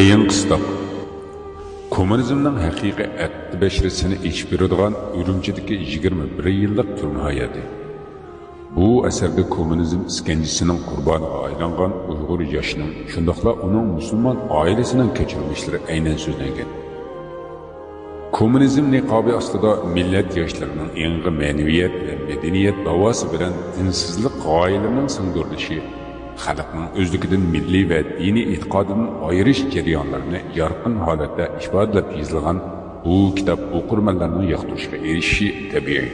Qiyin qistab. Kommunizmning haqiqiy atti bashrasini ichib beradigan Urumchidagi 21 yillik turma hayoti. Bu asarda kommunizm iskanjisining qurboniga aylangan Uyg'ur yoshining, shundaqla uning musulmon oilasining kechirmishlari aynan so'zlangan. Kommunizm niqobi ostida millat yoshlarining yangi ma'naviyat va madaniyat davosi bilan dinsizlik g'oyalarining singdirilishi, xalqning o'zligidan milliy va diniy e'tiqodidan ayirish jarayonlarini yorqin holatda ifodalab yozilgan bu kitob o'qirmanlarning yoqtirishiga erishishi tabiiy.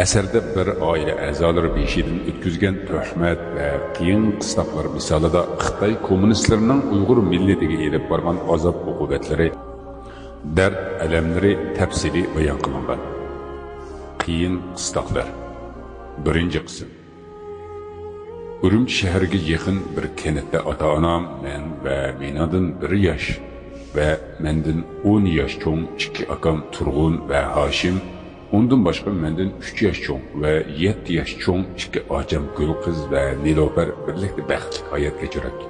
Asarda bir oila a'zolari beshidan o'tkazgan tuhmat va qiyin qistablar misolida Xitoy kommunistlarining Uyg'ur millatiga elib borgan azob uqubatlari, dard alamlari tafsili bayon qilingan. Qiyin qistablar. Birinchi qism. Urumchi shahriga yaqin bir kentda ota-onam, men va mendan 1 yosh va mendan 10 yosh cho'ng 2 akam Turg'un va Hoshim, ondan boshqa mendan 3 yosh cho'ng va 7 yosh cho'ng 2 ocham Gulqiz va Nilofar birlikda baxtli hayot kechiradi.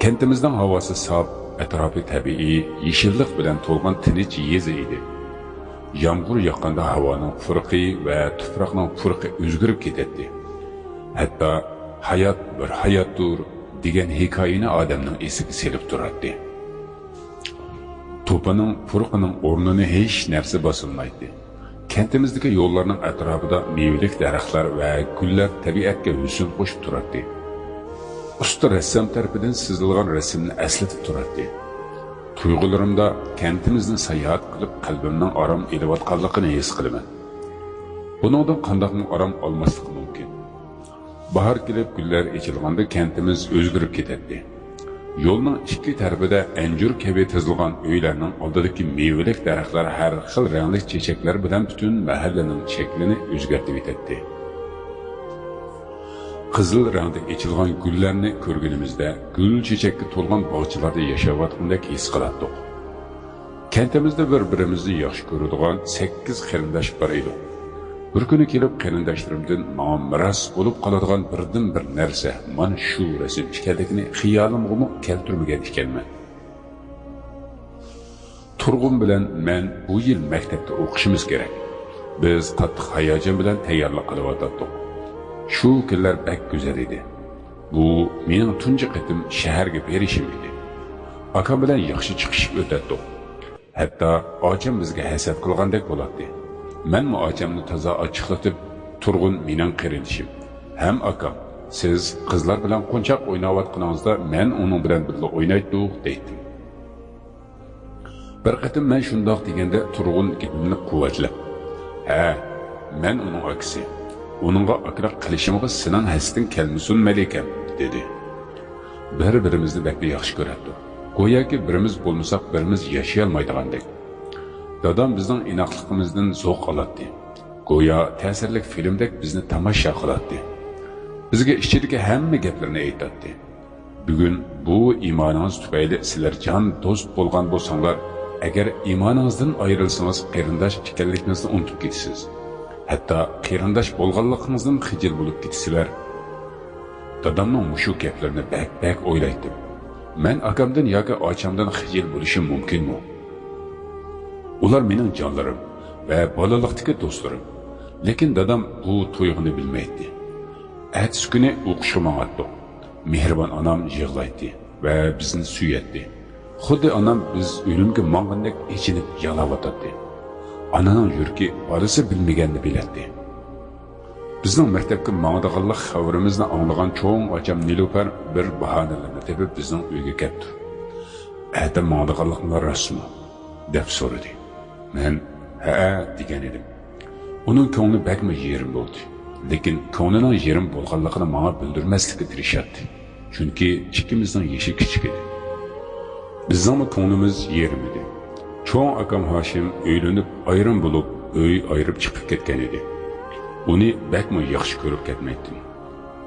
Kentimizning havosi sof, atrofi tabiiy, yeşillik bilan to'lgan tinch yezi edi. Yomg'ir yoqqanda havoning furqi va tuproqning furqi o'zgarib ketadi. Hatta hayat bir hayattur degan hikoyani odamning esiga selib turadi. To'paning furqining o'rnini hech narsa bosilmaydi. Kentimizdagi yo'llarning atrofida mevalik daraxtlar va gullar tabiatga husn qo'shib turadi. Usta rassom tarafidan chizilgan rasmni eslatib turadi. Tuyg'ularimda kentimizni sayohat qilib qalbimning orom elayotganligini his qilaman. Buningdan qandoqmi orom olmaslik mumkin? Bahar kelib gullar echilganda kentimiz o'zgarib ketadi. Yo'lning ikki tarafida anjur kabi tizilgan uylarning oldidagi mevalik daraxtlar har xil rangli chechaklar bilan butun mahallaning shaklini o'zgartirib etadi. Qizil rangda echilgan gullarni ko'rganimizda gul chechakka to'lgan bog'chalarda yashayotgandek his qilardik. Kentimizda bir-birimizni yaxshi ko'radigan 8 qarindosh bor edi. Bir kuni kelib qarindoshlarimdan menga miros bo'lib qoladigan birdan-bir narsa mana shu rasm ekanligini xiyolimga keltirmagan ekanman. Turg'un bilan men bu yil maktabda o'qishimiz kerak. Biz qattiq hayajon bilan tayyorlik qilyotgandik. Shu kunlar bak go'zal edi. Bu mening tunji qatim shaharga berishim edi. Akam bilan yaxshi chiqishib o'tdik. Hatto ocham bizga hasad qilgandek bo'ladi. Men ochamni toza ochiqlatib, Turg'un mening qarindishim. Ham akam, siz qizlar bilan qo'nchoq o'ynayotganingizda men uning bilan birga o'ynaydik deydi. Bir qatim men shundoq deganda Turg'un gapimni quvvatlab, "Ha, men uning aksi. Onunğa akrak qilishimga sening hasdin kelmasin malikam" dedi. Bir-birimizni bekli yaxshi ko'rardik. Go'yoki birimiz bo'lmasak birimiz yashay olmaydigandek. Dadam bizning inoqligimizdan zavq oladi. Go'yo ta'sirli filmdek bizni tomosha qiladi. Bizga ichidagi hamma gaplarni aytadi. Bugun bu imoningiz tufayli sizlar jon do'st bo'lgan bo'lsanglar, agar imoninizdan ayrilsangiz qarindosh ekanligingizni unutib ketasiz. Hatta qarindosh bo'lganligingizdan xijil bo'lib ketasizlar. Dadamning mushu gaplarini bak o'ylaydim. Men akamdan yoki ochamdan xijil bo'lishim mumkinmi? Ular mening jonlarim va bolalikdagi do'stlarim. Lekin dadam bu tuyg'uni bilmaydi. Ertasi kuni o'qishga mang'atdi. Mehribon onam yig'laydi va bizni suyatdi. Xuddi onam biz o'limga mang'andek ichinib yig'layotdi. Ananing yurki bolasi bilmaganini biladi. Bizning maktabga mang'adiganlik xabarimizni anglagan cho'ng ocham Nilofar bir bahonalarni tepib bizning uyga keldi. "Erta mang'adiganlikni rasmi?" deb so'radi. Men "Ha" degan edim. Uning ko'ngli bakma yerim bo'ldi. Lekin ko'nglining yerim bo'lganligini menga bildirmaslikka tirishadi. Chunki ikkimizning yoshi kichik edi. Bizning ko'nglimiz yerim edi. Cho'ng akam Hoshim uylanib ayrim bo'lib, uy ayirib chiqib ketgan edi. Uni bakma yaxshi ko'rib ketmaydim.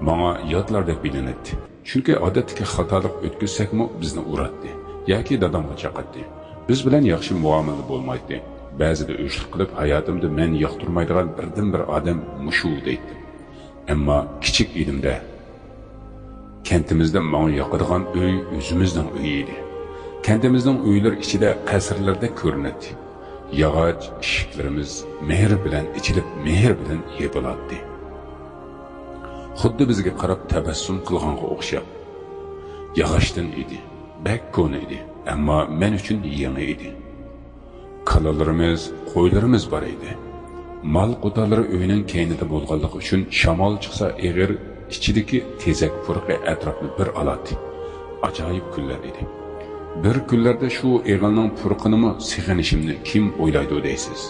Menga yodlardek bilinadi. Chunki odatdagi xatolik o'tkazsakmi bizni uradi yoki dadamga chaqadi. Biz bilan yaxshi muomala bo'lmaydi. Ba'zida o'shlik qilib hayotimda men yoqtirmaydigan birdan bir odam mushu deydi. Ammo kichik edimda Kentimizde bana yoqadigan uy o'zimizning uyi edi. Kentimizning uylar ichida qasrlarda ko'rinadi. Yog'och eshiklarimiz mehr bilan ichilib, mehr bilan yopiladi. Xuddi bizga qarab tabassum qilganga o'xshab. Yog'ochdan edi, bak ko'na edi, ammo men uchun yangi edi. Kalalarimiz, qo'ylarimiz bor edi. Mal qudalari uyning keynida bo'lganligi uchun shamol chiqsa eg'ir ichidagi tezak purqi atrofni bir oladi. Ajoyib kunlar edi. Bir kunlarda shu eg'ilning purqinimi sig'inishimni kim o'ylaydi deysiz?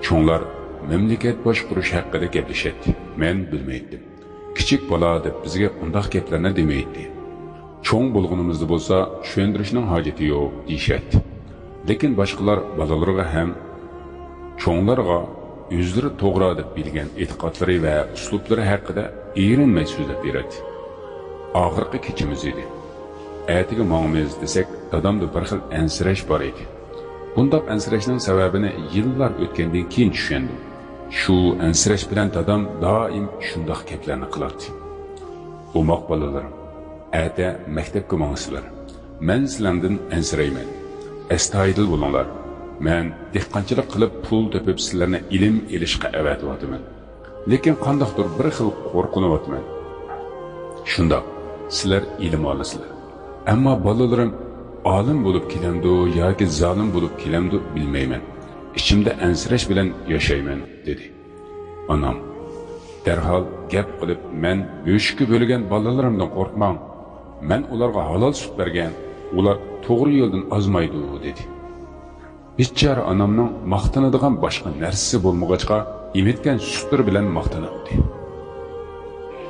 Cho'nglar mamlakat boshqarish haqida gaplashadi. Men bilmaydim. Kichik bola deb bizga undaq gaplarni demaydi. Cho'ng bo'lganimizda bo'lsa, tushuntirishning hojati yo'q deyshadi. Lekin boshqalar bolalarga ham cho'nglarga o'zlari to'g'ri deb bilgan e'tiqodlari va uslublari haqida erinmay so'zlab beradi. Oxirgi kechimiz edi. Ertaga mangmiz desak, dadamda bir xil ansirash bor edi. Bundaq ansirashning sababini yillar o'tgandan keyin tushundim. Shu ansirash bilan dadam doim shundoq gaplarni qilardi. O'moq bolalarim, erta maktabga mangsizlar. Men sizlardan ansirayman. Astoydil bo'linglar. Men dehqonchilik qilib pul topib sizlarni ilm elishga avatyapman. Lekin qandoqdir bir xil qo'rqinyapman. Shundoq, sizlar ilm olasizlar. Ammo bolalarim olim bo'lib kelamdi yoki zolim bo'lib kelamdi bilmayman. İçimde ansirash bilan yashayman dedi. Anam derhal gap qilib, men bo'shikka bo'lgan bolalarimdan qo'rqmang. Men ularga halol sut bergan, ular to'g'ri yo'ldan ozmaydi dedi. Bichara anamning maqtanadigan boshqa narsasi bo'lmag'achqa, emitgan sutlar bilan maqtanadi.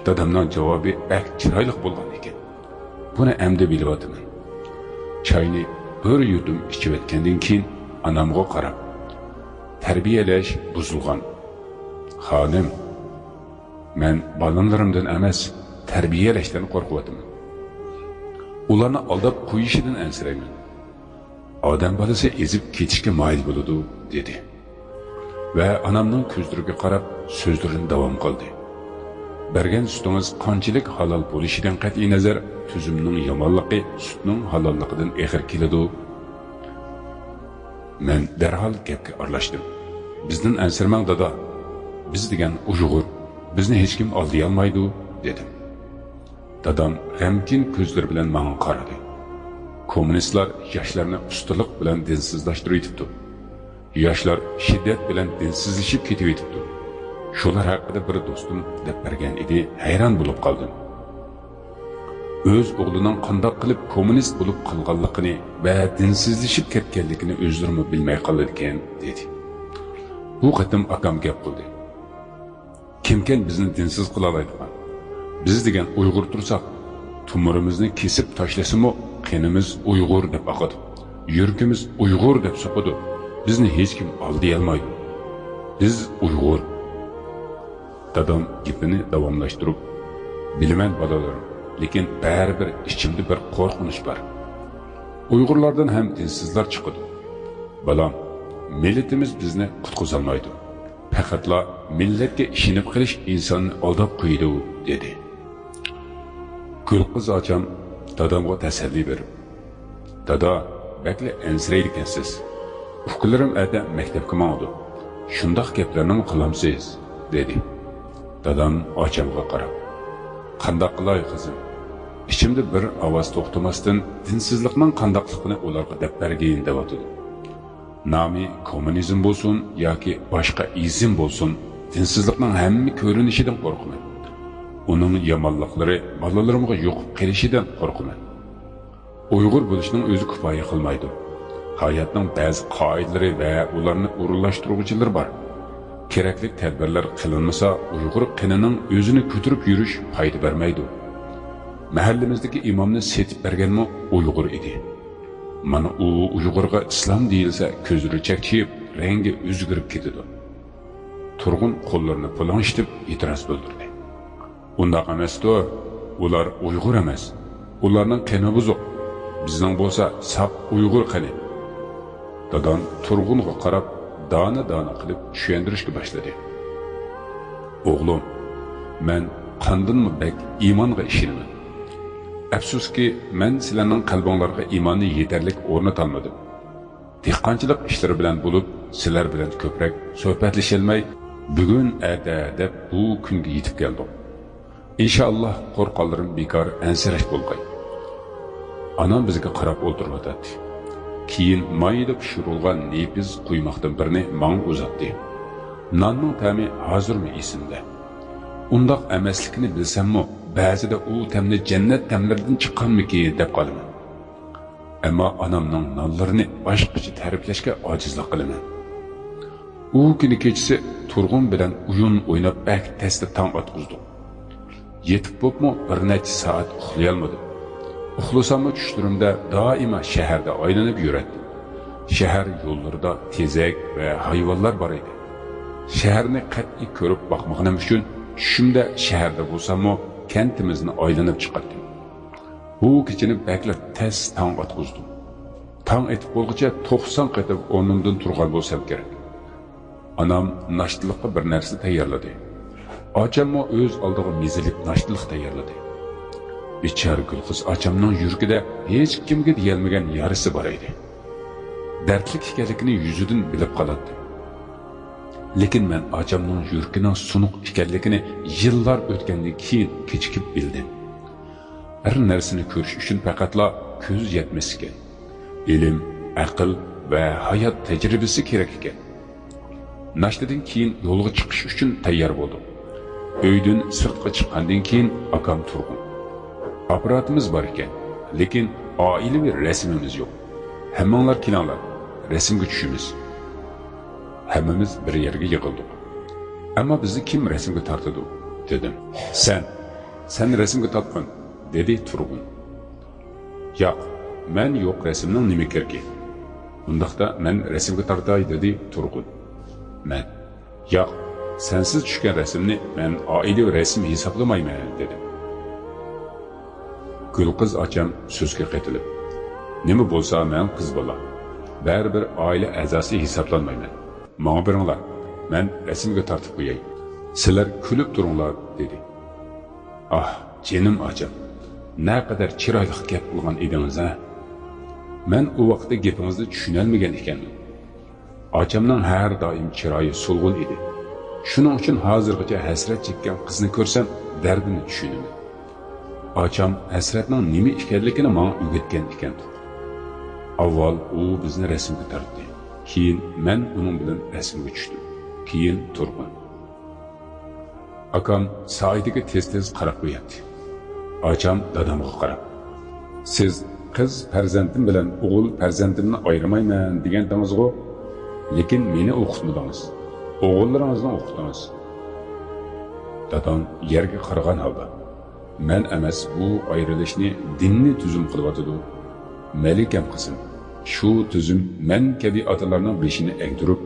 Dadamning javobi bak chiroyli bo'lgan ekan. Buni endi bilyapman. Çayni bir yudum ichib o'tgandan keyin anamga qarab, tarbiyalash buzilgan. Xonim, men balonlarimdan emas, tarbiyalashdan qo'rqyapman. Ularni aldab qo'yishidan ansirayman. Odam bolasi ezib ketishga moyil bo'ladi, dedi. Va anamning ko'zlariga qarab so'zlarini davom qildi. Bergan sutingiz qanchalik halol bo'lishidan qat'iy nazar, tuzumning yomonligi sutning halolligidan eg'ir keladi. Men derhal gapga aralashdim. Bizdan ansirmang dada. Biz degan Uyg'ur, bizni hech kim oldiy olmaydi, dedim. Dadam g'amkin ko'zlar bilan menga qaradi. Kommunistlar yoshlarni ustalik bilan dinsizlashtirib yetibdi. Yoshlar shiddat bilan dinsizlashib ketib yetibdi. Shular haqida bir do'stim deb bergan edi, hayron bo'lib qoldim. O'z o'g'lining qanday qilib kommunist bo'lib qolganligini va dinsizlashib ketganligini o'zlari bilmay qoldi ekan, dedi. Bu qatim akam gap qildi. Kimken bizni dinsiz qila oladigan? Biz degan Uyg'ur tursak, tumurimizni kesib tashlasimi, qinimiz Uyg'ur deb oqadi. Yurkimiz Uyg'ur deb so'qadi. Bizni hech kim oldiy olmaydi. Biz Uyg'ur. Dadam gapini davomlashtirib, bilaman bolalarim, lekin baribir ichimda bir qo'rqinish bor. Uyg'urlardan ham dinsizlar chiqadi. Balam, millatimiz bizni qutqizolmaydi. Faqatla millatga ishinib qilish insonni aldab qo'ydi, dedi. Gulqiz ocham dadamga tasalli berib, dada, bakli ansiraydi ekansiz. Uklarim ada maktabga mangdi. Shundoq gaplarni qilamsiz, dedi. Dadam ochamga qarab, qandoq qilay qizim? İçimde bir ovoz to'xtamasdan dinsizlikning qandoqligini ularga deb bergin deyotdi. Nami kommunizm bo'lsin yoki boshqa izm bo'lsin, dinsizlikning hamma ko'rinishidan qo'rqaman. Uning yomonliklari bolalarimga yo'qib qolishidan qo'rqaman. Uyg'ur bo'lishning o'zi kifoya qilmaydi. Hayotning ba'zi qoidalari va ularni o'rinlashtiruvchilar bor. Kerakli tadbirlar qilinmasa, Uyg'ur qinining o'zini ko'tarib yurish foyda bermaydi. Mahallamizdagi imomni setib berganmi Uyg'ur edi. Mana u Uyg'urga islom deyilsa, ko'zlari chakchib, rangi o'zgarib ketadi. Turg'un qo'llarini pulanishtirib e'tiroz bildirdi. Undaq emas-ku, ular Uyg'ur emas. Ularning qini buzuq. Bizning bo'lsa sap Uyg'ur qani. Dadam Turg'unga qarab, dona qilib tushuntirishga boshladi. O'g'lim, men qandinmi bek iymonga ishonaman. Afsuski, men sizlarning qalbinglarga iymonni yetarlik o'rnatolmadim. Dehqonchilik ishlari bilan bo'lib, sizlar bilan ko'proq suhbatlasholmay, bugun deb bu kunga yetib keldim. İnşallah qo'rqonlarim bekor ansirash bo'lmay. Anam bizga qarab o'tirib keyin mayda pishirilgan nepiz quymoqdan birini manga uzatdi. Nonning ta'mi hozirmi esimda. Undoq emasligini bilsammi, ba'zida u ta'mni jannat ta'mlaridan chiqqanmiki deb qolaman. Ammo onamning nonlarini boshqacha ta'riflashga ojizlik qilaman. U kuni kechasi turg'un bilan uyun o'ynab bak tasda tong otqizdim. Yetib bo'pmi bir necha soat uxlayolmadim. Uxlasammi tushlarimda doimo shaharda aylanib yurardim. Shahar yo'llarida tezak va hayvonlar bor edi. Shaharni qat'iy ko'rib boqmoqnim uchun tushimda shaharda bo'lsammi kentimizni aylanib chiqardim. Bu kechani bakla tez tong otqizdim. Tong etib bo'lguncha 90 qatib o'rnimdan turgan bo'lsam kerak. Anam nashtilikqa bir narsa tayyorladi. Acammo o'z oldiga mezilib nashtilik tayyorladi. Bechora Gulqiz acamning yuragida hech kimga deyilmagan yarisi bor edi. Dardlik ekanligini yuzidan bilib qoladi. Lekin men acamning yuragining sunuq ekanligini yillar o'tgandan keyin kechikib bildim. Bir narsani ko'rish uchun faqatla ko'z yetmas ekan. Ilm, aql va hayot tajribasi kerak ekan. Nashtadan keyin yo'lga chiqish uchun tayyor bo'ldim. Uydan sirtqa chiqqandan keyin akam turg'un. Aparatimiz bor ekan, lekin oilaviy rasmimiz yo'q. Hammanglar kelinglar, rasmga tushimiz. Hammamiz bir yerga yig'ildik. Ammo bizni kim rasmga tortadi? Dedim. Sen rasmga tortqin, dedi turg'un. Yo'q, men yo'q rasmning nima keragi? Undaqda men rasmga tortay dedi turg'un. Men yo'q, sensiz tushgan rasmni men oilaviy rasm hisoblamayman dedim. Gulqiz acham so'zga qaytilib, nima bo'lsa men qiz bola, baribir oila a'zosi hisoblanmayman. Menga beringlar, men rasmga tortib qo'yay. Sizlar kulib turinglar dedi. Ah, jinim acham, naqadar chiroyli gap qilgan edingiz ha. Men u vaqtda gapingizni tushunolmagan ekanman. Acamning har doim chiroyi so'lg'in edi. Shuning uchun hozirgacha hasrat chekkan qizni ko'rsam, dardini tushunaman. Acam hasratning nima ekanligini menga o'rgatgan ekan. Avval u bizni rasmga tortdi. Keyin men uning bilan rasmga tushdim. Keyin turg'un. Akam soatiga tez-tez qarab qo'yadi. Acam dadamga qarab, "Siz qiz farzandim bilan o'g'il farzandimni ayirmayman degandingiz-ku, lekin meni o'qitmadingiz. O'g'illaringizni o'qitdingiz." Dadam yerga qaragan holda, "Men emas bu ayrilishni dinni tuzum qilyotidi. Malikam qizim, shu tuzum men kabi otalarning beshini egdirib,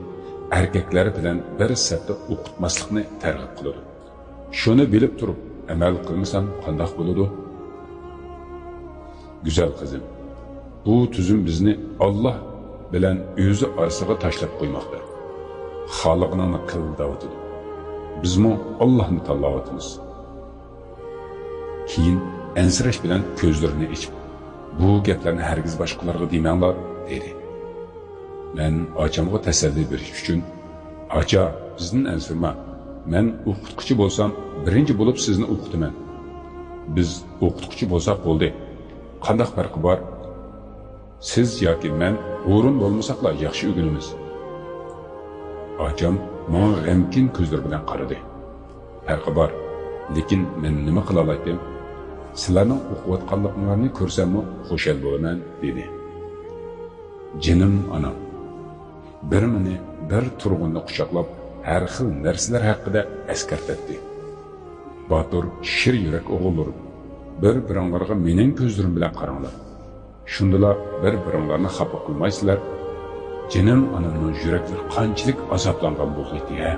erkaklar bilan bir safda o'qitmaslikni targ'ib qiladi. Shuni bilib turib, amal qilmasam qanday bo'ladi?" Güzel qizim, bu tuzum bizni Alloh bilan o'zi orasiga tashlab qo'ymoqda. Xoliqning qil davatidir. Bizmi Allohni tanlayapmiz. Keyin ansirash bilan ko'zlarini ichib, "Bu gaplarni hargiz boshqalarga demanglar" dedi. Men acamga tasalli berish uchun, "Acha, bizni ansirma. Men o'qituvchi bo'lsam, birinchi bo'lib sizni o'qitaman. Biz o'qituvchi bo'lsak bo'ldi. Qanday farqi bor? Siz yoki men o'rin bo'lmasaqlar yaxshi o'rganamiz." Acam menga g'amkin ko'zlar bilan qaradi. "Farqi bor, lekin men nima qila oladim? Sizlarning o'qiyotganliklaringizni ko'rsammi, xushal bo'laman" dedi. Jinim onam bir meni bir turg'unni quchoqlab, har xil narsalar haqida eskartatdi. Botur, shir yurak o'g'illar, bir-biringlarga mening ko'zlarim bilan qaranglar. Shundalar bir-biringlarni xafa qilmaysizlar. Jinim onamning yuraklari qanchalik azoblangan bo'ldi-ya.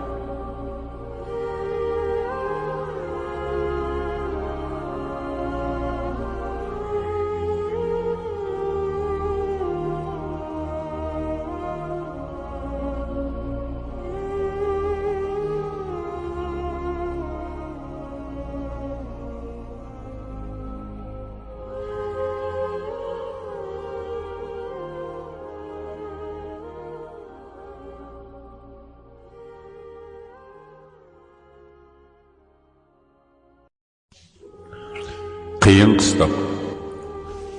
Qiyin qıstaq.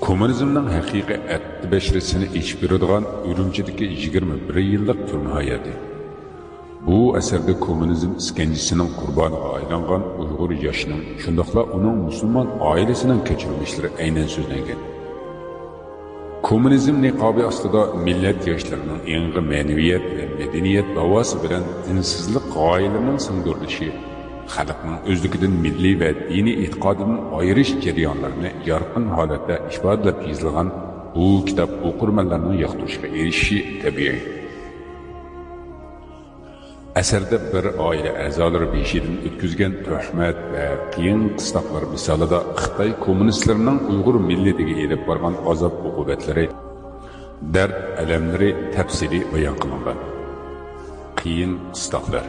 Kommunizmning haqiqiy atti bashrisini ichib beradigan Urumchidagi 21 yillik turma hayoti. Bu asarda kommunizm iskanjisining qurboniga aylangan Uyg'ur yoshining, shundaqla uning musulmon oilasining kechirmishlari aynan so'zlangan. Kommunizm niqobi ostida millat yoshlarining yangi ma'naviyat va madaniyat davosi bilan dinsizlik g'oyalarining singdirilishi, xalqning o'zligidan milliy va diniy e'tiqodidan ayirish jarayonlarini yorqin holatda ifodalab yozilgan bu kitob o'qirmanlarning yoqtirishiga erishishi tabiiy. Asarda bir oila a'zolari beshidan o'tkazgan tuhmat va qiyin qisloqlar misolida Xitoy kommunistlarining Uyg'ur millatiga elib borgan azob uqubatlari, dard alamlari tafsili bayon qilingan. Qiyin qisloqlar.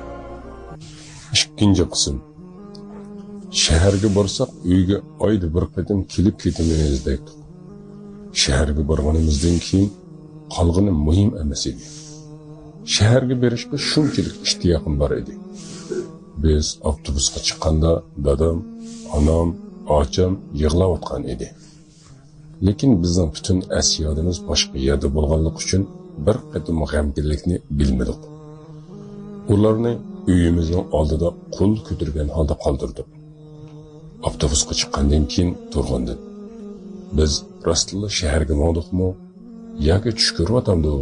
İkinci qism. Shaharga borsak, uyga oyda bir qatim kelib ketamaymiz deydi. Shaharga borganimizdan keyin qolgani muhim emas edi. Shaharga berishga shunchalik ishtiyoqim bor edi. Biz avtobusga chiqqanda dadam, onam, ocham yig'layotgan edi. Lekin bizning butun asyodimiz boshqa yerda bo'lganligi uchun bir qatim g'amginlikni bilmadik. Ularni uyimizning oldida qo'l ko'targan holda qoldirdik. Avtobusga chiqqandan keyin turg'andim. Biz rostla shaharga bordik-mi yoki tush ko'ryotamdi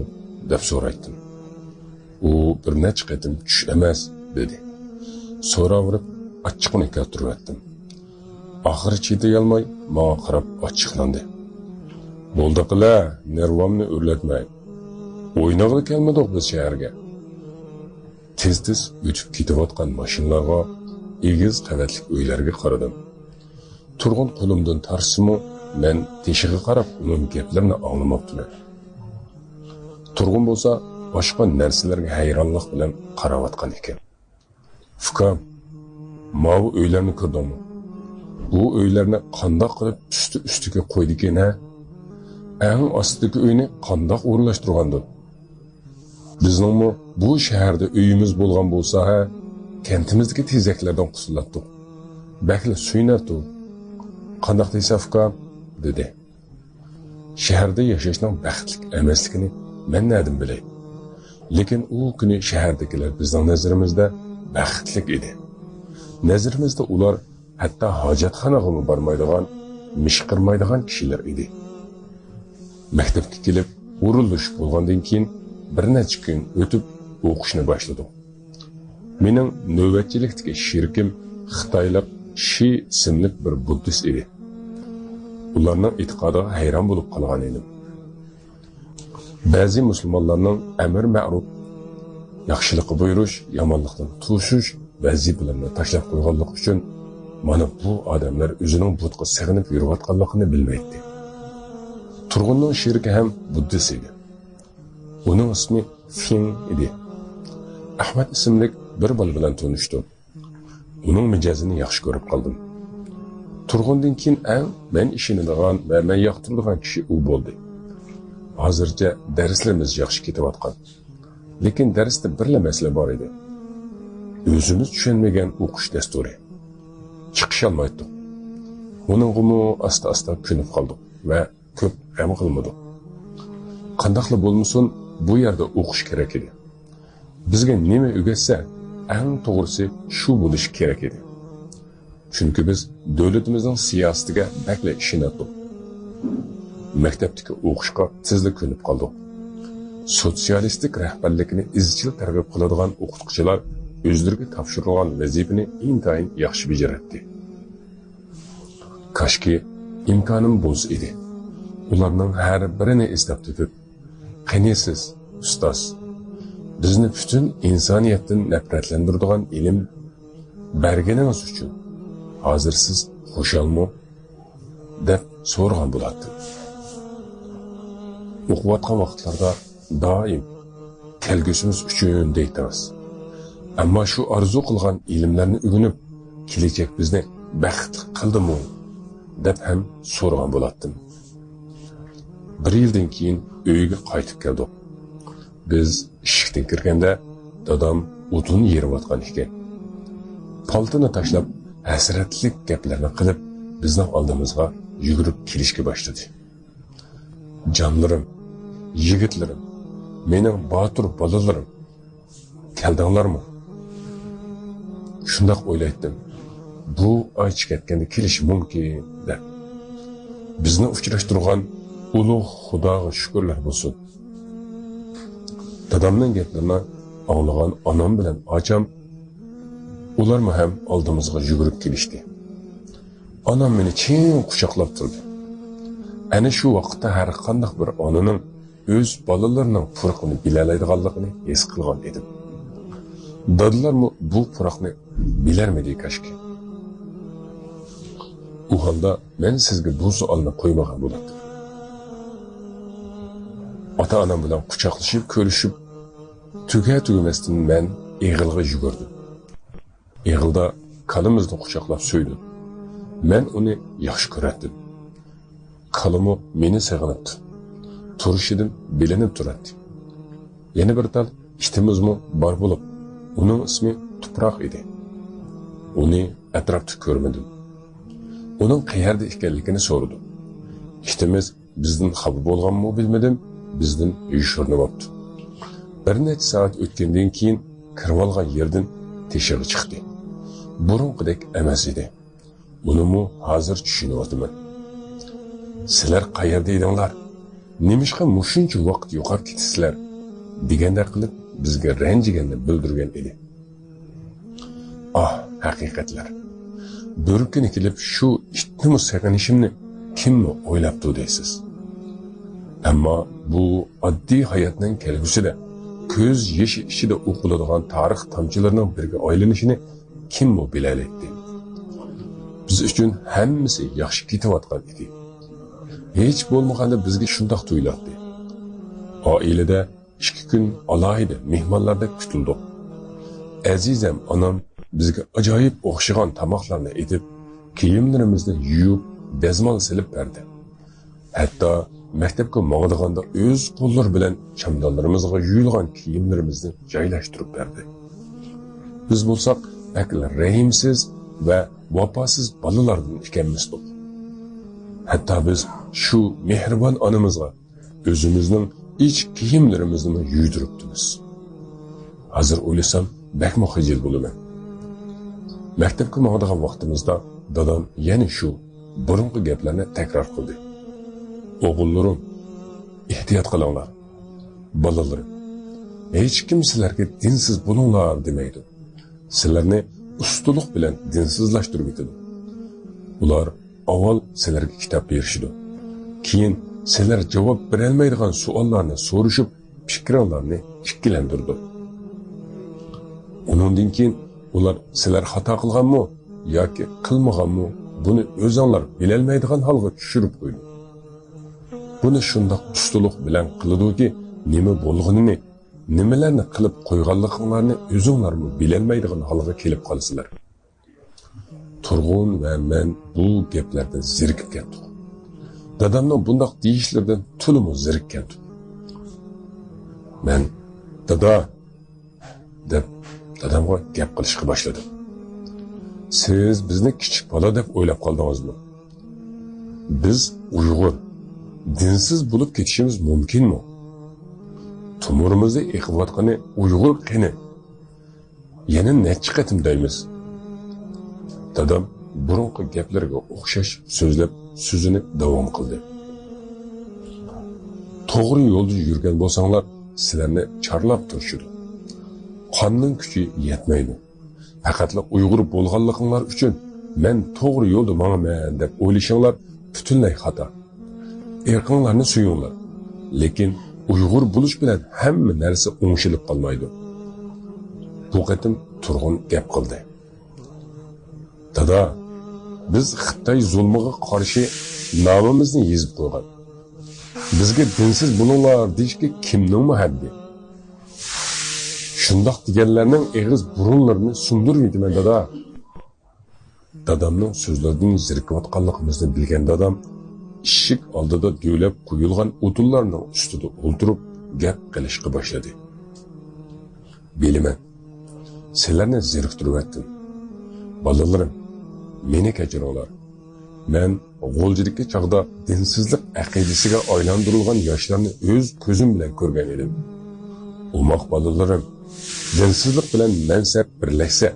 deb so'raydim. U bir necha qatim tush emas dedi. So'raverib achchiqni keltirib. Oxiri chidayolmay menga qarab achchiqlandi. Bo'ldi-qila, nervamni o'rlatmay. O'ynag'ili kelmadik biz shaharga. Tez-tez o'tib ketayotgan mashinalarga, egiz qavatli uylarga qaradim. Turg'un qo'limdan tarsimi, men teshig'iga qarab uning gaplarini anglamabdiman. Turg'un bo'lsa, boshqa narsalarga hayronlik bilan qarayotgan ekan. Fukam, "Mavi uylarni ko'rdingmi? Bu uylarni qandoq qilib usti-ustiga qo'ydi-ki-na? Eng ostidagi uyni qandoq o'rlashtirgandi? Bizningmi bu shaharda uyimiz bo'lgan bo'lsa, kentimizdagi tezaklardan qusulatdik. Bakli suynatdi. Qandoq deysan Fukam?" dedi. Shaharda yashashning baxtli emasligini men neden bilay? Lekin u kuni shahardagilar bizning nazarimizda baxtli edi. Nazarimizda ular hatto hojatxonaga bormaydigan, mishqirmaydigan kishilar edi. Maktabga kelib, urilish bo'lgandan keyin bir necha kun o'tib o'qishni boshladim. Mening navbatchilikdagi sherikim Xitoylik Shi ismli bir buddist edi. Ularning e'tiqodiga hayron bo'lib qolgan edim. Ba'zi musulmonlarning amr ma'ruf, yaxshilikqa buyurish, yomonlikdan tutishish vazifalarini tashlab qo'yganlik uchun mana bu odamlar o'zining butga sig'inib yurayotganligini bilmaydi. Turg'unning sheriki ham buddist edi. Uning ismi Fin edi. Ahmad ismli bir bola bilan tanishdim. Uning mijozini yaxshi ko'rib qoldim. Turg'undan keyin men ishonadigan va men yoqtiradigan kishi u bo'ldi. Hozircha darslarimiz yaxshi ketayotgan. Lekin darsda birla masala bor edi. O'zimiz tushunmagan o'qish dasturi. Chiqish olmaydik. Uningmi asta-asta ko'nib qoldik va ko'p g'am qilmadik. Qandoqli bo'lmasin, bu yerda o'qish kerak edi. Bizga nima o'rgatsa, eng to'g'risi shu bo'lishi kerak edi. Chunki biz davlatimizning siyosatiga bakla ishonatdik. Maktabdagi o'qishga tezda ko'nib qoldik. Sotsialistik rahbarlikni izchil targ'ib qiladigan o'qituvchilar o'zlariga topshirilgan vazifani intayin yaxshi bajaradi. Kashki imkonim bo'lsa edi. Ularning har birini eslab tutib, "Qanisiz, ustoz, bizni butun insoniyatdan nafratlantiradigan ilm berganingiz uchun hozir siz xushalmi?" deb so'ragan bo'ladi. O'qiyotgan vaqtlarda doim kelgusimiz uchun deytamiz. Ammo shu orzu qilgan ilmlarni o'rganib, kelajak bizni baxtli qildimi deb ham so'ragan bo'lardim. Bir yildan keyin uyga qaytib keldik. Biz eshikdan kirganda dadam o'tin yeriyotgan ekan. Paltini tashlab, hasratlik gaplarni qilib, bizning oldimizga yugurib kelishga boshladi. Jonlarim, yigitlarim, mening botur bolalarim, keldinglarmi? Shundoq o'ylaydim. Bu oy ketganda kelishi mumkin deb. Bizni uchrashtirgan ulug' Xudoga shukrlar bo'lsin. Dadamning gaplarini anglagan onam bilan ocham, ularmi ham oldimizga yugurib kelishdi. Onam meni chin quchoqlab turdi. Ana shu vaqtda har qanday bir onaning o'z bolalarining farqini bilalaydiganligini his qilgan edim. Dadalarmi bu farqni bilarmidi kashki? U holda men sizga bu savolni qo'ymagan bo'lardim. Ota-onam bilan quchoqlashib, ko'rishib, tugamasdan men Egilga yugurdim. Egilda kalimizni quchoqlab so'ydim. Men uni yaxshi ko'rardim. Kalımı meni sığınıptı. Turuşidim bilinip turardı. Yeni bir tal iştimizmi bar bulup, onun ismi Tuprak idi. Onu etrafta görmedim. Onun qayerda ekanligini so'radim. İştimiz bizden xabar bo'lganmi bilmedim, bizden uyushurnib olibdi. Bir necha soat o'tgandan keyin kirib olgan yerdan teshig'i chiqdi. Burunqidek emas edi. Bunimi hozir tushunyapman. Sizlar qayerda edinglar? Nemishqa mushuncha vaqt yo'qolib ketisizlar? Deganda qilib bizga ranjiganda bildirgan edi. Ah, haqiqatlar. Bir kun kelib shu itni saqlanishimni kimmi o'ylabdi deysiz? Ammo bu oddiy hayotning kelgusida ko'z yeshi ichida o'qiladigan tarix tomchilarining birga aylanishini kimmi bilalaydi? Biz uchun hammasi yaxshi ketayotgan edi. Hech bo'lmaganda bizga shundoq tuyuladi. Oilada 2 kun alohida mehmonlarda kutildik. Azizam onam bizga ajoyib o'xshagan tamoqlarni etib, kiyimlarimizni yuvib, dazmol silib berdi. Hatto maktabga mangdiganda o'z qo'llari bilan chamdonlarimizga yuyilgan kiyimlarimizni joylashtirib berdi. Biz bo'lsak, akil rahimsiz va vafosiz bolalardan ekanmizdik. Hatta biz şu mehribon onamizga o'zimizning iç kiyimlarimizni yuydiribmiz. Hozir o'ylasam, bakmo xijil bo'laman. Maktabga boradigan vaqtimizda dadam yana shu burunqi gaplarni takror qildi. O'g'illarim, ehtiyot qilinglar. Bolalarim, hech kim sizlarga dinsiz bo'linglar demaydi. Sizlarni ustuliq bilan dinsizlashtirib etadi. Ular avval sizlarga kitob berishdi. Keyin sizlar javob berolmaydigan savollarni so'rashib, fikringizni ikkilantirdi. Undan keyin ular sizlar xato qilganmi yoki qilmaganmi, buni o'zinglar bilolmaydigan holga tushirib qo'ydi. Buni shundoq ustuliq bilan qiladi-ki, nima bo'lganini, nimalarni qilib qo'yganliklarini o'zinglarmi bilolmaydigan holga kelib qolsizlar. Turg'un va men bu gaplardan zerikib ketdim. Dadamning bundoq deyishlardan to'liq zerikib ketdim. Men dada deb dadamga gap qilishga boshladim. Siz bizni kichik bola deb o'ylab qoldingizmi? Biz Uyg'ur, dinsiz bo'lib ketishimiz mumkinmi? Tumurimizni eqiyotgani Uyg'ur qani. Yana necha qatim deymiz? Dadam burunqi gaplarga o'xshash so'zlab so'zini davom qildi. To'g'ri yo'lda yurgan bo'lsanglar, sizlarni charlab turishdi. Qonning kuchi yetmaydi. Faqatla Uyg'ur bo'lganliginglar uchun men to'g'ri yo'lda boraman deb o'ylashinglar butunlay xato. Erqinglarni suyinglar. Lekin Uyg'ur bo'lish bilan hamma narsa o'ngshilib qolmaydi. Bu qatim turg'un gap qildi. Dada, biz Xitoy zulmiga qarshi nomimizni yezib qo'ygan. Bizga dinsiz bo'linglar deyishga kimning muhabbi? Shundoq deganlarning eg'iz burunlarini sundirmaydiman dada. Dadamning so'zlaridan zirqiyotganligimizni bilgan dadam eshik oldida do'lab qo'yilgan o'tinlarning ustida o'ltirib gap qilishga boshladi. Bilaman, sizlarni zirqtirib o'tdim. Bolalarim, meni kechiringlar. Men G'o'ljidagi chaqda dinsizlik aqidasiga aylantirilgan yoshlarni o'z ko'zim bilan ko'rgan edim. Umoq bolalarim, dinsizlik bilan mansab birlashsa,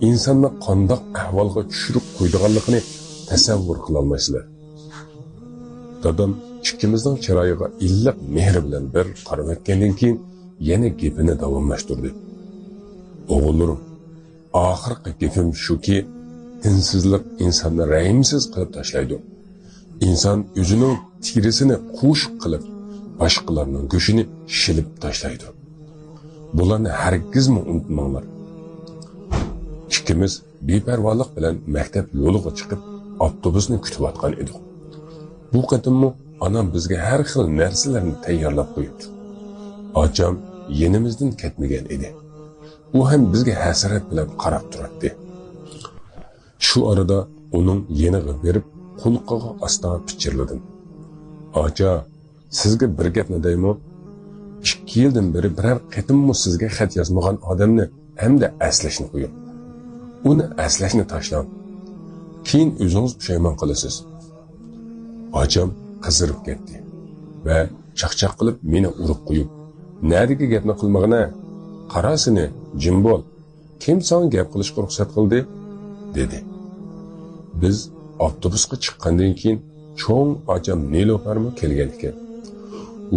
insonni qandoq ahvolga tushirib qo'ydiganligini tasavvur qila olmaysizlar. Dadam ikkimizning chiroyiga illiq mehr bilan bir qarab o'tgandan keyin yana gapini davomlashtirdi. O'g'illar, oxirgi gapim shuki, dinsizlik insonni rahimsiz qilib tashlaydi. İnson o'zining tirisini qush qilib, boshqalarning go'shini shilib tashlaydi. Bularni hargizmi unutmanglar. Ikkimiz beparvolik bilan maktab yo'liga chiqib, avtobusni kutib atgan edik. Bu qatimmi onam bizga har xil narsalarni tayyorlab qo'yibdi. Ocham yenimizdan ketmagan edi. U ham bizga hasrat bilan qarab turardi. Shu arada uning yeniga berib, qulqiga asta pichirladim. Ocha, sizga bir gapni deymi? 2 yildan beri biror qatimmi sizga xat yozmagan odamni hamda aslashni qo'ying. Uni aslashni tashlang. Keyin o'zingiz pushaymon qilasiz. Ocham qizirib ketdi va chaqchaq qilib meni urib qo'yib, "Nadiga gapni qilmag'ina? Qarasini, jim bo'l. Kim senga gap qilishga ruxsat qildi?" dedi. Biz avtobusga chiqqandan keyin cho'ng ocham Nilofarmi kelgan ekan.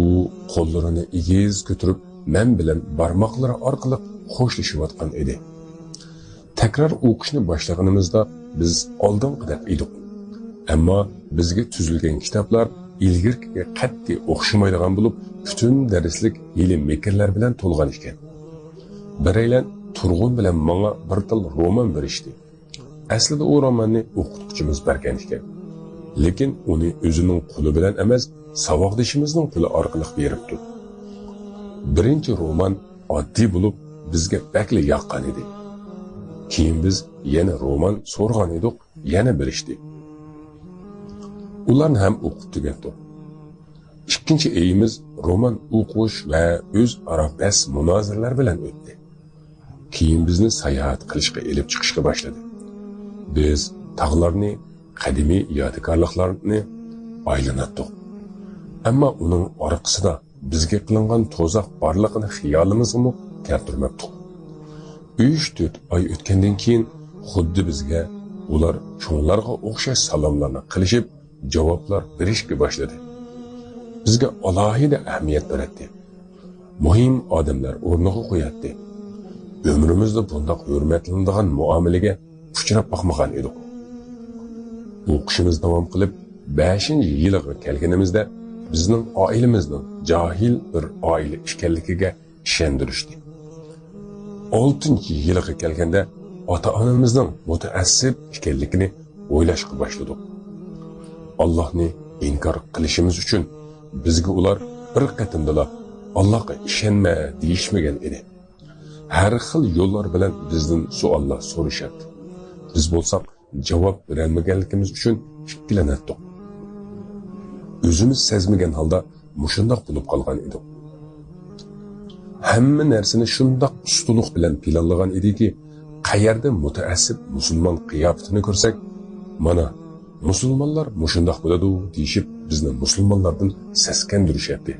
U qo'llarini egiz ko'tarib, men bilan barmoqlari orqali xo'shlashayotgan edi. Tekrar o'qishni boshlaganimizda biz oldinqidek edik. Ammo bizga tuzilgan kitoblar ilgirkiga qat'iy o'xshamaydigan bo'lib, butun darslik yili mekrlar bilan to'lgan ekan. Biraylan Turg'un bilan menga bir til roman berishdi. Aslida u romanni o'qituvchimiz bergan ekan. Lekin uni o'zining qo'li bilan emas, saboqdishimizning qo'li orqali beribdi. Birinchi roman oddiy bo'lib, bizga bakli yoqqan edi. Keyin biz yana roman so'rgan edik, yana berishdi. Ularni ham o'qib tugatdik. Ikkinchi eyimiz roman o'qish va o'zaro bas munozaralar bilan o'tdi. Keyin bizni sayohat qilishga elib chiqishga boshladi. Biz tog'larni, qadimiy yodikorliklarni aylanatdik. Ammo uning orqasida bizga qilingan to'zoq borligini xiyolimizga keltirmabdik. 3-4 oy o'tgandan keyin xuddi bizga ular cho'nglarga o'xshash salomlarni qilishib, javoblar berishga boshladi. Bizga alohida ahamiyat berdi. Muhim odamlar o'rniga qo'yatdi. Ömrümüzde bundoq hurmatlanadigan muomalaga uchrab boqmagan edik. O'qishimiz davom qilib, 5-yilga kelganimizda bizning oilamizning jahil bir oila ekanligiga ishontirishdi. 6-yilga kelganda ota-onamizning mutaassib ekanligini o'ylashga boshladik. Allohni inkor qilishimiz uchun bizga ular bir qatimdala Allohga ishonma deyishmagan edi. Her xil yo'llar bilan bizdan savollar so'rashadi. Biz bo'lsak, javob berolmaganligimiz uchun ikkilanatdik. O'zimiz sezmagan holda mushundoq bo'lib qolgan edik. Hamma narsani shundoq ustuliq bilan planlagan ediki, qayerda mutaassib musulmon qiyofatini ko'rsak, mana musulmonlar mushundoq bo'ladi deyishib, bizni musulmonlardan seskandirishadi.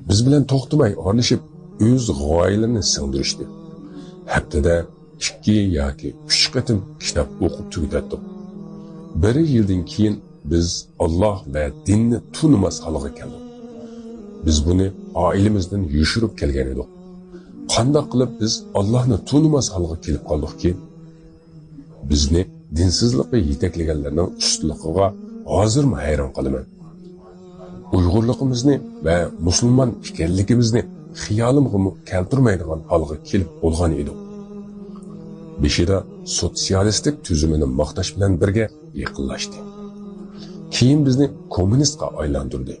Biz bilan to'xtamay orlashib, o'z g'oyalarini singdirishdi. Haftada 2 yoki 3 qatim kitob o'qib tugatdik. 1 yildan keyin biz Alloh va dinni tunimas holga keldik. Biz buni oilamizdan yushirib kelgan edik. Qanday qilib biz Allohni tunimas holga kelib qoldikki? Bizni dinsizlikqa yetaklaganlarning ustiligiga hozirmi hayron qolaman. Uyg'urligimizni va musulmon ekanligimizni xiyolimga keltirmaydigan holga kelib bo'lgan edi. Beshida sotsialistik tuzumini maqtash bilan birga yaqinlashdi. Keyin bizni kommunistga aylantirdi.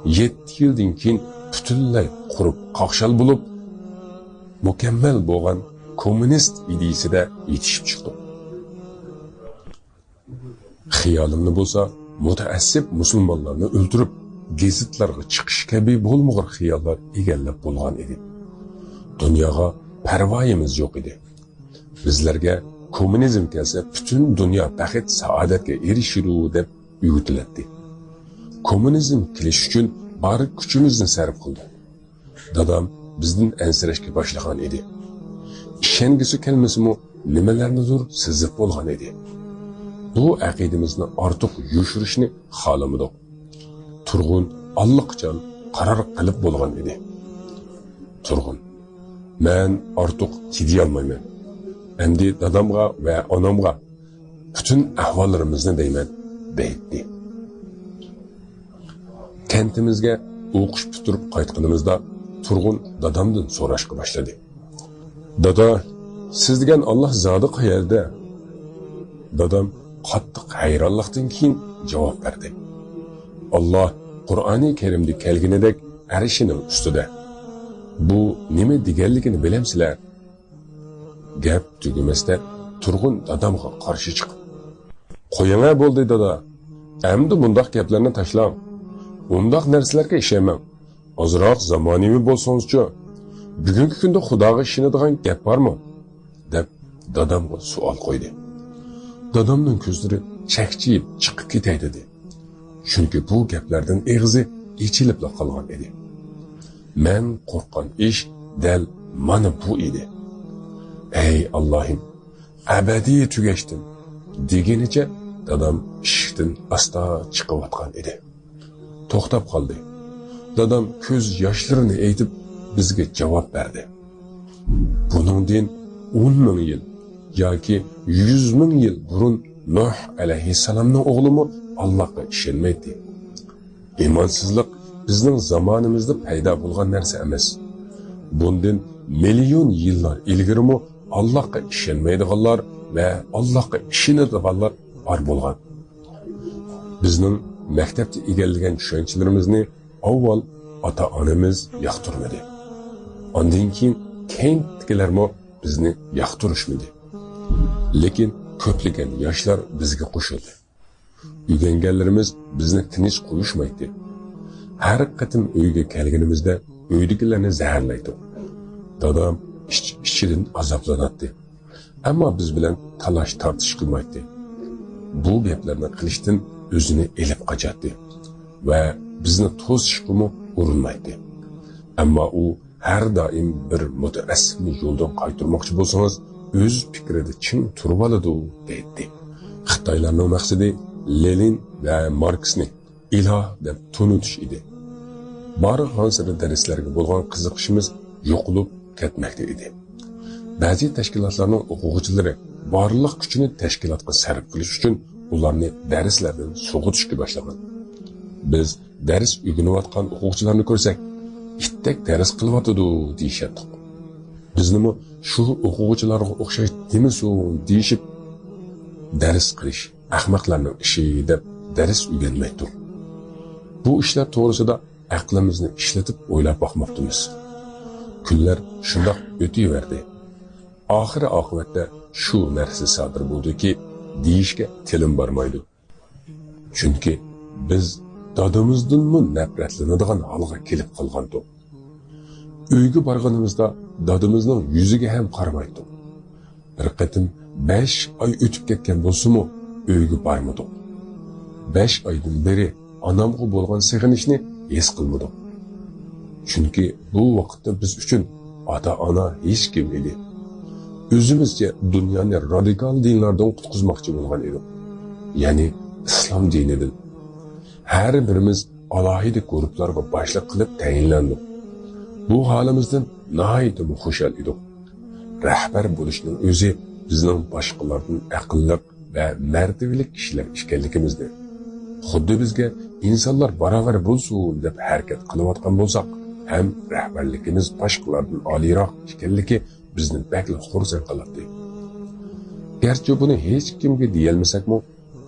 7 yildan keyin butunlay qurib qoqshal bo'lib, mukammal bo'lgan kommunist ideyasida yetishib chiqdi. Xiyolimni bo'lsa, mutaassib musulmonlarni o'ldirib, gazetlarga chiqish kabi bo'lmag'ir xiyollar egallab bo'lgan edi. Dunyoga parvoyimiz yo'q edi. Bizlarga kommunizm kelsa bütün dünya baxet saodatga erishuru deb uyg'otiladi. Kommunizm kelish uchun bari kuchimizni sarf qildi. Dadam bizdan ansirashga boshlagan edi. Ishongisi kelmasimi nimalarnidir sizib bo'lgan edi. Bu aqidamizni ortiq yushirishni xohlamadik. Turg'un allaqachon qaror qilib bo'lgan edi. Turg'un: "Men ortiq chiday olmayman. Endi dadamga va onamga bütün ahvollarimizni deyman" deydi. Kentimizga o'qish bitirib qaytganimizda Turg'un dadamdan so'rashga boshladi. "Dada, siz degan Alloh zoti qayerda?" Dadam qattiq hayronlikdan keyin javob berdi. "Alloh Qur'oni Karimda kelganidek arshining ustida. Bu nima deganligini bilamsizlar?" Gap tugamasda Turg'un dadamga qarshi chiqib: "Qo'yinglar bo'ldi dada. Endi bundaq gaplarni tashlang. Bundaq narsalarga ishonmang. Ozroq zamonaviy bo'lsangiz-chi. Bugungi kunda Xudoga ishonadigan gap bormi?" deb dadamga savol qo'ydi. Dadamning ko'zlari chaqchiyib chiqib ketay dedi. Chunki bu gaplardan eg'izi ichilib qolgan edi. Men qo'rqqan ish dal mana bu edi. "Ey Allohim, abadiy tugashdim" degenicha dadam eshikdan asta chiqayotgan edi. To'xtab qoldi. Dadam ko'z yoshlarini aytib bizga javob berdi. Buningdan 10 ming yil yoki 100 ming yil burun Nuh alayhissalomning o'g'limi Allohga ishonmaydi. Imonsizlik bizning zamonimizda paydo bo'lgan narsa emas. Bundan million yillar ilgarimi Allohga ishonmaydiganlar va Allohga ishonadiganlar bor bo'lgan. Bizning maktabda egallagan tushunchalarimizni avval ota-onamiz yoqtirmadi. Ondan keyin kentdagilarmo bizni yoqtirishmadi. Lekin ko'plagan yoshlar bizga qo'shildi. Uylanganlarimiz bizni tinch qo'yishmaydi. Har qatim uyga kelganimizda uydagilarni zaharlaydi. Dadam ichidan azoblanadi. Ammo biz bilan talash tortish qilmaydi. Bu gaplarni qilishdan o'zini elib qochadi va bizni to'sishga urinmaydi. Ammo u har doim bir mutaassibni yo'ldan qaytarmoqchi bo'lsangiz, o'z fikrida chin turib oladi deydi. Xitoylarning maqsadi Lenin va Marksni iloh deb tunutish edi. Barg'an sari darslarga bo'lgan qiziqishimiz yo'qolib ketmoqda edi. Ba'zi tashkilotlarning o'quvchilari barliq kuchini tashkilotga sarf qilish uchun ularni darslardan sug'utishga boshlagan. Biz dars o'rganayotgan o'quvchilarni ko'rsak, itdek dars qilyotidi deyishadi. Biznimi shu o'quvchilarga o'xshash demisu deyishib, dars qilish ahmoqlarning ishi deb dars o'rganmaydi. Bu ishlar to'g'risida aqlimizni ishlatib o'ylab boqmoqdamiz. Kunlar shundoq o'taverdi. Oxiri oqibatda shu narsa sodir bo'ldiki, deyishga tilim bormaydi. Chunki biz dadamizdanmi nafratlanadigan holga kelib qolgandik. Uyga borganimizda dadamizning yuziga ham qaramaydi. Bir qatim 5 oy o'tib ketgan bo'lsa-mu, uyga bormadik. 5 oydan beri onamga bo'lgan sig'inishni his qilmadik. Chunki bu vaqtda biz uchun ota-ona hech kim edi. O'zimizcha dunyoni radikal dinlardan qutqizmoqchi bo'lgan edik. Ya'ni islom dinidan. Har birimiz alohida guruhlarga boshliq qilib tayinlandik. Bu holimizdan nihoyat xushal edik. Rahbar bo'lishning o'zi bizning boshqalardan aqlli va martabali kishilar ekanligimizni. Xuddi bizga insonlar barobar bo'lsin deb harakat qilayotgan bo'lsak, ham rahbarligimiz boshqalardan oliyroq ekanligi bizni bakli xursand qiladi. Garchi buni hech kimga deyolmasakmi,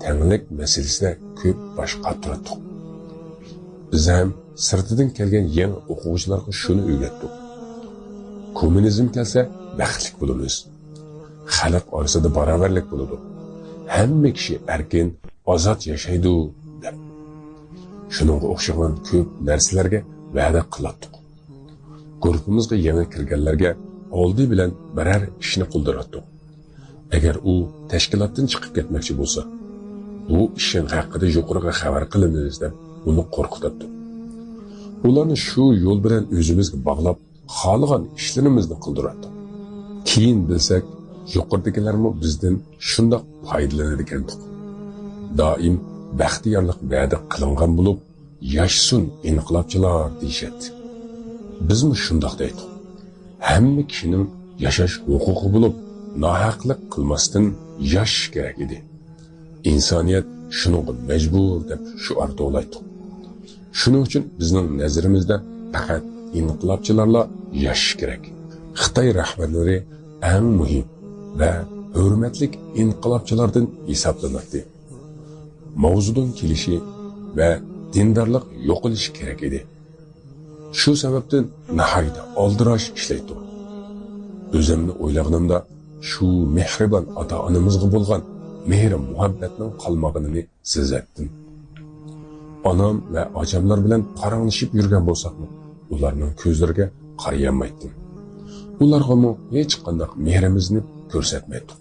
tanglik masalasida ko'p bosh qotirdik. Biz ham sirtidan kelgan yangi o'quvchilarga shuni o'rgatdik. Kommunizm kelsa baxtli bo'lamiz. Xalq orasida barobarlik bo'ladi. Hamma kishi erkin, ozod yashaydi deb. Shuningga o'xshagan ko'p narsalarga va'da qildik. Guruhimizga yangi kirganlarga oldi bilan biror ishni qildirdik. Agar u tashkilotdan chiqib ketmoqchi bo'lsa, bu ishning haqida yuqoriga xabar qilamiz deb uni qo'rqitibdi. Ularni shu yo'l bilan o'zimizga bog'lab, xohlagan ishlarimizni qildiradi. Keyin bilsak, yuqoridagilarmi bizdan shundoq foydalanadi ekandik. Doim baxtiyorlik va'da qilingan bo'lib, yashsun inqilobchilar deyishadi. Bizmi shundoq deydik. Hamma kishining yashash huquqi bo'lib, nohaqlik qilmasdan yashash kerak edi. İnsaniyat shunga majbur deb shuarda o'ylaydi. Shuning uchun bizning nazarimizda faqat inqilobchilarla yashash kerak. Xitoy rahbarlari eng muhim va hurmatli inqilobchilardan hisoblanadi. Mavzudan kelishi va dindorlik yo'qolishi kerak edi. Shu sababdan nihoyatda oldirash ishlaydi. O'zimni o'ylaganimda shu mehribon ota-onamizga bo'lgan mehr muhabbatning qolmaganini sezatdim. Onam va acamlar bilan qaranglashib yurgan bo'lsaqmi, ularning ko'zlariga qarayolmaydim. Ularga hech qanday mehrimizni ko'rsatmaydik.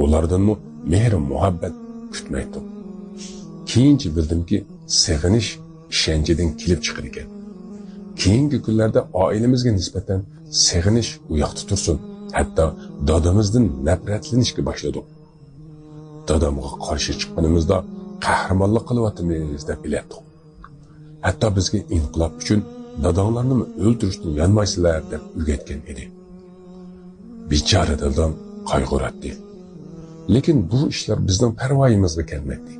Ulardanmi mehr muhabbat kutmaydik. Keyinchi bildimki, seg'inish ishonchidan kelib chiqar ekan. Keyingi kunlarda oilamizga nisbatan seg'inish u yoqda tursin, hatto dadamizdan nafratlanishga boshladik. Dadamga qarshi chiqqanimizda qahramonlik qilyapmiz deb bilardik. Hatto bizga inqilob uchun dadanglarni o'ldirishdan yanmaysizlar deb o'rgatgan edi. Bechora dadam qayg'uradi. Lekin bu ishlar bizning parvoyimizga kelmaydi.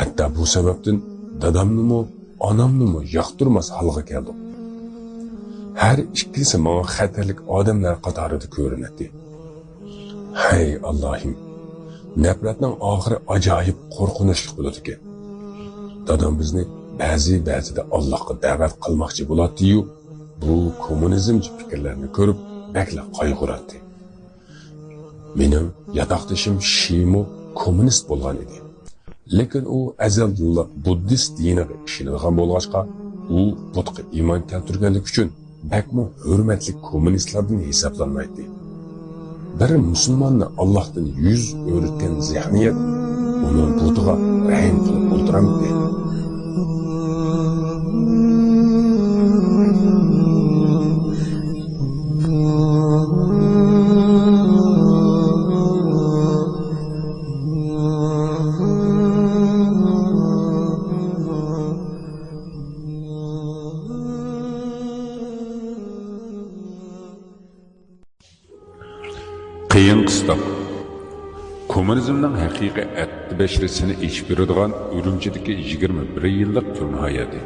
Hatto bu sababdan dadamni onamni yoqtirmas holga keldim. Har ikkisi menga xatarlik odamlar qatorida ko'rinadi. Hay Allohim, nafratning oxiri ajoyib qo'rqinchli bo'ladi ekan. Dadam bizni ba'zida Allohga da'vat qilmoqchi bo'ladi-yu, bu kommunizmchi fikrlarni ko'rib bakla qayg'uradi. Mening yatoqdishim Shimo kommunist bo'lgan edi. Lekin u azaldan buddist diniga ishonadigan bo'lg'achqa, u butqa iymon keltirganlik uchun bakmo hurmatli kommunistlardan hisoblanmaydi. Bir musulmonni Allohdan yuz o'rtgan zihniyat uning butiga rahim qilib o'ldiramdi. Qiyin qıstoq. Kommunizmning haqiqiy 65-sini ichib beradigan Urumchidagi 21 yillik turma hayoti.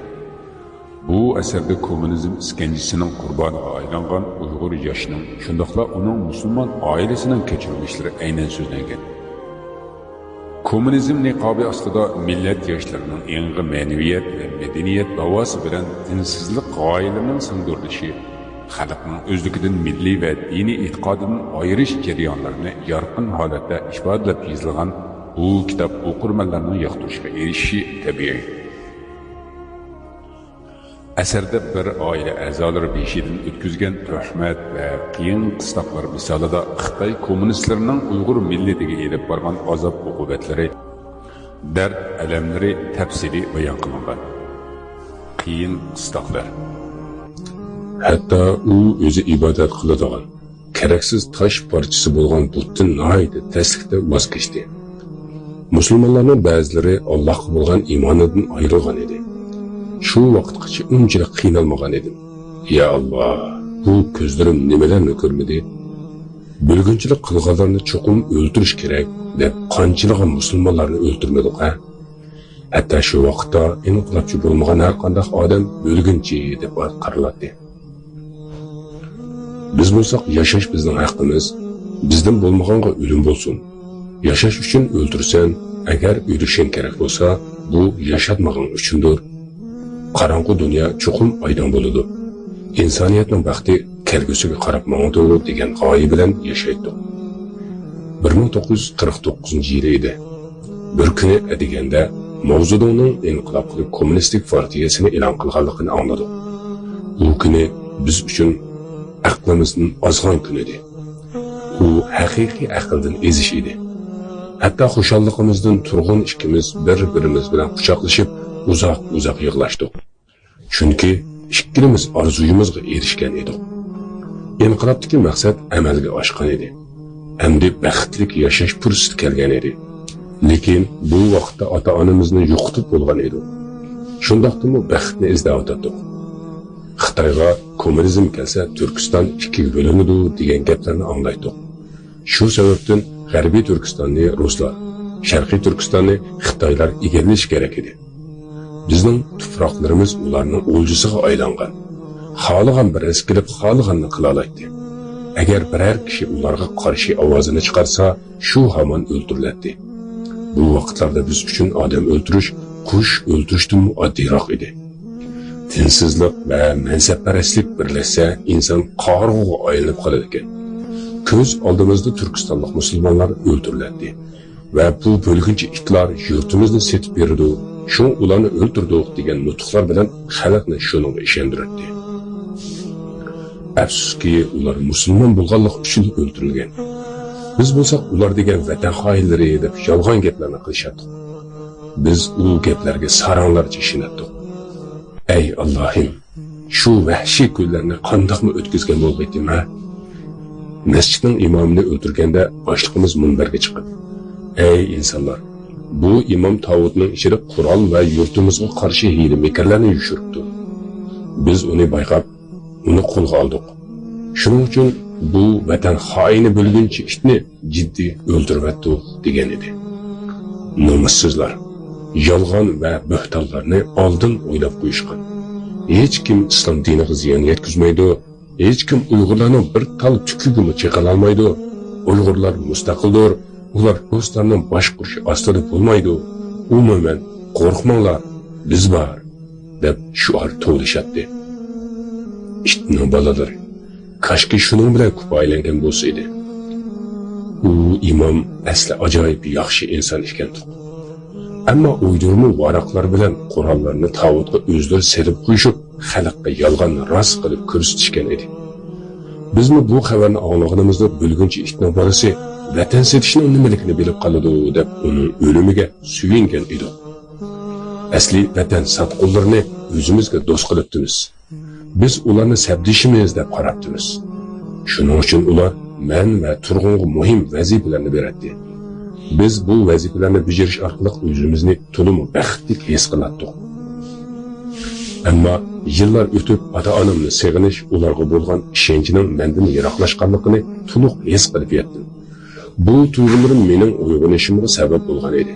Bu asarda kommunizm iskanjisining qurboniga aylangan Uyg'ur yoshining, shundaqla uning musulmon oilasining kechirmishlari aynan so'zlangan. Kommunizm niqobi ostida millat yoshlarining yangi ma'naviyat va madaniyat davosi bilan dinsizlik g'oyalarining singdirilishi, xalqning o'zligidan milliy va diniy e'tiqodidan ayirish jarayonlarini yorqin holatda ifodalab yozilgan bu kitob o'qirmanlarning yoqtirishiga erishishi tabiiy. Asarda bir oila a'zolari beshidan o'tkazgan tuhmat va qiyin qistoqlar misolida Xitoy kommunistlarining Uyg'ur millatiga elib borgan azob-uqubatlari, dard alamlari tafsili bayon qilingan. Qiyin qistoqlar. Hatto u o'zi ibodat qiladigan, keraksiz tosh parchasi bo'lgan butdan nihoyatda tasdiqda voz kechdi. Musulmonlarning ba'zilari Allohga bo'lgan iymonidan ayrilgan edi. Shu vaqtgacha unchalik qiynalmagan edim. Ya Alloh, bu ko'zlarim nimalarni ko'rmadi? Bo'lgunchilik qilganlarni cho'qim o'ldirish kerak deb qanchalagan musulmonlarni o'ldirmadik ha? Hatto shu vaqtda inqilobchi bo'lmagan har qanday odam o'lgunchi deb qaraladi. Biz bo'lsak yashash bizning haqqimiz, bizdan bo'lmaganga o'lim bo'lsin. Yashash uchun o'ldirsan, agar o'lishing kerak bo'lsa, bu yashatmagan uchundir. Qarang'u dunyo cho'qim aydon bo'ladi. İnsaniyatning baxti kelgusiga qarab mangdi degan g'oya bilan yashaydi. 1949-yil edi. Bir kuni deganda Mavzudonning inqilobli kommunistik partiyasini e'lon qilganligini angladik. Bu kuni biz uchun aqlimizning ozg'on kuni edi. Bu haqiqiy aqldan ezish edi. Hatto xushalligimizdan turg'un ikkimiz bir-birimiz bilan quchoqlashib, uzoq yig'lashdik. Chunki ikkimiz orzuyimizga erishgan edik. İnqilobdagi maqsad amalga oshgan edi. Endi baxtlik yashash fursati kelgan edi. Lekin bu vaqtda ota-onamizni yo'qotib bo'lgan edi. Shundaqdimi baxtni izlayotdik. Xitoyga kommunizm kelsa Turkiston ikkiga bo'linadi degan gaplarni anglaydik. Shu sababdan G'arbiy Turkistonni ruslar, Sharqiy Turkistonni Xitoylar egallash kerak edi. Bizning tuproqlarimiz ularning o'ljisiga aylangan. Xohlagan bir ish qilib, xohlaganini qila oladi. Agar biror kishi ularga qarshi ovozini chiqarsa, shu hamon o'ldiriladi. Bu vaqtlarda biz uchun odam o'ldirish, qush o'ldirishdan oddiyroq edi. Dinsizlik va mansabparastlik birlashsa, inson qorg'uga aylanib qoladi ekan. Ko'z oldimizda Turkistonlik musulmonlar o'ldiriladi va bu bo'lguncha itlar yurtimizni setib berdi, shu ularni o'ldirdik degan nutqlar bilan xalqni shunga ishontirdi. Afsuski, ular musulmon bo'lganlik uchun o'ldirilgan. Biz bo'lsak, ular degan vatan xoinlari deb yolg'on gaplarni qilishadi. Biz u gaplarga saranglarcha ishondik. Ey Allohim, shu vahshiy kunlarni qandoqmi o'tkazgan bo'lg'aydim-a? Masjidning imomini o'ldirganda boshliqimiz munbarga chiqib, ey insonlar, bu imom tavutning ichida Qur'on va yurtimizga qarshi hiyla-mekarlarni yushiribdi. Biz uni bayqab, uni qo'lga oldik. Shuning uchun bu vatan xoini bo'lguncha itni jiddiy o'ldiribdi degan edi. Nomussizlar, yolg'on va bo'htonlarni oldin o'ylab qo'yishgan. Hech kim islom diniga ziyon yetkazmaydi. Hech kim Uyg'urlarning bir tal tukugini chiqara olmaydi. Uyg'urlar mustaqildir. Ular ruslarning boshqurishi ostida bo'lmaydi. Umuman qo'rqmanglar, biz bor deb shuar to'lishadi. İşte balaları, kaşki şunun bilen kupaylangan bo'lsa edi. U imom asli ajoyib yaxshi inson ekan. Ammo uydurma varaqlar bilan Qur'onlarni tavutga o'zlari serib qo'yishib, xalqqa yolg'onni rost qilib ko'rsatishgan edi. Bizmi bu xabarni anglaganimizda bo'lguncha itning bolasi vatan setishning nimaligini bilib qoladi deb uning o'limiga suyingan edi. Asli vatan satqullarni o'zimizga do'st qilibdimiz. Biz ularni sabdishimiz deb qarabdimiz. Shuning uchun ular men va turg'unga muhim vazifalarni beradi. Biz bu vazifalarni bajarish orqali o'zimizni to'liq baxtli his qilardik. Ammo yillar o'tib ota-onamni seg'inish, ularga bo'lgan ishonchning mendan yiroqlashganligini to'liq his qilib yetdim. Bu tuyg'ularim mening uyg'onishimga sabab bo'lgan edi.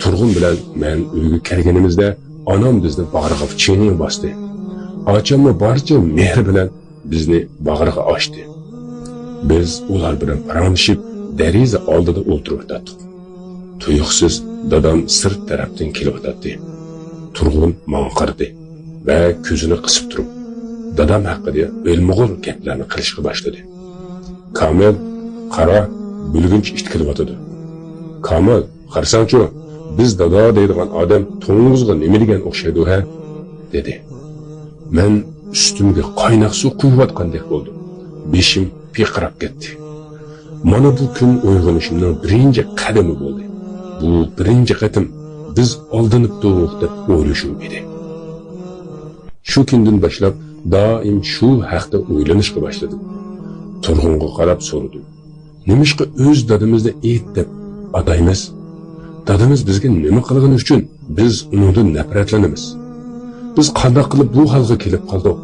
Turg'un bilan men uyga kelganimizda onam bizni bag'riga chingni bosdi. Ochamni barcha mehr bilan bizni bag'riga ochdi. Biz ular bilan paranglashib, dariza oldida o'tirib o'tdik. Tuyuqsiz dadam sirt tarafdan kelib o'tdi. Turg'un menga qaradi va ko'zini qisib turib, dadam haqida o'lmog'ur gaplarni qilishga boshladi. Kamil, qara, bo'lguncha it kelib o'tdi. Kamil, qarsangchi, biz dada deydigan odam to'ng'izga nima degan o'xshaydi ha? dedi. Men üstümge qaynoq suv quyayotgandek bo'ldim. Beshim piqirab ketdi. Mana bu kun uyg'onishimning birinchi qadami bo'ldi. Bu birinchi qatim biz oldinibdik deb o'ylashim edi. Shu kundan boshlab doim shu haqda o'ylanishga boshladim. Turg'unga qarab so'radim. Nimishqa o'z dadimizni et deb ataymiz? Dadimiz bizga nima qilgani uchun biz undan nafratlanamiz? Biz qanday qilib bu holga kelib qoldik?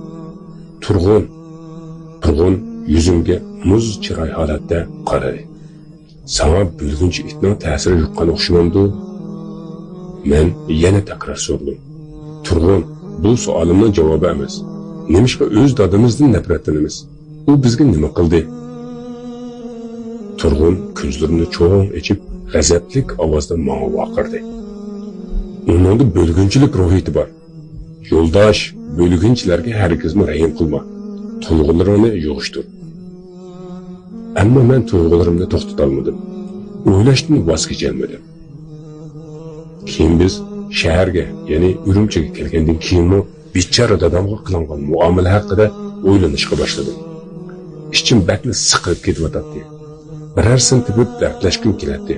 Turg'un yuzimga muz chiroy holatda qaradi. Sana bo'lguncha itning ta'siri yuqqan o'xshamamdi. Men yana takror so'radim. Turg'un, bu savolimning javobi emas. Nimishqa o'z dadimizdan nafratlanamiz? U bizga nima qildi? Turg'un ko'zlarini cho'ng ochib, g'azablik ovozda menga vaqirdi. Uningda bo'lgunchilik ruhiyati bor. Yo'ldosh, bo'lgunchilarga hargizmi rahim qilma. Tuyg'ularini yo'g'ishtir. Ammo men tuyg'ularimni to'xtata olmadim. O'ylashdan voz kecholmadim. Keyin biz shaharga, ya'ni Urumchiga kelgandan keyinmi bechora dadamga qilingan muomala haqida o'ylanishga boshladim. Ichim bakli siqib ketyapti. birarsin tepib dardlashgim keladi.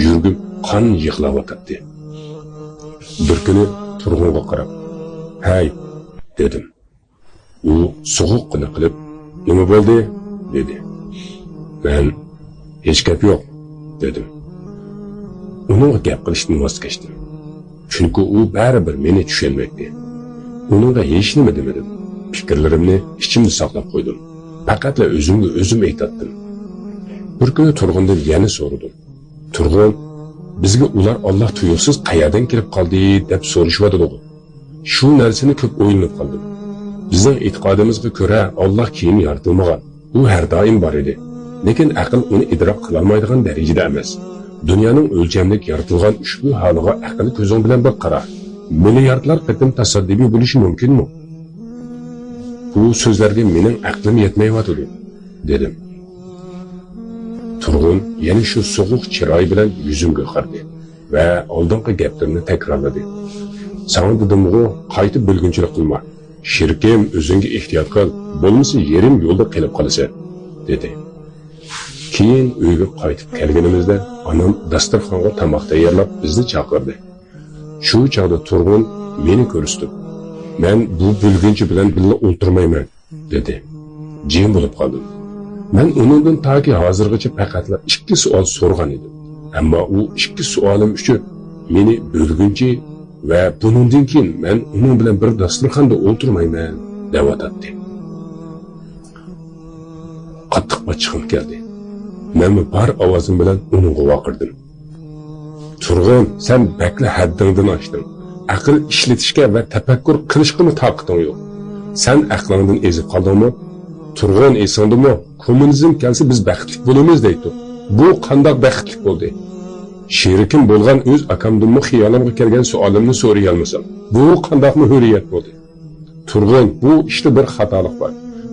Yurgim qon yig'layotdi. Bir kuni Turg'unga qarab, "Hay", dedim. U sovuqqina qilib, "Nima bo'ldi?" dedi. Men "Hech gap yo'q", dedim. Uningga gap qilishdan voz kechdim. Chunki u baribir meni tushunmaydi. Uningga hech nima demadim. Fikrlarimni ichimda saqlab qo'ydim. Faqatla o'zimga o'zim aytdim. Bir kuni Turg'undan yana so'radim. "Turg'un, bizga ular Alloh tuyuqsiz qayerdan kelib qoldi deb so'rashadi." Shu narsani ko'p o'ylanib qoldim. Bizning e'tiqodimizga ko'ra Alloh keyin yaratilmagan. U har doim bor edi. Lekin aql uni idrok qila olmaydigan darajada emas. Dunyoning o'lchamlik yaratilgan ushbu holiga aql ko'zing bilan bir qara. Milliardlar qatim tasaddibiy bo'lishi mumkinmi? Bu so'zlarga mening aqlim yetmayotdi, dedim. Turg'un yana shu sovuq chiroy bilan yuzimga qaradi va oldingi gaplarini takrorladi. "Sana dedim-ku, qaytib bilgunchilik qilma. Shirkim, o'zingga ehtiyot qil, bo'lmasa yerim yo'lda qilib qolasan", dedi. Keyin uyga qaytib kelganimizda onam dasturxonga tamoq tayyorlab bizni chaqirdi. Shu chog'da Turg'un meni ko'rsatib, "Men bu bilgunchi bilan birga o'ltirmayman", dedi. Jim bo'lib qoldim. Men uningdan toki hozirgacha faqatla 2 savol so'rgan edim. Ammo u 2 savolim uchun meni bilgunchi va buningdan keyin men uning bilan bir dasturxonda o'ltirmayman deb aytdi. Qattiq bachig'im keldi. Men bar ovozim bilan uningga vaqirdim. "Turg'un, sen bakla haddingdan oshding. Aql ishlatishga va tafakkur qilishga toqating yo'q. Sen aqlingdan ezib qoldingmi? Turg'un, esingdimi? Kommunizm kelsa biz baxtli bo'lamiz deydi. Bu qanday baxtli bo'ldi? Sherikim bo'lgan o'z akamdimmi xiyolimga kelgan savolimni so'ray olmasam, bu qandaymi hurriyat bo'ldi? Turg'un, bu ishda bir xatolik bor.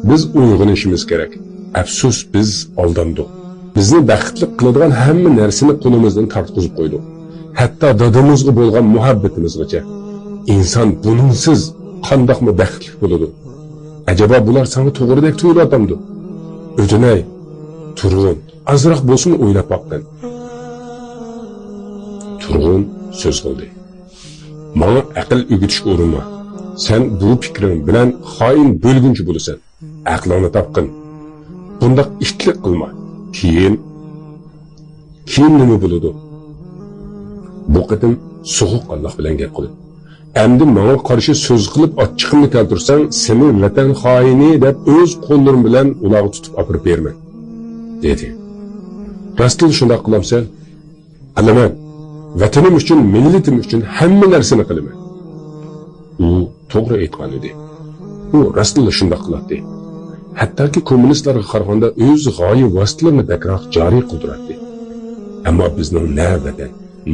Biz uyg'onishimiz kerak. Afsus, biz aldandik. Bizni baxtli qiladigan hamma narsani qo'limizdan tortqizib qo'ydik. Hatto dadamizga bo'lgan muhabbatimizgacha. Inson buningsiz qandaymi baxtli bo'ladi? Acaba bular sana to'g'ridek tuyuladimdi? O'tinay, Turg'un, azroq bo'lsin o'ylab boqdin. Turg'un so'z qildi. "Menga aql o'rgatishga urinma. Sen bu fikring bilan xoin bo'lgunchi bo'lasan. Aqlingni topqin. Bundaq itlik qilma. Keyin nima bo'ladi?" Bu qatim so'g'uq Alloh bilan gap qildi. "Endi menga qarshi so'z qilib ochiqimni keltirsang, seni vatan xoini deb o'z qo'llarim bilan ularga tutib olib berman", dedi. "Rostli shunday qilamsan?" "Qilaman. Vatanim uchun, millatim uchun hamma narsani qilaman." U to'g'ri aytgan edi. U rostli shunday qiladi. Hattoki kommunistlarga qaraganda o'z g'oya vositalarini bakroq joriy qildiradi. Ammo bizning na vatan,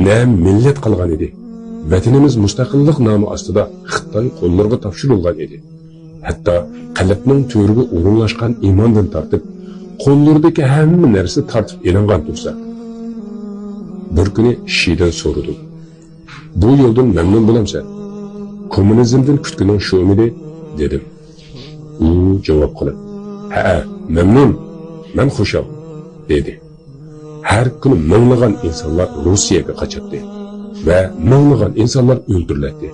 na millat qolgan edi. Vatanimiz mustaqillik nomi ostida Xitoy qo'llariga topshirilgan edi. Hatto qalbning to'riga o'rinlashgan iymondan tortib, qo'llaridagi hamma narsa tortib elingan tursa. Bir kuni Shidan so'radim. "Bu yo'ldan mamnun bo'lamsan? Kommunizmdan kutganing shumidi?" dedim. U javob qilib, "Ha, mamnun. Men xushal", dedi. Har kuni minglagan insonlar Rossiyaga qochadi va minglagan insonlar o'ldiriladi.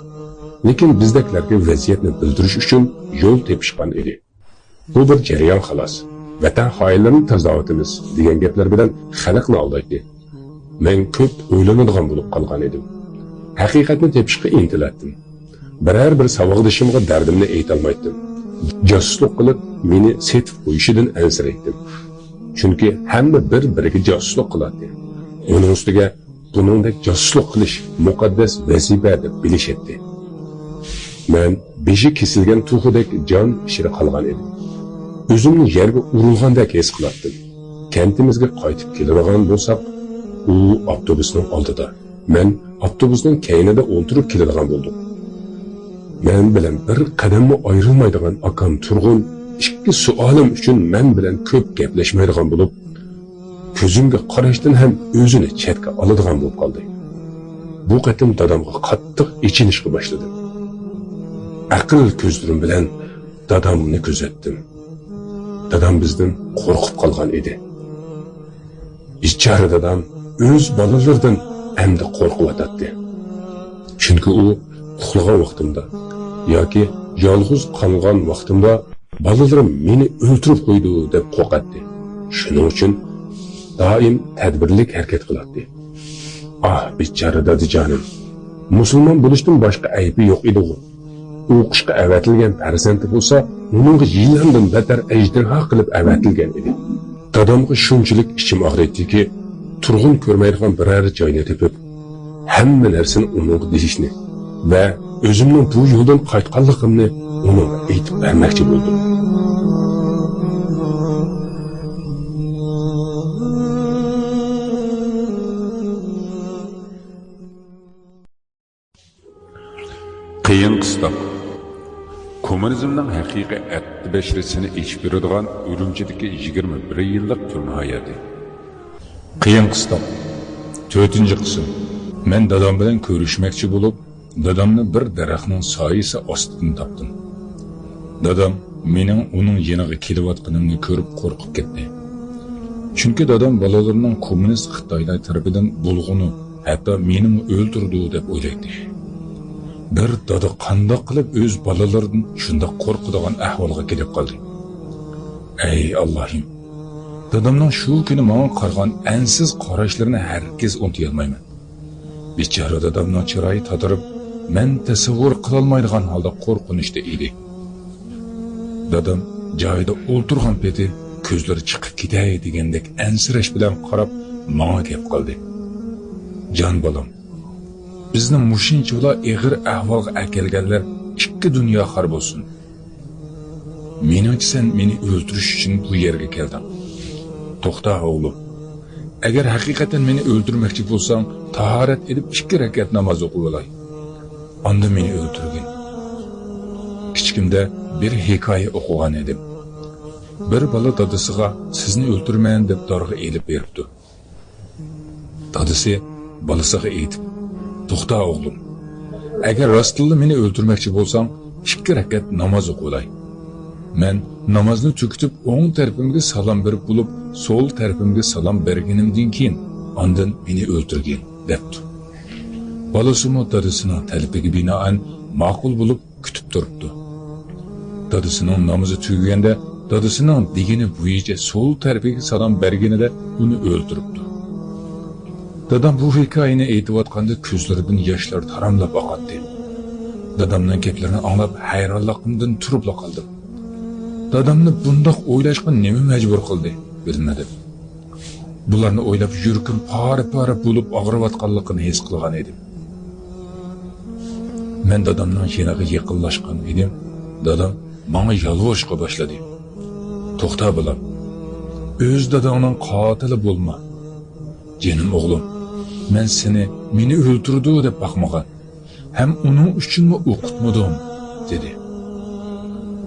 Lekin bizdeklarga vaziyatni bildirish uchun yo'l tepishgan edi. Bu bir jarayon xolos. Vatan xoinlarini tozalotimiz degan gaplar bilan xalqni aldaydi. Men ko'p o'ylanadigan bo'lib qolgan edim. Haqiqatni tepishga intilatdim. Biror bir savoldoshimga dardimni aytolmaydim. Josuslik qilib meni setib qo'yishidan ansiraydim. Chunki hamma bir-biriga josuslik qiladi. Uning ustiga buningdek josuslik qilish muqaddas vazifa deb bilishadi. Men beshi kesilgan tuxudek jon ishira qolgan edim. O'zimni yerga urilgandek his qilardim. Kentimizga qaytib keladigan bo'lsak, u avtobusning oldida. Men avtobusning keyinida o'tirib keladigan bo'ldim. Men bilan bir qadammi ayrilmaydigan akam Turg'un 2 savolim uchun men bilan ko'p gaplashmaydigan bo'lib, ko'zimga qarashdan ham o'zini chetga oladigan bo'lib qoldi. Bu qatim dadamga qattiq ichinishga boshladim. Aql ko'zlarim bilan dadamni kuzatdim. Dadam bizdan qo'rqib qolgan edi. İçeri dadam öz balalardan endi korkuvatatti. Çünkü o uxlagan vaqtimda yoki yolg'iz qolgan vaqtimda balalarim meni o'ltirib qo'ydi deb qo'rqatdi. Shuning uchun doim tadbirlik harakat qilardi. Ah, bechora dadajonim. Musulmon bo'lishdan boshqa aybi yo'q edi u. O'qishga avatilgan farzandi bo'lsa, uning yillardan battar ejderha qilib avatilgan edi. Dadamga shunchalik ichim og'riydi-ki, turg'un ko'rmaydigan biror joyni tepib, hamma narsani uning deyishni va o'zimning bu yo'ldan qaytganligimni uning aytib bermoqchi bo'ldim. Qiyin qistoq. Kommunizmning haqiqiy atti bashrisini ichib beradigan Urumchidagi 21 yillik turma hayoti. Qiyin qistoq. 4-qism. Men dadam bilan ko'rishmoqchi bo'lib, dadamni bir daraxtning soyasi ostidan topdim. Dadam mening uning yeniga kelayotganimni ko'rib qo'rqib ketdi. Chunki dadam bolalarining kommunist Xitoylar tarafidan bulg'uni, hatto meni o'ldirdi deb o'ylaydi. Bir dada qandoq qilib o'z bolalaridan shunday qo'rqadigan ahvolga kelib qoldi. Ey Allohim. Dadamning shu kuni menga qargan ansiz qarashlarini hargiz unutay olmayman. Bechora dadamning chiroyi tadirib, men tasavvur qila olmaydigan holda qo'rqinchda edi. Dadam joyida o'ltirgan peti ko'zlari chiqib ketay degandek ansirash bilan qarab menga gap qildi. Jon bolam, bizni mushinchola ig'ir ahvolga akelganlar ikki dunyo xor bo'lsin. Menimcha sen meni o'ldirish uchun bu yerga kelding. To'xta o'g'lim. Agar haqiqatan meni o'ldirmoqchi bo'lsang, tahorat edib 2 rakat namoz o'qib olay. Onda meni o'ldirgin. Kichkimda bir hikoya o'qigan edim. Bir bola dadasiga sizni o'ldirmayman deb dorga elib beribdi. Dadasi bolasiga aytib, to'xta o'g'lim. Agar rostilla meni o'ldirmoqchi bo'lsang, 2 rakat namoz o'qib olay. Men namozni tugitib, o'ng tarafimga salom berib bo'lib, so'l tarafimga salom berganimdan keyin, ondan meni o'ldirgin debdi. Bolasimi dadasining talabiga binoan ma'qul bo'lib kutib turibdi. Dadasining namozi tugaganda, dadasining degani bo'yicha so'l tarafiga salom berganida uni o'ldiribdi. Dadam bu hikoyani aytayotganda ko'zlaridan yoshlar taramlab oqatdi. Dadamning gaplarini anglab hayronligimdan turib qoldim. Dadamni bundoq o'ylashga nima majbur qildi, bilmadim. Bularni o'ylab yuragim pora-pora bo'lib og'riyotganligini his qilgan edim. Men dadamning yeniga yaqinlashgan edim. Dadam menga yolvorishga boshladi. To'xta bolam. O'z dadangning qotili bo'lma. Jenim o'g'lim, men seni meni o'ldirdi deb baqmagan. Ham uning uchunmi o'qitmadim, dedi.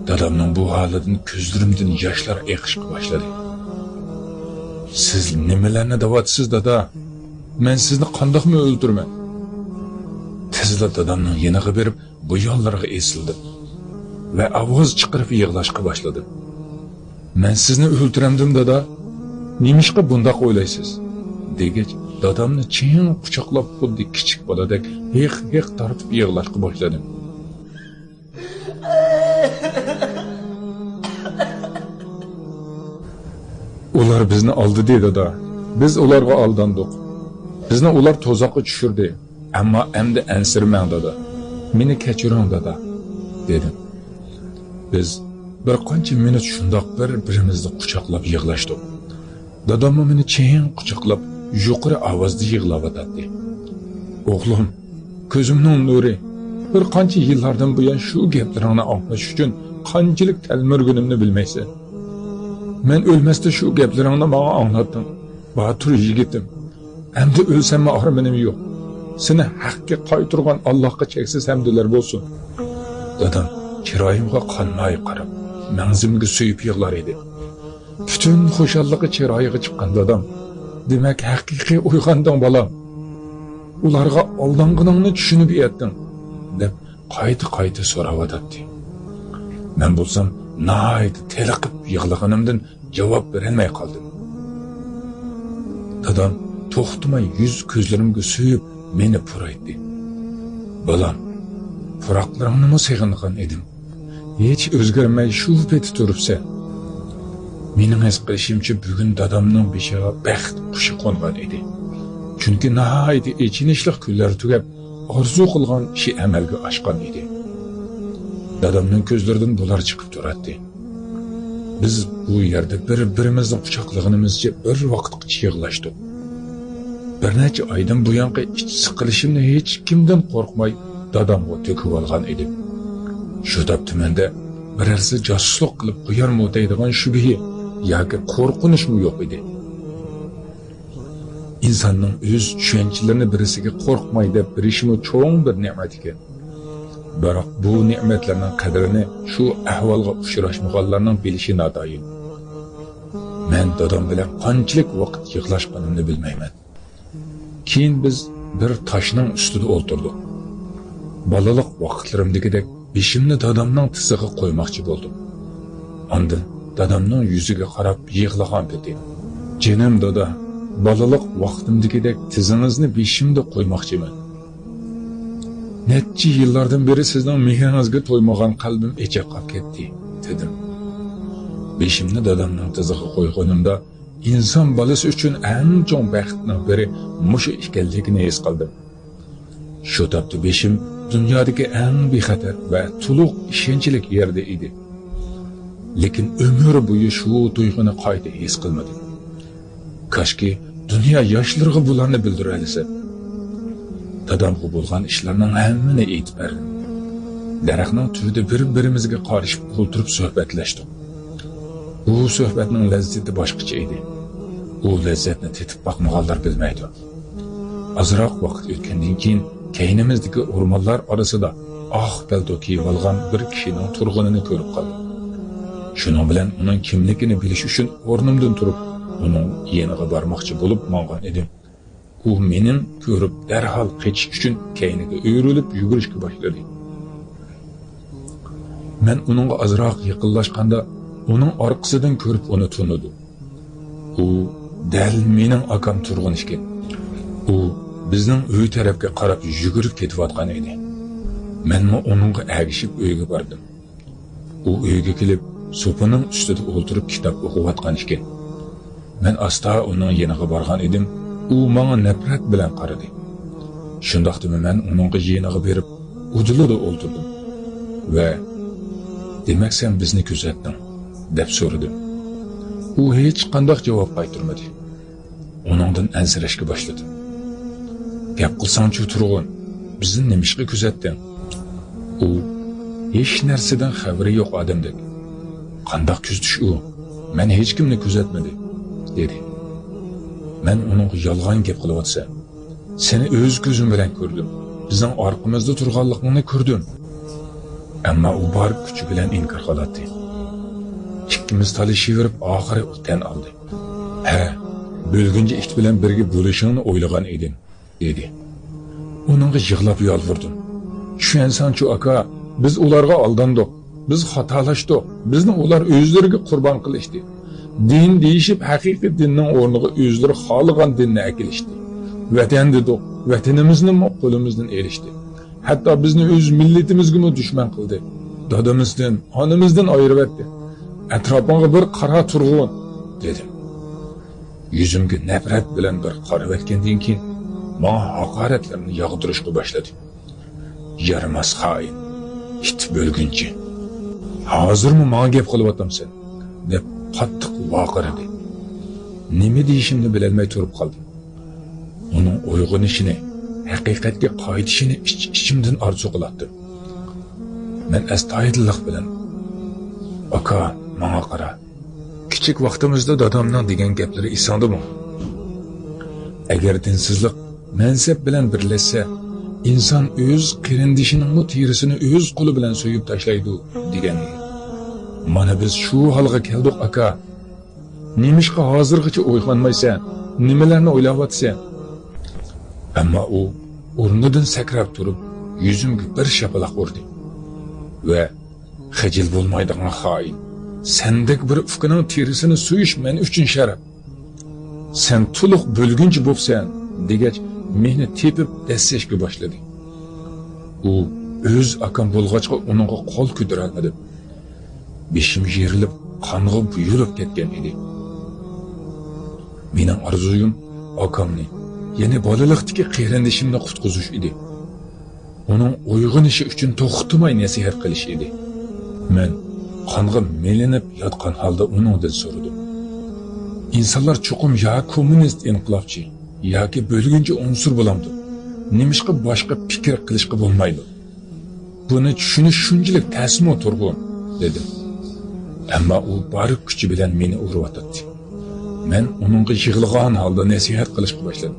Dadamning bu holidan ko'zlarimdan yoshlar eqishga boshladi. Siz nimalarni da'vatsiz dada? Men sizni qandoqmi o'ldirman? Tezda dadamning yeniga berib, bu yo'llarga esildim va ovoz chiqarib yig'lashga boshladim. Men sizni o'ldiramdim dada. Nimishqa bundoq o'ylaysiz? Degach, dadamni chin quchoqlab xuddi kichik boladek hiq-hiq tortib yig'lashga boshladim. Ular bizni oldi dada. Biz ularga aldandik. Bizni ular to'zoqqa tushirdi. Ammo endi ansirmang dada. Meni kechiring dada, dedim. Biz bir qancha minut shundoq bir-birimizni quchoqlab yig'lashdik. Dadam meni chin quchoqlab yuqori ovozda yig'layotdi. O'g'lim, ko'zimning nuri, bir qancha yillardan buyon shu gaplaringni anglash uchun qanchalik talmurgunimni bilmaysan. Men o'lmasda shu gaplaringni menga anglatding. Batur yigitim. Endi o'lsam armanim yo'q. Seni haqqa qaytirgan Allohga cheksiz hamdlar bo'lsin. Dadam chiroyimga qanmay qarab, mangzimga suyib yig'lar edi. Bütün xo'shalliqi chiroyiga chiqqan dadam. Demak, haqiqiy uyg'onding bolam. Ularga aldanganingni tushunib yetding, deb qayta so'rayotdi. Men bo'lsam, nayt teliqib yig'laganimdan javob berolmay qoldim. Dadam to'xtamay yuz ko'zlarimga suyib meni puraydi. Balam, puraqlarimni seg'ingan edim. Hech o'zgarmay shu peti turibsa. Mening his qilishimcha bugun dadamning beshiga baxt qushi qo'ngan edi. Chunki nihoyatda echinishli kunlar tugab, orzu qilgan ishi amalga oshgan edi. Dadamning ko'zlaridan bular chiqib turardi. Biz bu yerda bir-birimizni quchoqlaganimizcha bir vaqtgacha yig'lashdik. Bir necha oydan buyonqi ich siqilishimni hech kimdan qo'rqmay dadamga to'kib olgan edim. Shu topda menda birarsi josuslik qilib qo'yarmi deydigan shubhi yoki qo'rqinishmi yo'q edi. İnsanning o'z tushunchalarini birisiga qo'rqmay deb berishimi cho'ng bir ne'mat ekan. Biroq bu ne'matlarning qadrini shu ahvolga uchrashmaganlarning bilishi nodoim. Men dadam bilan qanchalik vaqt yig'lashganimni bilmayman. Keyin biz bir toshning ustida o'tirdik. Balalik vaqtlarimdagidek beshimni dadamning tiziga qo'ymoqchi bo'ldim. Ondan dadamning yuziga qarab yig'lagan edi. "Jinim dada, balalik vaqtimdagidek tizingizni beshimda qo'ymoqchiman. Necha yillardan beri sizning mehringizga to'ymagan qalbim echib qolib ketdi" dedim. Beshimni dadamning tiziga qo'yganimda inson bolasi uchun eng chong baxtning biri mushu ekanligini his qildim. Shu topda beshim dunyodagi eng bexatar va to'liq ishonchli yerda edi. Lekin umr bo'yi shu tuyg'uni qayta his qilmadim. Kashki dünya yoshlarga bularni bildira olsa. Dadamga bo'lgan ishlarning hammani aytib berdim. Daraxtning tubida bir-birimizga qarashib o'tirib suhbatlashdik. Bu suhbatning lazzati boshqacha edi. U lazzatni tetib boqmaganlar bilmaydi. Azroq vaqt o'tgandan keyin keynimizdagi o'rmonlar orasida oq palto kiyib olgan bir kishining turg'unini ko'rib qoldim. Shuning bilan uning kimligini bilish uchun o'rnimdan turib, uning yeniga bormoqchi bo'lib mong'an edim. U mening ko'rib darhol qochish uchun keyniga o'yrilib yugurishga boshladi. Men uningga azroq yaqinlashganda uning orqasidan ko'rib uni tunidim. U dal mening akam turg'un ekan. U bizning uy tarafga qarab yugurib ketayotgan edi. Menmi uningga ergishib uyga bordim. U uyga kelib so'pining ustida o'tirib kitob o'qiyotgan ekan. Men asta uning yeniga borgan edim. U menga nafrat bilan qaradi. Shundaqdimi men uningga yeniga berib, udilida o'tirdim va "Demak sen bizni kuzatding" deb so'radim. U hech qanday javob qaytarmadi. Uningdan ansirashga boshladim. "Gap qilsang-chi turg'un, bizni nimishga kuzatding?" U hech narsadan xabari yo'q odamdek. "Qanday kuzatish u? Men hech kimni kuzatmadim" dedi. Men uning yolg'on gap qilyapsa, "Seni o'z ko'zim bilan ko'rdim. Bizning orqamizda turganligingni ko'rdim." Ammo u bor kuchi bilan inkor qiladi. Ikkimiz talashaverib oxiri tan oldi. "Ha, bo'lguncha it bilan birga bo'lishingni o'ylagan edim" dedi. Uningga yig'lab yolvirdim. "Tushunsan-chu aka, biz ularga aldandik. Biz xatolashdik. Bizni ular o'zlariga qurbon qilishdi. Din deyishib haqiqiy dinning o'rniga o'zlari xohlagan dinni akilishdi. Vatan dedik, vatanimizni qo'limizdan erishdi. Hatto bizni o'z millatimizga dushman qildi. Dadamizdan, onamizdan ayirib etdi. Atrofimga bir qara turg'un" dedim. Yuzimga nafrat bilan bir qarab etgandan keyin menga haqoratlarni yog'dirishga boshladi. "Yaramas xoin, it bo'lguncha. Hozirmi menga gap qilyapsan?" deb qattiq vaqirdi. Nima deyishimni bilolmay turib qoldim. Uning uyg'onishini, haqiqatga qaytishini ichimdan orzu qilardim. Men astoydillik bilan "Aka, menga qara. Kichik vaqtimizda dadamning degan gaplari esingdimi? Agar dinsizlik mansab bilan birlashsa, inson o'z qarindishining terisini o'z qo'li bilan so'yib tashlaydi" degan. Mana biz shu holga keldik aka. Nemishqa hozirgacha o'ylanmaysan? Nimalarni o'ylayapsan? Ammo u o'rnidan sakrab turib, yuzimga bir shapaloq urdi va "Xijil bo'lmaydigan xoin. Sendek bir ufqaning terisini so'yish men uchun sharaf. sen to'liq bo'lgunchi bo'psan degach meni tepib dassashga boshladi. U o'z akam bo'lg'achqa uningga qo'l ko'tara olmadim. Beshim yerilib qonga buyurib ketgan edi. Mening orzuyim akamni, ya'ni bolalikdagi qarindishimni qutqizish edi. Uning uyg'onishi uchun to'xtamay nasihat qilish edi. Men qonga melinib yotgan holda uningdan so'radim. İnsanlar cho'qim ya kommunist inqilobchi yoki bo'lgunchi unsur bo'lamdi. Nimishqa boshqa fikr qilishga bo'lmaydi. Buni tushunish shunchalik tasmo turg'un dedi. Ammo u bari kuchi bilan meni urayotdi. Men uningga yig'ilgan holda nasihat qilishga boshladim.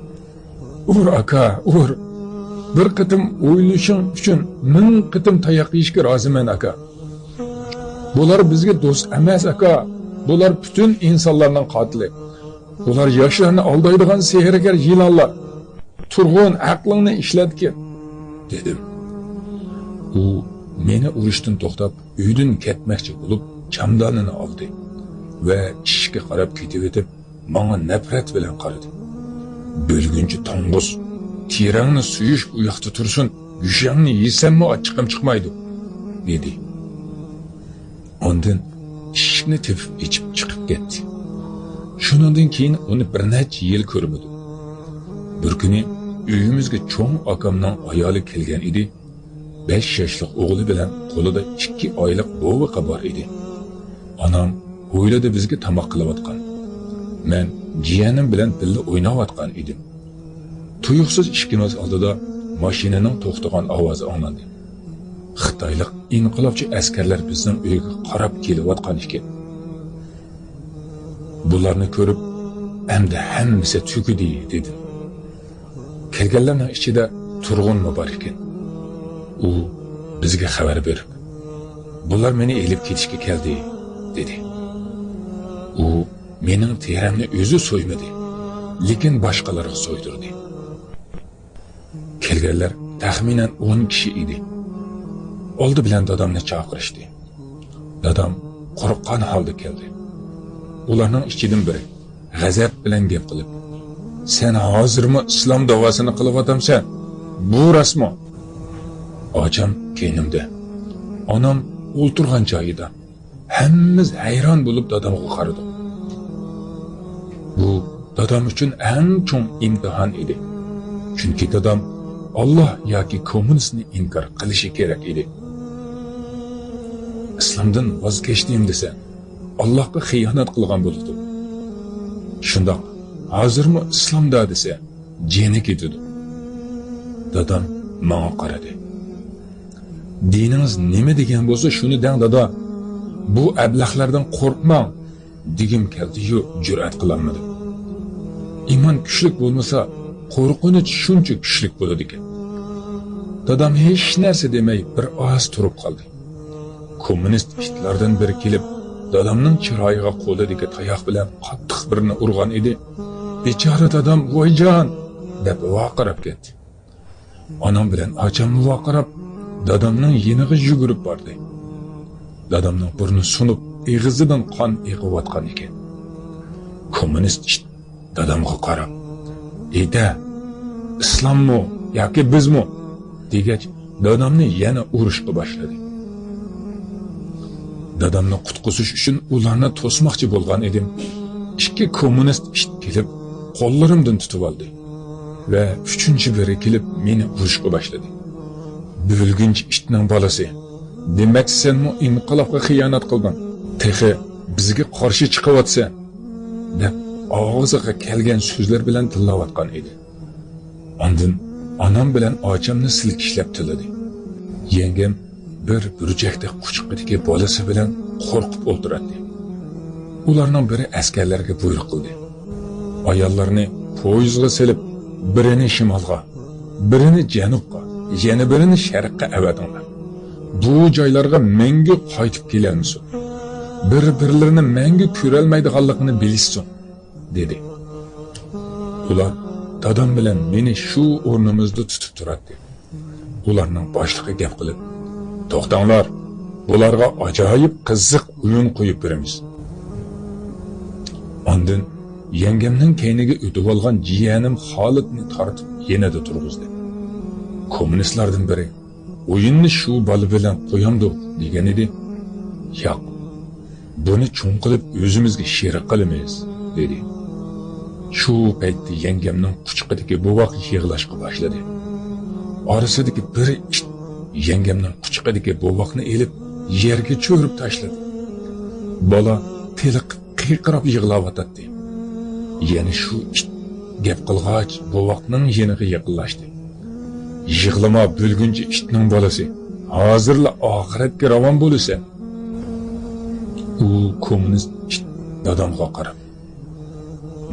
Ur aka, ur. Bir qitim o'ylashing uchun ming qitim tayoq yeyishga roziman aka. Bular bizga do'st emas aka. Bular bütün insanlarning qotili. Bular yoshlarni aldaydigan sehrgar yilonlar. Turg'un aqlingni ishlatgin, dedim. U meni urishdan to'xtab, uydan ketmoqchi bo'lib, chamdonini oldi va ishga qarab ketib o'tib, menga nafrat bilan qaradi. Bo'lgunchi tongus, tirangni suyish u yoqda tursin, yushangni yesammi ochiqim chiqmaydi, dedi. Ondan ishni tepib ichib chiqib ketdi. Shundan keyin uni bir necha yil ko'rmadim. Bir kuni uyimizga cho'ng akamning ayoli kelgan edi. 5 yoshli o'g'li bilan qo'lida 2 oylik bo'g'i bor edi. Onam o'yladi bizga tamoq qilayotgan. Men jiyanim bilan birga o'ynayotgan edim. Tuyuqsiz ishkimiz oldida mashinaning to'xtagan ovozi anglandi. Xitoylik inqilobchi askarlar bizning uyga qarab kelayotgan ekan. Bularni ko'rib, endi hammasi tugadi dedim. Kelganlarning ichida Turg'un bor ekan. U bizga xabar berib, bular meni elib ketishga keldi, dedi. U mening teramni o'zi so'ymadi, lekin boshqalarga so'ydirdi. Kelganlar taxminan 10 kishi edi. Oldi bilan dadamni chaqirishdi. Dadam qo'rqqan holda keldi. Ularning ichidan biri g'azab bilan gap qilib, "Sen hozirmi islom davosini qilyapsan? Bu rasmo?" Ocham keynimda. Onam o'ltirgan joyida. Hammamiz hayron bo'lib dadamga qaradik. Bu dadam uchun eng chong imtihon edi. Chunki dadam Allah yoki kommunistni inkor qilishi kerak edi. Islomdan voz kechdim desa, Allohga xiyonat qilgan bo'ladi. Shundoq, hozirmi islomda desa, jeni ketadi. Dadam menga qaradi. Dinimiz nima degan bo'lsa, shuni deng dada. Bu ablahlardan qo'rqmang, degim keldi-yu, jur'at qilolmadim. Iymon kuchlik bo'lmasa, qo'rqinch shuncha kuchlik bo'ladi ekan. Dadam hech narsa demay bir oz turib qoldi. Kommunist itlardan biri kelib, dadamning chiroyiga qo'lidagi tayoq bilan qattiq birini urgan edi. Bechora dadam "Voyjon!" deb vaqirab ketdi. Onam bilan ocham vaqirab dadamning yeniga yugurib bordi. Dadamning burni sunib, eg'izidan qon eqiyotgan ekan. Kommunist dadamga qarab, "Eda, islommi yoki bizmi?" degach, dadamni yana urishga boshladi. Dadamni qutqizish uchun ularni to'smoqchi bo'lgan edim. 2 kommunist kelib, qo'llarimdan tutib oldi va 3-chi biri kelib meni urishga boshladi. Bo'lgunchi itning bolasi, demak senmi inqilobga xiyonat qilding? Texi bizga qarshi chiqyapsan, deb og'ziga kelgan so'zlar bilan tillayotgan edi. Ondan onam bilan ochamni silkishlab tiladi. Yengam bir burjakda quchqidagi bolasi bilan qo'rqib o'ltiradi. Ularning biri askarlarga buyruq qildi. Ayollarni poyezdga selib, birini shimolga, birini janubga, yana birini sharqqa avatinglar. Bu joylarga mengi qaytib kelamisin. Bir-birlarini mengi ko'rolmaydiganligini bilishsin, dedi. Ular dadam bilan meni shu o'rnimizda tutib turadi. Ularning boshlig'i gap qilib, "To'xtanglar, bularga ajoyib qiziq o'yin qo'yib beramiz." Ondan yengemning keyniga o'tib olgan jiyanim Xolidni tortib yenida turg'izdi. Kommunistlardan biri o'yinni shu bola bilan qo'yamdi degan edi. Yo'q, buni cho'ng qilib o'zimizga sherik qilamiz dedi. Shu paytda yengemning quchqidagi bovoq yig'lashga boshladi. Orasidagi bir it yengemning quchqidagi bovoqni elib yerga cho'rib tashladi. Bola tiliq qiyqirib yig'layotdi. Yana shu it gap qilg'ach bovoqning yeniga yaqinlashdi. Yig'lama bo'lguncha itning bolasi hozirla oxiratga ravon bo'lsa, u kommunist it dadamga qarab,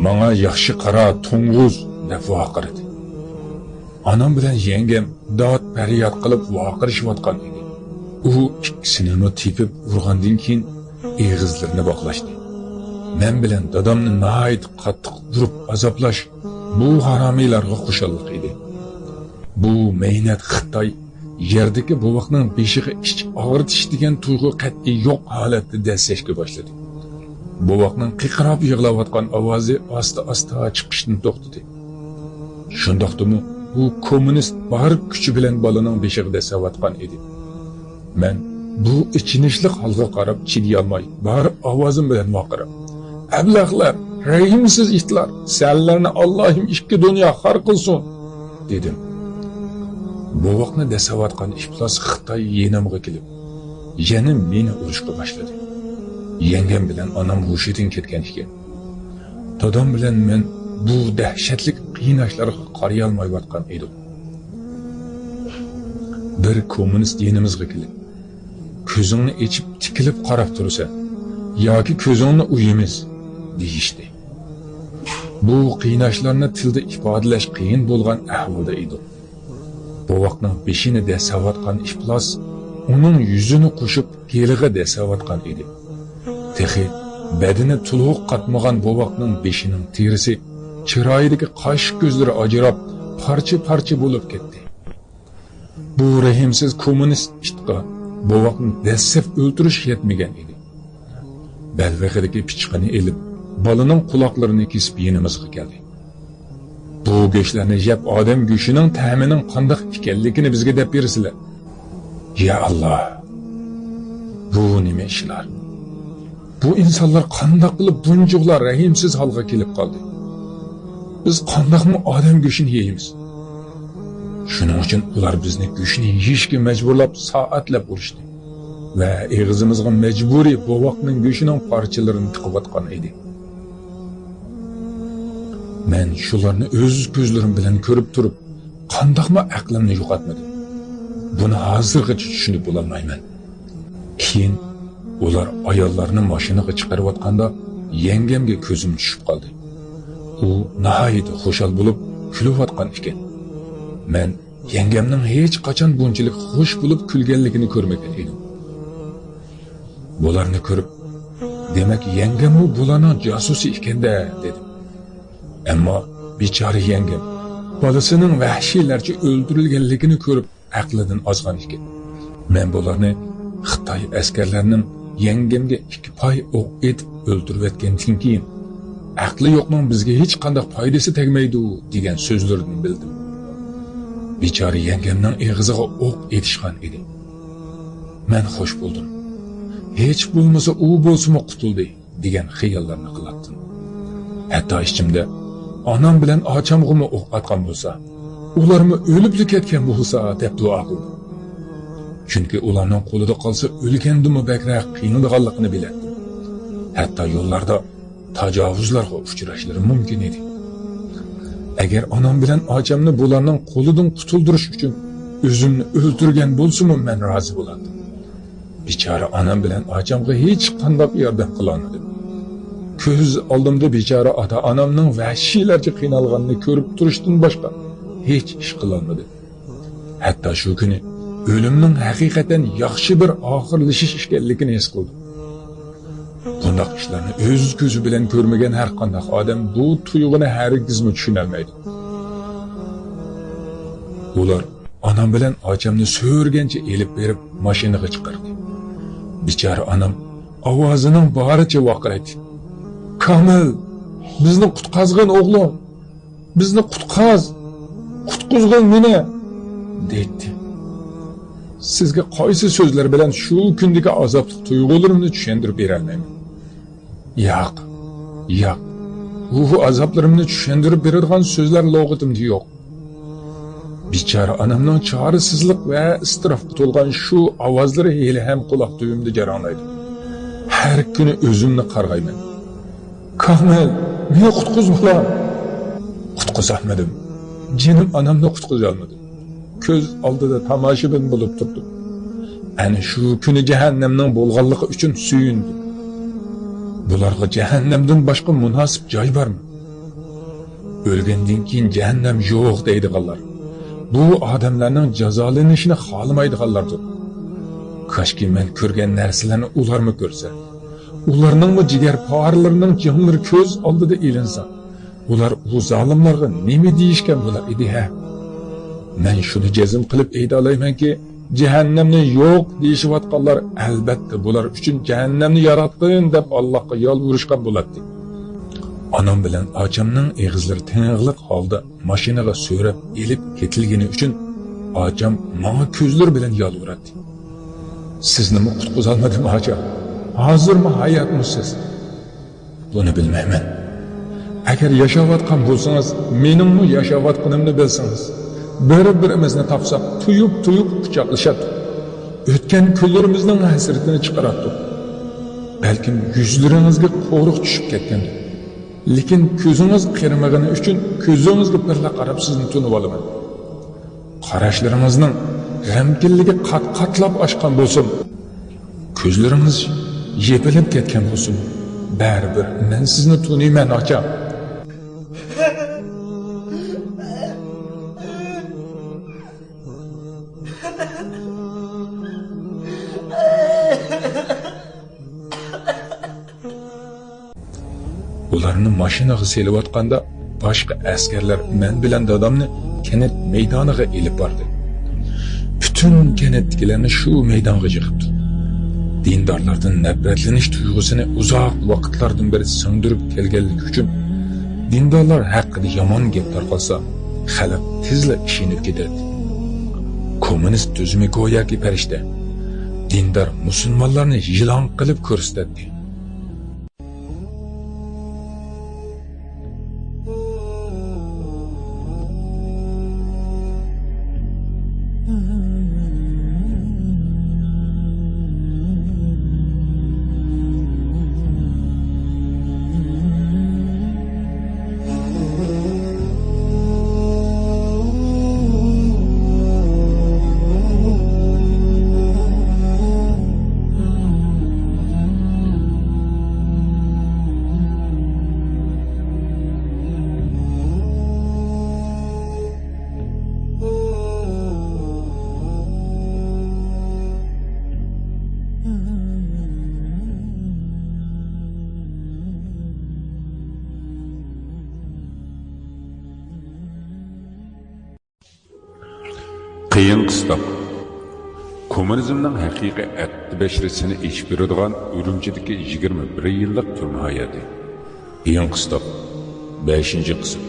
"Menga yaxshi qara, to'ng'iz" deb vaqirdi. Anam bilan yengem dod faryod qilib vaqirishayotgan edi. U ikkisini tepib urgandan keyin eg'izlarini boqlashdi. Men bilan dadamni nihoyat qattiq urib azoplash bu haromiylarga xushalik edi. Bu mehnat Xitoy yerdagi bovoqning beshiga ich og'ritish degan tuyg'u qat'iy yo'q holatda dastlashga boshladi. Bovoqning qiqirab yig'layotgan ovozi asta-asta chiqishni to'xtadi. Shundaqdimi u kommunist bor kuchi bilan bolaning beshiga dasayotgan edi. Men bu ichinishli holga qarab chiday olmay, bor ovozim bilan vaqirib, "Ablahlar, rahimsiz itlar, senlarni Allohim ikki dunyo xor qilsin" dedim. Bovoqni dasayotgan iflos Xitoy yenamga kelib, yana meni urishga boshladi. Yengem bilan onam hushidan ketgan ekan. Dadam bilan men bu dahshatli qiynashlarga qaraya olmayotgan edim. Bir kommunist yenimizga kelib, "Ko'zingni ochib tikilib qarab tursa, yoki ko'zingni uyimiz" deyishdi. Bu qiynashlarni tilda ifodalash qiyin bo'lgan ahvolda edi. Bovoqning beshini dasayotgan iflos uning yuzini qo'shib keliga dasayotgan edi. Texi badini to'liq qatmagan bovoqning beshining terisi, chiroyidagi qosh ko'zlari ajrab, parcha-parcha bo'lib ketdi. Bu rahimsiz kommunist itqa bovoqni dasib o'ldirish yetmagan edi. Balvag'idagi pichqani elib, bolaning quloqlarini kesib yenimizga keldi. Bu go'shtlarni yeb odam go'shining ta'mining qanday ekanligini bizga deb bersizlar. Ya Alloh. Bu nima ishlar? Bu insonlar qanday qilib bunjuqlar rahimsiz holga kelib qoldi? Biz qandaqmi odam go'shini yeymiz? Shuning uchun ular bizni go'shni yeyishga majburlab soatlab urishdi va eg'izimizga majburiy bovoqning go'shining parchalarini tiqayotgan edi. Men shularni o'z ko'zlarim bilan ko'rib turib, qandaqmi aqlimni yo'qotmadim. Buni hozirgacha tushunib bo'lmayman. Keyin ular ayollarni mashinaga chiqarayotganda yengemga ko'zim tushib qoldi. U nihoyat xushal bo'lib kulayotgan ekan. Men yengemning hech qachon bunchalik xush bo'lib kulganligini ko'rmagan edim. Bularni ko'rib, demak yengem bu bularning josusi ekanda dedim. Ammo bechora yengem bolasining vahshiylarcha o'ldirilganligini ko'rib aqlidan ozgan ekan. Men bularni Xitoy askarlarining yengemga 2 poy o'q etib o'ldirib etgandan keyin aqli yo'qning bizga hech qanday foydasi tegmaydi degan so'zlarini bildim. Bechora yengemning eg'iziga o'q etishgan edi. Men xush bo'ldim. Hech bo'lmasa u bo'lsa qutuldi degan xayollarni qilatdim. Hatto ichimda onam bilan ochamg'imi o'q atgan bo'lsa, ularmi o'lib ketgan bo'lsa deb duo qildim. Chunki ularning qo'lida qolsa o'lgandimi bakroq qiynalganligini bilardim. Hatto yo'llarda tajovuzlarga uchrashlari mumkin edi. Agar onam bilan ochamni bularning qo'lidan qutuldirish uchun o'zimni o'ldirgan bo'lsam, men rozi bo'lardim. Bechora onam bilan ochamga hech qanday yordam qila olmadim. Ko'z oldimda bechora ota-onamning vahshiylarcha qiynalganini ko'rib turishdan boshqa hech ish qila olmadim. Hatto shu kuni o'limning haqiqatan yaxshi bir oxirlashish ekanligini his qildim. Bunday ishlarni o'z ko'zi bilan ko'rmagan har qanday odam bu tuyg'uni hargizmi tushuna olmaydi. Ular onam bilan ochamni so'rgancha elib berib mashinaga chiqardi. Bechora onam ovozining boricha vaqiradi. "Kamil, Bizni qutqazgin o'g'lim. Bizni qutqaz. Qutqizgin meni, deydi. Sizga qaysi so'zlar bilan shu kundagi azobli tuyg'ularimni tushuntirib bera olmayman. Yo'q. Yo'q. Bu azoblarimni tushuntirib beradigan so'zlar log'atimda yo'q. Bichora onamning chorisizlik va istirofga to'lgan shu ovozlari hali ham quloq tubimda jaranglaydi. Har kuni o'zimni qarg'ayman. Kamil, meni qutqiz bolam. Qutqiza olmadim. Jinim onamni qutqiza olmadim. Ko'z oldida tomoshabin bo'lib turdim. Ana shu kuni jahannamning bo'lganligi uchun suyundim. Bularga jahannamdan boshqa munosib joy bormi? O'lgandan keyin jahannam yo'q deydiganlar. Bu odamlarning jazolanishini xohlamaydiganlardir. Kashki men ko'rgan narsalarni ularmi ko'rsa, ularningmi jigar parlarining jonlari ko'z oldida ilinsa, ular bu zolimlarga nima deyishgan bo'lar edi ha? Men shuni jazm qilib ayta olaymanki, jahannamni yo'q deyishayotganlar albatta bular uchun jahannamni yaratdin deb Allohga yolvorishgan bo'ladi. Anam bilan acamning eg'izlari tiniqliq holda mashinaga so'rab elib ketilgani uchun acam menga ko'zlar bilan yolvoradi. Sizni qutqiza olmadim acam. Hozirmi hayotmisiz? Buni bilmayman. Agar yashayotgan bo'lsangiz, menimmi yashayotganimni bilsangiz, bir-birimizni topsak, tuyub quchoqlashadi. O'tgan kunlarimizning hasratini chiqaradi. Balkim yuzlaringizga qo'riq tushib ketgandir. Lekin ko'zingiz qirimagani uchun ko'zingizga birla qarab sizni tunib olaman. Qarashlaringizning g'amkinligi qat-qatlab oshgan bo'lsin. Ko'zlaringiz yepilib ketgan bo'lsin. Baribir men sizni tunayman aka. Ularni mashinaga selayotganda boshqa askarlar men bilan dadamni kanat maydoniga elib bordi. Butun kanatdagilarni shu maydonga yig'ibdi. Dindorlardan nafratlanish tuyg'usini uzoq vaqtlardan beri singdirib kelganligi uchun dindorlar haqida yomon gap tarqalsa, xalq tezla ishinib ketadi. Kommunist tuzumi go'yoki farishta. Dindor musulmonlarni yilon qilib ko'rsatdi. Qiyin qistoq. Kommunizmning haqiqiy 65 risini ichib beradigan Urumchidagi 21 yillik turma hayoti. Qiyin qistoq. 5-qism.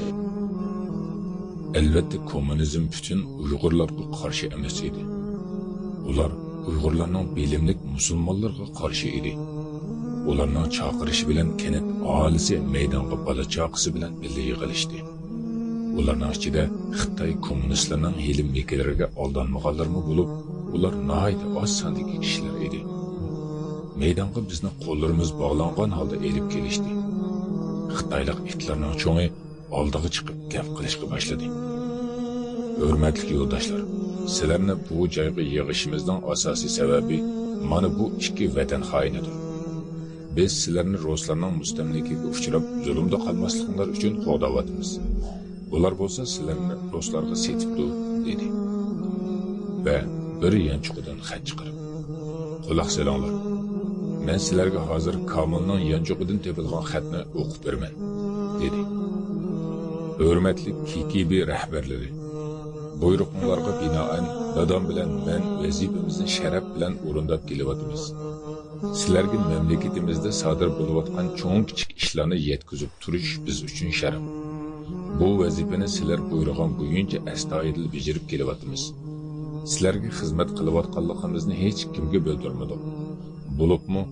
Albatta kommunizm bütün Uyg'urlarga qarshi emas edi. Ular Uyg'urlarning bilimlik musulmonlarga qarshi edi. Ularning chaqirishi bilan kanat aholisi maydonga bola chaqisi bilan birga yig'ilishdi. Ularning ichida Xitoy kommunistlarining hilim vekillariga aldanmaganlarmi bo'lib, ular nihoyat oz sondagi kishilar edi. Maydonga bizni qo'llarimiz bog'langan holda elib kelishdi. Xitoylik itlarning cho'ngi oldiga chiqib gap qilishga boshladi. Hurmatli yo'ldoshlar, sizlarni bu joyga yig'ishimizning asosiy sababi mana bu ikki vatan xoinidir. Biz sizlarni ruslarning mustamlikaga uchrab zulmda qolmasliklaringiz uchun qo'g'dayapmiz. Ular bo'lsa sizlarni ruslarga setibdi dedi. Va bir yanchuqdan xat chiqarib, quloq solinglar. Men sizlarga hozir Komilning yanchuqidan topilgan xatni o'qib beraman dedi. Hurmatli KGB rahbarlari, buyruqlarga binoan dadam bilan men vazifamizni sharaf bilan o'rindab kelyapmiz. Sizlarga mamlakatimizda sodir bo'layotgan cho'ng kichik ishlarni yetkazib turish biz uchun sharaf. Bu vazifani sizlar buyurgan bo'yicha astoydil bajarib kelyapmiz. Sizlarga xizmat qilayotganligimizni hech kimga bildirmadik. Bo'libmi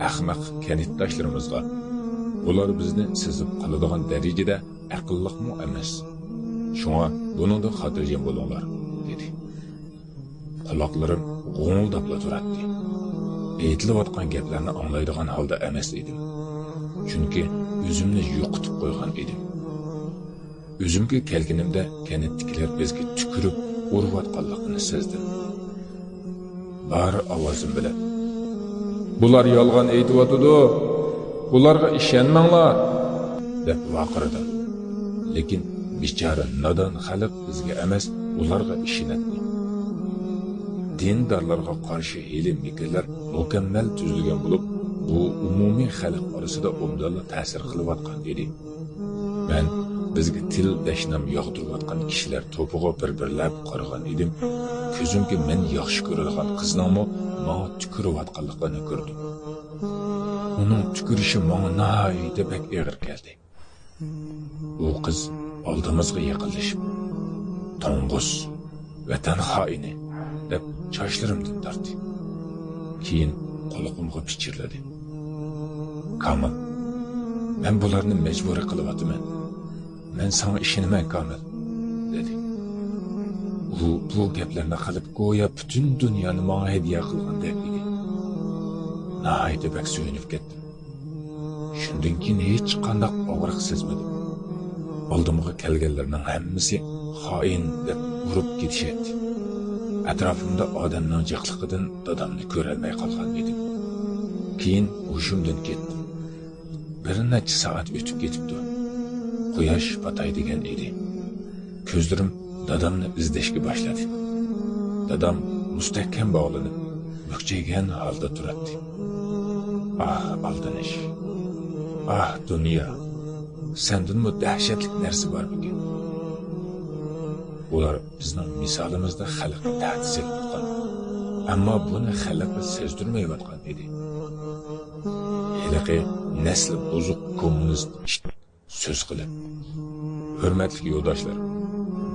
ahmaq kanitdoshlarimizga. Ular bizni sezib qoladigan darajada aqlliqmi emas. Shunga buningda xotirjam bo'linglar, dedi. Quloqlarim g'o'ldab turadi. Aytilayotgan gaplarni anglaydigan holda emas edim. Chunki o'zimni yo'qotib qo'ygan edim. O'zimga kelganimda kanitdagilar bizga tukirib urayotganligini sezdim. Bari ovozim bilan "Bular yolg'on aytayotdi. Bularga ishonmanglar" deb vaqirdim. Lekin bichora nodon xalq bizga emas, ularga ishonadi. Dindorlarga qarshi ilm-mikillar mukammal tuzilgan bo'lib, bu umumiy xalq orasida umdalla ta'sir qilayotgan edi. Men bizga til dashnam yoqtirayotgan kishilar to'pig'i bir-birlab qaragan edim. Ko'zimga men yaxshi ko'radigan qizningmi menga tukirayotganligini ko'rdim. Uning tukirishi menga nihoyatda bak og'ir keldi. U qiz oldimizga yaqinlashib, "To'ng'us, vatan xoini" deb chochlarimdan tortdi. Keyin quloqimga pichirladi. "Kamil, men bularni majburiy qilyapman. Men sana ishonaman, Kamil" dedi. U bu gaplarni qilib go'yo butun dunyoni menga hadiya qilgandek edi. Nihoyatda bak suyunib ketdim. Shundan keyin hech qanday og'riq sezmadim. Oldimga kelganlarning hammasi xoin deb urib ketishadi. Atrofimda odamning jiqliqidan dadamni ko'rolmay qolgan edim. Keyin hushimdan ketdim. Bir necha soat o'tib ketibdi. Quyosh botaydigan edi. Ko'zlarim dadamni izlashga boshladi. Dadam mustahkam bog'lanib, bukchaygan holda turibdi. Ah, aldanish. Ah, dunyo. Sendinmi dahshatli narsa bormikin? Ular bizning misolimizda xalqqa ta'sir qilgan. Ammo buni xalqqa sezdirmayotgan edi. Hiliqi nasl buzuq kommunist so'z qilib, "Hurmatli yo'ldoshlar,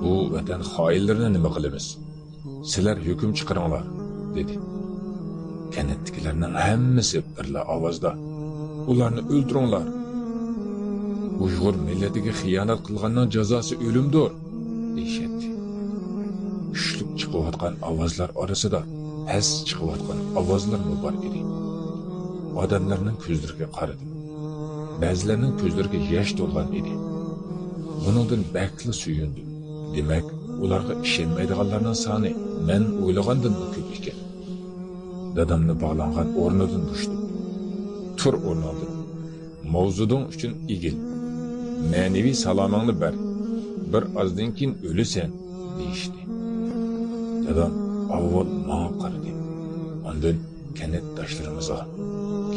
bu vatan xoinlarini nima qilamiz? Sizlar hukm chiqaringlar", dedi. Kanatdagilarning hammasi birla ovozda "Ularni o'ldiringlar. Uyg'ur millatiga xiyonat qilganning jazosi o'limdir" deyishadi. Kuchlik chiqayotgan ovozlar orasida past chiqayotgan ovozlar bor edi. Odamlarning ko'zlariga qaradim. Ba'zilarning ko'zlariga yosh to'lgan edi. Buningdan bakli suyundim. Demak, ularga ishonmaydiganlarning soni men o'ylagandan ko'p ekan. Dadamni bog'langan o'rnidan tushdim. Tur o'rnaldim. Mavzuding uchun egil. Ma'naviy salomingni ber. Bir ozdan keyin o'lasan, deyishdi. Dadam avval menga qaradi. Ondan kanatdoshlarimizga,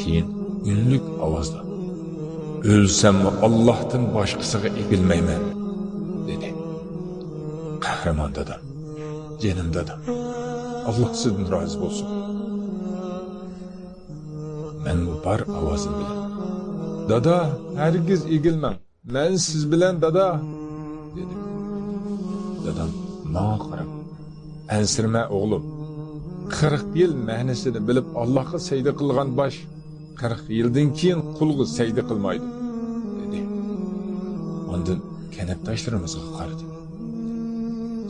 keyin unlik ovozda "O'lsammi Allohdan boshqasiga egilmayman" dedi. Qahramon dadam, jenim dadam, Alloh sizdan rozi bo'lsin. Men bu bar ovozim bilan "Dada, hargiz egilmang. Men siz bilan dada" dedim. Dadam menga qarab, "Ansirma o'g'lim. 40 yil ma'nosini bilib Allohga sajda qilgan bosh 40 yildan keyin qulga sajda qilmaydi" dedi. Ondan kanatdoshlarimizga qaradi.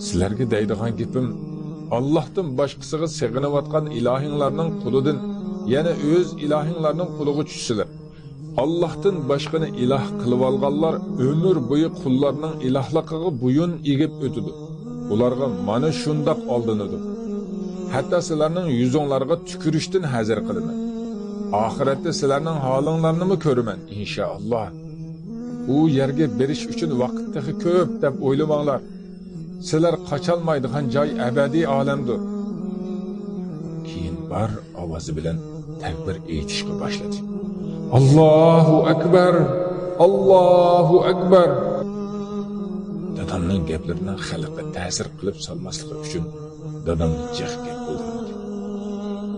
"Sizlarga deydigan gapim, Allohdan boshqasiga sig'inayotgan ilohinglarning qulidan yana o'z ilohinglarning quliga tushsizlar. Allohdan boshqani iloh qilib olganlar ömür bo'yi qullarning ilohligiga bo'yin egib o'tadi. Ularga mana shundoq oldinadi. Hatto sizlarning yuzinglarga tukirishdan hazar qilaman. Oxiratda sizlarning holinglarni ko'raman inshaalloh. U yerga berish uchun vaqt ko'p deb o'ylamanglar. Sizlar qocholmaydigan joy abadiy olamdir." Keyin bar ovozi bilan takbir aytishga boshladi. "Allohu akbar! Allohu akbar!" Dadamning gaplaridan xalqqa ta'sir qilib solmasligi uchun dadamni jiq gap bildirdi.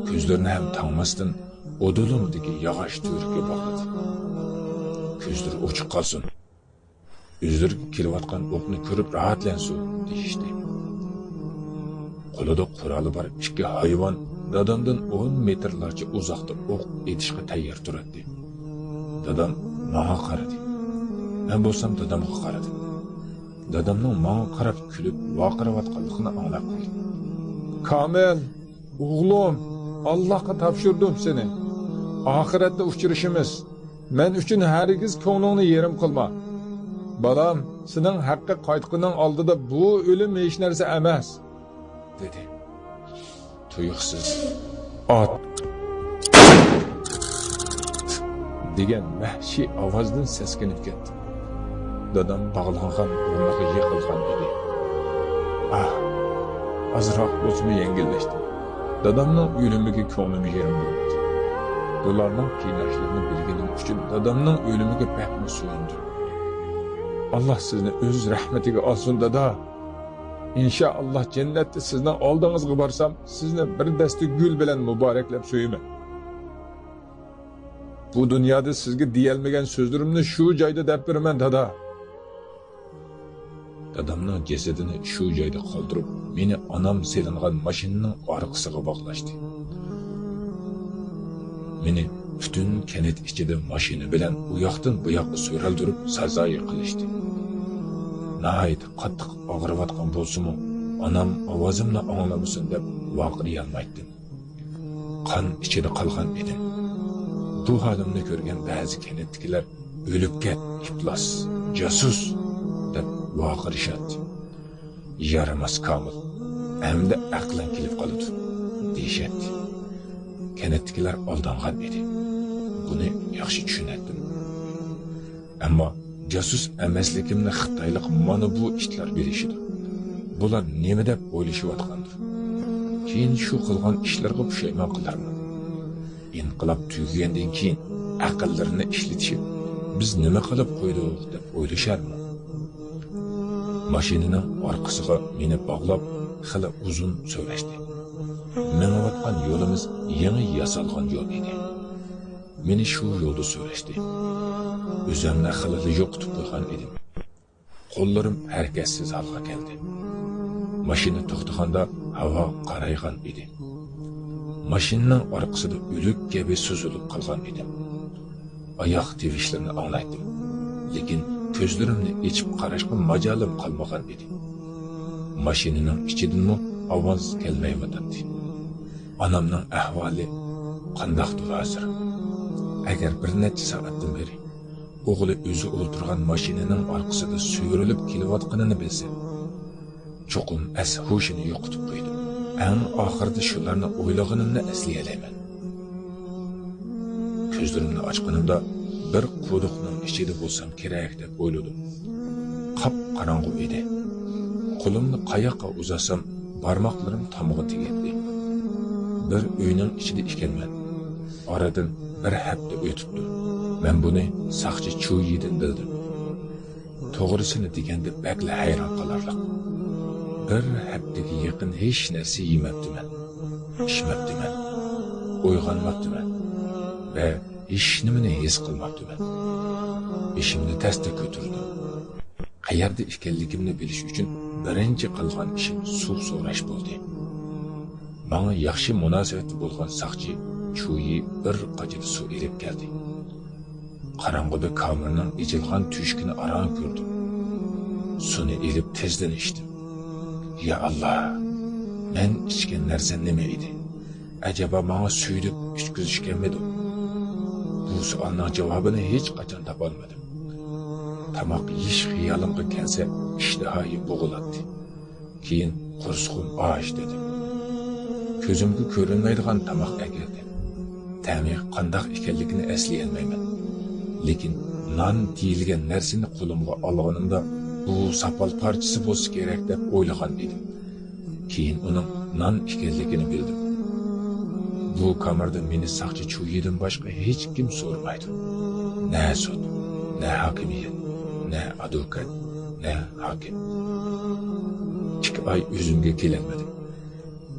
Ko'zlarini ham tangmasdan odulumdagi yog'och to'riga bog'ladi. Ko'zlari ochiq qolsin. O'zlariga kelayotgan o'qni ko'rib rahatlansin deyishdi. Qo'lida quroli bor ikki hayvon dadamdan 10 metrlarcha uzoqda o'q etishga tayyor turadi. Dadam menga qaradi. Men bo'lsam dadamga qaradim. Dadamning menga qarab kulib vaqirayotganligini anglab qoldim. Kamil, o'g'lim, Allohga topshirdim seni. Oxiratda uchrashimiz. Men uchun hargiz ko'nglingni yerim qilma. Balam, sening haqqa qaytqining oldida bu o'lim hech narsa emas, dedi. Tuyuqsiz ot degan vahshiy ovozdan seskanib ketdi. Dadam bog'langan o'rniga yiqilgan edi. Azroq o'zimi yengillashdi. Dadamning o'limiga ko'nglim yerim bo'ldi. Bularning qiynashlarni bilganim uchun dadamning o'limiga bakmi suyundim. Allah sizni o'z rahmatiga olsin dada. İnşallah cennette sizden oldingizga borsam, sizni bir dasta gul bilan muboraklab so'yman. Bu dunyoda sizga deyolmagan so'zlarimni shu joyda deb beraman dada. Dadamning jasadini shu joyda qoldirib, meni onam selingan mashinaning orqasiga bog'lashdi. Meni butun kanat ichida mashina bilan u yoqdan bu yoqqa so'raldirib sazoyi qilishdi. Nahayt qattiq og'riyotgan bo'lsa-mu, onam ovozimni anglamasin deb vaqirayolmaydim. Qon ichida qolgan edim. Bu holimni ko'rgan ba'zi kanatdagilar o'lib ket, iflos, jasus deb vaqirishadi. Yaramas Kamil, hamda aqlan kelib qoladi, deyishadi. Kanatdagilar aldangan edi. Buni yaxshi tushunardim. Ammo jasus emasligimni Xitoylik mana bu ishlar bilishidi. Bular nima deb o'ylashayotgandir? Keyin shu qilgan ishlarga pushaymon qilarman. Inqilob tugagandan keyin aqllarini ishlatishib, biz nima qilib qo'ydik deb o'ylasharman. Mashinaning orqasiga meni bog'lab, xila uzun so'rashdi. Menayotgan yo'limiz yangi yasalgan yo'l edi. Meni shu yo'lda so'rashdi. O'zimni xilada yo'qitib qo'ygan edim. Qo'llarim harakatsiz holga keldi. Mashina to'xtaganda havo qaraygan edi. Mashinaning orqasida o'lik kabi suzilib qolgan edim. Oyoq tevishlarini anglaydim. Lekin ko'zlarimni ochib qarashga majolim qolmagan edi. Mashinaning ichidanmi ovoz kelmayotdi. Onamning ahvoli qandaqdir hozir? Agar bir necha soatdan beri o'g'li o'zi o'ltirgan mashinaning orqasida suyurilib kelayotganini bilsa, cho'qim hushini yo'qotib qo'ydi. Eng oxirida shularni o'ylaganimni eslayman. Ko'zlarimni ochganimda bir quduqning ichida bo'lsam kerak deb o'yladim. Qop qorong'u edi. Qo'limni qayoqqa uzasam, barmoqlarim tomog'iga tegdi. Bir uyning ichida ekanman. Oradan bir hafta o'tibdi. Men buni saqchi Chuyidan bildim. To'g'risini deganda bakla hayron qolarlik. Bir haftaga yaqin hech narsa yemabdiman, ichmabdiman, uyg'onmabdiman va hech nimani his qilmabdiman. Ishimni tasta ko'tardim. Qayerda ekanligimni bilish uchun birinchi qilgan ishim suv so'rash bo'ldi. Menga yaxshi munosabati bo'lgan saqchi Chuyi bir qajida suv elib keldi. Qarang'uda Kamilning ijilgan tushkini aran ko'rdim. Suvni elib tezdan ichdim. Ya Allah, men ichgan narsa nima edi? Acaba menga suyni ichkizishganmidi? Bu savolning javobini hech qachon topolmadim. Tamoq yeyish xiyolimga kelsa, ishtihoyi bo'g'iladi. Keyin qursqum och dedim. Ko'zimga ko'rinmaydigan tamoq keldi. Ta'mi qandoq ekanligini eslayolmayman. Lekin non deyilgan narsani qo'limga olganimda bu sapal parchasi bo'lsa kerak deb o'ylagan edim. Keyin uning non ekanligini bildim. Bu kamarda meni saqchi Chuyidan boshqa hech kim so'rmaydi. Na sud, na hokimiyat, na advokat, na hokim. 2 oy o'zimga kelolmadim.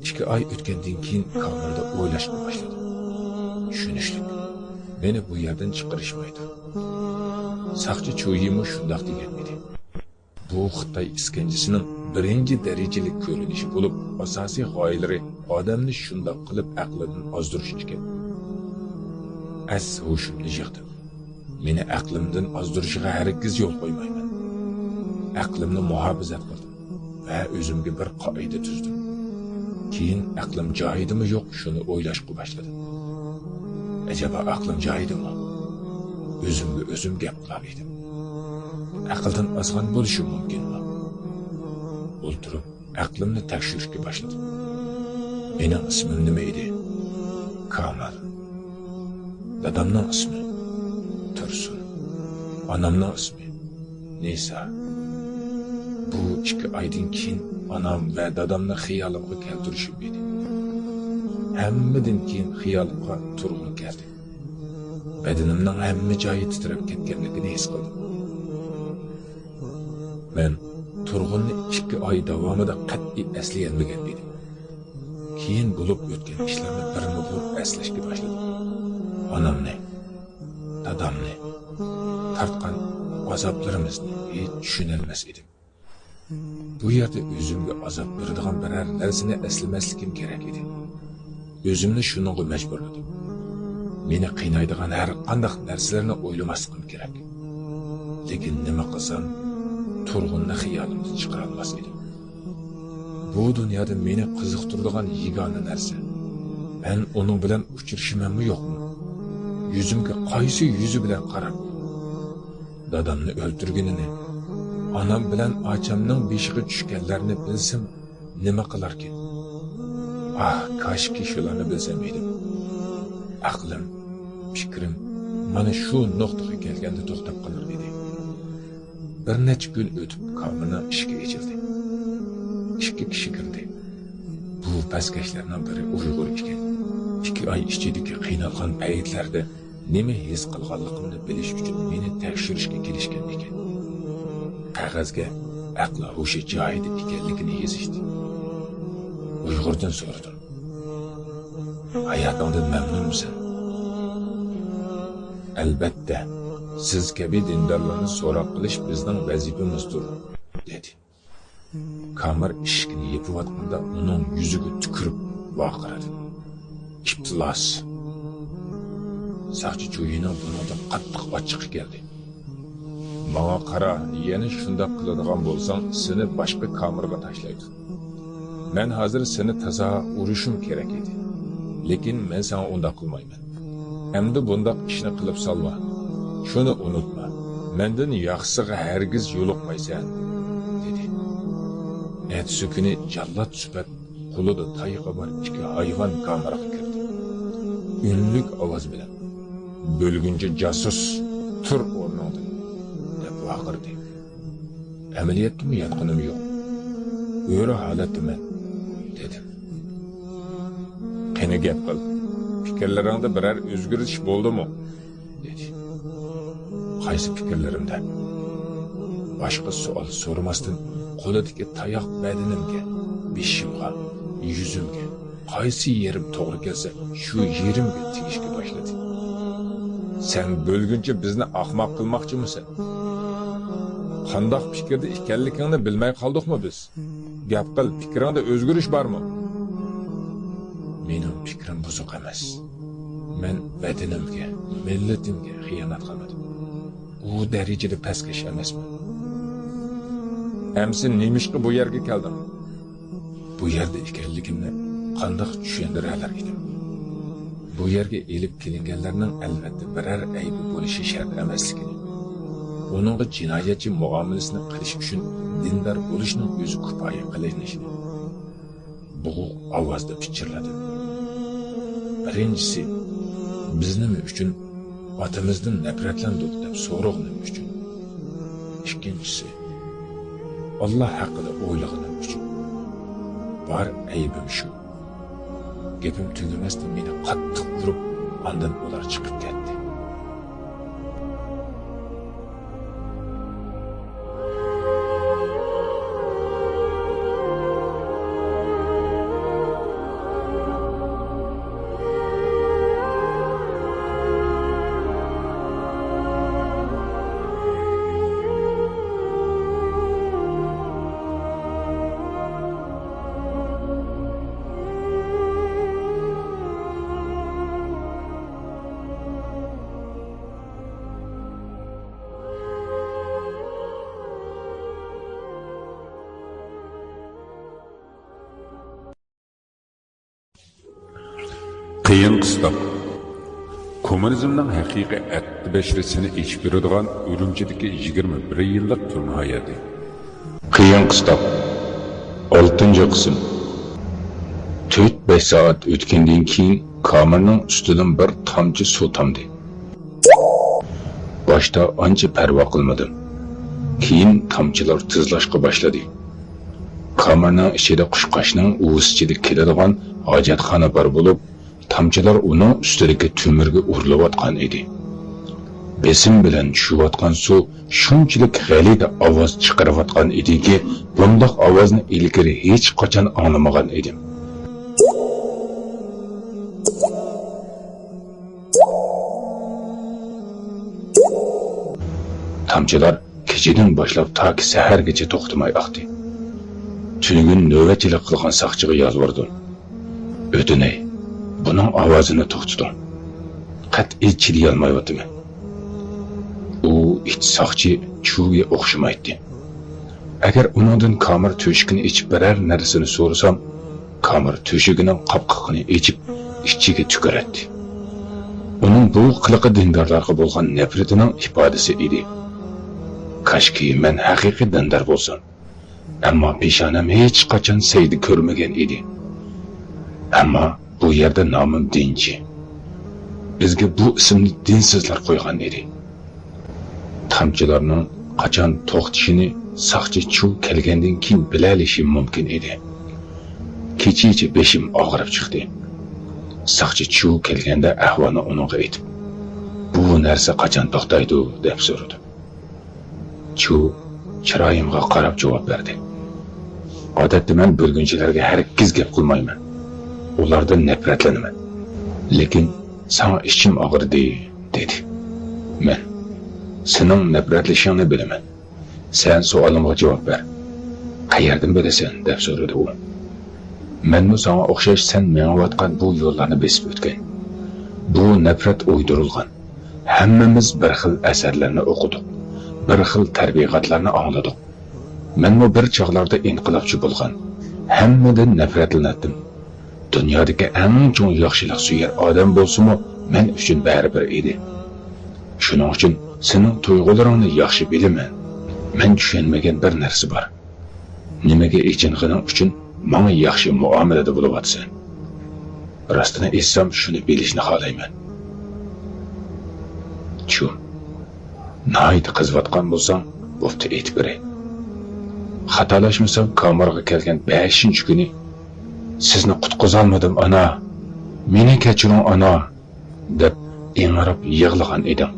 2 oy o'tgandan keyin kamarda o'ylashga boshladim. Tushunishli meni bu yerdan chiqarishmaydi. Saqchi Choyimi shundoq degan edi. Bu Xitoy iskanjisining birinchi darajali ko'rinishi bo'lib, asosiy g'oyalari odamni shundoq qilib aqlidan ozdirish ekan. As hushimni yig'dim. Meni aqlimdan ozdirishiga hargiz yo'l qo'ymayman. Aqlimni muhofazat qildim va o'zimga bir qoida tuzdim. Keyin aqlim joyidami yo'q, shuni o'ylashga boshladim. Acaba aqlim joyidami? O'zimga o'zim gap qilar edim. Aqldan ozg'an bo'lishi mumkinmi? O'ltirib, aqlimni tekshirishga boshladim. Mening ismim nima edi? Kamal. Dadamning ismi Tursun. Onamning ismi Nisa. Bu 2 oydan keyin onam va dadamni xiyolimga keltirishib edi. Hammadan keyin xiyolimga Turg'un keldi. Bedenimning hamma joyi titrab ketganligini his qildim. Men Turg'unni 2 oy davomida qat'iy eslayolmagan edim. Keyin bo'lib o'tgan ishlarni birma-bir eslashga boshladim. Onamni, dadamni, tartgan azoblarimizni hech tushunolmas edim. Bu yerda o'zimga azob beradigan biror narsani eslamasligim kerak edi. O'zimni shunga majburladim. Meni qiynaydigan har qanday narsalarni o'ylamasligim kerak. Lekin nima qilsam, Turg'unni xiyolimdan chiqara olmas edim. Bu dunyoda meni qiziqtiradigan yagona narsa, men uning bilan uchrashimmi yo'qmi? Yuzimga qaysi yuzi bilan qarab, dadamni o'ldirganini, onam bilan achamning beshiga tushganlarini bilsam, nima qilarkin? Koshki shularni bilsam edim. Aqlim, fikrim mana shu nuqtaga kelganda to'xtab qolar edi. Bir necha kun o'tib Kamilning ishga echildi. 2 kishi kirdi. Bu pastkashlardan biri Uyg'ur ekan. 2 oy ichidagi qiynalgan paytlarda nima his qilganligimni bilish uchun meni tekshirishga kelishgan ekan. Qog'ozga aqli hushi joyida ekanligini yozishdi. Uyg'urdan so'radim. Hayotingdan mamnunmisan? Albatta, siz kabi dindorlarni so'roq qilish bizning vazifamizdir, dedi. Kamir ishkini yepayotganda uning yuziga tukirib baqiradi. İptilas. Saqchi Choyini bundan qattiq ochiq keldi. Bana qara, yana shunday qiladigan bo'lsang, seni boshqa kamerga tashlaydi. Men hozir seni taza urishim kerak edi. Lekin men sana unda qilmayman. Endi bundaq ishni qilib solma. Shuni unutma. Mendan yaxshisiga hargiz yo'liqmaysan, dedi. Ertasi kuni jallod sifat qo'lida tayiqi bor 2 hayvon kameraga kirdi. Ünlük ovoz bilan "Bölgünce casus, tur o'rningdan" deb baqirdi. Amaliyotga yotqinim yo'q. O'ra holatdaman, dedim. Qani gap qil. Fikrlaringda biror o'zgarish bo'ldimi? dedi. Qaysi fikrlarimda? Boshqa savol so'ramasdan qo'lidagi tayoq badanimga, beshimga, yuzimga, qaysi yerim to'g'ri kelsa, shu yerimga tegishga boshladi. Sen bölgünce bizni ahmoq qilmoqchimisan? Qandoq fikrda ekanligingni bilmay qoldikmi biz? Gap qil, fikringda o'zgarish bormi? Mening fikrim buzuq emas. Men vatanimga, millatimga xiyonat qilmadim. U darajada pastkash emasman. Amsi nemishqa bu yerga keldim? Bu yerda ekanligimni qandoq tushundirar edim? Bu yerga elib kelinganlarning albatta biror aybi bo'lishi shart emasligini, uningga jinoyatchi muomalasini qilish uchun dindor bo'lishning o'zi kifoya qilinishini bu ovozda pichirladim. Birinchisi, biz nima uchun otamizdan nafratlandik deb so'roqnim uchun. Ikkinchisi, Allah haqida o'ylaganim uchun. Bor aybim shu. Gapim tugamasdan meni qattiq urib, ondan ular chiqib ketdi. Qiyin qistab. Kommunizmning haqiqiy atti bashrisini ichib beradigan Urumchidagi 21 yillik turma hayoti. Qiyin qistab. 6 qism. 4-5 soat o'tgandan keyin kamerning ustidan bir tomchi suv tomdi. Boshda ancha parvo qilmadim. Keyin tomchilar tizlashga boshladi. Kamerning ichida qushqashning uvusichida keladigan hojatxona bor bo'lib, tomchilar uning ustidagi tumirga urilayotgan edi. Besim bilan tushayotgan suv shunchalik g'alati ovoz chiqarayotgan ediki, bundoq ovozni ilgari hech qachon anglamagan edim. Tomchilar kechadan boshlab toki sahargacha to'xtamay oqdi. Tunugun navbatchilik qilgan saqchiga yozvordim. O'tinay, buning ovozini to'xtating. Qat'iy chiday olmayapman. U it saqchi chuga o'xshamaydi. Agar uningdan kamera to'shigini ichib birar narsani so'rasam, kamera to'shigining qopqog'ini ichib ichiga tukaradi. Uning bu qiliqi dindorlarga bo'lgan nafratining ifodasi edi. Kashki men haqiqiy dindor bo'lsam, ammo peshonam hech qachon saydi ko'rmagan edi. Ammo bu yerda nomim dinchi. Bizga bu ismni dinsizlar qo'ygan edi. Tomchilarning qachon to'xtashini saqchi chuv kelgandan keyin bilalishim mumkin edi. Kechicha beshim og'rib chiqdi. Saqchi chuv kelganda ahvolni uningga aytib, bu narsa qachon to'xtaydi deb so'radi. Chuv chiroyimga qarab javob berdi. Odatda men bo'lgunchilarga hargiz gap qilmayman. Ulardan nafratlanaman. Lekin sana ishim og'irdi dedi. Men sening nafratlashingni bilaman. Sen savolimga javob ber. Qayerdan bilasan deb so'radi u. Menmi sana o'xshash sen menayotgan bu yo'llarni besib o'tgan. Bu nafrat o'ydirilgan. Hammamiz bir xil asarlarni o'qidik. Bir xil tarbiyatlarni angladik. Menmi bir chog'larda inqilobchi bo'lgan. Hammadan nafratlandim. Dunyodagi eng chong yaxshilik suyar odam bo'lsa-mu, men uchun baribir edi. Shuning uchun sening tuyg'ularingni yaxshi bilaman. Men tushunmagan bir narsa bor. Nimaga echinganing uchun menga yaxshi muomalada bo'lyapsan? Rostini aytsam, shuni bilishni xohlayman. Chu. Nayt qizvatgan bo'lsam, bo'pti aytib beray. Xatolashmasam, kameraga kelgan 5-kuni sizni qutqizolmadim ana. Meni kechiring ana deb ingrab yig'lagan edim.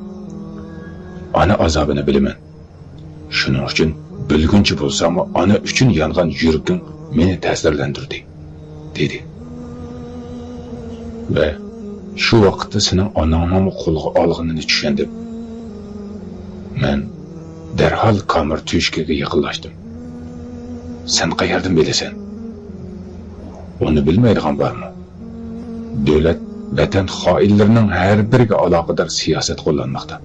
Ana azobini bilaman. Shuning uchun bilgunchi bo'lsam, ana uchun yongan yuragim meni ta'sirlantirdi, dedi. Va shu vaqtda sening onangni qo'lga olganini tushundim. Men darhol kamera to'shkiga yaqinlashdim. Sen qayerdan bilasan? Uni bilmaydigan bormi? Davlat, vatan xoinlarining har biriga aloqador siyosat qo'llanmoqda.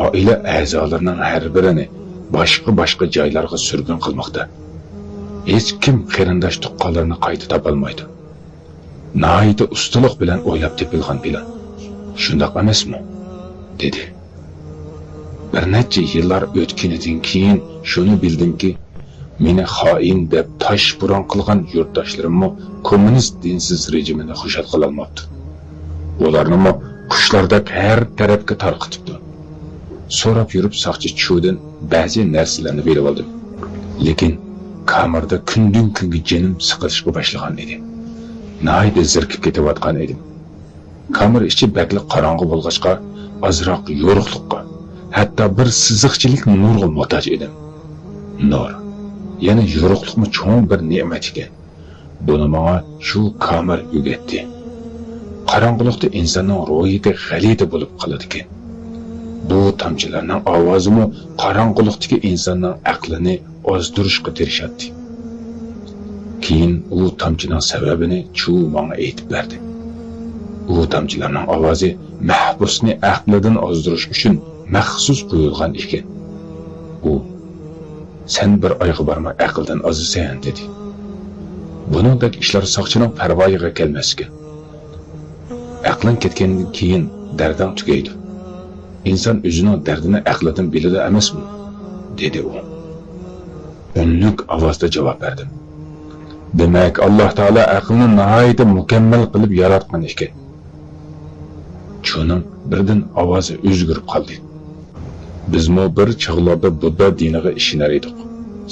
Oila a'zolarining har birini boshqa joylarga surgun qilmoqda. Hech kim qarindosh tuqqanlarni qayta topolmaydi. Nayda ustalik bilan o'ylab tepilgan plan. Shundoq emasmi? dedi. Bir necha yillar o'tganidan keyin shuni bildimki, meni xoin deb tosh buron qilgan yurtdoshlarimni kommunist dinsiz rejimini xushal qila olmabdi. Ularni qushlardek har tarafga tarqitibdi. So'rab yurib saqchi cho'dan ba'zi narsalarni berib oldim. Lekin kamerada kundan kunga jinim siqilishga boshlagan edi. Nayda zirkib ketayotgan edim. Kamera ichi bakli qorong'i bo'lg'achqa ozroq yo'riqlikqa, hatto bir siziqchilik nurga muhtoj edim. Nur, yana yo'riqlikmi cho'ng bir ne'mat ekan. Buni menga shu kamera o'rgatdi. Qorong'ilikda insonning ruhiyati g'alati bo'lib qoladi ekan. Bu tomchilarning ovozimi qorong'ilikdagi insonning aqlini ozdirishga tirishadi. Keyin u tomchining sababini Chu menga aytib berdi. U tomchilarning ovozi mahbusni aqlidan ozdirish uchun maxsus qo'yilgan ekan. U sen bir oyga borma aqldan ozisan dedi. Buningdek ishlar soqchining parvoyiga kelmas ekan. aqling ketgandan keyin darding tugaydi. İnsan o'zining dardini aqlidan biladi emasmi? Dedi u. Önlük ovozda javob berdim. Demak, Alloh taolo aqlni nihoyatda mukammal qilib yaratgan ekan. Cho'ning birdan ovozi o'zgarib qoldi. Bizmo bir chog'larda Budda diniga ishonar edik.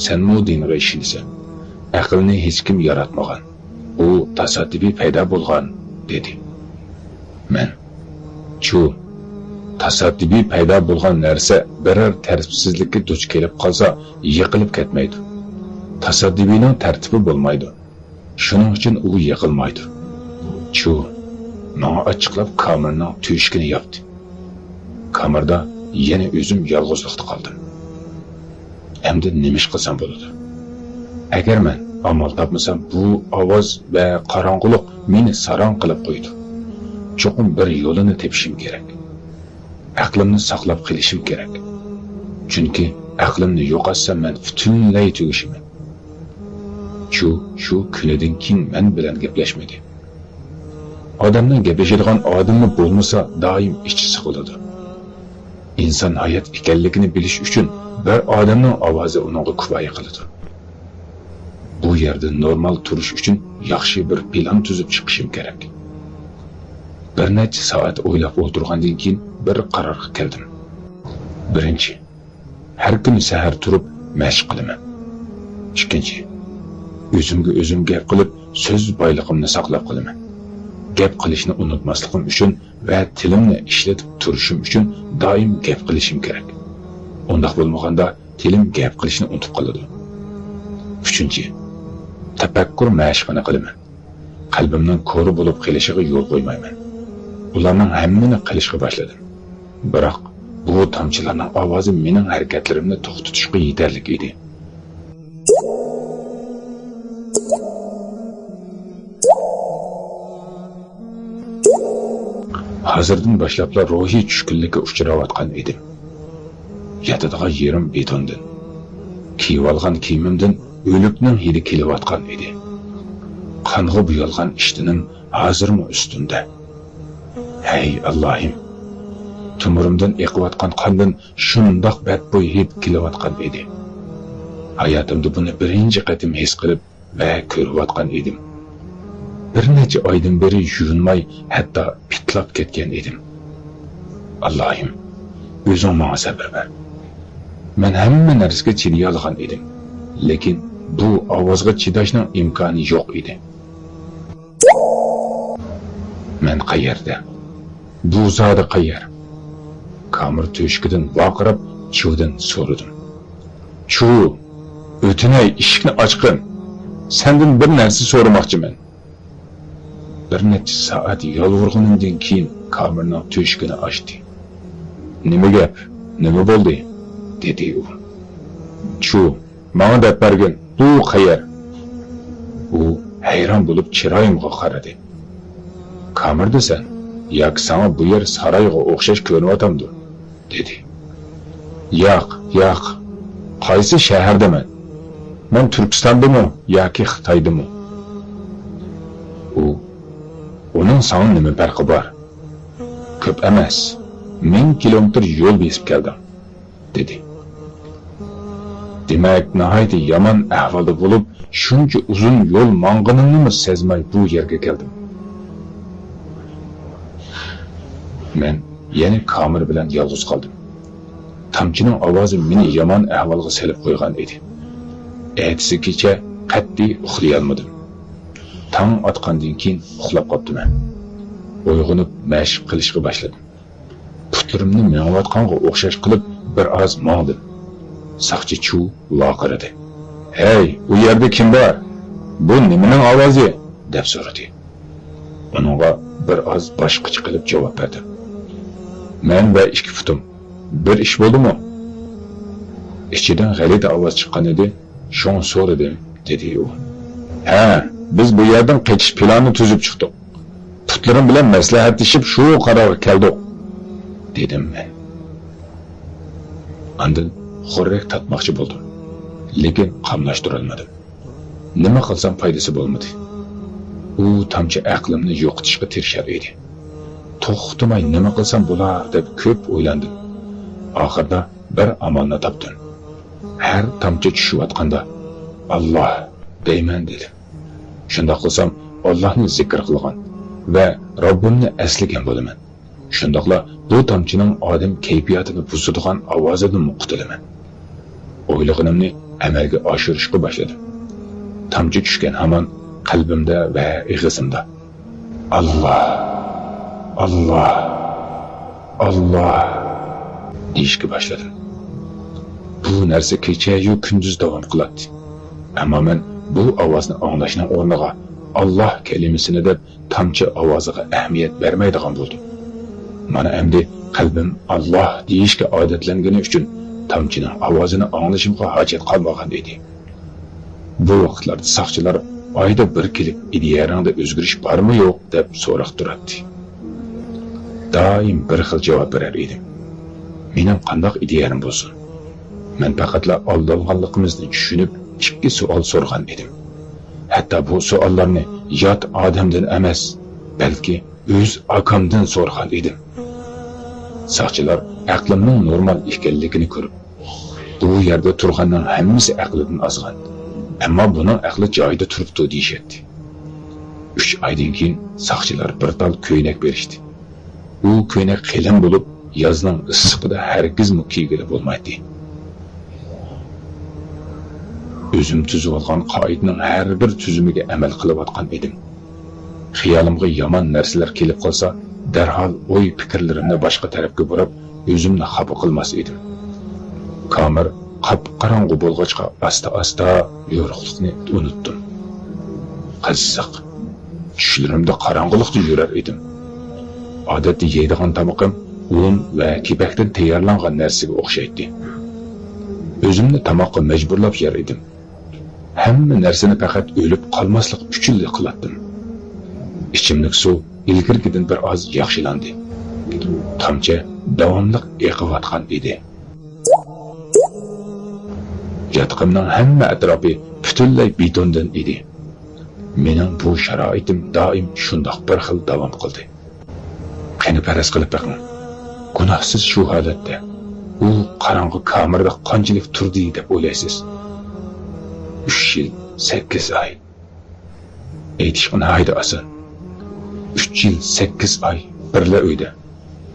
Senmo diniga ishonsan. Aqlni hech kim yaratmagan. U tasoddifiy paydo bo'lgan, dedi. Men Chu tasoddifiy paydo bo'lgan narsa biror tartibsizlikka duch kelib qolsa, yiqilib ketmaydi. Tasoddifining tartibi bo'lmaydi. Shuning uchun u yiqilmaydi. Chu menga ochiqlab kamerning tuyishkini yaptı. Kamerda yana o'zim yolg'izlikda qoldim. Endi nima ish qilsam bo'ladi? Agar men amal topmasam, bu ovoz va qorong'ulik meni saron qilib qo'ydi. Cho'qim bir yo'lini tepishim kerak. Aqlimni saqlab qilishim kerak. Chunki aqlimni yo'qotsam men butunlay tugashiman. Shu kunidan keyin men bilan gaplashmadi. Odamning gaplashadigan odami bo'lmasa, doim ichi siqiladi. İnsan hayat ekanligini bilish uchun bir odamning ovozi uningga kifoya qiladi. Bu yerda normal turish uchun yaxshi bir plan tuzib chiqishim kerak. Bir necha soat o'ylab o'tirgandan keyin bir qarorga keldim. Birinchi, har kuni sahar turib mashq qilaman. Ikkinchi, o'zimga o'zim gap qilib, so'z boyligimni saqlab qolaman. Gap qilishni unutmasligim uchun va tilimni ishlatib turishim uchun doim gap qilishim kerak. Undaq bo'lmaganda tilim gap qilishni unutib qoladi. Uchinchi, tafakkur mashqini qilaman. Qalbimning ko'ri bo'lib qolishiga yo'l qo'ymayman. Ularning hammani qilishga boshladim. Biroq bu tomchilarning ovozi mening harakatlarimni to'xtatishga yetarli edi. Hozirdan boshlablar ruhiy tushkunlikka uchrayotgan edim. Yatadigan yerim betondan. Kiyib olgan kiyimimdan o'likning hidi kelayotgan edi. Qonga bo'yalgan ishtinim hozirmi ustimda. Hey Allohim. Tumurimdan eqiyotgan qondan shundoq badbo'y hid kelayotgan edi. Hayotimda buni birinchi qatim his qilib va ko'rayotgan edim. Bir necha oydan beri yuvinmay, hatto pitlab ketgan edim. Allohim, o'zing menga sabr ber. Men hamma narsaga chiday olgan edim, lekin bu ovozga chidashning imkoni yo'q edi. Men qayerda? Bu zodi qayer? Kamir to'shkidan vaqirab, Chudan so'radim. Chu, o'tinay, eshikni ochqin. Sendan bir narsa so'ramoqchiman. Bir necha soat yolg'irganimdan keyin kamirning to'shkini ochdi. Nima gap? Nima bo'ldi? Dedi u. Chu, menga deb bergin. Bu qayer? U hayron bo'lib chiroyimga qaradi. Kamirdasan? Yo'q, sana bu yer saroyga o'xshash ko'rinayotamdi, dedi. Yo'q. Qaysi shahardaman? Men Turkistondami yoki Xitoydami? Onun sana nima farqi bor? Ko'p emas. 1000 kilometr yo'l besib keldim, dedi. Demak, nihoyatda yomon ahvolda bo'lib, shuncha uzun yo'l mang'inimni sezmay bu yerga keldim. Men yana Kamir bilan yolg'iz qoldim. Tamchining ovozi meni yomon ahvolga solib qo'ygan edi. Ertasi kecha qat'iy uxlay olmadim. Tong otgandan keyin uxlab qoldim. Uyg'onib mashq qilishga boshladim. Putlarimni mengayotganga o'xshash qilib bir oz mangdim. Saqchi Chu vaqiradi. "Hey, u yerda kim bor? Bu nimaning ovozi?" deb so'radi. Uningga bir oz boshqacha qilib javob berdim. "Men va ikki putim. Bir ish bo'ldimi?" Ichidan g'alati ovoz chiqqan edi. "Shuni so'radim", dedi u. "Ha, biz bu yerdan qaytish planini tuzib chiqdik. Putlarim bilan maslahatlashib shu qarorga keldik", dedim men. Andin xurrak tatmoqchi bo'ldim, lekin qamlashtirib olmadim. Nima qilsam foydasi bo'lmadi. U tamchi aqlimni yo'qotishga tirishar edi. to'xtamay nima qilsam bo'lar deb ko'p o'ylandim. Oxirida bir amalni topdim. Har tomchi tushayotganda Alloh deyman dedim. Shunday qilsam Allohni zikr qilgan va Robbimni eslagan bo'laman. Shundaqla bu tomchining odam kayfiyatini buzadigan ovozidan qutulaman. O'ylaganimni amalga oshirishga boshladim. Tomchi tushgan hamon qalbimda va ig'izimda Alloh, Alloh, Alloh deyishga boshladim. Bu narsa kecha-yu kunduz davom qiladi. Ammo men bu ovozni anglashning o'rniga Alloh kalimasini deb tomchi ovoziga ahamiyat bermaydigan bo'ldim. Mana endi qalbim Alloh deyishga odatlangani uchun tomchining ovozini anglashimga hojat qolmagan edi. Bu vaqtlarda soqchilar oyda bir kelib ideyarangda o'zgarish bormi yo'q deb so'rab turardi. Doim bir xil javob berar edim. Mening qandoq ideyarim bo'lsin? Men faqatla aldalganligimizni tushunib ikki savol so'ragan edim. Hatto bu savollarni yot odamdan emas, balki o'z akamdan so'ragan edim. Soqchilar aqlimning normal ekanligini ko'rib, bu yerda turganning hammasi aqlidan ozgan. Ammo buning aqli joyida turibdi deyishdi. 3 oydan keyin soqchilar bir tal ko'ylak berishdi. U ko'ylak qalin bo'lib, yozning issiqida hargiz kiygili bo'lmaydi. O'zim tuzib olgan qoidaning har bir tuzumiga amal qilayotgan edim. Xiyolimga yomon narsalar kelib qolsa, darhol o'y fikrlarimni boshqa tarafga burib, o'zimni xafa qilmas edim. Kamir qop-qorong'u bo'lg'achqa asta-asta yo'riqlikni unutdim. Qiziq. Tushlarimda qorong'ulikda yurar edim. Odatda yeydigan tamoqim un va kepakdan tayyorlangan narsaga o'xshaydi. O'zimni tamoqqa majburlab yer edim. Hamma narsani faqat o'lib qolmaslik uchun qilardim. Ichimlik suv ilgirgidan bir oz yaxshilandi. Tomchi davomli eqiyotgan edi. Yatqimning hamma atrofi butunlay betondan edi. Mening bu sharoitim doim shundoq bir xil davom qildi. Qani faraz qilib baqing. Gunohsiz shu holatda u qorong'i kamerada qanchalik turdi deb o'ylaysiz? 3 yil 8 oy. Aytish nihoyat oson. 3 yil 8 oy birla uyda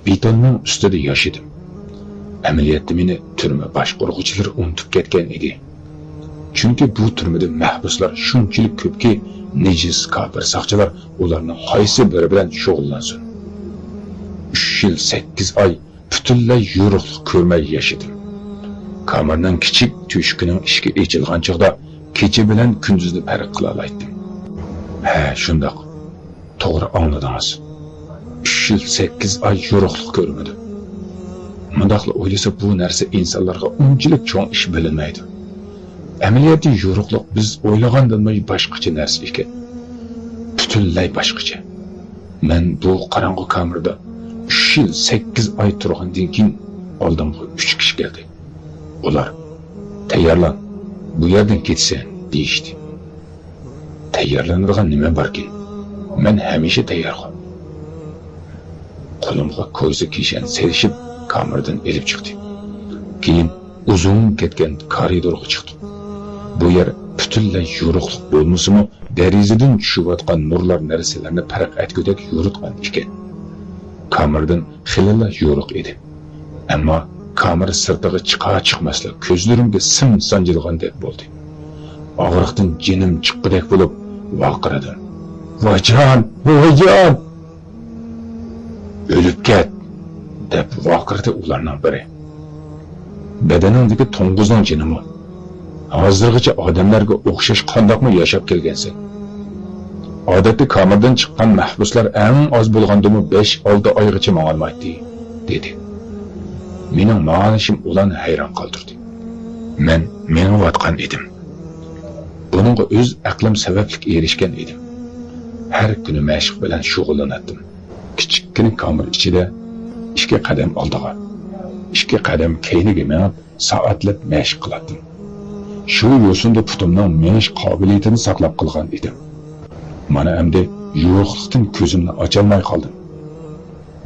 betonning ustida yashadim. Amaliyotda meni turma boshqaruvchilari unutib ketgan edi. Chunki bu turmada mahbuslar shunchalik ko'pki, nejis kofir soqchilar ularning qaysi biri bilan shug'ullansin. 3 yil 8 oy butunlay yo'riqlik ko'rmay yashadim. Kamerning kichik tuşkining ishga echilgan chog'da kecha bilan kunduzni farq qila oldim. Ha, shundoq. To'g'ri angladingiz. 3 yil 8 oy yo'riqlik ko'rmadim. Mundaqla o'ylasa bu narsa insonlarga unchalik cho'ng ish bilinmaydi. Amaliyotda yo'riqlik biz o'ylagandan boshqacha narsa ekan. Butunlay boshqacha. Men bu qorong'u kamerada 3 yil 8 oy turgandan keyin oldimga 3 kishi keldi. Ular tayyorlan, bu yerdan ketsin deyishdi. Tayyorlanadigan nima borki? Men hamisha tayyorman. Qo'limga ko'zi kishan serishib kamerdan elib chiqdi. Keyin uzun ketgan koridorga chiqdim. Bu yer butunlay yo'riqlik bo'lmasa-mu, derazadan tushayotgan nurlar narsalarni farq etgudek yo'ritgan ekan. Kamerdan xilala yo'riq edi. Ammo kamera sirtiga chiqa-chiqmaslik ko'zlarimga sim sanjilgandek bo'ldi. Og'riqdan jinim chiqqidek bo'lib vaqiradim. Voyjon, voyjon! O'lib ket deb vaqirdi ularning biri. Badaningdagi to'ng'izning jinimi. Hozirgacha odamlarga o'xshash qandoqmi yashab kelgansan? Odatda kamerdan chiqqan mahbuslar eng oz bo'lgandimi 5-6 oygacha ma'lumotdi, dedi. Mening ma'lishim ularni hayron qoldirdi. Men menayotgan edim. Buningga o'z aqlim sabablik erishgan edim. Har kuni mashq bilan shug'ullanardim. Kichikkina kamer ichida 2 qadam oldiga, 2 qadam keyniga menib soatlab mashq qilardim. Shu yo'sinda putimning menish qobiliyatini saqlab qolgan edim. Mana endi yo'qlikdan ko'zimni ocholmay qoldim.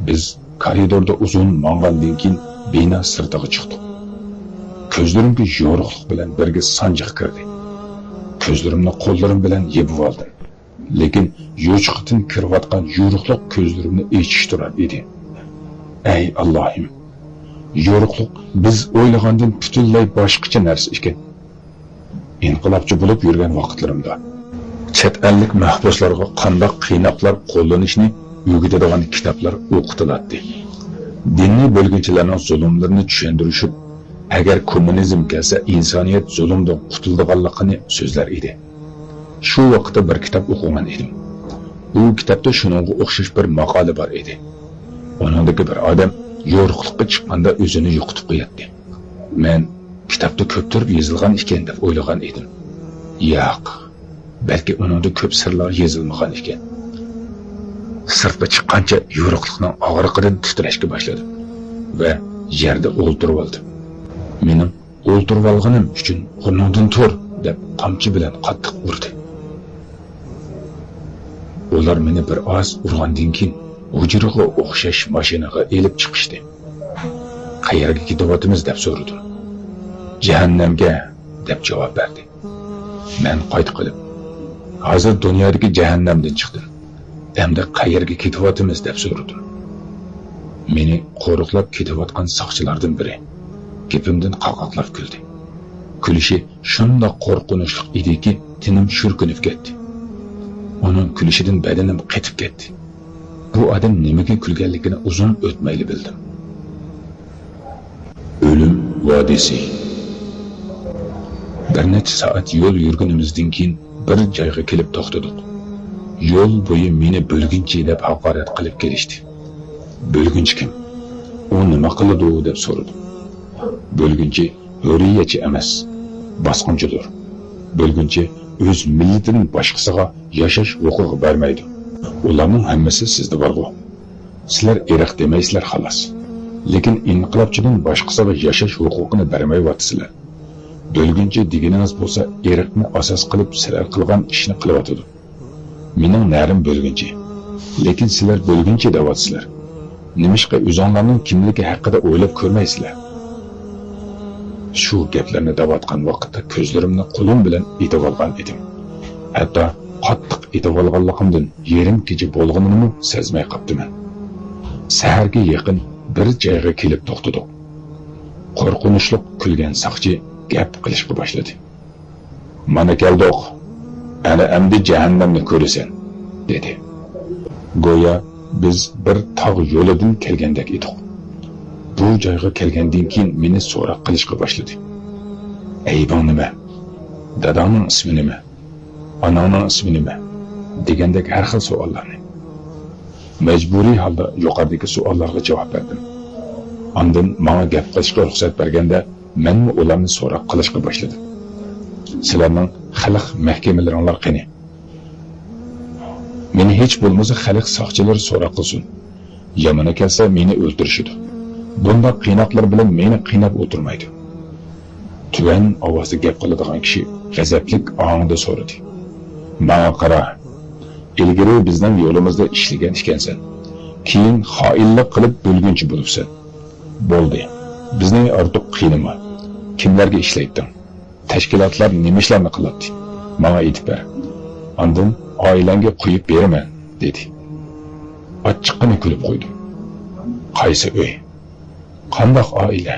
Biz koridorda uzun mang'andan keyin bino sirtiga chiqdik. Ko'zlarimga yorug'lik bilan birga sanjiq kirdi. Ko'zlarimni qo'llarim bilan yebib oldim. Lekin yo'chiqdan kirayotgan yorug'lik ko'zlarimni echish turar edi. Ey Allohim, yorug'lik biz o'ylagandan butunlay boshqacha narsa ekan. İnqilobchi bo'lib yurgan vaqtlarimda chet ellik mahbuslarga qanday qiynoqlar qo'llanishni o'rgatadigan kitoblar o'qitiladi. Dinni bo'lgunchilarning zulmlarini tushuntirishib, agar kommunizm kelsa insoniyat zulmdan qutuladiganligini so'zlar edi. Shu vaqtda bir kitob o'qigan edim. U kitobda shuningga o'xshash bir maqola bor edi. Uningdagi bir odam yo'riqlikqa chiqqanda o'zini yo'qotib qo'yadi. Men kitobda ko'pdir yozilgan ekan deb o'ylagan edim. Yo'q, balki uningda ko'p sirlar yozilmagan ekan. Sirtga chiqqancha yo'riqlikning og'riqidan titrashga boshladim va yerda o'ltirib oldim. Mening o'ltirib olganim uchun o'rningdan tur deb qamchi bilan qattiq urdi. Ular meni bir oz urgandan keyin hujraga o'xshash mashinaga elib chiqishdi. Qayerga ketyapmiz deb so'radim. Jahannamga deb javob berdi. Men qayt qilib, hozir dunyodagi jahannamdan chiqdim. Endi qayerga ketyapmiz deb so'radim. Meni qo'riqlab ketayotgan soqchilardan biri gapimdan qaqoqlab kuldi. Kulishi shunday qo'rqinchli ediki, tinim shurkunib ketdi. Onun kulishidan badanim qetib ketdi. Bu odam nimaga kulganligini uzun o'tmayli bildim. O'lim vodisi. Bir necha soat yo'l yurganimizdan keyin bir joyga kelib to'xtadik. Yo'l bo'yi meni bo'lgunchi deb haqorat qilib kelishdi. Bo'lgunchi kim? U nima qiladi deb so'radim. Bo'lgunchi hurriyatchi emas, bosqinchidir. Bo'lgunchi o'z millatining boshqasiga yashash huquqi bermaydi. Ularning hammasi sizda bor-ku. Sizlar irq demaysizlar xolos. Lekin inqilobchining boshqasiga yashash huquqini bermayapsizlar. Bo'lgunchi deganingiz bo'lsa, irqni asos qilib sizlar qilgan ishni qilyotidi. Mening narim bo'lgunchi. Lekin sizlar bo'lgunchi deyapsizlar. Nimishqa o'zinglarning kimligi haqida o'ylab ko'rmaysizlar? Shu gaplarni davatgan vaqtda ko'zlarimni qo'lim bilan etib olgan edim. Hatto qattiq etib olganligimdan yerim kecha bo'lganini sezmay qoldim. Saharga yaqin bir joyga kelib to'xtadik. Qo'rqinchli kulgan soqchi gap qilishga boshladi. Mana keldik. Ana endi jahannamni ko'rasan, dedi. Go'yo biz bir tog' yo'lidan kelgandek edik. Bu joyga kelgandan keyin meni so'roq qilishga boshladi. Aybing nima? Dadangning ismi nima? Onangning ismi nima? Degandek har xil savollarni. Majburiy holda yuqoridagi savollarga javob berdim. Ondan menga gap qilishga ruxsat berganda, men ularni so'roq qilishga boshladim. Sizlarning xalq mahkamalaringlar qani? Meni hech bo'lmasa xalq soqchilari so'roq qilsin. Yomoni kelsa meni o'ldirishidi. Bunda qiynoqlar bilan meni qiynab o'tirmaydi. Tuvan ovozda gap qiladigan kishi g'azablik ohangda so'radi. Menga qara. Ilgari bizning yo'limizda ishlagan ekansan. Keyin xoinlik qilib bo'lgunchi bo'libsan. Bo'ldi. Bizni ortiq qiynama. Kimlarga ishlayding? Tashkilotlar nima ishlarni qiladi? Menga aytib ber. Ondan oilangga qo'yib beraman, dedi. Ochiqqina kulib qo'ydim. Qaysi uy? Qandoq oila?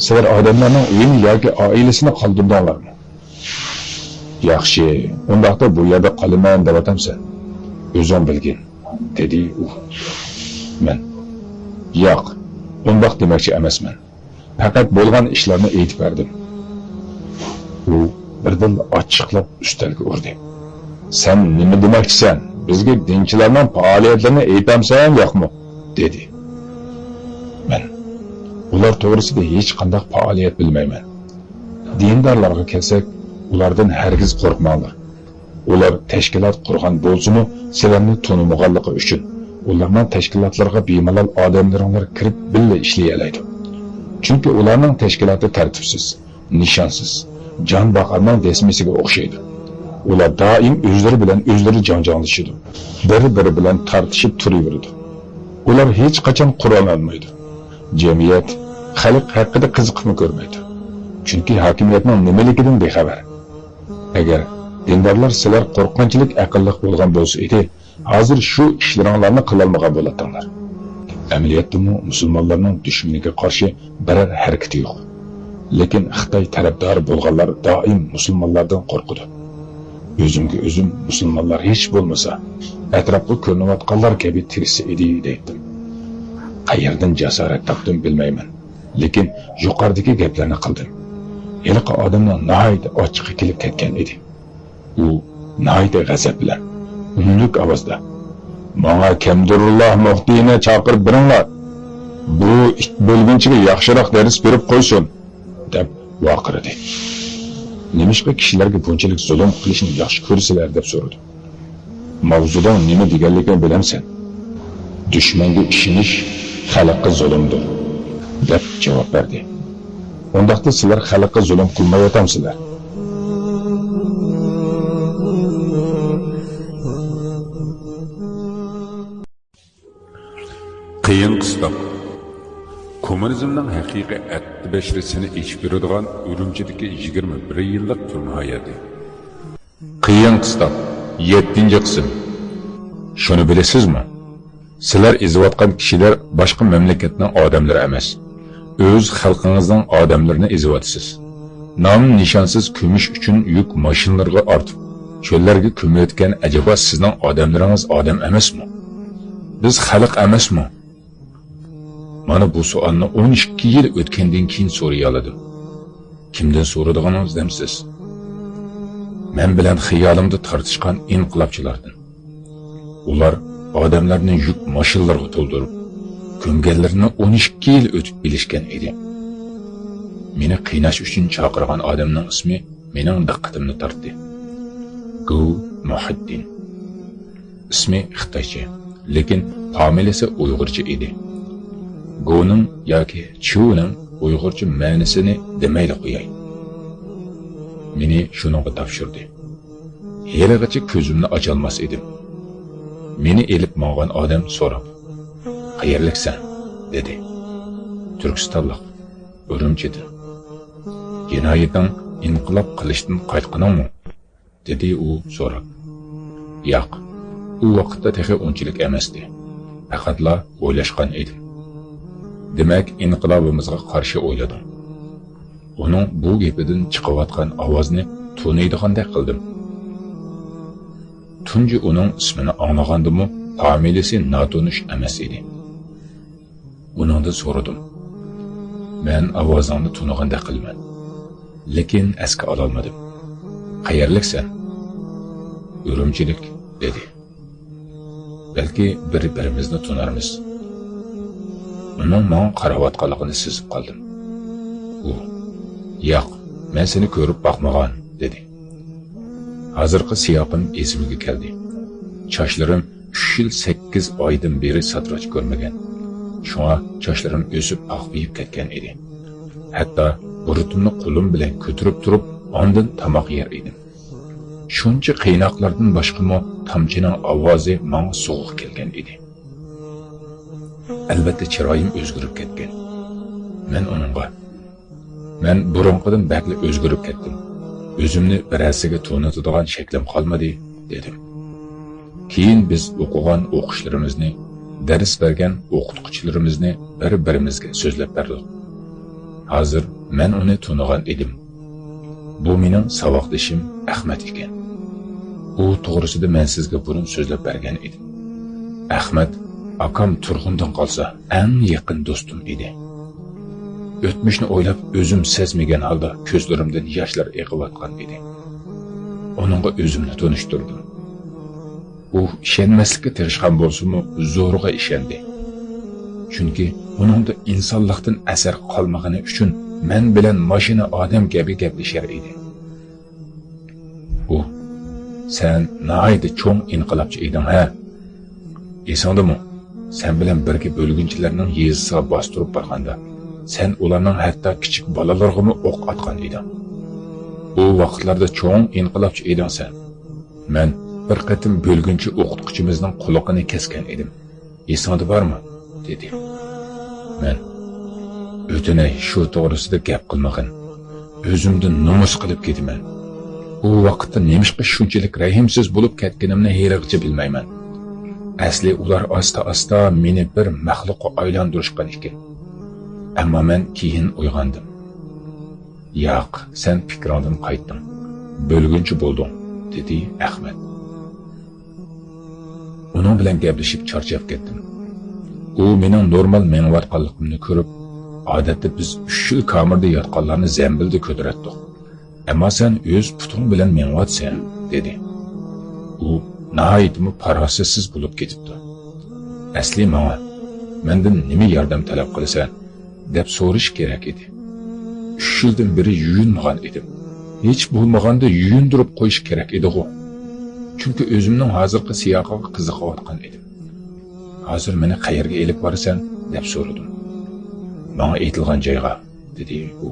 Sizlar odamlarning uyini yoki oilasini qoldirdinglarmi? Yaxshi, undaqda bu yerda qolaman deb atamsan. O'zing bilgin, dedi u. Men yo'q, undaq demoqchi emasman. Faqat bo'lgan ishlarni aytib berdim. U birdan ochiqlab ustalga urdi. Sen nima demoqchisan? Bizga dinchilarning faoliyatlarini aytamsan yo'qmi? dedi. Men ular to'g'risida hech qanday faoliyat bilmayman. Dindorlarga kelsak, ulardan hargiz qo'rqmanglar. Ular tashkilot qurgan bo'lsa-mu, sizlarni tanimag'anligi uchun ularning tashkilotlarga bemalol odamlaringlar kirib birga ishlay oladi. Chunki ularning tashkiloti tartibsiz, nishonsiz, jon boqarning desmisiga o'xshaydi. Ular doim o'zlari bilan o'zlari janjonlashadi. Bir-biri bilan tortishib turaveradi. ular hech qachon Qur'on olmaydi. Jamiyat xalq haqida qiziqib ko'rmaydi. Chunki hokimiyatning nimaligidan bexabar. Agar dindorlar sizlar qo'rqinchlik aqlliq bo'lgan bo'lsa edi, hozir shu ishlaringlarni qilolmagan bo'lardinglar. Amaliyotda musulmonlarning dushmaniga qarshi biror harakati yo'q. Lekin Xitoy tarafdori bo'lganlar doim musulmonlardan qo'rqadi. O'zimga o'zim musulmonlar hech bo'lmasa, atrofga ko'rinayotganlar kabi tirsa edi deydim. Qayerdan jasorat topdim bilmayman. Lekin yuqoridagi gaplarni qildim. Yilqi odamning nihoyat ochiqqa kelib ketgan edi. U nihoyat g'azab bilan, unlik ovozda: "Menga Kamdurulloh muftiyni chaqirib biringlar. Bu it bo'lgunchiga yaxshiroq dars berib qo'ysin", deb vaqirdi. Nemishqa kishilarga bunchalik zulm qilishni yaxshi ko'rsizlar deb so'radi. Mavzudan nima deganligini bilamsan? Dushmanga ishonish xalqqa zulmdir, deb javob berdi. Undaqda sizlar xalqqa zulm qilmayotamsizlar. Qiyin qistab. Kommunizmning haqiqiy atti bashrisini ichib beradigan Urumchidagi 21 yillik turma hayoti. Qiyin qistab 7-qism. Shuni bilasizmi? Sizlar izlayotgan kishilar boshqa mamlakatning odamlari emas. O'z xalqingizning odamlarini izlayapsiz. Nom nishonsiz kumush uchun yuk mashinlarga ortib, cho'llarga ko'mayotgan ajaba sizning odamlaringiz odam emasmi? Biz xalq emasmi? Mana bu savolni 12 yil o'tgandan keyin so'ray oladim. Kimdan so'radiganingiz demsiz? Men bilan xiyolimda tortishgan inqilobchilardan. Ular odamlarni yuk mashinlarga to'ldirib, ko'mganlarini 12 yil o'tib bilishgan edi. Meni qiynash uchun chaqirgan odamning ismi mening diqqatimni tortdi. Gu Muhiddin. İsmi Xitoycha, lekin familiyasi Uyg'urcha edi. Go'ning yoki Chuning Uyg'urcha ma'nosini demayli qo'yay. Meni shuningga topshirdi. Haligacha ko'zimni ocholmas edim. Meni elib mong'an odam so'rab, "Qayerliksan?" dedi. "Turkistonlik, Urumchida." "Jinoyatdan inqilob qilishdan qaytqiningmi?" dedi u so'rab. "Yo'q, u vaqtda tehi unchalik emasdi. Faqatla o'ylashgan edim. Demak, inqilobimizga qarshi o'yladim. Uning bu gapidan chiqayotgan ovozni tunaydigandek qildim. Tunji uning ismini anglagandim, familiyasi notunish emas edi. Uningdan so'radim. Men ovozingni tunagandek qilman, lekin esga ololmadim. "Qayerliksan?" "Urumchilik", dedi. Belki bir-birimizni tunarmiz. Uning menga qarayotganligini sezib qoldim. U: "Yo'q, men seni ko'rib boqmagan", dedi. Hozirgi siyoqim esimga keldi. Chochlarim 3 yil 8 oydan beri satroch ko'rmagan. Shunga chochlarim o'sib oqib ketgan edi. Hatto burutimni qo'lim bilan ko'tarib turib, ondan tomoq yer edim. Shuncha qiynoqlardan boshqami tomchining ovozi menga so'g'ib kelgan edi. Albatta chiroyim o'zgarib ketgan. Men burunqidan bakli o'zgarib ketdim. O'zimni birasiga to'natadigan shaklim qolmadi, dedim. Keyin biz o'qigan o'qishlarimizni, dars bergan o'qituvchilarimizni bir-birimizga so'zlab berdik. Hozir men uni tonigan edim. Bu mening saboqdishim Ahmad ekan. U to'g'risida men sizga burun so'zlab bergan edim. Ahmad akam Turg'undan qolsa eng yaqin do'stim edi. O'tmishni o'ylab o'zim sezmagan holda ko'zlarimdan yoshlar eqiyotgan edi. Onunga o'zimni tanishtirdim. U ishonmaslikka tirishgan bo'lsa-mu, zo'rg'a ishondi. Chunki uningda insonlikdan asar qolmagani uchun men bilan mashina odam kabi gaplashar edi. U: "Sen nihoyatda cho'ng inqilobchi eding, ha? Esingdami? Sen bilan birga bo'lgunchilarning yezisiga bostirib borganda, sen ularning hatto kichik bolalarga o'q atgan eding. U vaqtlarda cho'ng inqilobchi eding sen. Men bir qatim bo'lgunchi o'qituvchimizning quloqini kesgan edim. Esingda bormi?" dedi. Men o'tinay shu to'g'risida gap qilmag'in. O'zimdan nomus qilib ketaman. U vaqtda nemishqa shunchalik rahimsiz bo'lib ketganimni heriqcha bilmayman. Asli ular asta-asta meni bir maxluqqa aylantirishgan ekan. Ammo men keyin uyg'ondim. Yo'q, sen fikringdan qaytding. Bo'lgunchi bo'lding, dedi Ahmad. Uning bilan gaplashib charchab ketdim. U mening normal menvatganligimni ko'rib, odatda biz 3 yil kamirda yotganlarni zambilda ko'tardik. Ammo sen o'z putung bilan menvatsan, dedi. U nihoyatmi farosatsiz bo'lib ketibdi. Asli mendan nima yordam talab qilasan deb so'rash kerak edi. 3 yildan beri yuyunmagan edim. Hech bo'lmaganda yuyundirib qo'yish kerak edi-ku. Chunki o'zimning hozirgi siyoqiga qiziqayotgan edim. Hozir meni qayerga elib borasan deb so'radim. Menga aytilgan joyga, dedi u.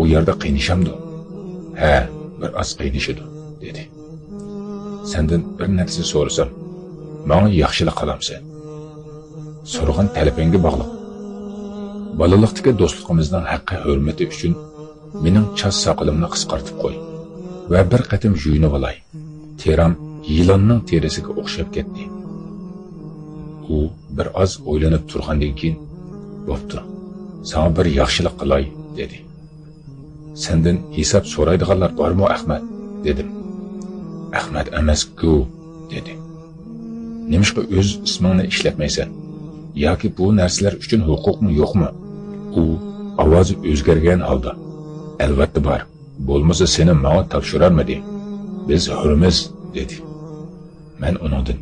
U yerda qiynashamdi. Ha, bir oz qiynashidi, dedi. Sendan bir narsa so'rasam, menga yaxshilik qilamsan. So'ragan talabingga bog'liq. Bolalikdagi do'stligimizning haqqi hurmati uchun mening chas soqilimni qisqartib qo'y va bir qatim yuyinib olay. Teram yilonning terisiga o'xshab ketdi. U bir oz o'ylanib turgandan keyin, "Bo'pti. Sana bir yaxshilik qilay", dedi. "Sendan hisob so'raydiganlar bormi, Ahmad?" dedim. "Ahmad emas-ku", dedi. "Nimishqa o'z ismingni ishlatmaysan? Yoki bu narsalar uchun huquqing yo'qmi?" U ovozi o'zgargan holda, "Albatta bor. Bo'lmasa seni menga topshirarmidi? Biz hurmiz", dedi. Men uningdan,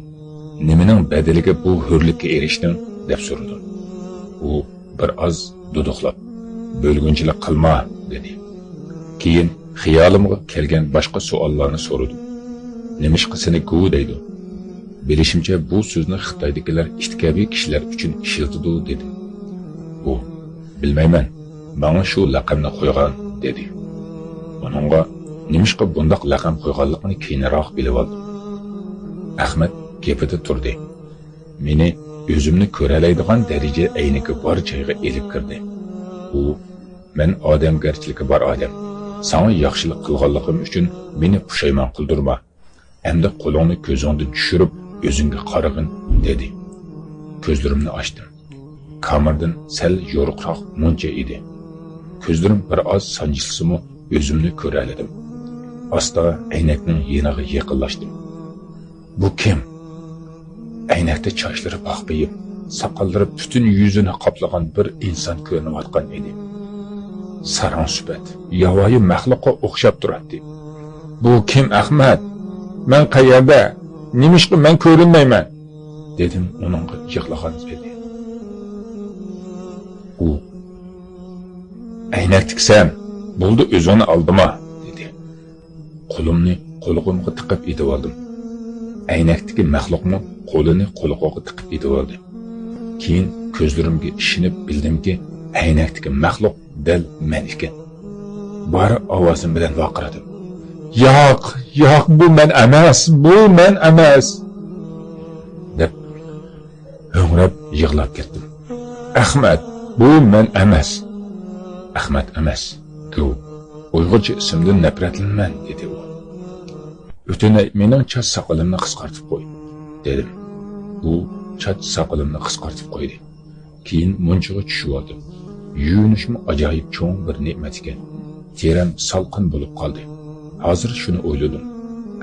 "Nimaning badaliga bu hurlikka erishding?" deb so'radim. U bir oz duduqlab, "Bo'lgunchilik qilma", dedi. Keyin xiyolimga kelgan boshqa savollarni so'radim. "Nimishqa seni ku deydi? Bilishimcha bu so'zni Xitoydagilar ittikabiy kishilar uchun ishlatadi", dedi. U, "Bilmayman. Menga shu laqabni qo'ygan", dedi. Uningga nimishqa bundoq laqab qo'yganligini keyinroq bilib oldim. Ahmad gapida turdi. Meni o'zimni ko'ralaydigan daraja ayniga bor joyga elib kirdi. U, "Men odamgarchiligi bor odam. Sana yaxshilik qilganligim uchun meni pushaymon qildirma. Endi qo'lingni ko'zingdan tushirib, o'zingga qarag'in", dedi. Ko'zlarimni ochdim. Kamirdan sal yo'riqroq muncha edi. Ko'zlarim bir oz sanjilsimi, o'zimni ko'ra oldim. Asta aynakning yeniga yaqinlashdim. "Bu kim?" Aynakda chochlari oqbayib, soqollari butun yuzini qoplagan bir inson ko'rinayotgan edi. Sarang subat, yovvoyi maxluqqa o'xshab turadi. "Bu kim, Ahmad? Men qayerda? Nimishqa men ko'rinmayman?" dedim uningga yig'lagan edi. U, "Aynak tiksan, bo'ldi, o'zini oldima", dedi. Qo'limni qo'lig'imga tiqib etib oldim. Aynakdagi maxluqni qo'lini qo'lig'iga tiqib etib oldi. Keyin ko'zlarimga ishinib bildimki, aynakdagi maxluq dal men ekan. Bari ovozim bilan vaqiradim. "Yo'q, yo'q, bu men emas, bu men emas", deb ho'ngrab yig'lab ketdim. "Ahmad, bu men emas. Ahmad emas. Ku, Uyg'urcha ismdan nafratlanaman", dedi u. "O'tinay, mening chas soqolimni qisqartib qo'y", dedim. U chas soqolimni qisqartib qo'ydi. Keyin munchiga tushib oldi. Yuyinishim ajoyib cho'ng bir ne'mat ekan. Teram salqin bo'lib qoldi. Hozir shuni o'yladim.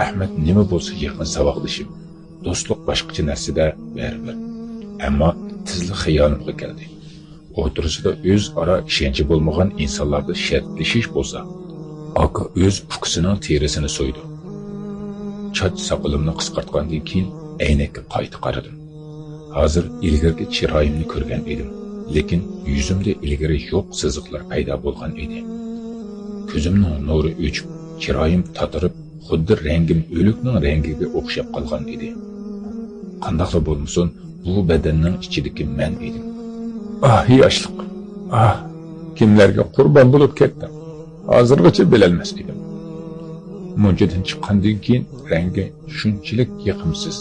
Ahmad nima bo'lsa yaqin saboqlashib, do'stlik boshqacha narsada baribir. Ammo tizli xiyolimga keldi. O'tirisida o'zaro ishonchi bo'lmagan insonlarda shartlashish bo'lsa, aka o'z ukisining terisini so'ydi. Choch soqolimni qisqartgandan keyin aynakka qayta qaradim. Hozir ilgirgi chiroyimni ko'rgan edim, lekin yuzimda ilgari yo'q siziqlar paydo bo'lgan edi. Ko'zimning nuri o'chib, chiroyim tatirib, xuddi rangim o'likning rangiga o'xshab qolgan edi. Qandaqla bo'lmasin, bu badanning ichidagi men edim. "Ah, yoshlik. Ah, kimlarga qurbon bo'lib ketdim. Hozirgacha bilolmas edim." Munchadan chiqqandan keyin rangi shunchalik yoqimsiz,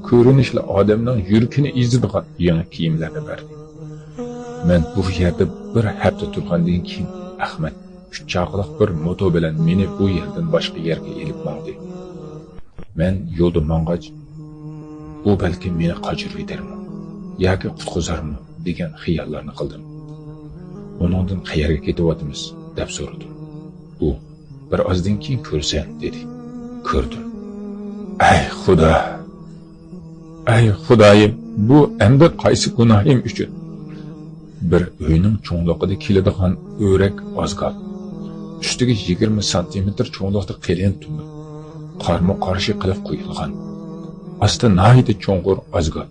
ko'rinishli odamning yurkini ezadigan yangi kiyimlarni berdi. Men bu yerda bir hafta turgandan keyin Ahmad uchoqliq bir moto bilan meni bu yerdan boshqa yerga elib bordi. Men yo'lda mang'ach, u balki meni qochirib yetarmi yoki qutqizarmi degan xiyollarni qildim. Uningdan qayerga ketyapmiz deb so'radim. U bir ozdan keyin ko'rsan dedi. Ko'rdim. Ay Xudoyim, bu endi qaysi gunohim uchun? Bir uyning cho'ngliqida keladigan o'rak ozgal. Ustiga 20 sm cho'nliqda qelin tumi. Qarma-qarshi qilib qo'yilgan. Asti nahayda cho'nqur ozgal.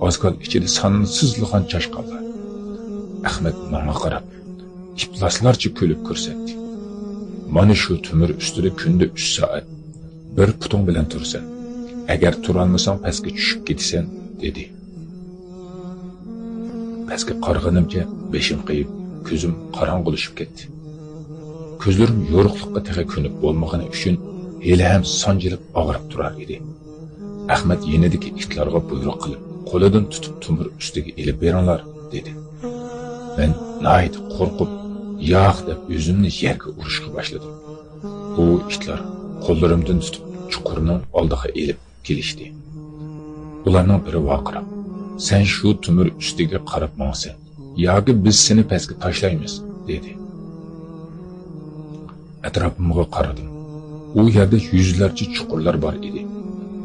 Ozgal ichida sonsizligan chashqalar. Ahmad menga qarab, ifloslarcha kulib ko'rsatdi. Mana shu tumir ustida kunda 3 soat bir putung bilan tursan, agar turolmasang pastga tushib ketasan, dedi. Pastga qarag'animcha beshim qiyib, ko'zim qorong'ulashib ketdi. Ko'zlarim yo'riqlikqa texa ko'nib bo'lmagani uchun hali ham sonjilib og'rib turar edi. Ahmad yenidagi itlarga buyruq qilib, qo'lidan tutib tumir ustiga elib beringlar, dedi. Men nayt qo'rqib, yo'q deb o'zimni yerga urishga boshladim. Bu itlar qo'llarimdan tutib chuqurning oldiga elib kelishdi. Ularning biri vaqirab, sen shu tumir ustiga qarab mangsan, yoki biz seni pastga tashlaymiz, dedi. Atrofimga qaradim. U yerda yuzlarcha chuqurlar bor edi.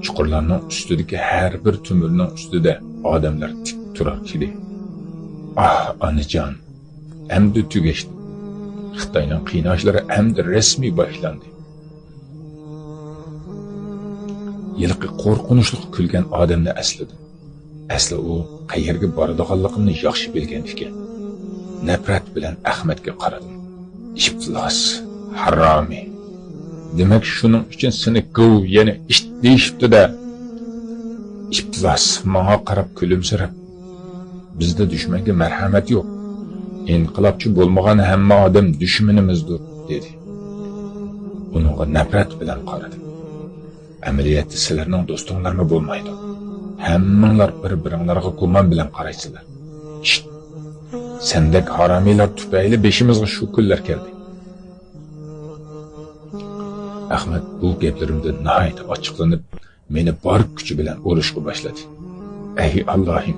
Chuqurlarning ustidagi har bir tumirning ustida odamlar tik turar edi. Onajon, endi tugashdi. Xitoyning qiynashlari endi rasmiy boshlandi. Yilqi qo'rqinchli kulgan odamni esladim. Asli u qayerga boradiganligimni yaxshi bilgan ekan. Nafrat bilan Ahmadga qaradim. Iflos, haromi. Demak shuning uchun seni gov, yana ish deyishibdi-da. Iflos menga qarab kulimsirab, bizda dushmanga marhamat yo'q. İnqilobchi bo'lmagan hamma odam dushmanimizdir, dedi. Uningga nafrat bilan qaradim. Amaliyotda sizlarning do'stinglarmi bo'lmaydi. Hammanglar bir-biringlarga gumon bilan qaraysizlar. Sendek haromiylar tufayli beshimizga shu kunlar keldi. Ahmad bu gaplarimda nihoyat ochiqlanib, meni bor kuchi bilan urishga boshladi. Ey Allohim,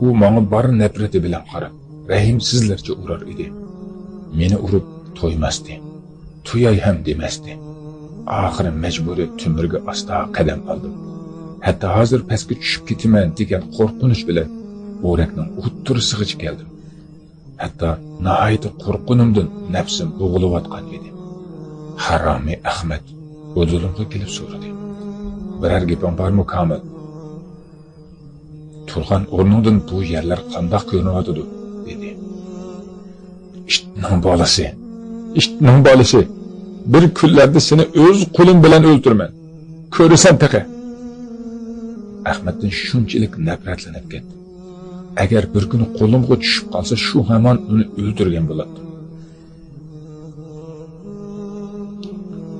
u menga bor nafrati bilan qarab, rahimsizlarcha urar edi. Meni urib to'ymasdi. To'yay ham demasdi. Oxiri majburiy tumirga asta qadam oldim. Hatto hozir pastga tushib ketaman degan qo'rqinch bilan o'rakning o'ttirisigacha keldim. Hatto nihoyat qo'rqinimdan nafsim bo'g'ilayotgan edi. Haromi Ahmad o'zilimga kelib so'radi. Biror gaping bormi, Komil? Turgan o'rningdan bu yerlar qanday ko'rinyapti, dedi. İştning bolasi. Bir kunlarda seni o'z qo'lim bilan o'ltirman. Ko'rasan taqa. Ahmaddan shunchalik nafratlanib ketdi. Agar bir kun qo'limga tushib qolsa, shu hamon uni o'ldirgan bo'lardim.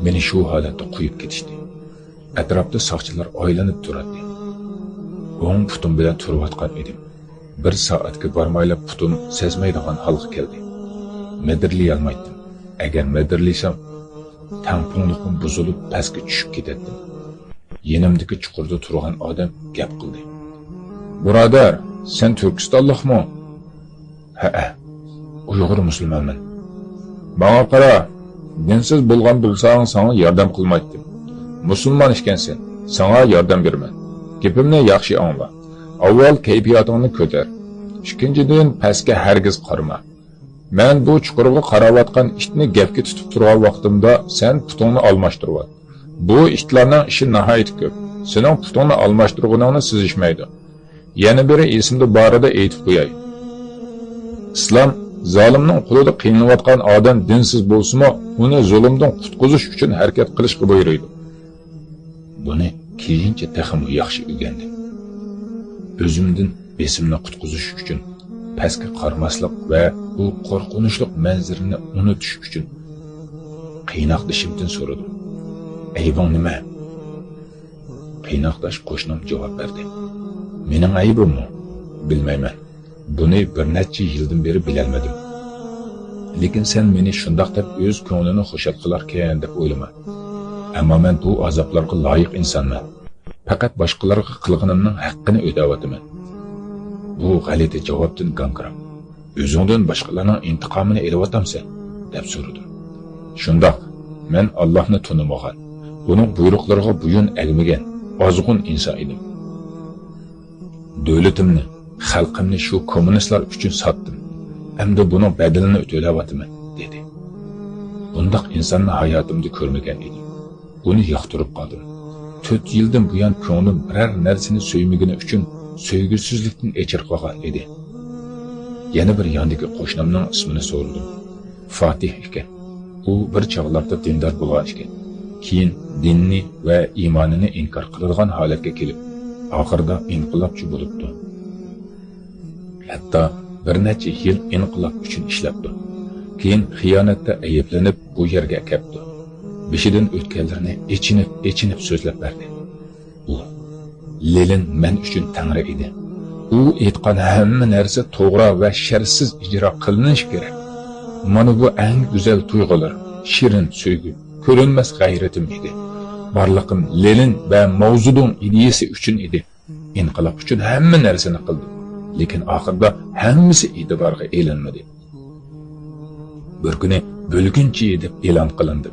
Meni shu holatda qo'yib ketishdi. Atrofda soqchilar oylanib turardi. O'ng putim bilan turayotgan edim. Bir soatga bormaylab putim sezmaydigan holga keldi. Medirliy olmaydim. Agar medirlisam, tamponliqim buzilib pastga tushib ketdim. Yenimdagi chuqurda turgan odam gap qildi. Birodar, sen Turkistonlikmi? Ha, Uyg'ur musulmonman. Bana qara, dinsiz bo'lgan bo'lsang, sana yordam qilmaydim. Musulmon ekansan, sana yordam berman. Gapimni yaxshi angla. Avval kayfiyatingni ko'tar. Ikkinchidan pastga hargiz qarama. Men bu chuqurga qarayotgan itni gapga tutib turgan vaqtimda sen putungni almashtirib. Bu itlarning ishi nihoyat ko'p. Sening putungni almashtirganingni sezishmaydi. Yana biri esimda borida aytib qo'yay. Islom zolimning qo'lida qiynayotgan odam dinsiz bo'lsa-mu, uni zulmdan qutqizish uchun harakat qilishga buyuradi. Buni keyincha texmi yaxshi o'rgandim. O'zimdan besimni qutqizish uchun pastga qarmaslik va bu qo'rqinchli manzarani unutish uchun qiynoqlashimdan so'radim. Aybing nima? qiynoqdash qo'shnim javob berdi. Mening aybimmi? Bilmayman. Buni bir necha yildan beri bilolmadim. Lekin sen meni shundoq deb o'z ko'nglini xushal qilarkan deb o'ylama. Ammo men bu azoblarga loyiq insonman. Faqat boshqalarga qilganimning haqqini o'tayapman. Bu g'alati javobdan g'anqiram. O'zingdan boshqalarning intiqomini olayotamsan deb so'radim. Shundoq, men Allohni tunimagan, uning buyruqlariga bo'yin egmagan ozg'un inson edim. Davlatimni, xalqimni shu kommunistlar uchun sotdim. Endi buning bedelini ödeyapman dedi. Bundaq insonni hayotimda ko'rmagan edim. Uni yoqtirib qoldim. 4 yildan buyon ko'nglim biror narsani so'ymagani uchun so'ygusizlikdan echir qolgan edi. Yana bir yondagi qo'shnimning ismini so'radim. Fatih ekan. U bir chog'larda dindor bo'lgan ekan. Keyin dinni va iymonini inkor qiladigan holatga kelib, oxirida inqilobchi bo'libdi. Hatto bir necha yil inqilob uchun ishlabdi. Keyin xiyonatda ayblanib bu yerga kelibdi. Beshidan o'tganlarni echinib so'zlab berdi. U Lenin men uchun tangri edi. U aytgan hamma narsa to'g'ri va shartsiz ijro qilinishi kerak. Mana bu eng go'zal tuyg'ular, shirin sevgi, ko'rinmas g'ayratim edi. Barliqim Lenin va mavzudun ideyasi uchun edi. Inqilob uchun hamma narsani qildim. Lekin oxirida hammasi e'tiborga elinmadi. Bir kuni bo'lgunchi deb e'lon qilindi.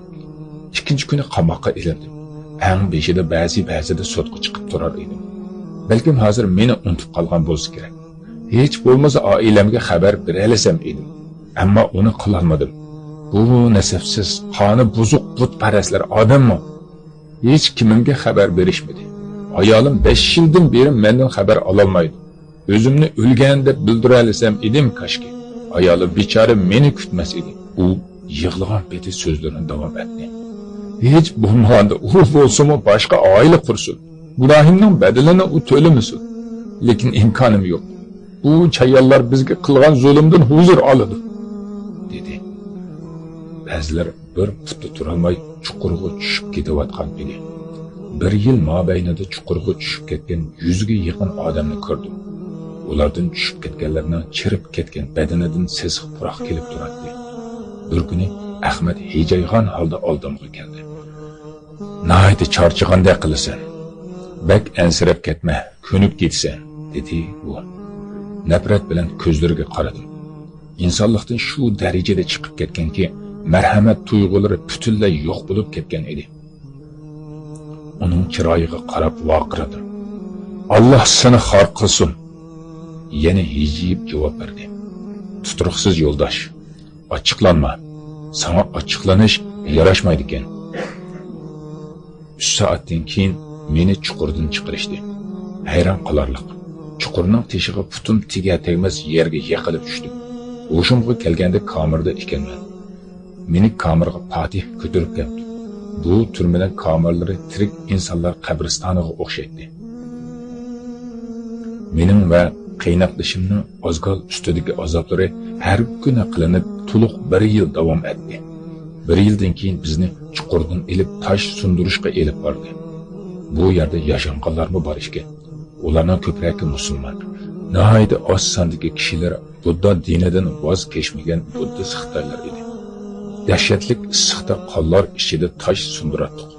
Ikkinchi kuni qamoqqa ilindim. Eng beshida ba'zida sudga chiqib turar edim. Balkim hozir meni unutib qolgan bo'lsa kerak. Hech bo'lmasa oilamga xabar beralasam edim. Ammo uni qilolmadim. Bu nasabsiz, qoni buzuq butparastlar odammi? Hech kimimga xabar berishmadi. Ayolim 5 yildan beri mendan xabar ololmaydi. O'zimni o'lgan deb bildiralisam edim kashki. Ayolim bechora meni kutmas edi. U yig'lagan peti so'zlarini davom etdi. Hech bo'lmaganda u bo'lsa-mu boshqa oila qursin. Gunohimning bedelini u to'lamasin. Lekin imkonim yo'q. Bu chayonlar bizga qilgan zulmdan huzur oladi, dedi. Ba'zilar bir putda turolmay chuqurga tushib ketayotgan edi. 1 yil mobaynida chuqurga tushib ketgan 100 ga yaqin odamni ko'rdim. Ulardan tushib ketganlarning chirib ketgan badanidan sesiq puroq kelib turardi. Bir kuni Ahmad hijaygan holda oldimga keldi. "Naydi charchig'anday qilasan. Bak ansirab ketma, ko'nib ketsan", dedi u. Nafrat bilan ko'zlariga qaradim. İnsanlıktan shu darajada chiqib ketganki, marhamat tuyg'ulari butunlay yo'q bo'lib ketgan edi. Uning chiroyiga qarab vaqiradim. "Alloh seni xor qilsin." Yana hijib javob berdi. "Tuturuqsiz yo'ldosh, ochiqlanma. Sana ochiqlanish yarashmaydi ekan." 3 soatdan keyin meni chuqurdan chiqarishdi. Hayron qolarlik. Chuqurning teshig'i putum tiga tegmas yerga yiqilib tushdim. O'shimga kelganda kamerda ekanman. Meni kamerga Fatih ko'tarib keldi. Bu turmadan kamerlari tirik insonlar qabristoniga o'xshaydi. Mening va qiynaqlishimning ozgol ustidagi azoblari har kuni qilinib to'liq 1 yil davom etdi. 1 yildan keyin bizni chuqurdan ilib tosh sundurishga elib bordi. Bu yerda yashanganlarmi bor ekan. Ularning ko'pragi musulmon. Nihoyatda oz sondagi kishilar Budda dinidan voz kechmagan buddist xitoylar edi. Dahshatli issiqda qonlar ichida tosh sunduratdik.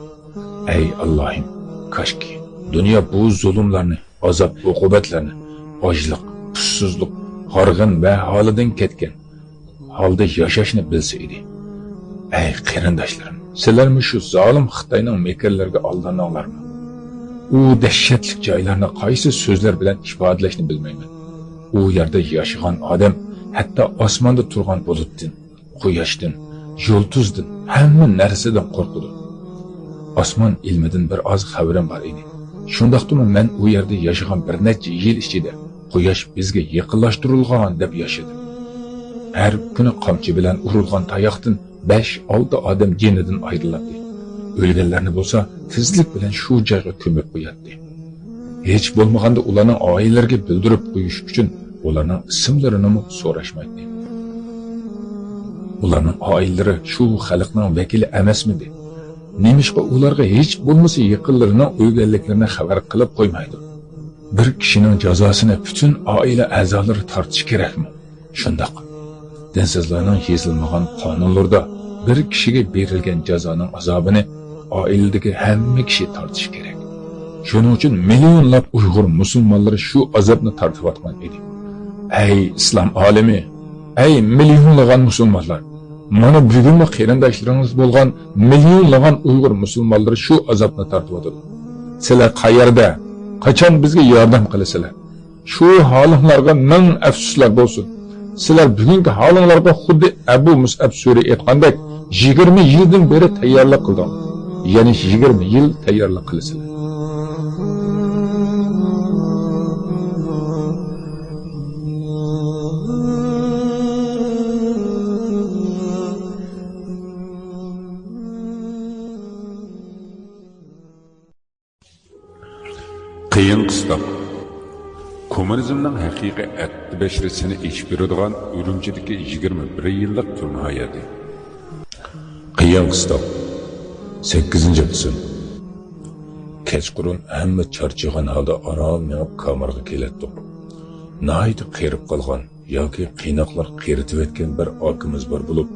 Ey Allohim, kashki dunyo bu zulmlarni, azob uqubatlarni, ochliq, tuzsizlik, horg'in va holidan ketgan holda yashashni bilsa edi. Ey qarindoshlarim, sizlarmi shu zolim Xitoyning mekrlariga aldaninglarmi? U dahshatli joylarni qaysi so'zlar bilan ifodalashni bilmayman. U yerda yashagan odam hatto osmonda turgan bulutdan, quyoshdan, yulduzdan, hamma narsadan qo'rqadi. Osmon ilmidan bir oz xabarim bor edi. Shundaqdimi men u yerda yashagan bir necha yil ichida quyosh bizga yaqinlashtirilgan deb yashadim. Har kuni qamchi bilan urilgan tayoqdan 5-6 odam jinidan ayriladi. O'lganlarni bo'lsa tezlik bilan shu joyga ko'mib qo'yadi. Hech bo'lmaganda ularning oilalariga bildirib qo'yish uchun ularning ismlarini so'rashmaydi. Ularning oilalari shu xalqning vakili emasmidi? Nemishqa ularga hech bo'lmasa yaqinlarining o'lganliklarini xabar qilib qo'ymaydi. Bir kishining jazosini butun oila a'zolari tortishi kerakmi? Shundoq. Dinsizlarning yezilmagan qonunlarda bir kishiga berilgan jazoning azobini oiladagi hamma kishi tortishi kerak. Shuning uchun millionlab Uyg'ur musulmonlari shu azobni tortayotgan edi. Ey islom olimi, ey millionlagan musulmonlar, mana bugungi qarindoshlaringiz bo'lgan millionlagan Uyg'ur musulmonlari shu azobni tortyapti. Sizlar qayerda, qachon bizga yordam qilasizlar? Shu holinglarga ming afsuslar bo'lsin. Sizlar bugungi holinglarga xuddi Abu Mus'ab Suri aytgandek 20 yildan beri tayyorlik qildim. Ya'ni 20 yil tayyorlik qilasizlar. Qiyin qistab. Kommunizmning haqiqiy atti bashrasini ichib beradigan Urumchidagi 21 yillik turma hayoti. Qiyin qistab. 8-qism. Kechqurun hamma charchagan holda arom minib kamarga kelatdik. Nahayt qerib qolgan yoki qiynoqlar qeritib etgan bir akimiz bor bo'lib,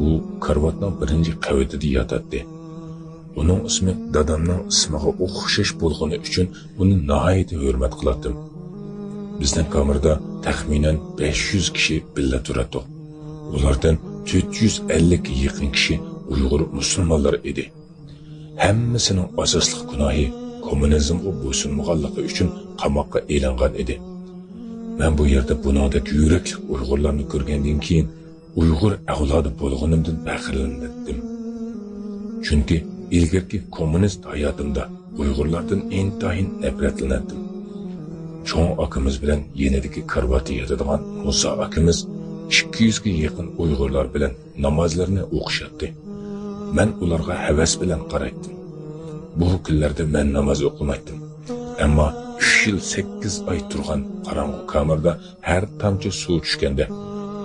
u karvatning birinchi qavatida yotadi. Onun ismi dadamning ismiga o'xshash bo'lgani uchun uni nahayt hurmat qilardim. Bizning kamerda taxminan 500 kishi billa turadi. Ulardan 450 ga yaqin kishi Uyg'ur musulmonlar edi. Hammasining asosli gunohi kommunizmga bo'ysunmaganligi uchun qamoqqa e'langan edi. Men bu yerda buningdek yurakli Uyg'urlarni ko'rgandan keyin Uyg'ur avlodi bo'lganimdan faxrlandim. Chunki ilgirki kommunist hayotimda Uyg'urlardan intayin nafratlanardim. Cho'ng akamiz bilan yenidagi karvati yotadigan Musa akamiz 200 ga yaqin Uyg'urlar bilan namozlarni o'qishatdi. Men ularga havas bilan qaraydim. Bu kunlarda men namoz o'qimaydim. Ammo 3 yil 8 oy turgan qorong'u kamerda har tomchi suv tushganda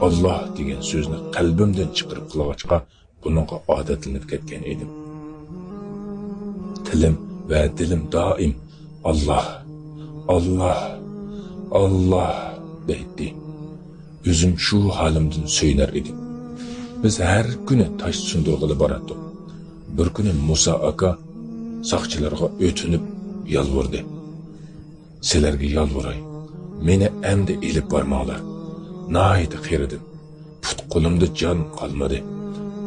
Alloh degan so'zni qalbimdan chiqarib qilg'achqa buningga odatlanib ketgan edim. Tilim ve dilim daim Allah, Allah, Allah deydi. Özüm şu halimden söyler idim. Biz her günü taş sundurğulu barattık. Bir günü Musa aka saqçılarga ötünüp yalvardı. Sizlerge yalvaray, meni emde elip barmağlar. Nahaydı qeridim. Put qo'limda can qalmadı.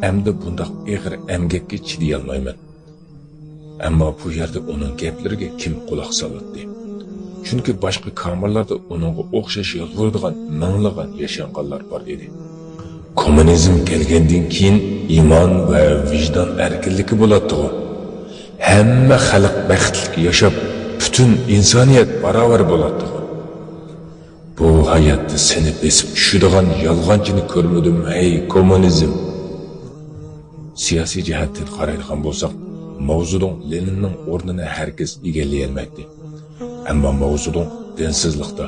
Emde bundaq eg'ir emgekke chidayolmayman. Ammo bu yerda uning gaplariga kim quloq soladi? Chunki boshqa kamerlarda uningga o'xshash yolvoradigan minglagan yashanganlar bor edi. Kommunizm kelgandan keyin iymon va vijdon erkinligi bo'ladi. Hamma xalq baxtli yashab, butun insoniyat barobar bo'ladi. Bu hayotda seni besib tushadigan yolg'onchini ko'rmadim, ey kommunizm. Siyosiy jihatdan qaraydigan bo'lsak, Mavzudun Leninning o'rnini herkes egalleyolmaydi. Ammo Mavzudun dinsizlikda,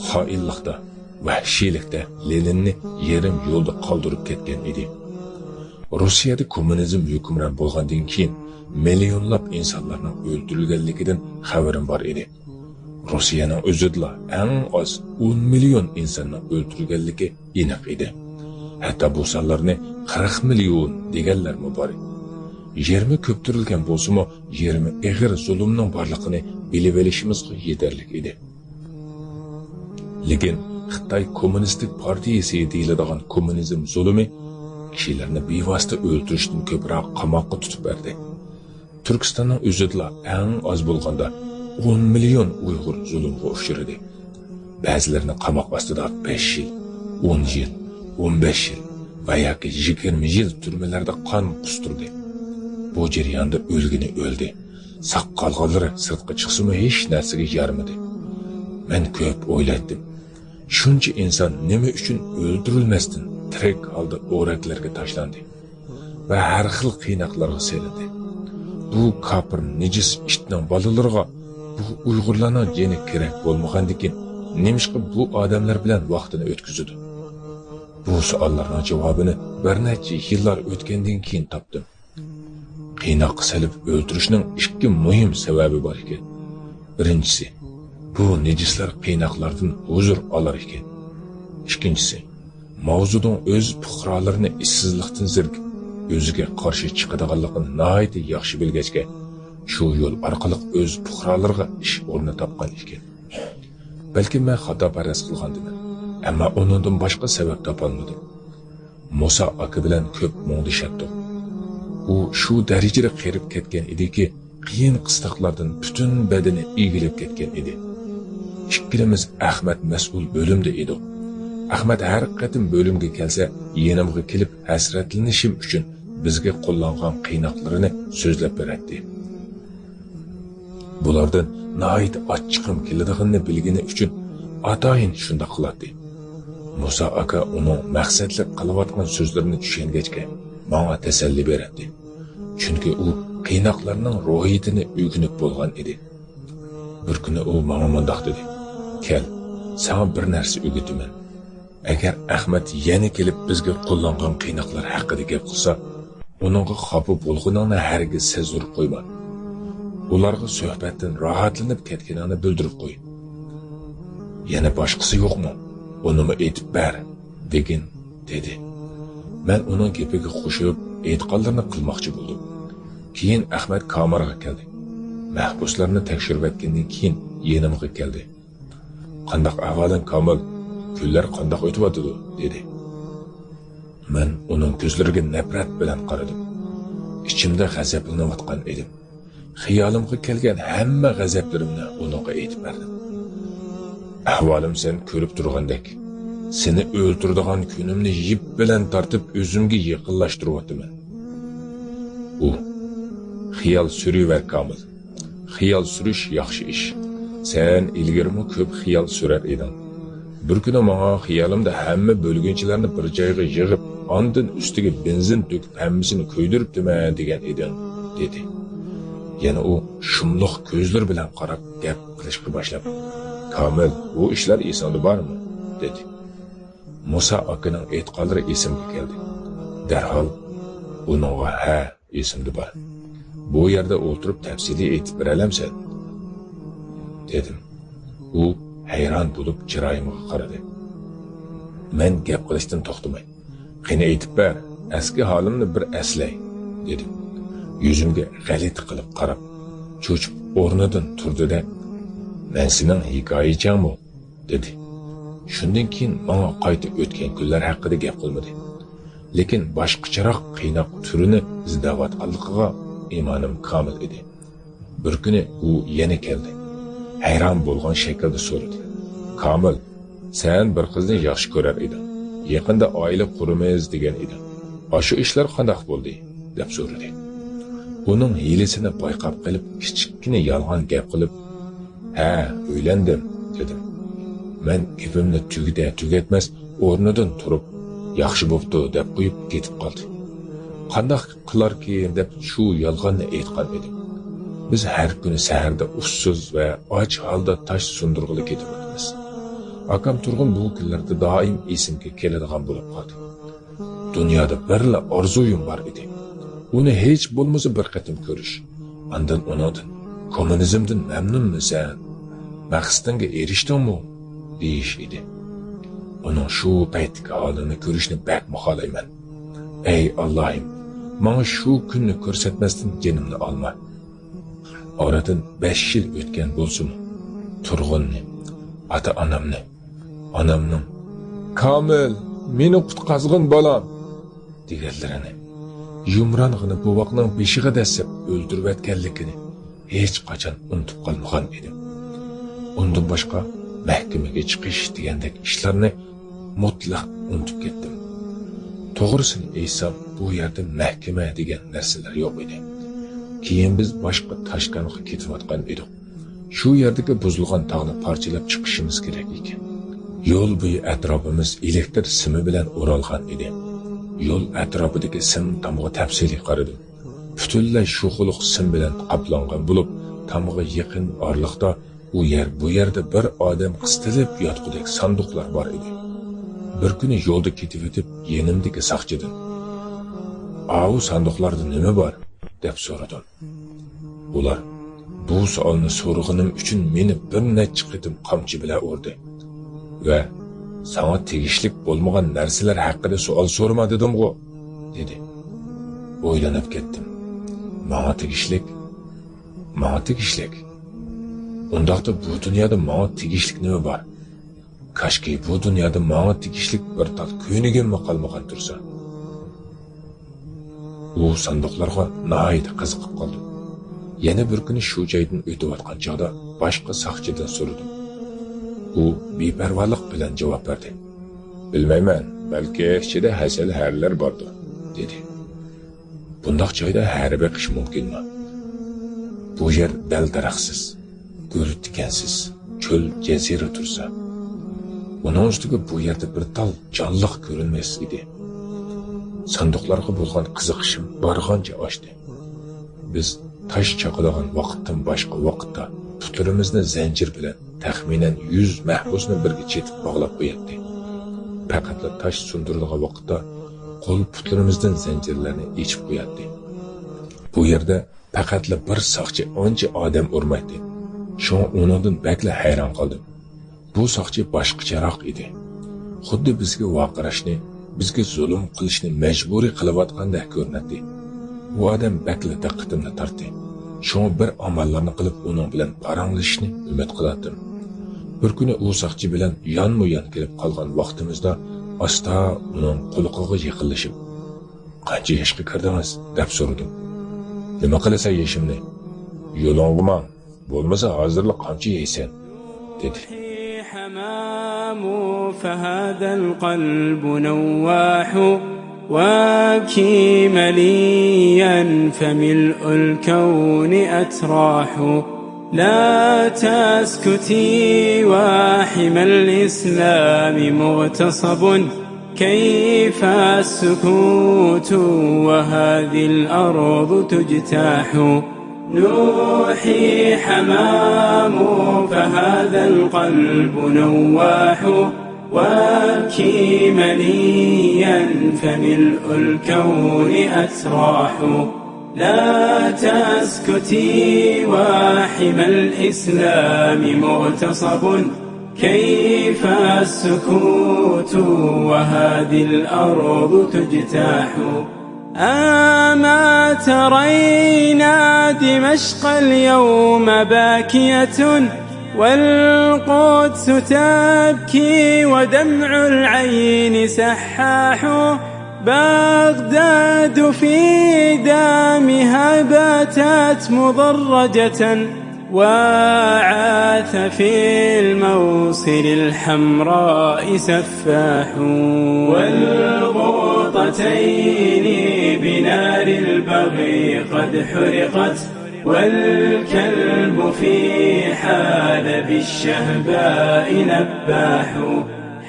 xoinlikda, vahshiylikda Leninni yerim yo'lda qoldirib ketgan edi. Rossiyada kommunizm hukmron bo'lgandan keyin millionlab insonlarning o'ldirilganligidan xabarim bor edi. Rossiyaning o'zida eng oz 10 million insonning o'ldirilganligi aniq edi. Hatta bu sonlarni 40 million deganlar bor. 20 köptürülgen bolsumu 20 egir zulümның barlığını bilip elişimizge yeterlik idi. Lekin Xitay Kommunistik Partiyasi deyiladigan kommunizm zulümü kishilarni bevosita o'ldirishdan ko'proq qamoqqa tutib berdi. Turkistonning o'zida eng oz bo'lganda 10 million Uyg'ur zulmga uchradi. Ba'zilarini qamoq ostida 5 yil, 10 yil, 15 yil va yoki 20 yil turmalarda qon qustirdi. Bu jarayonda o'lgini o'ldi. Saq qolganlari sirtqa chiqsimi hech narsaga yarmadi. Men ko'p o'yladim. Shuncha inson nima uchun o'ldirilmasdan tirik holda o'raklarga tashlandi va har xil qiynoqlarga selindi. Bu kafir nejis itning bolalariga bu Uyg'urlarning jeni kerak bo'lmagandikin nemishqa bu odamlar bilan vaqtini o'tkazdi. Bu savollarning javobini bir necha yillar o'tgandan keyin topdim. qiynoqqa solib o'ltirishning ikki muhim sababi bor ekan. Birinchisi, bu nejislar qiynoqlardan huzur olar ekan. Ikkinchisi, mavzudun o'z fuqarolarini ishsizlikdan zirgib, o'ziga qarshi chiqadiganligini nihoyat yaxshi bilgachga, shu yo'l orqali o'z fuqarolarga ish o'rni topgan ekan. Balki men xato faraz qilgandim, ammo undan boshqa sabab topolmadim. Musa aka bilan ko'p muңdishatdik. U shu darajada qirib ketgan ediki, qiyin qistoqlardan butun badani egilib ketgan edi. Ikkimiz Ahmad mas'ul bo'limda edik. Ahmad har qatim bo'limga kelsa, yanimga kelib hasratlanishim uchun bizga qo'llangan qiynoqlarini so'zlab beradi. Bulardan nihoyat ochiqim keladiganini bilgani uchun atayin shunda qiladi. Musa aka uning maqsadli qilayotgan so'zlarini tushungachga menga tasalli beradi. Chunki u qiynoqlarning ruhiyatini o'rganib bo'lgan edi. Bir kuni u menga mundaq dedi: "Kel, sana bir narsa o'rgataman. Agar Ahmad yana kelib bizga qo'llangan qiynoqlar haqida gap qilsa, uningga xafa bo'lganingni hargiz sezdirib qo'yma. Ularga suhbatdan rohatlanib ketganini bildirib qo'y. Yana boshqasi yo'qmi? Unimi aytib ber," degan dedi. Men uning gapiga qo'shib aytganlarini qilmoqchi bo'ldim. Keyin Ahmad kameraga keldi. Mahbuslarni tekshirib etgandan keyin yanimga keldi. "Qandoq ahvoling Komil? Kunlar qandoq o'tyapti?" dedi. Men uning ko'zlariga nafrat bilan qaradim. Ichimda g'azablanayotgan edim. Xiyolimga kelgan hamma g'azablarimni uningga aytib berdim. "Ahvolim sen ko'rib turgandek. Seni o'ltiradigan kunimni yip bilan tortib o'zimga yaqinlashtiryapman." U: "Xiyol suriver Komil. Xiyol surish yaxshi ish. Sen ilgirmi ko'p xiyol surar eding. Bir kuni menga xiyolimda hamma bo'lgunchilarni bir joyga yig'ib, ondan ustiga benzin to'kib hammasini ko'ydiribdiman degan eding," dedi. Yana u shumliq ko'zlar bilan qarab gap qilishga boshlab, "Komil, bu ishlar esingda bormi?" dedi. Musa akaning aytganlari esimga keldi. Darhol uningga "Ha, esimda bor. Bu yerda o'tirib tafsiliy aytib beralamsan?" dedim. U hayron bo'lib chiroyimga qaradi. Men gap qilishdan to'xtamay, "Qani aytib ber, eski holimni bir eslay," dedim. Yuzimga g'alati qilib qarab, cho'chib o'rnidan turdi-da, "Men sening hikoyachingmi?" dedi. Shundan keyin menga qayta o'tgan kunlar haqida gap qilmadi. Lekin boshqacharoq qiynoq turini izlayotganligiga imonim komil edi. Bir kuni u yana keldi. Hayron bo'lgan shaklda so'radi: "Komil, sen bir qizni yaxshi ko'rar eding. Yaqinda oila quramiz degan eding. O'sha ishlar qanday bo'ldi?" deb so'radi. Uning hiylesini bayqab qilib, kichikgina yolg'on gap qilib, "Ha, uylandim," dedim. Men gapimni tugatmas o'rnidan turib, "Yaxshi bo'pti" deb qo'yib ketib qoldi. Qanday qilarki deb shu yolg'onni aytgan edim. Biz har kuni saharda ussiz va och holda tosh sundirg'ili ketibmiz. Akam turg'un bu kunlarda doim esimga keladigan bo'lib qoldi. Dunyoda birla orzuyim bor edi. Uni hech bo'lmasa bir qatim ko'rish. Ondan unodan kommunizmdan mamnunmisan? Maqsadingga erishdingmi? deyish edi. Uning shu paytdagi holini ko'rishni bak xohlayman. Ey Allohim, menga shu kunni ko'rsatmasdan jinimni olma. Oradan 5 yil o'tgan bo'lsin. Turg'unni, ota-onamni, onamning "Komil, meni qutqazg'in bolam" deganlarini, yumrong'ini buvaqning beshiga dasib o'ldirayotganligini hech qachon unutib qolmagan edim. Undan boshqa mahkamaga chiqish degandek ishlarni mutlaq unutib ketdim. To'g'risini aytsam, bu yerda mahkama degan narsalar yo'q edi. Keyin biz boshqa Toshkentga ketayotgan edik. Shu yerdagi buzilgan tog'ni parchalab chiqishimiz kerak ekan. Yo'l bo'yi atrofimiz elektr simi bilan o'ralgan edi. Yo'l atrofidagi sim tomga tafsiliy qaradim. Butunlay shu xuluq sim bilan qoplangan bo'lib, tomga yaqin orliqda bu yerda bir odam qistilib yotqudek sanduqlar bor edi. Bir kuni yo'lda ketib o'tib, yenimdagi saqchidim: "Avu sanduqlarda nima bor?" deb so'radim. Ular bu savolni so'rag'anim uchun meni bir necha qitim qamchi bilan urdi va sana tegishlik bo'lmagan narsalar haqida savol so'rama dedim-ku, dedi. O'ylanib ketdim. Menga tegishlik. Undaqda bu dunyoda menga tegishlik nima bor? Kashki bu dunyoda menga tegishlik bir tat ko'ynigimmi qolmagan tursa. U sandiqlarga nihoyat qiziqib qoldim. Yana bir kuni shu joydan o'tayotgan chog'da boshqa soqchidan so'radim. U beparvolik bilan javob berdi. Bilmayman, balki ichida hasal harlar bordir, dedi. Bundoq joyda har beqish mumkinmi? Bu yer dal daraxtsiz, ko'rib tikansiz, cho'l jazira tursa. Uning ustiga bu yerda bir tal jonliq ko'rinmas edi. Sandiqlarga bo'lgan qiziqishim borgancha oshdi. Biz tash chaqadigan vaqtdan boshqa vaqtda putlarimizni zanjir bilan taxminan 100 mahbusni birga chetib bog'lab qo'yatdi. Faqat tash sundirilgan vaqtda qo'l putlarimizdan zanjirlarni yechib qo'yatdi. Bu yerda faqat bir soqchi ancha odam urmaydi. Shunga uningdan bakla hayron qoldim. Bu soqchi boshqacharoq edi. Xuddi bizga vaqirashni, bizga zulm qilishni majburiy qilayotgandek ko'rinadi. Bu odam bakla diqqatimni tortdi. Shunga bir amallarni qilib uning bilan paranglashishni umid qilardim. Bir kuni u soqchi bilan yonma-yon kelib qolgan vaqtimizda asta uning quliqiga yaqinlashib, "Qancha yoshga kirdingiz?" deb so'radim. "Nima qilasan yeshimni? Yo'lingga bo'lmasa hozirlik qancha yeysan?" dedi. حمام فهذا القلب نواح وابكي مليا فملء الكون أتراح لا تسكتي واحم الإسلام مغتصب كيف السكوت وهذه الأرض تجتاح نوحي حمام فهذا القلب نواح وابكي مليا فملء الكون أتراح لا تسكتي واحم الإسلام مغتصب كيف السكوت وهذه الأرض تجتاح أما ترينا دمشق اليوم باكية والقدس تبكي ودمع العين سحاح بغداد في دامها باتت مضرجة وعاث في الموصل الحمراء سفاح والغوطتين بنار البغي قد حرقت والكلب في حالب الشهباء نباح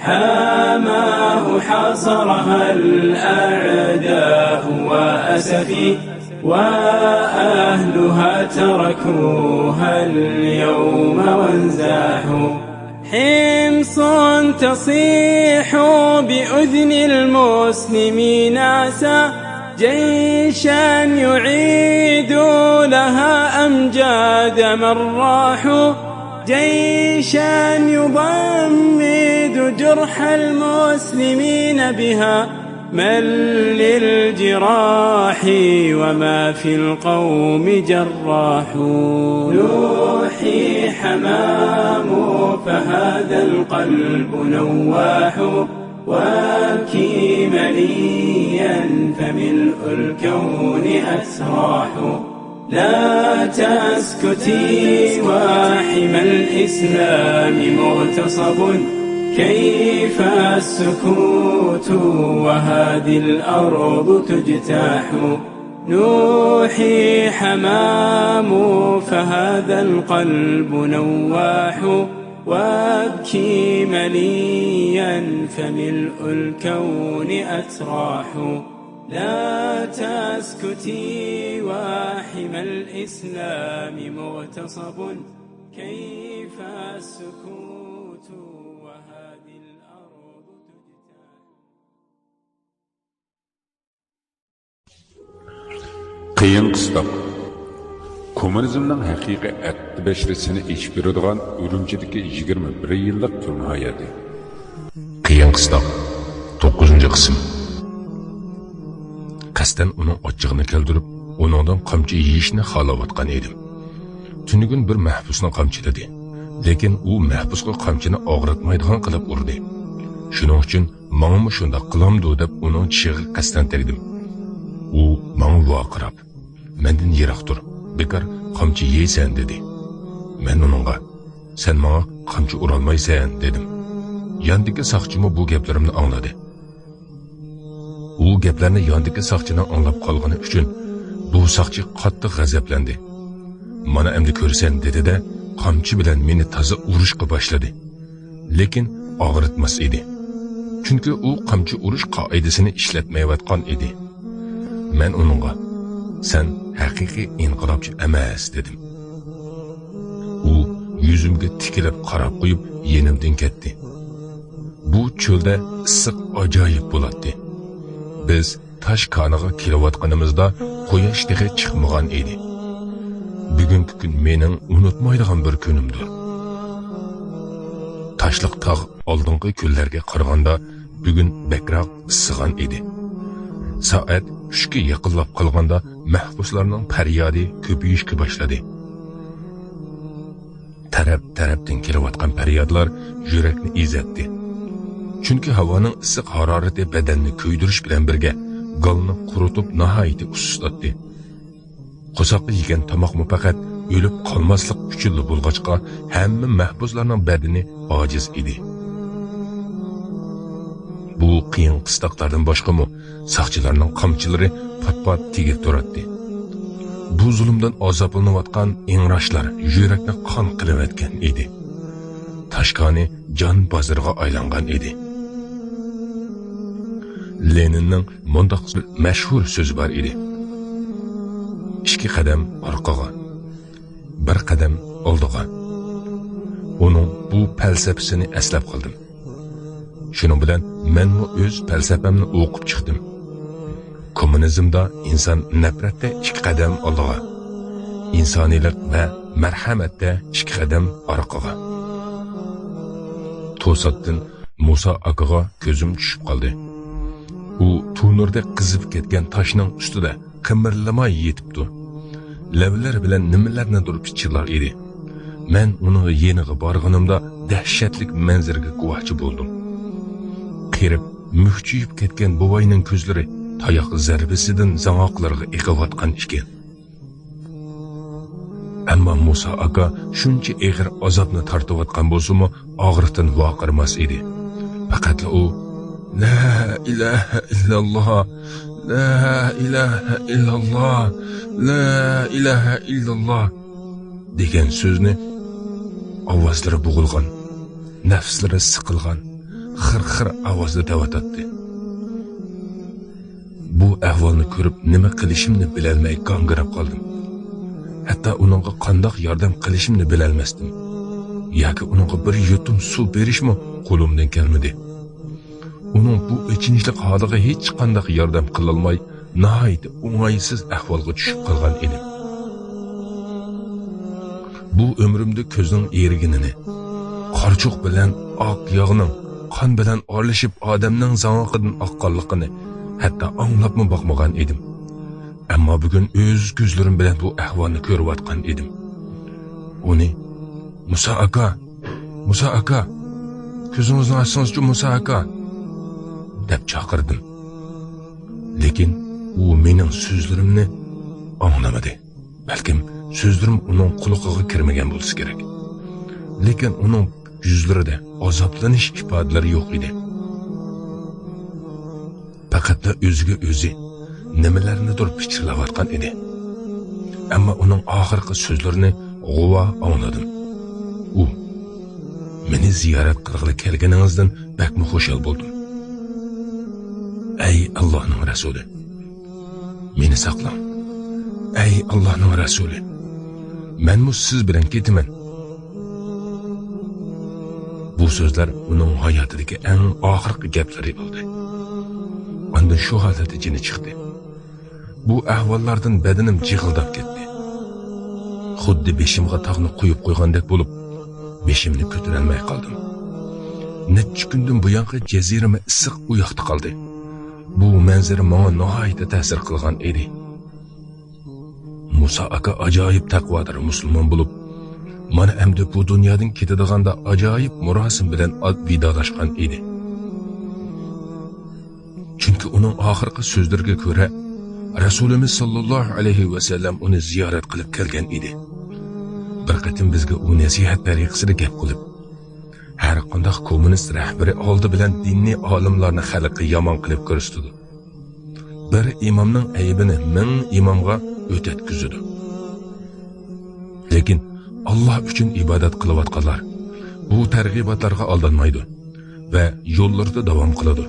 حاماه حاصرها الأعداء وأسفي وأهلها تركوها اليوم وانزاحوا حمص تصيح بأذن المسلمين عسى جيشا يعيد لها أمجاد من راحوا جيشا يضمد جرح المسلمين بها من للجراح وما في القوم جراح نوحي حمام فهذا القلب نواح وابكي مليا فملء الكون أسراح لا تسكتي واحم الإسلام مغتصب كيف السكوت وهذه الأرض تجتاح نوحي حمام فهذا القلب نواح وابكي مليا فملء الكون أتراح لا تسكتي واحم الإسلام مغتصب كيف السكوت وهذه الأرض Qiyin qistoq. Kommunizmning haqiqiy aqdi bashrisini ichib beradigan Urumchidagi 21 yillik turma hayoti. Qiyin qistoq. 9-qism. Qasdan uning ochig'ini keltirib, uningdan qamchi yeyishni xohlayotgan edim. Tunigun bir mahbusni qamchiladi. Lekin u mahbusga qamchini og'ritmaydigan qilib urdi. Shuning uchun menga shunday qilamdi deb uning tishiga qasdan tegdim. U menga vaqirab, mendan yiroq tur, bekor qamchi yeysan dedi. Men uningga, sen menga qamchi urolmaysan dedim. Yandagi saqchimi bu gaplarimni angladi. U gaplarni yandagi saqchining anglab qolgani uchun bu saqchi qattiq g'azablandi. Mana endi ko'rsan dedi-da, qamchi bilan meni toza urishga boshladi. Lekin og'ritmas edi. Chunki u qamchi urish qoidasini ishlatmayotgan edi. Men uningga, sen haqiqiy inqilobchi emas dedim. U yuzimga tikilib qarab qo'yib, yenimdan ketdi. Bu cho'lda issiq ajoyib bo'ladi. Biz tosh koniga kelayotganimizda quyosh tehi chiqmagan edi. Bugungi kun mening unutmaydigan bir kunimdir. Tashliq tog' oldingi kunlarga qaraganda bugun bakroq issigan edi. Soat 3ga yaqinlab qolganda mahbuslarning faryodi ko'payishga boshladi. Taraf-tarafdan kelayotgan faryodlar yurakni ezatdi. Chunki havoning issiq harorati badanni kuydirish bilan birga galni quritib nihoyatda usustatdi. Qo'soqqa yegan tomoqmi faqat o'lib qolmaslik uchun bo'lg'achqa hamma mahbuslarning badani ojiz edi. Bu qiyin qistoqlardan boshqami saqchilarning qamchilari pat-pat tegib turadi. Bu zulmdan azoblanayotgan ingrashlar yurakni qon qilayotgan edi. Tashkani jon bozoriga aylangan edi. Leninning mundaq mashhur so'zi bor edi. 2 qadam orqaga, 1 qadam oldiga. Uning bu falsafasini eslab qoldim. Shuning bilan men o'z falsafamni o'qib chiqdim. Kommunizmda inson nafratda 2 qadam oldiga, insoniylik va marhamatda 2 qadam orqaga. To'satdan Musa akaga ko'zim tushib qoldi. U tunurda qizib ketgan toshning ustida qimirlamay yetibdi. Lavlari bilan nimalarnidir pichirlar edi. Men uning yeniga borganimda dahshatlik manzaraga guvohchi bo'ldim. Qirib, muhchiyib ketgan buvayning ko'zlari tayoq zarbasidan zangoqlarga eqiyotgan ekan. Ammo Musa aka shuncha og'ir azobni tortayotgan bo'lsa-mu, og'riqdan vaqirmas edi. Faqat u La ilaha illalloh, la ilaha illalloh, la ilaha illalloh degan so'zni ovozlari bo'g'ilgan, nafslari siqilgan, xir-xir ovozda davatadi. Bu ahvolni ko'rib nima qilishimni bilolmay g'angirab qoldim. Hatto uningga qandoq yordam qilishimni bilolmasdim. Yoki uningga bir yutum suv berishmi qo'limdan kelmadi. Uning bu ichinishli holiga hech qanday yordam qila olmay, nihoyat o'ng'aysiz ahvolga tushib qolgan edim. Bu umrimda ko'zning eriginini, qarchuq bilan oq yog'ning qon bilan aralashib odamning zangoqidan oqqanligini hatto anglabmi boqmagan edim. Ammo bugun o'z ko'zlarim bilan bu ahvolni ko'rayotgan edim. Uni Musa aka, ko'zingizni ochsangiz-chi Musa aka deb chaqirdim. Lekin u mening so'zlarimni anglamadi. Balkim so'zlarim uning quloqiga kirmagan bo'lsa kerak. Lekin uning yuzlarida azoblanish ifodalari yo'q edi. Faqat o'ziga o'zi nimalarnidir pichirlayotgan edi. Ammo uning oxirgi so'zlarini g'uva angladim. U meni ziyorat qilg'ili kelganingizdan bakmi xushal bo'ldim. Ey Allohning rasuli, meni saqlang. Ey Allohning rasuli, men siz bilan ketaman. Bu so'zlar uning hayotidagi eng oxirgi gaplari bo'ldi. Ondan shu holat ichini chiqdi. bu ahvollardan badanim jig'ildab ketdi. Xuddi beshimga tog'ni qo'yib qo'ygandek bo'lib, beshimni ko'tarolmay qoldim. Necha kundan buyon jazirama issiq u yoqda qoldi. Bu manzara menga nihoyatda ta'sir qilgan edi. Musa aka ajoyib taqvodor musulmon bo'lib, mana endi bu dunyodan ketadiganda ajoyib murosim bilan vidolashgan edi. Chunki uning oxirgi so'zlariga ko'ra Rasulimiz sallallohu alayhi va sallam uni ziyorat qilib kelgan edi. Bir qatim bizga u nasihat tariqasida gap qilib, har qanday kommunist rahbari oldi bilan diniy olimlarni xalqqa yomon qilib ko'rsatdi. Bir imomning aybini ming imomga o'tatkizdi. Lekin Allah uchun ibodat qilayotganlar bu targ'ibotlarga aldanmaydi va yo'llarida davom qiladi.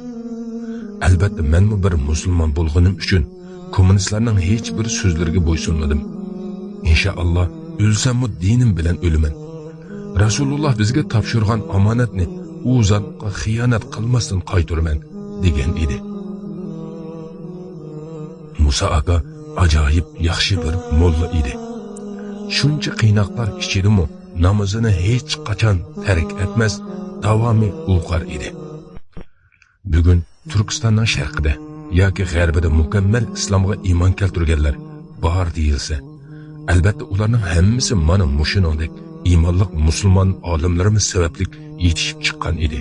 Albatta menmi bir musulmon bo'lganim uchun kommunistlarning hech bir so'zlariga bo'ysunmadim. Inshaalloh o'lsammi dinim bilan o'laman. Rasululloh bizga topshirgan omonatni u zotga xiyonat qilmasdan qaytaraman degan edi. Musa aka ajoyib yaxshi bir molla edi. Shuncha qiynoqlar ichidimi namozini hech qachon tark etmas, davomiy o'qir edi. Bugun Turkistonning sharqida yoki g'arbida mukammal islomga iymon keltirganlar bor deyilsa, albatta ularning hammasi mana mushuningdek iymonliq musulmon olimlarimiz sababli yetishib chiqqan edi.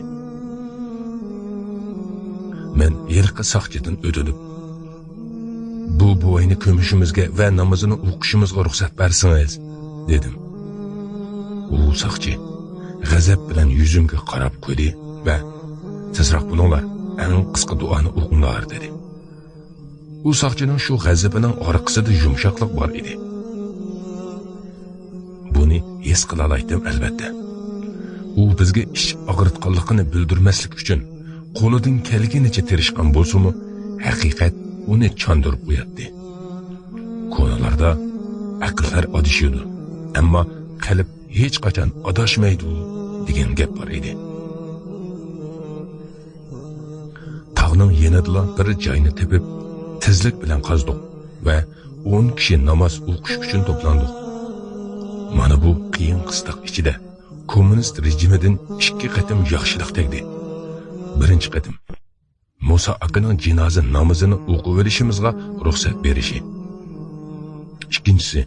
Men yilqi soqchidan o'tdim. Bu bo'yni ko'mishimizga va namozini o'qishimizga ruxsat bersangiz, dedim. U soqchi g'azab bilan yuzimga qarab qo'ydi va tezroq bo'linglar, eng qisqa duoni o'qinglar dedi. U soqchining shu g'azabining orqasida yumshoqlik bor edi. Buni his qila oldim albatta. U bizga ish og'ritganligini bildirmaslik uchun qo'lidan kelganicha tirishgan bo'lsa-mu, haqiqat uni chondirib qo'yadi. Ko'nalarda aqllar adashadi, ammo qalb hech qachon adashmaydi degan gap bor edi. Tog'ning yanida bir joyni tepib, tezlik bilan qazdik va 10 kishi namoz o'qish uchun to'plandik. Mana bu qiyin qistiq ichida kommunist rejimidan 2 qatim yaxshilik tegdi. Birinchi qatim Musa akaning jinoza namozini o'qib olishimizga ruxsat berishi. Ikkinchisi,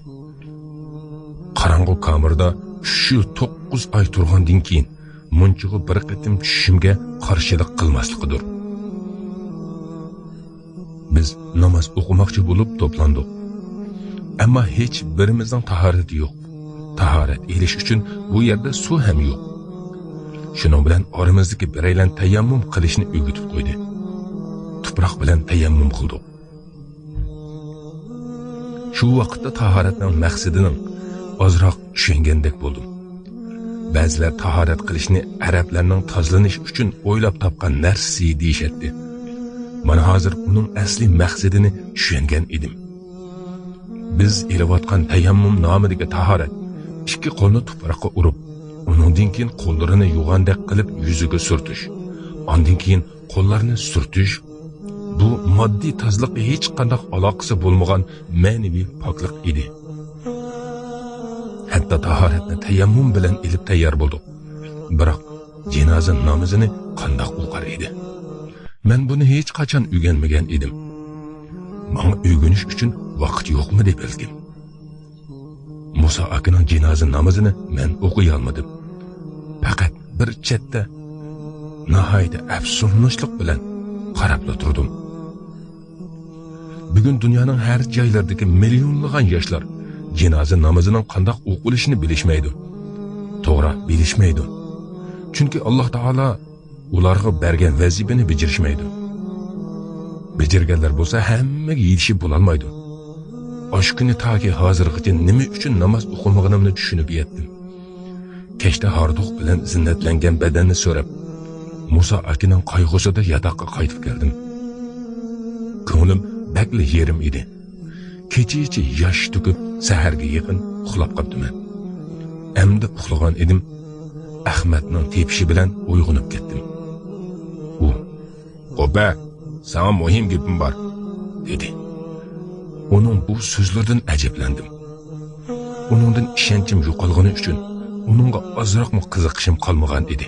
qorong'u kamerda shu 9 oy turgandan keyin munchiga bir qatim tushishimga qarshilik qilmasligidir. Biz namoz o'qimoqchi bo'lib to'plandik. Ammo hech birimizning tahorati yo'q. Tahorat elish uchun bu yerda suv ham yo'q. Shuning bilan oramizdagi biraylan tayammum qilishni o'rgatib qo'ydi. Tuproq bilan tayammum qildik. Shu vaqtda tahoratning maqsadining ozroq tushungandek bo'ldim. Ba'zilar tahorat qilishni arablarning tozalanish uchun o'ylab topgan narsasi deyishadi. Mana hozir uning asli maqsadini tushungan edim. Biz elayotgan tayammum nomidagi tahorat 2 qo'lni tuproqqa urib, undan keyin qo'llarini yuvgandek qilib yuziga surtish, ondan keyin qo'llarni surtish. Bu moddiy tozliqqa hech qanday aloqasi bo'lmagan ma'naviy poklik edi. Hatto tahoratni tayammum bilan ilib tayyor bo'ldik. Biroq jinoza namozini qanday o'qir edi? Men buni hech qachon o'rganmagan edim. Menga o'rganish uchun vaqt yo'qmi deb bildim. Musa akaning jinoza namozini men o'qiy olmadim. Faqat bir chetda nihoyat afsuslanishlik bilan qarab turdim. Bugun dunyoning har joylaridagi millionlagan yoshlar jinoza namozining qanday o'qilishini bilishmaydi. To'g'ri, bilishmaydi. Chunki Alloh taolo ularga bergan vazifani bajarishmaydi. Bajarganlar bo'lsa hammaga yetishib bo'la olmaydi. Oshkuni toki hozirgacha nima uchun namoz o'qimaganimni tushunib yetdim. Kechda hordiq bilan zinnatlangan badanni so'rab, Musa akaning qayg'usida yotoqqa qaytib keldim. Ko'nglim bakli yerim edi. Kecha yosh to'kib saharga yaqin uxlab qoldim. Endi uxlagan edim. Ahmadning tepishi bilan uyg'onib ketdim. U, "Qo'ba, sana muhim gapim bor", dedi. Onun bu sözlerden ajablandim. Onundan ishonchim yo'qolgani uchun onunga ozroqmi qiziqishim qolmagan edi.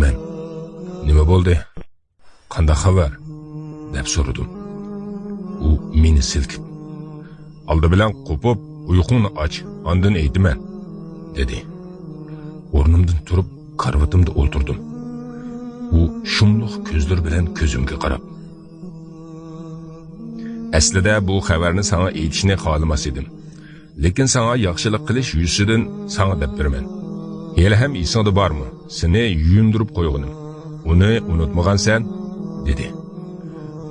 Men nima bo'ldi? Qanday xabar? deb so'radim. U meni silkib, oldi bilan qo'pib, uyqungni och, ondan aytaman, dedi. O'rnimdan turib, karvatimda o'tirdim. U shumliq ko'zlar bilan ko'zimga qarab, aslida bu xabarni sana aytishni xohlamas edim. Lekin sana yaxshilik qilish yuzidan sana deb beraman. Hali ham esingda bormi? Seni yuyundirib qo'yganim. Uni unutmagansan, dedi.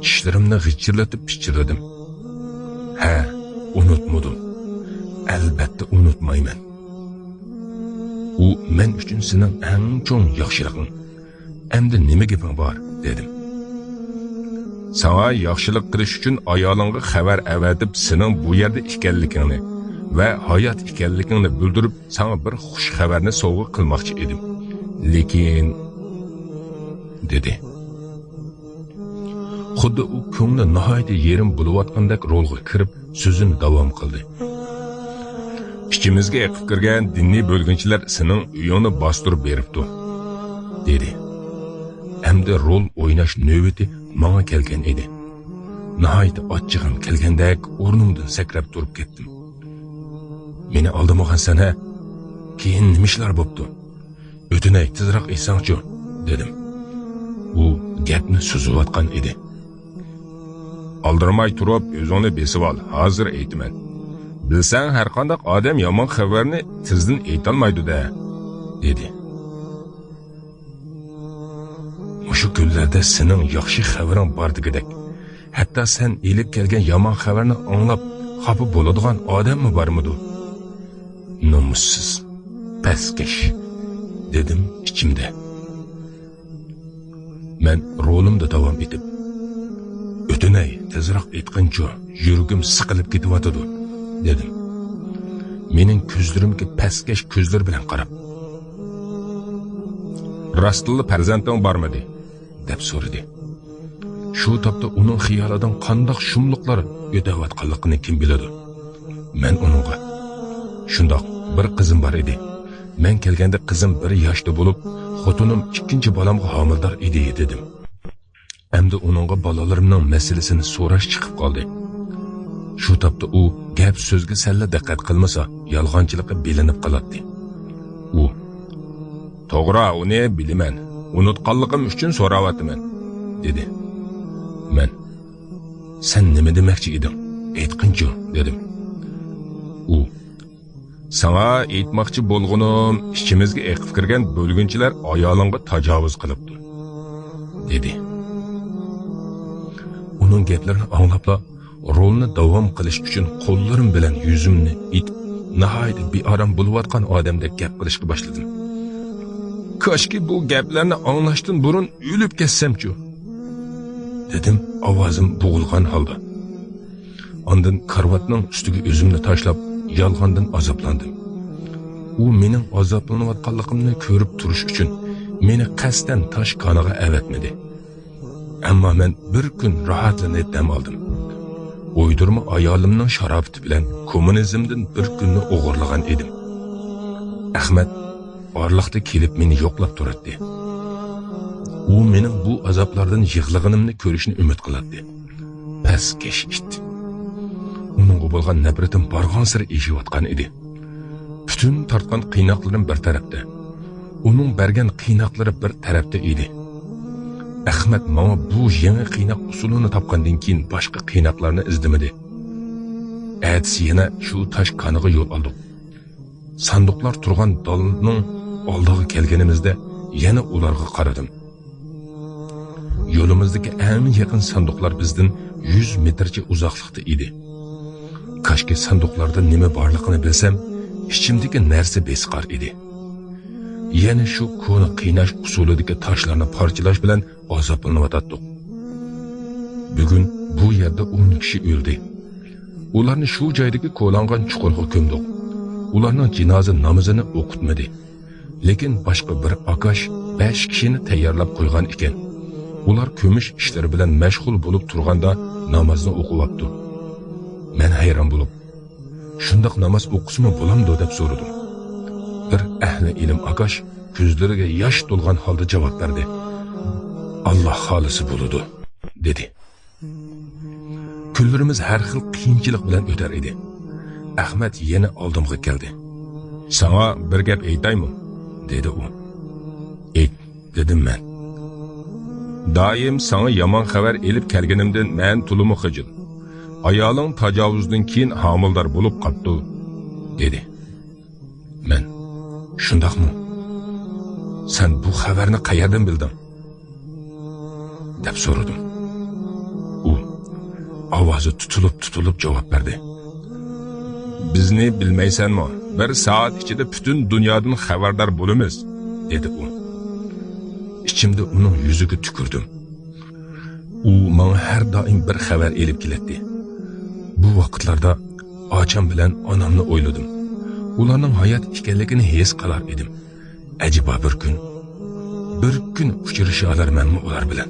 Tishlarimni g'ichirlatib pichirladim. Ha, unutmadim. Albatta unutmayman. U men uchun sening eng cho'ng yaxshiliging. Endi nima gaping bor, dedim. Sana yaxshilik qilish uchun ayolingga xabar avatib sening bu yerda ekanligingni va hayot ekanligingni bildirib, sana bir xush xabarni sovg'a qilmoqchi edim. Lekin dedi. Xuddi u ko'ngli nihoyat yerim bo'layotgandek rolga kirib, so'zini davom qildi. Ichimizga eqib kirgan diniy bo'lginchilar sening uyingni bostirib beribdi, dedi. Endi rol o'ynash navbati menga kelgan edi. Nihoyat ochchig'im kelgandek o'rnimdan sakrab turib ketdim. Meni aldamagansan ha? Keyin nima ishlar bo'pti? O'tinay tezroq aytsangchi, dedim. U gapni suzayotgan edi. Aldırmay turib, o'zingni besib ol, hozir aytaman. Bilsang, har qanday odam yomon xabarni tezdan aytolmaydi-da, dedi. O'sha kunlarda sening yaxshi xabaring bordagidek, hatto sen elib kelgan yomon xabarni anglab, xafa bo'ladigan odammi bormidi? Nomussiz, pastkash, dedim ichimda. Men rolimda davom etib, o'tinay, tezroq aytqincha, yuragim siqilib ketyotdi, dedim. Mening ko'zlarimga pastkash ko'zlar bilan qarab, rostli farzanding bormidi? deb so'radi. Shu topda uning xiyolidan qandoq shumliqlar o'tayotganligini kim biladi? Men uningga, shundoq bir qizim bor edi. Men kelganda qizim 1 yoshda bo'lib, xotinim 2-chi bolamga homildor edi, dedim. Endi uningga bolalarimning masalasini so'rash chiqib qoldi. Shu topda u gap so'zga salla diqqat qilmasa, yolg'onchilikka belinib qoladi. U, to'g'ri, uni bilaman. Unutganligim uchun so'rayapman, dedi. Men, sen nima demoqchi eding? Aytqinchi, dedim. U, sana aytmoqchi bo'lganim, ichimizga eqib kirgan bo'lgunchilar ayolingga tajovuz qilibdi, dedi. Uning gaplarini anglabla, rolni davom qilish uchun qo'llarim bilan yuzimni itib, nihoyat bearam bo'layotgan odamdek gap qilishga boshladim. Koshki bu gaplarni anglashdan burun o'lib ketsam-chu, dedim ovozim bo'g'ilgan holda. Ondan karvatning ustiga o'zimni tashlab, yolg'ondan azoblandim. U mening azoblanayotganligimni ko'rib turish uchun meni qasddan tosh qoniga avatmadi. Ammo men bir kun rohatlanib dam oldim. O'ydirma ayolimning sharofati bilan kommunizmdan bir kunni o'g'irlagan edim. Ahmad orliqda kelib meni yo'qlab turardi. U mening bu azoblardan yig'lig'inimni ko'rishni umid qiladi. Pastkash it. Uning bo'lgan nafratim borgan sari eshiyotgan edi. Bütün tortgan qiynoqlarim bir tarafda, uning bergan qiynoqlari bir tarafda edi. Ahmad menga bu yangi qiynoq usulini topgandan keyin boshqa qiynoqlarni izlamadi. Ertasi yana shu tosh qoniga yo'l oldik. Sanduqlar turgan dolning oldiga kelganimizda yana ularga qaradim. Yo'limizdagi eng yaqin sanduqlar bizdan 100 metrcha uzoqlikda edi. Kashki sanduqlarda nima borligini bilsam, ichimdagi narsa besqar edi. Yana shu ko'ni qiynash usulidagi toshlarni parchalash bilan azoblanayotdik. Bugun bu yerda 10 kishi o'ldi. Ularni shu joydagi qo'langan chuqurga ko'mdik. Ularning jinoza namozini o'qitmadi. Lekin boshqa bir akash 5 kishini tayyorlab qo'ygan ekan. Ular kömüş işleri bilen meşgul bulup turganda namazını okuyaptı. Men hayran bulup, şundaq namaz okusmu bulamdı dep sorudım. Bir ehli ilim akaş gözleriga yaş dolgan halda cevap verdi. Allah halisi buludu, dedi. Kunlarimiz har xil qiyinchilik bilan o'tar edi. Ahmad yana oldimga keldi. Sana bir gap aytaymi? Dedi u. Ayt, dedim men. Daim sana yomon xabar elib kelganimdan men tulumi xijil. Ayoling tajovuzdan keyin homildor bo'lib qoldi, dedi. Men, shundaqmi? Sen bu xabarni qayerdan bilding? deb so'radim. U ovozi tutulib javob berdi. Bizni bilmaysanmi? Bir soat ichida butun dunyodan xabardor bo'lamiz, dedi u. İçimde onun yüzüge tükürdüm. U bana her daim bir xabar elib keladi. Bu vaqtlarda ocham bilan onamni o'yladim. Ularning hayot ekanligini his qilar edim. Ajiba bir gün uchrasha olarmanmi ular bilan?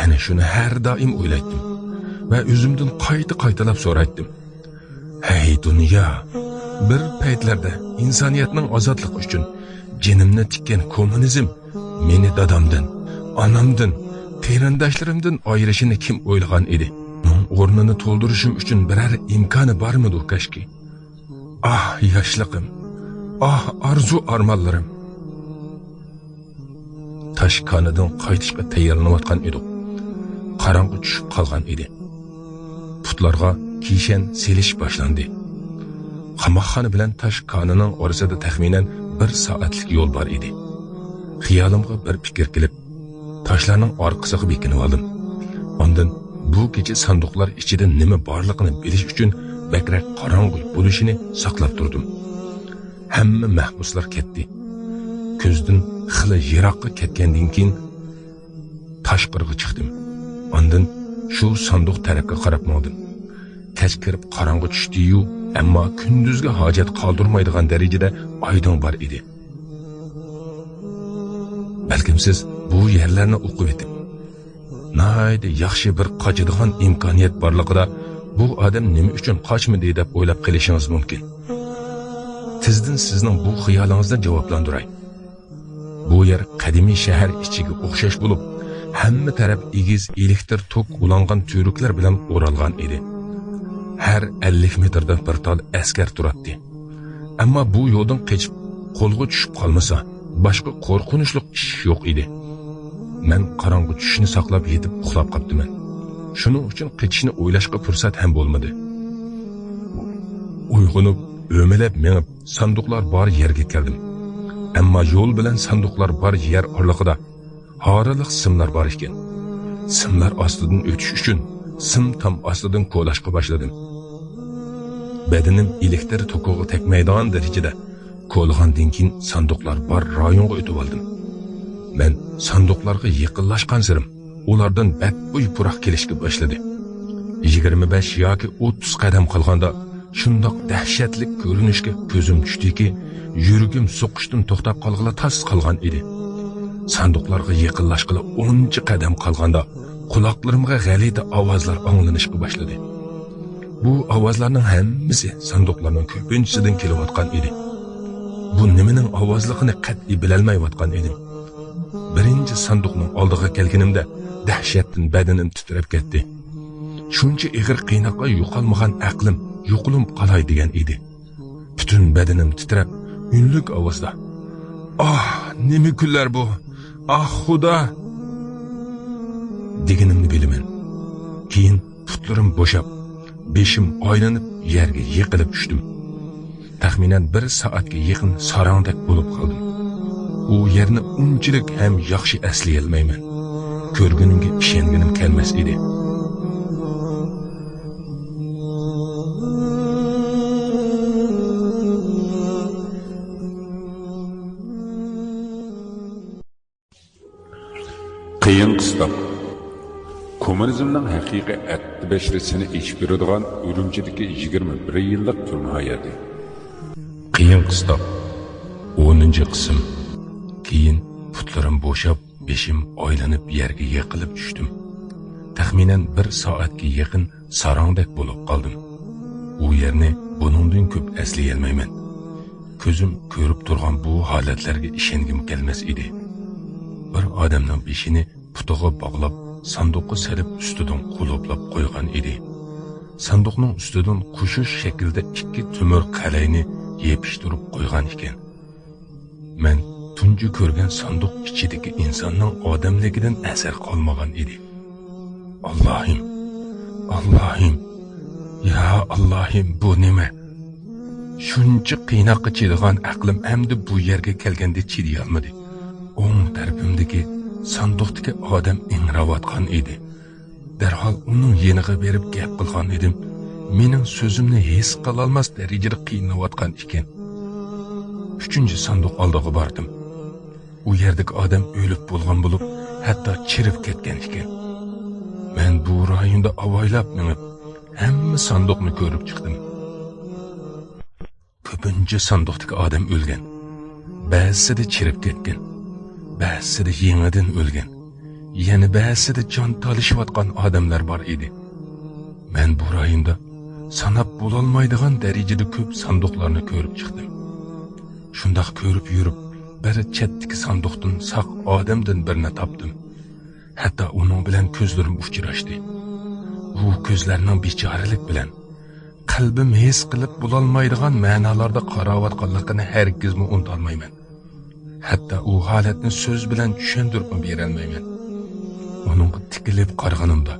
Ana shuni har doim o'ylaydim va o'zimdan qayta-qaytalab so'raydim. Hey dunyo, bir paytlarda insoniyatning ozodligi uchun jinimni tikkan kommunizm meni dadamdan, anamdan, qarindoshlarimdan ayirishini kim o'ylagan edi? O'rnini to'ldirishim uchun biror imkoni bormidi kashki? Ah, yoshligim. Ah, arzu armonlarim. Tash konidan qaytishga tayyorlanayotgan edik. Qarong'i tushib qolgan edi. Putlarga kishan selish boshlandi. Qamoqxona bilan tash konining orasida taxminan 1 soatlik yo'l bor edi. Xiyolimga bir fikir kelib, taşlarning orqasiga bekinib oldim. Ondan bu kecha sanduqlar ichida nima borligini bilish uchun bakrak qorong'u bo'lishini saqlab turdim. Hamma mahbuslar ketdi. Ko'zdan xili yiroqqa ketgandan keyin tashqariga chiqdim. Ondan shu sanduq tarafga qarab moldim. Kech kirib qorong'u tushdi-yu, ammo kunduzga hojat qoldirmaydigan darajada oydin bor edi. Balkim siz bu yerlarni o'qib etib, nahayda yaxshi bir qochadigan imkoniyat borligida bu odam nima uchun qochmadi deb o'ylab qolishingiz mumkin. Tizdan sizning bu xiyolingizdan javoblantiray. Bu yer qadimiy shahar ichiga o'xshash bo'lib, hamma taraf egiz elektr tok ulangan tuyruqlar bilan o'ralgan edi. Har 50 metrdan bir tal askar turardi. Ammo bu yo'ldan qochib qo'lga tushib qolmasa, boshqa qo'rqinchli ish yo'q edi. Men qorong'u tushishni saqlab yetib uxlab qoldim. Shuning uchun qochishni o'ylashga fursat ham bo'lmadi. Uyg'onib, o'melab menib sanduqlar bor yerga keldim. Ammo yo'l bilan sanduqlar bor yer oralig'ida horiliq simlar bor ekan. Simlar ostidan o'tish uchun sim tam ostidan qo'lashga boshladim. Badanim elektr tokiga tegmaydigan darajada qo'lgandan keyin sanduqlar bor rayonga o'tib oldim. Men sanduqlarga yaqinlashgan sirim ulardan batbo'y puroq kelishga boshladi. 25 yoki 30 qadam qolganda shundoq dahshatli ko'rinishga ko'zim tushdiki, yuragim so'qishdan to'xtab qolg'ila tas qolgan edi. Sanduqlarga yaqinlashqila 10 qadam qolganda quloqlarimga g'alati ovozlar anglanishga boshladi. Bu ovozlarning hammasi sanduqlarning ko'pinchisidan kelayotgan edi. Bu nimaning ovozligini qat'iy bilolmayotgan edim. Birinchi sanduqning oldiga kelganimda dahshatdan badanim titrab ketdi. Shuncha ig'ir qiynoqqa yo'qolmagan aqlim yo'qolib qolay degan edi. Butun badanim titrab, unlik ovozda: "Ah, nima kunlar bu? Ah, Xudo!" deganimni bilaman. Keyin putlarim bo'shab, beshim aylanib yerga yiqilib tushdim. Taxminan 1 soatga yaqin sarangdak bo'lib qoldim. U yerni unchalik ham yaxshi eslay olmayman. Ko'rgunimga ishonganim kelmas edi. Qiyin qistoq. Kommunizmning haqiqiy atti bashrasini ichib beradigan Urumchidagi 21 yillik turma hayoti. Qiyin qistoq. 10-qism. Keyin putlarim bo'shab, Beşim aylanıp yerge yıkılıp düştüm. Taxminen 1 saatga yaqin sarangdek bo'lib qoldim. U yerni buningdan ko'p esleyolmayman. Ko'zim ko'rib turgan bu holatlarga ishongim kelmas edi. Bir odamning beshini putiga bog'lab, sanduqqa solib ustidan qulublab qo'ygan edi. Sanduqning ustidan qushish shaklida 2 temir qalayni yepishtirib qo'ygan ekan. Men tunji ko'rgan sanduq ichidagi insonning odamligidan asar qolmagan edi. Allah'ım, Allah'ım, ya Allah'ım bu nima? Shuncha qiynoqqa chidag'an aqlim endi bu yerga kelganda chidayolmadi. O'ng tarafimdagi sanduqdagi odam ingravotgan edi. Darhol uning yeniga berib gap qilgan edim. Mening so'zimni his qila olmas darajada qiynayotgan ekan. 3-chi sanduq oldiga bordim. U yerdagi odam o'lib bo'lgan bo'lib, hatto chirib ketgan ekan. Men bu rayonda avaylab minib, hamma sanduqni ko'rib chiqdim. Ko'pincha sanduqdagi odam o'lgan. Ba'zida chirib ketgan. Ba'zida yengidan o'lgan. Yana ba'zida jon talishayotgan odamlar bor edi. Men bu rayonda sanab bo'lolmaydigan darajada ko'p sanduqlarni ko'rib chiqdim. Shundoq ko'rib yurib, bir chetdagi sanduqdan saq odamdan birini topdim. Hatta onun bilan ko'zlarim uchrashdi. U ko'zlarining bechoralik bilan qalbim his qilib bo'lolmaydigan ma'nolarda qarayotganligini hargizmi unutolmayman. Hatta u holatni so'z bilan tushuntirib berolmayman. Uningga tikilib qaraganimda,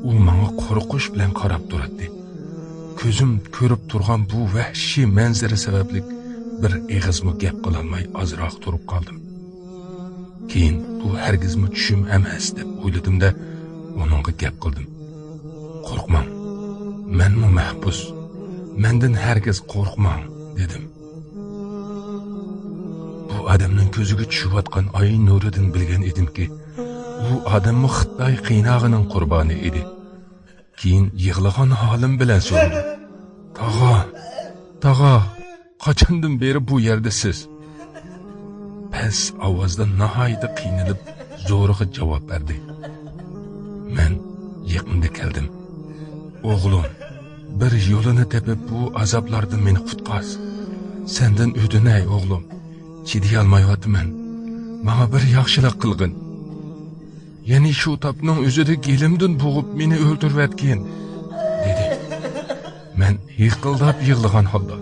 u menga qo'rqish bilan qarab turardi. Ko'zim ko'rib turgan bu vahshiy manzara sababli bir eg'izmi gap qilolmay ozroq turib qoldim. Keyin bu hargizmi tushum emas deb o'yladim-da, uningga gap qildim. Qo'rqmang. Menmi mahbus. Mendan hargiz qo'rqmang dedim. Bu odamning ko'ziga tushayotgan oy nuridan bilgan edimki, u odammi Xitoy qiynog'ining qurboni edi. Keyin yig'lagan holim bilan so'radim. Tog'a, qachondan beri bu yerdasiz? Pes ovozda nihoyatda qiynalib, zo'rg'a javob berdi. Men yaqinda keldim. O'g'lim, bir yo'lini tepib bu azoblardan meni qutqaz. Sendan o'tinay o'g'lim. Chidayolmayapman. Menga bir yaxshilik qilgin. Ya'ni shu topning o'zida gelimdan bo'g'ib meni o'ldirayotgan, dedi. Men yiqildab yig'lagan holda,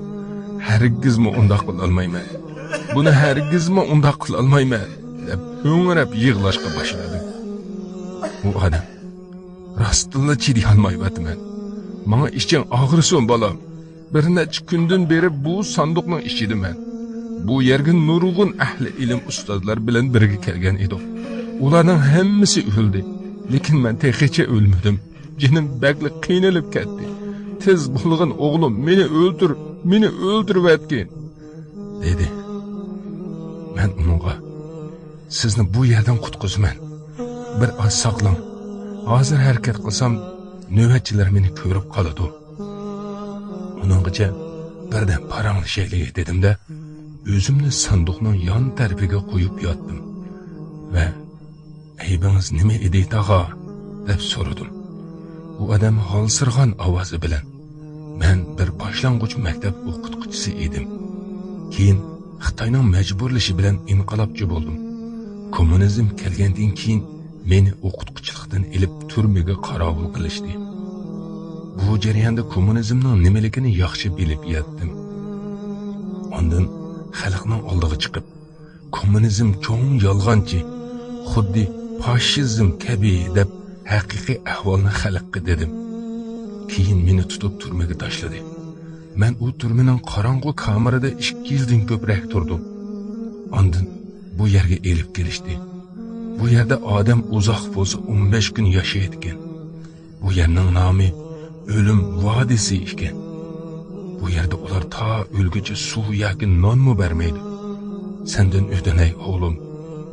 hargizmi undoq qila olmayman. Buni hargizmi undoq qila olmayman deb ho'ngrab yig'lashga boshladim. Bu odam rostla chidayolmayapman. Menga iching og'risin bolam. Bir necha kundan beri bu sanduqning ichidaman. Bu yerga nurg'un ahli ilm ustozlar bilan birga kelgan edim. Ularning hammasi o'ldi, lekin men texicha o'lmadim. Jinim bakli qiynalib ketdi. Tez bo'lg'in o'g'lim, meni o'ldirayotgan, dedi. Men uningga, sizni bu yerdan qutqizaman. Bir oz saqlang. Hozir harakat qilsam, navbatchilar meni ko'rib qoladi. Uninggacha birdan paranglashaylik dedim-da, o'zimni sanduqning yon tarafiga qo'yib yotdim va aybingiz nima edi tog'a deb so'radim. U odam holsirg'an ovozi bilan, men bir boshlang'ich maktab o'qituvchisi edim. Keyin Xitoyning majburlashi bilan inqilobchi bo'ldim. Kommunizm kelgandan keyin meni o'qituvchilikdan ilib turmaga qorovul qilishdi. Bu jarayonda kommunizmning nimaligini yaxshi bilib yetdim. Ondan xalqning oldiga chiqib, kommunizm cho'ng yolg'onchi, xuddi fashizm kabi deb haqiqiy ahvolni xalqqa dedim. Keyin meni tutib turmaga tashladi. Men u turmaning qorong'u kamerada 2 yildan ko'proq turdim. Ondan bu yerga elib kelishdi. Bu yerda odam uzoq bo'lsa 15 kun yashaydigan. Bu yerning nomi o'lim vodisi ekan. Bu yerda ular ta o'lguncha suv yoki nonmi bermaydi. Sendan o'tinay o'g'lim,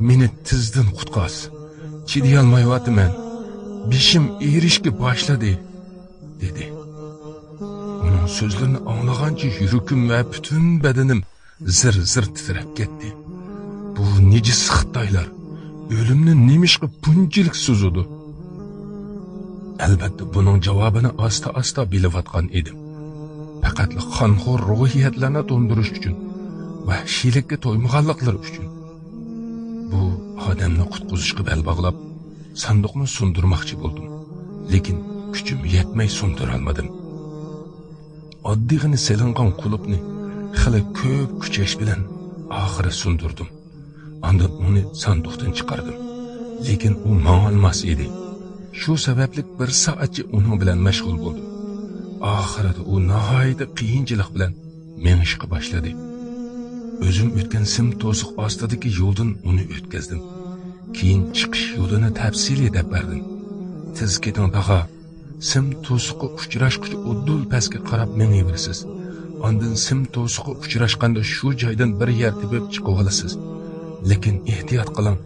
meni tizdan qutqaz. Chidayolmayapman. Beshim erishga boshladi, dedi. Uning so'zlarini anglagancha yuragim va butun badanim zir-zir titrab ketdi. Bu nejis Xitoylar, o'limni nemishqa bunchalik suzudi? Albatta buning javobini asta-asta bilayotgan edim. Faqat qonxo'r ruhiyatlarni to'ndirish uchun, vahshiylikka to'ymaganliklari uchun. Bu odamni qutqizishga bel bog'lab, sanduqni sundirmoqchi bo'ldim. Lekin kuchim yetmay sundira olmadim. Oddiygina selingan qulupni xili ko'p kuchash bilan oxiri sundirdim. Ondan uni sanduqdan chiqardim. Lekin u ma'olmas edi. Shu sababli bir soatcha uning bilan mashg'ul bo'ldim. Oxirida u nihoyatda qiyinchilik bilan mengishga boshladi. O'zim o'tgan sim to'siq ostidagi yo'ldan uni o'tkazdim. Keyin chiqish yo'lini tafsiliy deb berdim. Tez keting tag'a. Sim to'siqqa uchrashguncha uddul pastga qarab mengayverasiz. Ondan sim to'siqqa uchrashganda shu joydan bir yer tepib chiqib olasiz. Lekin ehtiyot qiling.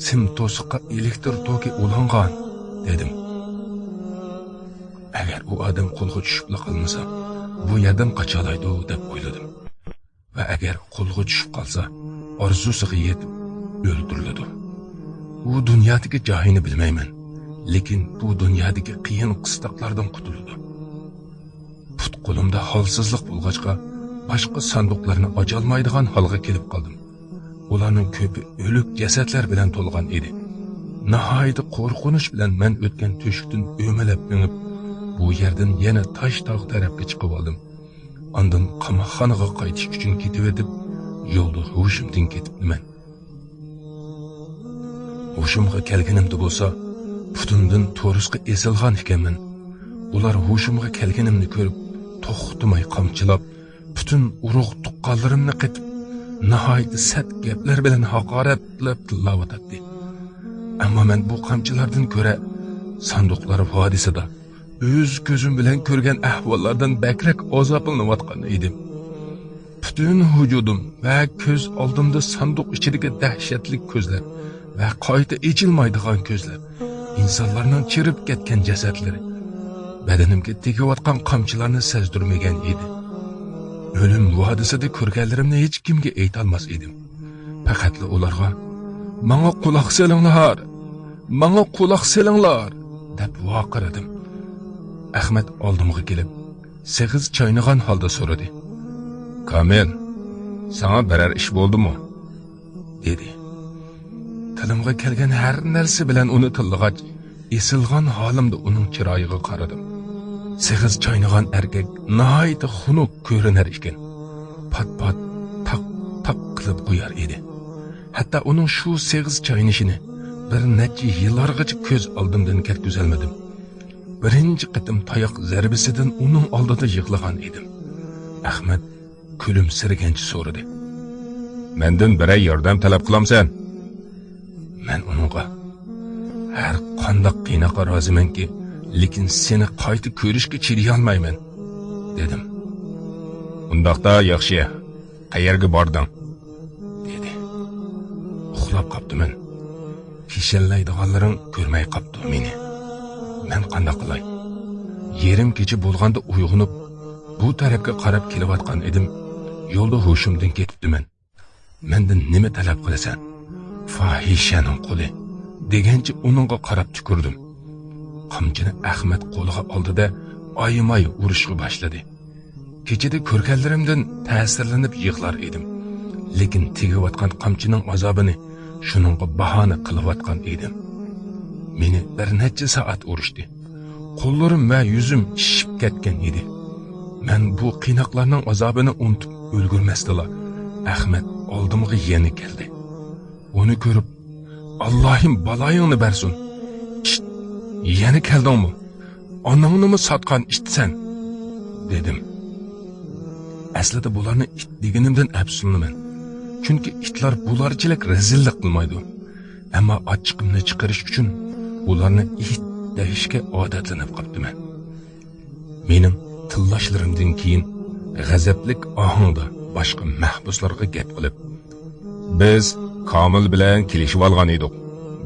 Sim to'siqqa elektr toki ulangan, dedim. Agar u odam qo'lga tushib qolmasa, bu yerdan qochalaydi deb o'yladim. Va agar qo'lga tushib qolsa, orzusiga yetib o'ldiriladi. U dunyodagi joyini bilmayman, lekin bu dunyodagi qiyin qistoqlardan qutuladi. Put qo'limda holsizlik bo'lg'achqa, boshqa sanduqlarni ocholmaydigan holga kelib qoldim. Ularning ko'pi o'lik jasadlar bilan to'lgan edi. Nihoyat qo'rqinish bilan men o'tgan to'shikdan o'malab minib, bu yerdan yana tosh tog' tarafga chiqib oldim. Ondan qamoqxonaga qaytish uchun ketib etib, yo'lda hushimdan ketibman. Hushimga kelganimda bo'lsa, putimdan to'risqa esilgan ekanman. Ular hushimga kelganimni ko'rib, to'xtamay qamchilab, butun urug' tuqqanlarimni qetib, nihoyat sat gaplar bilan haqoratlab tillayotdi. Ammo men bu qamchilardan ko'ra sanduqlar vodisida o'z ko'zim bilan ko'rgan ahvollardan bakrak azoblanayotgan edim. Butun vujudim va ko'z oldimda sanduq ichidagi dahshatli ko'zlar va qayta echilmaydigan ko'zlar, insonlarning chirib ketgan jasadlari, badanimga tegayotgan qamchilarni sezdirmagan edi. O'lim vodisida ko'rganlarimni hech kimga aytolmas edim. Faqat ularga "Menga quloq solinglar, menga quloq solinglar" deb vaqiradim. Ahmad oldimga kelib, sig'iz chaynag'an holda so'radi. "Kamil, sana biror ish bo'ldimi?" dedi. Tilimga kelgan har narsa bilan uni tillag'ach, esilgan holimda uning chiroyiga qaradim. Sig'iz chaynag'an erkak nihoyat xunuk ko'rinar ekan. Pat-pat, taq qilib qo'yar edi. Hatto uning shu sig'iz chaynishini bir necha yillargacha ko'z oldimdan ketkizolmadim. Birinchi qitim tayoq zarbasidan uning oldida yig'lagan edim. Ahmad kulimsirgancha so'radi. "Mendan biray yordam talab qilamsan?" Men uningga "Har qanday qiynoqqa rozimanki, lekin seni qayta ko'rishga chiriy olmayman" dedim. "Undaqda yaxshi. Qayerga bording?" dedi. Uxlab qoptiman. Kishallaydiganlaring ko'rmay qopdi meni. Men qanday qilay? Yerim kecha bo'lganda uyg'onib, bu tarafga qarab kelayotgan edim. Yo'lda hushimdan ketibdiman. Mendan nima talab qilasan? Fahishaning qo'li degancha uningga qarab tukurdim. Qamchini Ahmad qo'liga oldida oyimay urishga boshladi. Kechada ko'rganlarimdan ta'sirlanib yig'lar edim. Lekin tegayotgan qamchining azobini shuningga bahona qilayotgan edim. Meni bir necha soat urishdi. Qo'llarim va yuzim shishib ketgan edi. Men bu qiynoqlarning azobini unutib ulgurmasdila. Ahmad oldimga yana keldi. Uni ko'rib, "Allohim baloyingni bersin. Yana keldingmi? Onangni sotgan itsan?" dedim. Aslida bularni it deganimdan afsuslanaman. Chunki itlar bularchilik rezillik qilmaydi. Ammo ochiqimni chiqarish uchun ularni it deyishga odatlanib qolibman. Mening tillashlarimdan keyin g'azablik ohangda boshqa mahbuslarga gap qilib, "Biz Komil bilan kelishib olgan edik.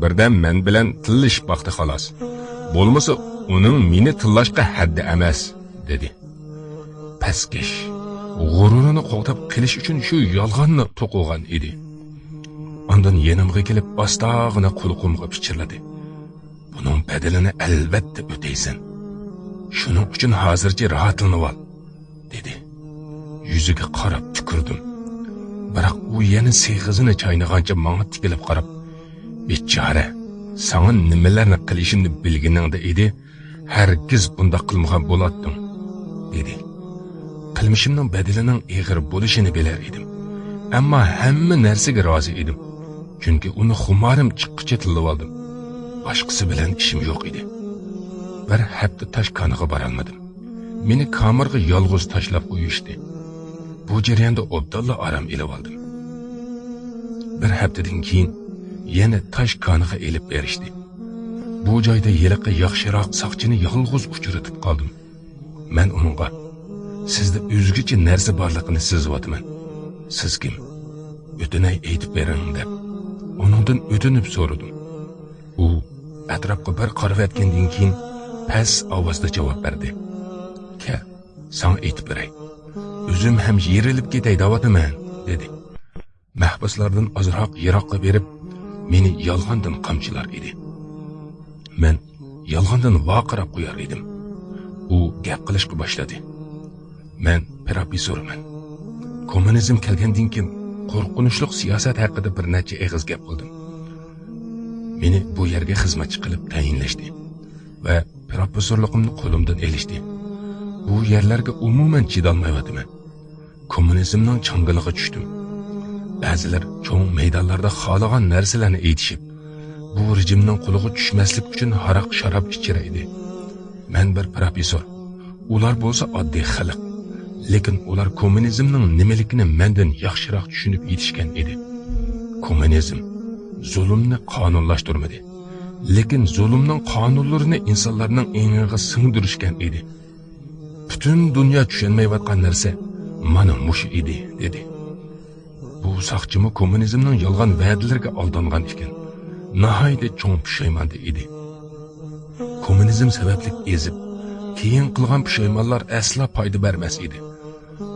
Birdan men bilan tillish vaqti xolos. Bo'lmasa uning meni tillashga haddi emas" dedi. Paskash g'ururini qo'g'dab qilish uchun shu yolg'onni to'qigan edi. Ondan yanımga kelib bastağına qulğumga pichirladi. Bunun bedelini elbette öteysen. Şunun uchun hozircha rahatlanib ol, dedi. Yüzüge qarab tükürdüm. Biroq u yana siyg'izini chaynag'ancha menga tikilib qarab, "Bechora, sana nimalarni qilishimni bilganingda edi, hargiz bunda qilmagan bo'larding", dedi. Qilmishimning bedelining og'ir bo'lishini bilar edim. Ammo hamma narsaga rozi edim. Chunki uni xumorim chiqqıcha tilib oldim. Boshqasi bilan ishim yo'q edi. Bir hafta Toshkentga borolmadim. Meni kamerga yolg'iz tashlab qo'yishdi. Bu jarayonda obdalla aram ilib oldim. Bir haftadan keyin yana Toshkentga elib berishdi. Bu joyda yiliqi yaxshiroq soqchini yolg'iz uchratib qoldim. Men uningga sizda o'zgacha narsa borligini sezyapman. Siz kim? O'tinay aytib bering deb uningdan o'tinib so'radim. U atrofga bir qarab etgandan keyin past ovozda javob berdi. "Kel, sana aytib beray. O'zim ham yerilib ketay deyapman", dedi. Mahbuslardan ozroq yiroqqa berib, meni yolg'ondan qamchilar edi. Men yolg'ondan vaqirab qo'yar edim. U gap qilishga boshladi. "Men professorman. Kommunizm kelgandan keyin qo'rqinchli siyosat haqida bir necha eg'iz gap qildim. Meni bu yerga xizmatchi qilib tayinlashdi va professorligimni qo'limdan elishdi. Bu yerlarga umuman chidolmayapman. Kommunizmning changaliga tushdim. Ba'zilar cho'ng maydonlarda xohlagan narsalarni aytishib, bu rejimning qo'liga tushmaslik uchun haroq-sharob ichiraydi. Men bir professor. Ular bo'lsa oddiy xalq. Lekin ular kommunizmning nimaligini mendan yaxshiroq tushunib yetishgan edi. Kommunizm zulmni qonunlashtirmadi. Lekin zulmning qonunlarini insonlarning eng'iga singdirishgan edi. Butun dunyo tushunmayotgan narsa mana mush edi, dedi. Bu soqchimi kommunizmning yolg'on va'dalariga aldangan ekan. Nihoyatda cho'ng pushaymonda edi. Kommunizm sababli ezib, keyin qilgan pushaymonlar asla foyda bermas edi.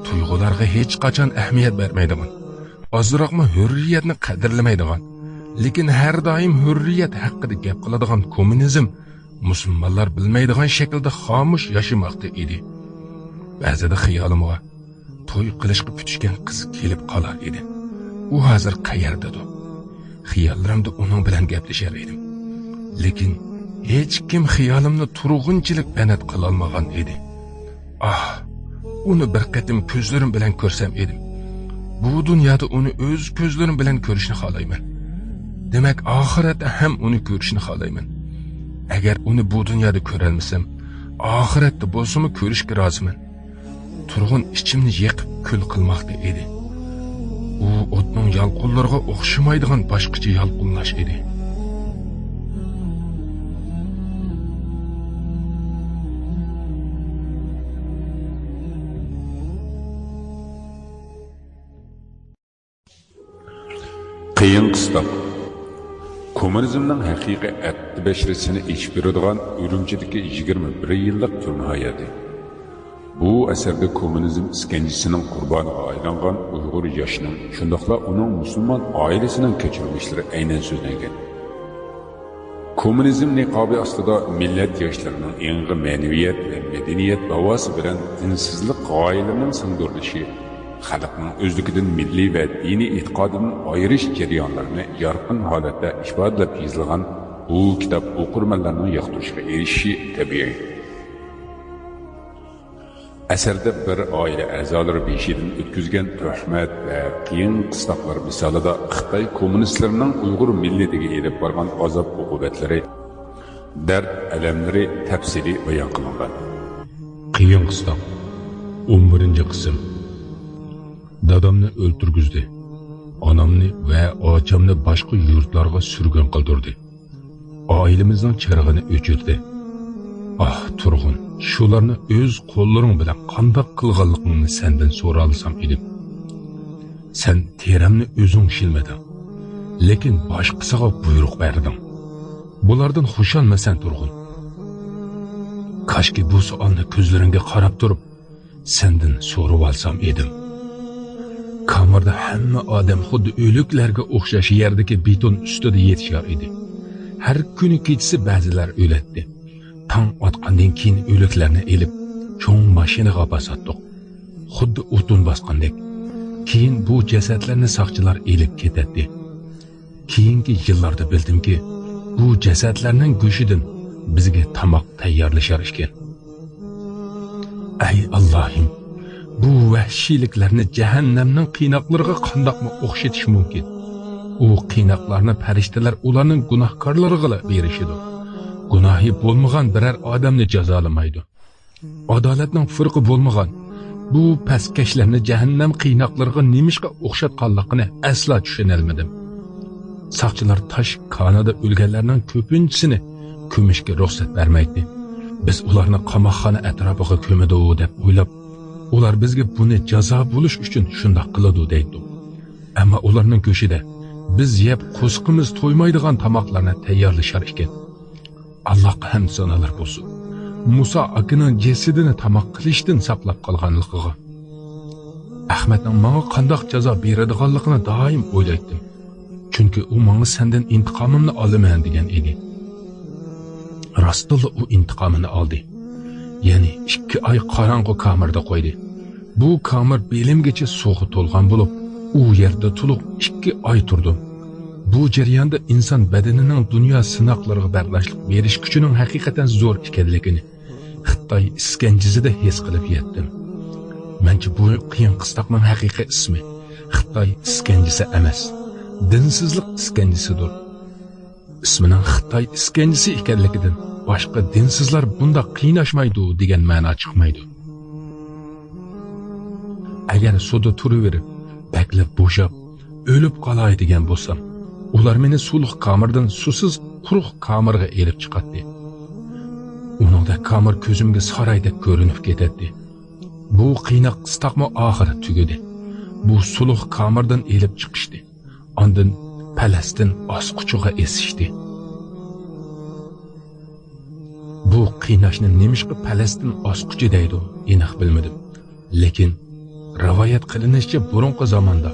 Tuyg'ularga hech qachon ahamiyat bermaydigan, ozroqmi hurriyatni qadrlamaydigan, lekin har doim hurriyat haqida gap qiladigan kommunizm musulmonlar bilmaydigan shaklda xomush yashamoqda edi. Ba'zida xiyolim va to'y qilishga putishgan qiz kelib qolar edi. U hozir qayerdadir? Xiyollarimda uning bilan gaplashar edim. Lekin hech kim xiyolimni turg'unchilik banat qila olmagan edi. Uni bir qatim ko'zlarim bilan ko'rsam edim. Bu dunyoda uni o'z ko'zlarim bilan ko'rishni xohlayman. Demak, oxiratda ham uni ko'rishni xohlayman. Agar uni bu dunyoda ko'ra olmasam, oxiratda bo'lsa-mu ko'rishga roziman. Turg'un ichimni yiqib kul qilmoqda edi. U o'tning yalqunlarga o'xshamaydigan boshqacha yalqunlash edi. Qiyin qistab. Kommunizmning haqiqiy aqdi bashrasini ichib beradigan Urumchidagi 21 yillik turma hayoti. Bu asarda kommunizm iskanjisining qurboniga aylangan Uyg'ur yoshining, shundoqla uning musulmon oilasining kechirmishlari aynan so'zlangan. Kommunizm niqobi ostida millat yoshlarining yangi ma'naviyat va madaniyat bavosi bilan dinsizlik g'oyalarining singdirilishi, xalqning o'zligidan milliy va diniy e'tiqodidan ayirish jarayonlarini yorqin holatda ifodalab yozilgan bu kitob o'qirmanlarning yoqtirishiga erishishi tabiiy. Asarda bir oila a'zolari beshidan o'tkazgan tuhmat va qiyin qistoqlar misolida Xitoy kommunistlarining Uyg'ur millatiga elib borgan azob uqubatlari, dard alamlari tafsiliy bayon qilingan. Qiyin qistoq 11-qism. Dadamni o'ltirgizdi. Onamni va ochamni boshqa yurtlarga surgun qildirdi. Oilamizning chirog'ini o'chirdi. Turg'un, shularni o'z qo'llaring bilan qanday qilganligingni sendan so'ralsam edim. Sen teramni o'zing shilmading, lekin boshqasiga buyruq berding. Bulardan xusholmasan, Turg'un. Kashki bu savolni ko'zlaringga qarab turib, sendan so'rab olsam edim. Kamerda hamma odam xuddi o'liklarga o'xshash yerdagi beton ustida yetishar edi. Har kuni kechasi ba'zilar o'ladi. Tong otgandan keyin o'liklarni elib cho'ng mashinaga bosatdik. Xuddi o'tin bosgandek. Keyin bu jasadlarni soqchilar elib ketadi. Keyingi yillarda bildimki, bu jasadlarning go'shidan bizga tamoq tayyorlashar ekan. Ay Allohim, bu vahshiyliklarni jahannamning qiynoqlariga qandoqmi o'xshatish mumkin? U qiynoqlarni farishtalar ularning gunohkorlariga berishidi. Gunohi bo'lmagan biror odamni jazolamaydi. Adolatning farqi bo'lmagan bu pastkashlarni jahannam qiynoqlariga nimishqa o'xshatganligini asla tushuna olmadim. Saqchilar tosh konada o'lganlarning ko'pinchisini ko'mishga ruxsat bermaydi. Biz ularni qamoqxona atrofiga ko'midi deb o'ylab, ular bizga buni jazo bo'lish uchun shunday qiladi deydi. Ammo ularning go'shida biz yeb qo'sqimiz to'ymaydigan tamoqlarni tayyorlashar ekan. Allohga hamd sanolar bo'lsin. Musa akaning jasadini tamoq qilishdan saqlab qolganligiga. Ahmadning menga qandoq jazo beradiganligini doim o'ylaydim. Chunki u menga sendan intiqomimni olaman degan edi. Rostla u intiqomini oldi. Ya'ni 2 oy qorong'u kamerda qo'ydi. Bu kamer belimgacha suvga to'lgan bo'lib, u yerda to'liq 2 oy turdim. Bu jarayonda inson badanining dunyo sinoqlariga bardashlik berish kuchining haqiqatan zo'r ekanligini Xitoy iskanjisida his qilib yetdim. Mencha bu qiyin qistoqning haqiqiy ismi Xitoy iskanjisi emas, dinsizlik iskanjisidir. İsmining Xitoy iskanjisi ekanligidan boshqa dinsizlar bunda qiynashmaydi degan ma'no chiqmaydi. Agar suvda turaverib, baklab bo'shab, o'lib qolay degan bo'lsam, ular meni sulh kamerdan susiz quruq kamerga elib chiqatdi. Uningda kamer ko'zimga saraydek ko'rinib ketadi. Bu qiynoq qistoqmi oxiri tugadi. Bu sulh kamerdan elib chiqishdi. Ondan Palastin osquchiga esishdi. Bu qiynashni nemishqa Palastin osquchi deydi, aniq bilmadim. Lekin rivoyat qilinishicha burunqi zamonda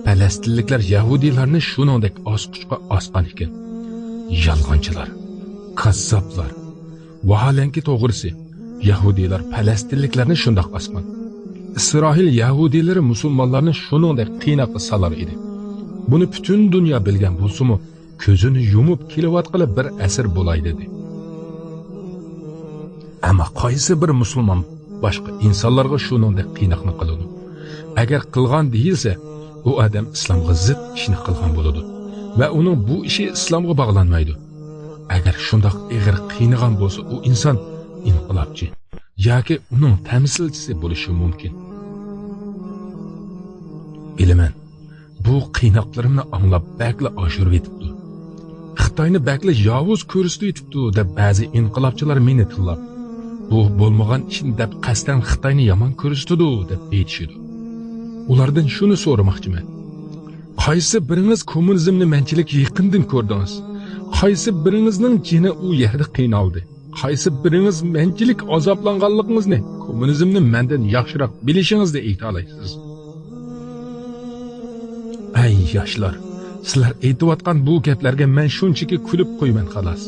Palastinliklar Yahudilarni shuningdek osquchga osgan ekan. Yolg'onchilar, kazzoblar. Vaholanki to'g'risi, Yahudilar Palastinliklarni shundoq osgan. İsroil Yahudilari musulmonlarni shuningdek qiynoqqa solar edi. Buni butun dunyo bilgan bo'lsa-mu, ko'zini yumib kelayotqali bir asr bo'lay dedi. Ammo qaysi bir musulmon boshqa insonlarga shuningdek qiynoqni qiladi? Agar qilgan deyilsa, u odam islomga zid ishni qilgan bo'ladi va uning bu ishi islomga bog'lanmaydi. Agar shundoq ig'ir qiynagan bo'lsa, u inson inqilobchi yoki uning tamsilchisi bo'lishi mumkin. Bilaman, bu qiynoqlarimni anglab bakla oshirib yetibdi. Xitoyni bakla yovuz ko'rsatib yetibdi deb ba'zi inqilobchilar meni tillab, bu bo'lmagan ishni deb qasdan Xitoyni yomon ko'rsatdi deb aytishadi. Ulardan shuni so'ramoqchiman. Qaysi biringiz kommunizmni menchilik yaqindan ko'rdingiz? Qaysi biringizning jini u yerda qiynaldi? Qaysi biringiz menchilik azoblanganligingizni kommunizmni mendan yaxshiroq bilishingizni ayta olasiz? Ay yoshlar, sizlar aytayotgan bu gaplarga men shunchaki kulib qo'yman xolos.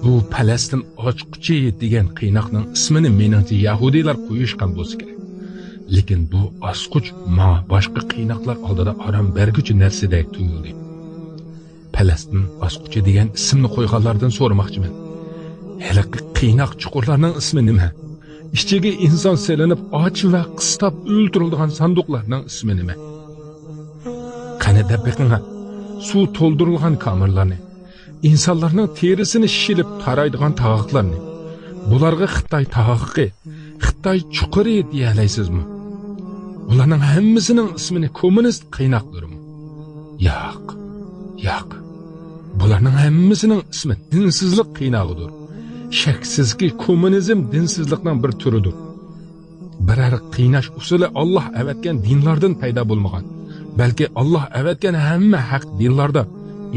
Bu Palastin ochquchi degan qiynoqning ismini meningcha Yahudilar qo'yishgan bo'lsa kerak. Lekin bu osquch ma boshqa qiynoqlar oldida aram berguchi narsadek tuyuldi. Palastin osquchi degan ismni qo'yganlardan so'ramoqchiman. Haliqi qiynoq chuqurlarning ismi nima? Ichiga inson selinib och va qistab o'ldirilgan sanduqlarning ismi nima? Qanada biqinga suv to'ldirilgan kamerlarni, insonlarning terisini shishilib taraydigan tog'oqlarni, bularga Xitoy tog'oqi, Xitoy chuquri deyalaysizmi? Ularning hammasining ismini kommunist qiynoqlarmi? Yo'q. Bularning hammasining ismi dinsizlik qiynog'idir. Shaksizki kommunizm dinsizlikning bir turidir. Biror qiynash usuli Alloh avatgan dinlardan paydo bo'lmagan. Balki Alloh avatgan hamma haq dinlarda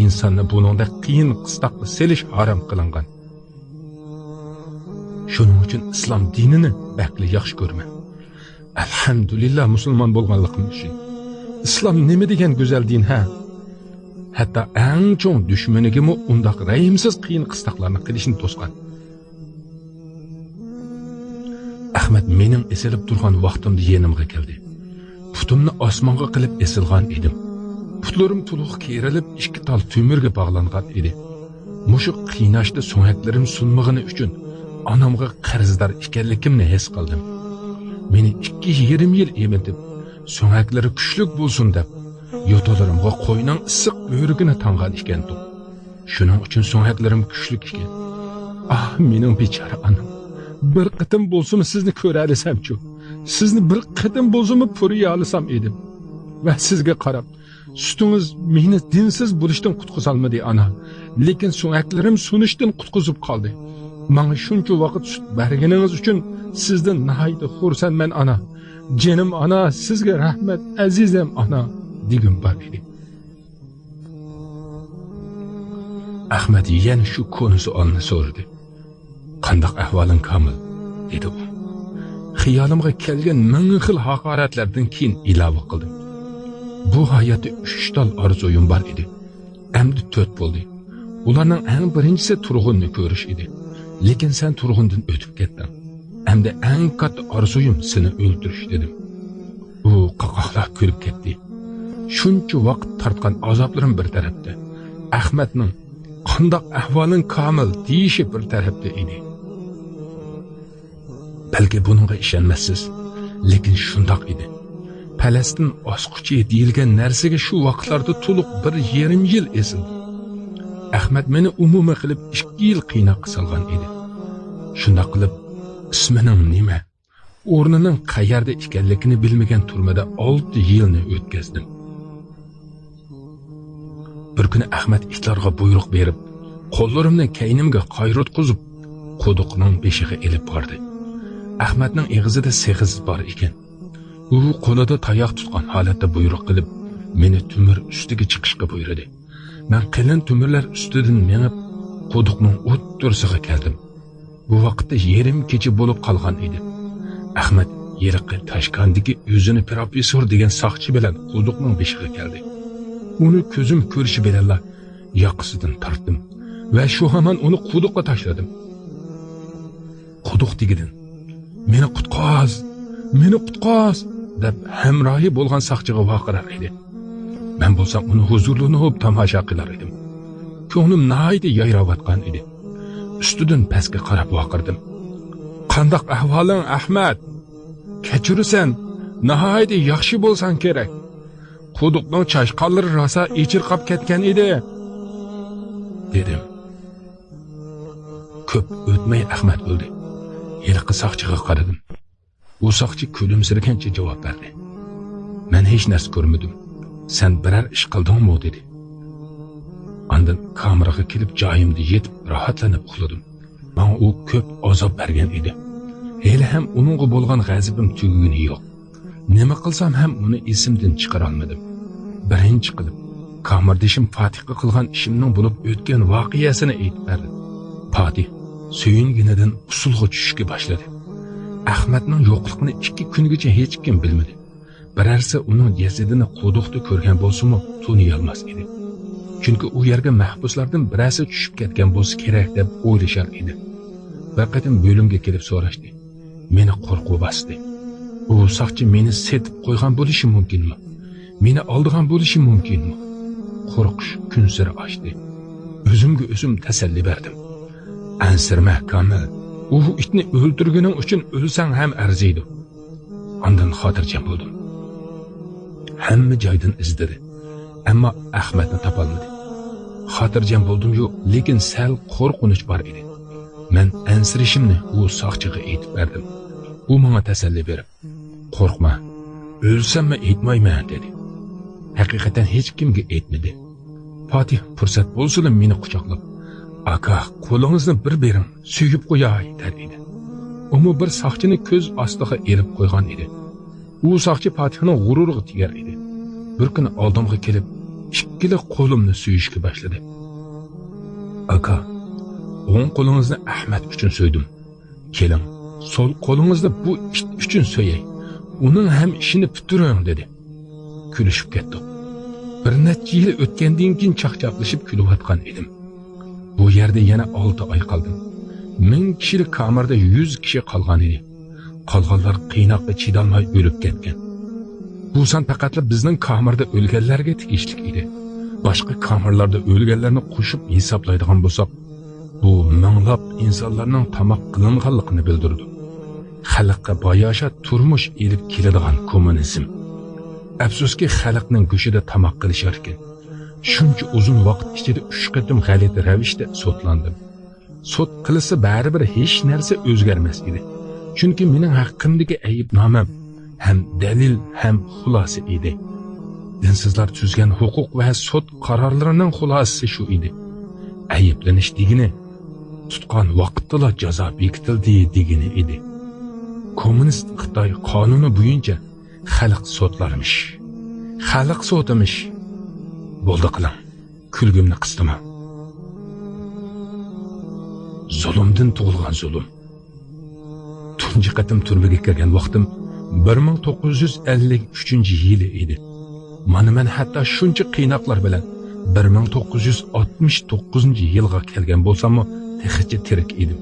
insonni buningda qiyin qistoqqa selish harom qilingan. Shuning uchun islom dinini bakli yaxshi ko'raman. Alhamdulillah musulmon bo'lganligim uchun. Islom nima degan go'zal din ha? Hatto eng cho'ng dushmanigimi undaq rayimsiz qiyin qistoqlarni qilishni to'sgan. Ahmad mening esilib turgan vaqtimda yenimga keldi. Putumni osmonga qilib esilgan edim. Putlarim to'liq kerilib, ikki tal tumirga bog'langan edi. Mushu qiynashda so'ngaklarim sunmag'ini uchun onamga qarzdor ekanligimni his qildim. Meni 2,5 yil emitib, so'ngaklari kuchlik bo'lsin deb, yotolarimga qo'yning issiq o'rigini tangan ekandim. Shuning uchun so'ngaklarim kuchlik ekan. Ah, mening bechora onam. Bir qitim bo'lsam sizni ko'ra olsam-chu. Sizni bir qitim bo'lsam puriya olsam edim. Va sizga qarab, sutingiz meni dinsiz bo'lishdan qutqizolmadi ana. Lekin so'ngaklarim sunishdan qutqizib qoldi. Menga shuncha vaqt sut berganingiz uchun sizdan nihoyat xursandman ana. Jenim ana, sizga rahmat azizim ana degim bor edi. Ahmad yana shu konusu olni so'radi. Qandaq ahvoling komil dedi u. Xiyolimga kelgan ming xil haqoratlardan keyin ilova qildim. Bu hayotda 3 tal orzuyim bor edi. Endi 4 bo'ldi. Ularning eng birinchisi turg'unni ko'rish edi. Lekin sen turg'undan o'tib ketding. Endi eng katta orzuyim seni o'ldirish dedim. U qaqoqlab kulib ketdi. Shuncha vaqt tortgan azoblarim bir tarafda, Ahmadning qandoq ahvoling komil deyishi bir tarafda edi. Balki buningga ishonmassiz, lekin shundoq edi. Falastin osquchi deyilgan narsaga shu vaqtlarda to'liq 1,5 yil esildi. Ahmad meni umumiy qilib 2 yil qiynoqqa solgan edi. Shundoq qilib ismining nima, o'rnining qayerda ekanligini bilmagan turmada 6 yilni o'tkazdim. Bir kuni Ahmad itlarga buyruq berib, qo'llarimni kaynimga qayritqizib, quduqning beshiga elib bordi. Ahmadning eg'izida seg'iz bor ekan. U qo'lida tayoq tutgan holatda buyruq qilib, meni tumir ustiga chiqishga buyurdi. Men qalin tumirlar ustidan menib, quduqning o'ttirsiga keldim. Bu vaqtda yerim kecha bo'lib qolgan edi. Ahmad yeriqi Tashkandagi o'zini professor degan soqchi bilan quduqning beshiga keldi. Uni ko'zim ko'rishi bilan yoqasidan tortdim va shu hamon uni quduqqa tashladim. Quduq degidan meni qutqoz deb hamrohi bo'lgan soqchiga vaqirar edi. Men bo'lsam uni huzurlanib tomosha qilar edim. Ko'nglim nihoyat yayrayotgan edi. Ustidan pastga qarab vaqirdim. Qandoq ahvoling Ahmad? Kechirasan, nihoyat yaxshi bo'lsan kerak. Quduqning chashqonlari rosa echirqab ketgan edi, dedim. Ko'p o'tmay Ahmad o'ldi. Yiliqi soqchiga qaradim. U soqchi kulimsiragancha javob berdi. Men hech narsa ko'rmadim. Sen biror ish qildingmi dedi. Ondan kameraga kelib joyimda yetib rohatlanib uxladim. Men u ko'p azob bergan edi. Hali ham uningga bo'lgan g'azabim tugagani yo'q. Nima qilsam ham uni esimdan chiqara olmadim. Birinchi qilib kamardishim Fatihga qilgan ishimning bo'lib o'tgan voqeasini aytib berdim. Fatih suyunginidan usulga tushishga boshladi. Ahmadning yo'qligini 2 kungacha hech kim bilmadi. Birarsa uning jasadini quduqda ko'rgan bo'lsa-mu, tuniy olmas edi. Chunki u yerga mahbuslardan birasi tushib ketgan bo'lsa kerak deb o'ylashar edi. Bir qatim bo'limga kelib so'rashdi. Meni qo'rquv bosdi. U soqchi meni setib qo'ygan bo'lishi mumkinmi? Meni oldigan bo'lishi mumkinmi? Qo'rqish kun sari oshdi. O'zimga o'zim tasalli berdim. Ansirma komil. U itni o'ldirganing uchun o'lsang ham arziydi. Ondan xotirjam bo'ldim. Hamma joydan izladi. Ammo Ahmadni topolmadi. Xotirjam bo'ldim-yu, lekin sal qo'rqinch bor edi. Men ansirishimni u soqchiga aytib berdim. U menga tasalli berib, "Qo'rqma. O'lsammi aytmayman" dedi. Haqiqatan hech kimga aytmadi. Fatih fursat bo'lsa-da meni quchoqlab, "Aka, qo'lingizni bir bering, suyib qo'yay" dedi. Umi bir soqchini ko'z ostiga elib qo'ygan edi. U soqchi Fatihning g'ururiga tegar edi. Bir kuni oldimga kelib, ikkili qo'limni suyishga boshladi. "Aka, o'ng qo'lingizni Ahmad uchun so'ydim. Keling, sol qo'lingizni bu ish uchun so'yay. Onun hem işini pütürün dedi. Külüşüp ketdik. Bir neçe yıl ötkendiğin keyin çaqchaqlashib kulayotgan edim. Bu yerde yana 6 ay qaldim. 1000 kishilik kamarda 100 kishi qolgan edi. Qolganlar qiynaqqa chidolmay o'lib ketgan. Bu san faqatla bizning kamarda o'lganlarga tegishli edi. Boshqa kamarlarda o'lganlarni qo'shib hisoblaydigan bo'lsak, bu minglab insonlarning tamoq qilinganligini bildirdi. Xalqqa boyasha turmush elib keladigan kommunizm. Afsuski xalqning go'shida tamoq qilishar ekan. Shuncha uzun vaqt ichida 3 qatim g'alati ravishda sotlandim. Sot qilsa baribir hech narsa o'zgarmas edi. Chunki mening haqqimdagi aybnomam ham dalil ham xulosa edi. Dinsizlar tuzgan huquq va sot qarorlarining xulosasi shu edi. Ayblanish degani tutgan vaqtda jazo bekitildi degani edi. Kommunist Xitoy qonuni bo'yicha xalq sotlarmish. Xalq sotimish. Bo'ldi qiling. Kulgimni qisdim. Zulmdan tug'ilgan zulm. Tunji qatim turmaga kirgan vaqtim 1953-yili edi. Mana men hatto shuncha qiynoqlar bilan 1969-yilga kelgan bo'lsam-mu, texicha tirik edim.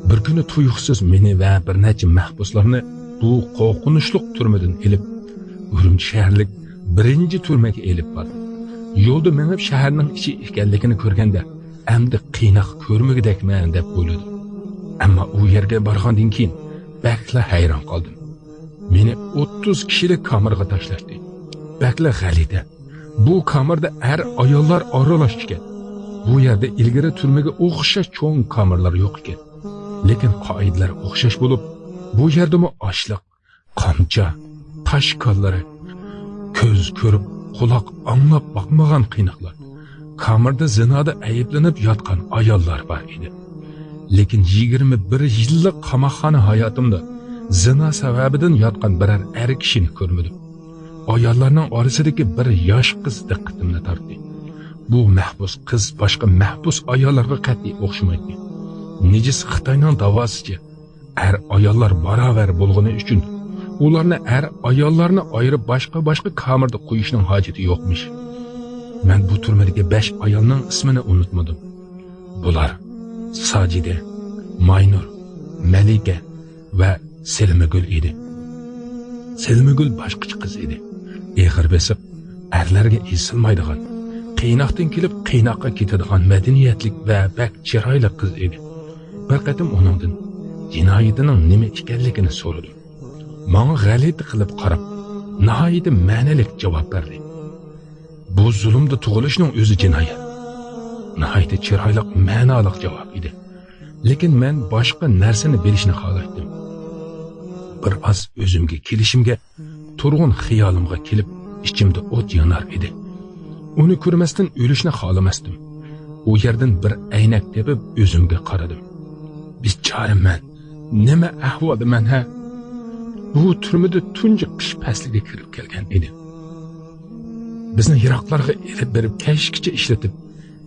Bir kuni tuyuqsiz meni va bir necha mahbuslarni bu qo'rqinchli turmadan elib, Urumchi shaharlik birinchi turmaga elib bordi. Yo'lda menib shaharning ichi ekanligini ko'rganda, endi qiynoq ko'rmagidekman deb o'yladim. Ammo u yerga borgandan keyin bakla hayron qoldim. Meni 30 kishilik kamarga tashlashdi. Bakla g'alita. Bu kamarda ayollar aralashgan. Bu yerda ilgari turmaga o'xshash cho'ng kamarlar yo'q ekan. Lekin qoidalar o'xshash bo'lib, bu yerda mu ochliq, qamcha, tosh kollari, ko'z ko'rib, quloq anglab boqmagan qiynoqlar. Kamarda zinoda ayblanib yotgan ayollar bor edi. Lekin 21 yillik qamoqxona hayotimda zina sababidan yotgan biror er kishini ko'rmadim. Ayollarning orasidagi bir yosh qiz diqqatimni tortdi. Bu mahbus qiz boshqa mahbus ayollarga qat'iy o'xshamaydi. Nejis Xitoyning davosicha ayollar barobar bo'lgani uchun ularni ayollarni ayirib boshqa kamarda qo'yishning hojati yo'qmish. Men bu turmadagi 5 ayolning ismini unutmadim. Bular Sajida, Maynur, Malika va Selmagul edi. Selmagul boshqacha qiz edi. Eg'ir besiq, erlarga esilmaydigan, qiynoqdan kelib qiynoqqa ketadigan madaniyatlik va bak chiroyli qiz edi. Bir qatim uningdan jinoyatining nima ekanligini so'radim. Menga g'alati qilib qarab, nihoyat ma'nali javob berdi. Bu zulmda tug'ilishning o'zi jinoyat. Nihoyat chiroyli ma'noli javob edi. Lekin men boshqa narsani bilishni xohladim. Bir oz o'zimga kelishimga, turg'un xiyolimga kelib, ichimda o't yonar edi. Uni ko'rmasdan o'lishni xohlamasdim. U yerdan bir aynak tepib o'zimga qaradim. Bichoraman, nima ahvoldaman ha? Bu turmada tunji qish fasliga kirib kelgan edi. Bizni yiroqlarga elib berib kashkicha ishlatib,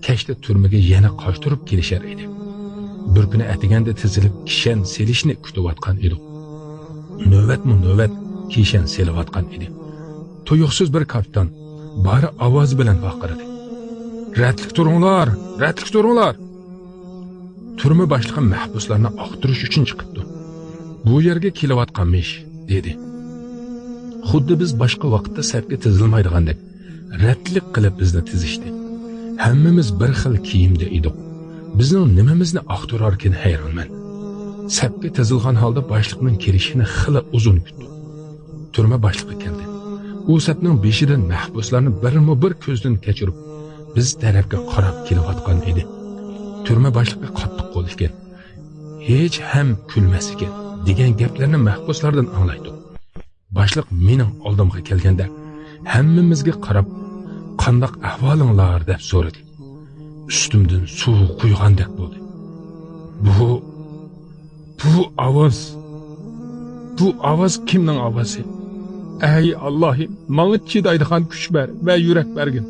kashda turmaga yana qochtirib kelishar edi. Bir kuni atiganda tizilib kishan selishni kutayotgan edik. Navbat kishan selayotgan edi. Tuyuqsiz bir kapitan bari ovoz bilan baqirdi. Ratlik turinglar! Turma boshlig'i mahbuslarni oqtirish uchun chiqibdi. Bu yerga kelayotganmish, dedi. Xuddi biz boshqa vaqtda safga tizilmaydigandek, ratlik qilib bizni tizishdi. Hammamiz bir xil kiyimda edik. Bizning nimamizni oqtirarkan hayronman. Safga tizilgan holda boshliqning kelishini xila uzun kutdi. Turma boshlig'i keldi. U safning beshidan mahbuslarni birma-bir ko'zdan kechirib, biz tarafga qarab kelayotgan edi. Turma boshlig'i qattiq qo'l ekan. Hech ham kulmas ekan degan gaplarni mahbuslardan anglaydi. Boshliq mening oldimga kelganda hammamizga qarab, "Qandoq ahvolinglar?" deb so'radi. Ustimdan suv quygandek bo'ldi. Bu ovoz kimning ovozi? Ey Allohim, menga chidaydigan kuch ber va yurak bergin.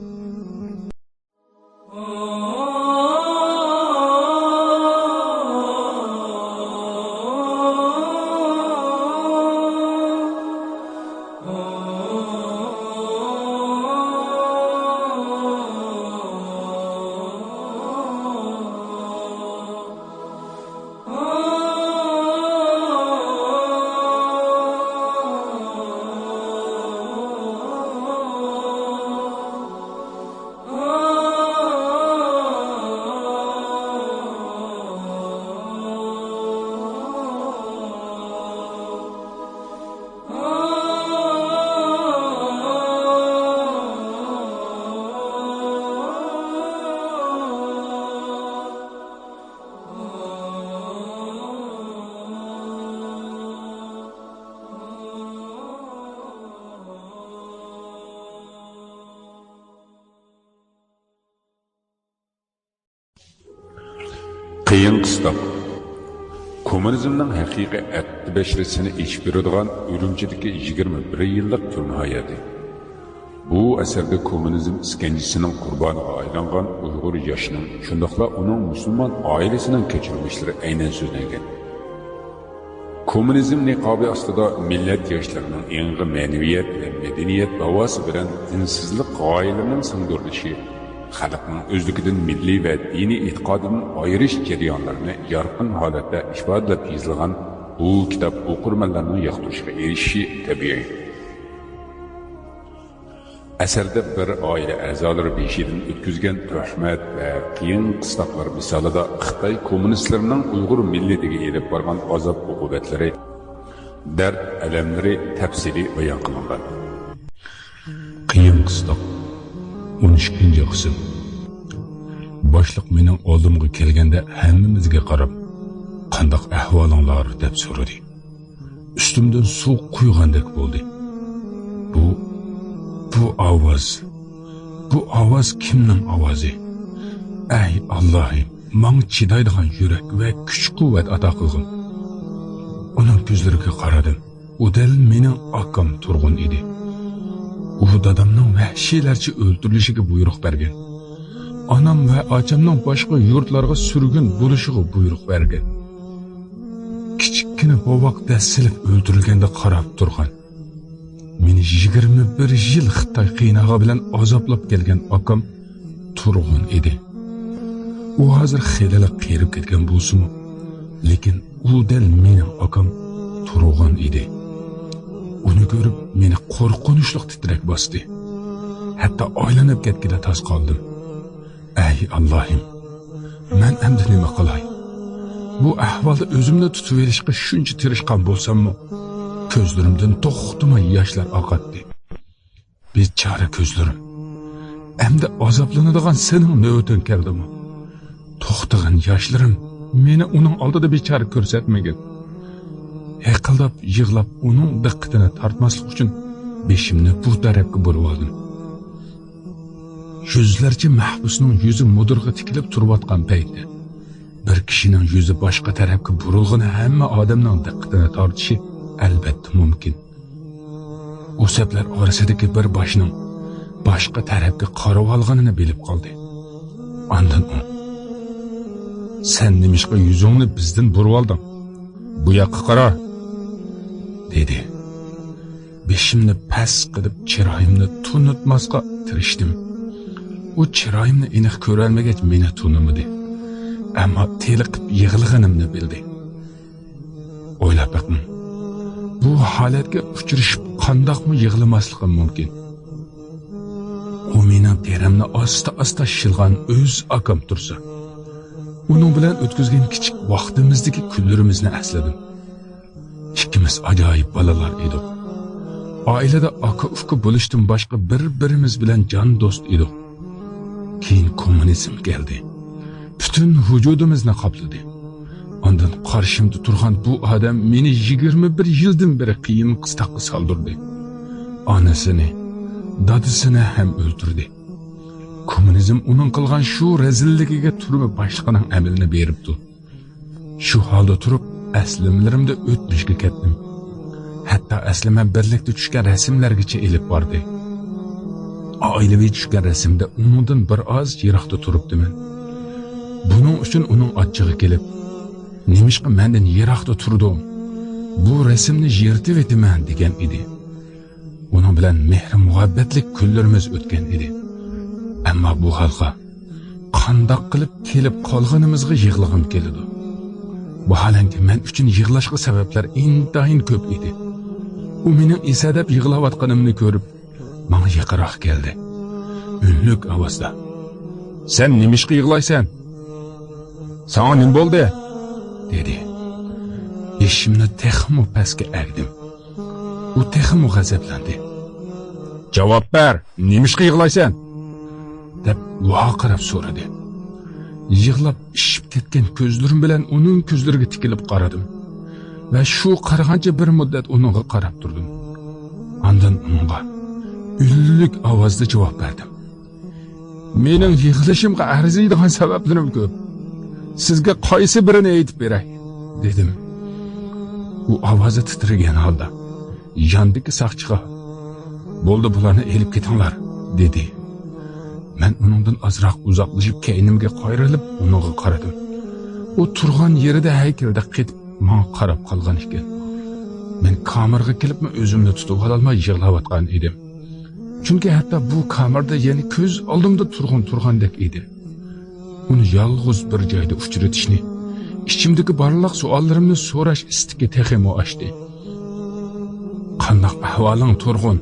Qiyin qıstoq. Kommunizmning haqiqiy aqdi bashrasini ichib beradigan Urumchidagi 21 yillik turma hayoti. Bu asarda kommunizm iskanjisining qurboniga aylangan Uyg'ur yoshining, shundaqla uning musulmon oilasining kechirmishlari aynan so'zlangan. Kommunizm niqobi ostida millat yoshlarining yangi ma'naviyat va madaniyat havosi bilan dinsizlik g'oyalarining singdirilishi, xalqning o'zligidan milliy va diniy e'tiqodidan ayirish jarayonlarini yorqin holatda ifodalab yozilgan bu kitob o'qirmanlarning yoqtirishiga erishishi tabiiy. Asarda bir oila a'zolari beshidan o'tkazgan tuhmat va qiyin qistoqlar misolida Xitoy kommunistlarining Uyg'ur millatiga elib borgan azob-uqubatlari, dard alamlari tafsiliy bayon qilingan. Qiyin qistoq 12 qism. Boshliq mening oldimga kelganda hammamizga qarab, "Qandoq ahvolinglar?" deb so'radi. Ustimdan suv quygandek bo'ldi. Bu ovoz kimning ovozi? Ey Allohim, menga chidaydigan yurak va kuch-quvvat ato qilgin. Uning ko'zlariga qaradim. U dal mening akam Turg'un edi. U dadamning vahshiylarcha o'ldirilishiga buyruq bergan. Anam va achamning boshqa yurtlarga surgun bo'lishiga buyruq bergan. Kichikkina bovoq dasilib o'ldirilganda qarab turgan. Meni 21 yil Xitoy qiynog'i bilan azoblab kelgan akam Turg'un edi. U hozir xilala qerib ketgan bo'lsa-mu, lekin u dal mening akam Turg'un edi. Uni ko'rib meni qo'rqinchli titrak bosdi. Hatto aylanib ketgida toz qoldim. Ey Allohim, men endi nima qilay? Bu ahvolda o'zimni tutib olishga shuncha tirishgan bo'lsam-mu, ko'zlarimdan to'xtamay yoshlar oqatdi. Bechora ko'zlarim. Endi azoblanadigan sening navbating keldimi? To'xtagan yoshlarim meni uning oldida bechora ko'rsatmagan. Yiqilib, yig'lab uning diqqatini tortmaslik uchun beshimni bu tarafga burib oldim. Yuzlarcha mahbusning yuzi mudirga tikilib turayotgan paytda bir kishining yuzi boshqa tarafga burilgani hamma odamning diqqatini tortishi albatta mumkin. O'sablar orasidagi bir boshning boshqa tarafga qarab olganini bilib qoldi. Ondan u: "Sen nimishqa yuzingni bizdan burib olding? Bu yoqqa qara", dedi. Beshimni past qilib chiroyimni tunutmasga tirishdim. U chiroyimni aniq ko'rolmagach meni tunimadi. Ammo teliqib yig'ilganimni bildi. O'ylab baqdim. Bu holatga uchrashib qandoqmi yig'lamasligim mumkin? U mening terimni asta-asta shilgan o'z akam tursa, uning bilan o'tkazgan kichik vaqtimizdagi kunlarimizni esladim. Ikkimiz ajoyib bolalar edik. Oilada aka-uka bo'lishdan boshqa bir-birimiz bilan jon do'st edik. Keyin kommunizm keldi. Bütün vücudimizni qopladi. Ondan qarshimda turgan bu odam meni 21 yildan beri qiyin qistoqqa soldirdi. Onasini, dadasini ham o'ldirdi. Kommunizm uning qilgan shu rezilligiga turma boshqaning amalini beribdi. Shu holda turib aslimlarimda o'tmishga ketdim. Hatto aslima birlikda tushgan rasmlargacha elib bordi. Oilaviy tushgan rasmda undan bir oz yiroqda turibdiman. Buning uchun uning ochchig'i kelib, "Nimishqa mendan yiroqda turdim? Bu rasmni yirtib etaman" degan edi. Uning bilan mehr-muhabbatlik kunlarimiz o'tgan edi. Ammo bu xalqa qandoq qilib kelib qolganimizga yig'lig'im keldi. Bu halanki men uchun yig'lashga sabablar intayin ko'p edi. U mening esadab yig'layotganimni ko'rib, menga yaqinroq keldi. Unlik ovozda: "Sen nimishqa yig'laysan? Sana nima bo'ldi?" dedi. Beshimni texmo pastga agdim. U texmo g'azablandi. "Javob ber, nimishqa yig'laysan?" deb vaqirab so'radi. Yig'lab ishib ketgan ko'zlarim bilan uning ko'zlariga tikilib qaradim va shu qaragancha bir muddat uningga qarab turdim. Ondan uningga ullik ovozda javob berdim. "Mening yig'lashimga arziydigan sabablarim ko'p. Sizga qaysi birini aytib beray, dedim. U ovozi titragan holda yandagi saqchiga bo'ldi bularni elib ketinglar, dedi. Men uningdan ozroq uzoqlashib keynimga qayrilib uningga qaradim. U turgan yerida haykaldek ketib menga qarab qolgan ekan. Men kamerga kelibmi o'zimni tutib ololmay yig'layotgan edim. Chunki hatto bu kamerda yana ko'z oldimda turgandek edi. Uni yolg'iz bir joyda uchratishni, ichimdagi barliq savollarimni so'rash istagi texmo ochdi. Qanday ahvoling Turg'un?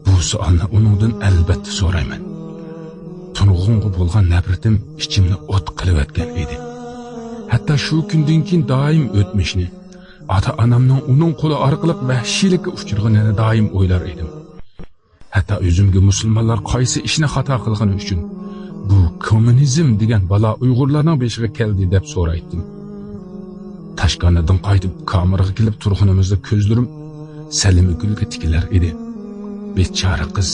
Bu savolni uningdan albatta so'rayman. Turg'unga bo'lgan nafratim ichimni o't qilib o'tgan edi. Hatto shu kundan keyin doim o'tmishni, ota-onamning uning qo'li orqali vahshiylikka uchraganini doim o'ylar edim. Hatto o'zimga musulmonlar qaysi ishni xato qilgani uchun bu kommunizm degan balo Uyg'urlarning beshiga keldi deb so'raydim. Tashqaridan qaytib kameraga kelib turganimizda ko'zlarim Salima Gulga tikilar edi. Bechora qiz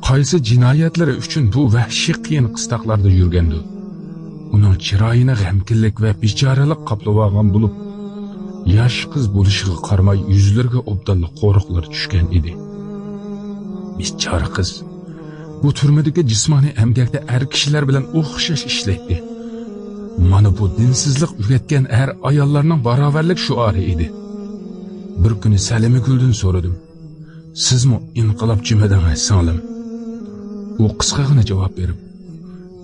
qaysi jinoyatlari uchun bu vahshiy qiyin qistoqlarda yurgandi. Uning chiroyini g'amkinlik va bechoralik qoplab olgan bo'lib, yosh qiz bo'lishiga qaramay yuzlariga obdonli qo'riqlar tushgan edi. Bechora qiz bu turmadagi jismoniy emgakda er kishilar bilan o'xshash ishlaydi. Mana bu dinsizlik o'rgatgan er ayollarning barobarlik shuari edi. Bir kuni Salima Guldan so'radim. Sizmi inqilobchimadingiz singlim? U qisqagina javob berib,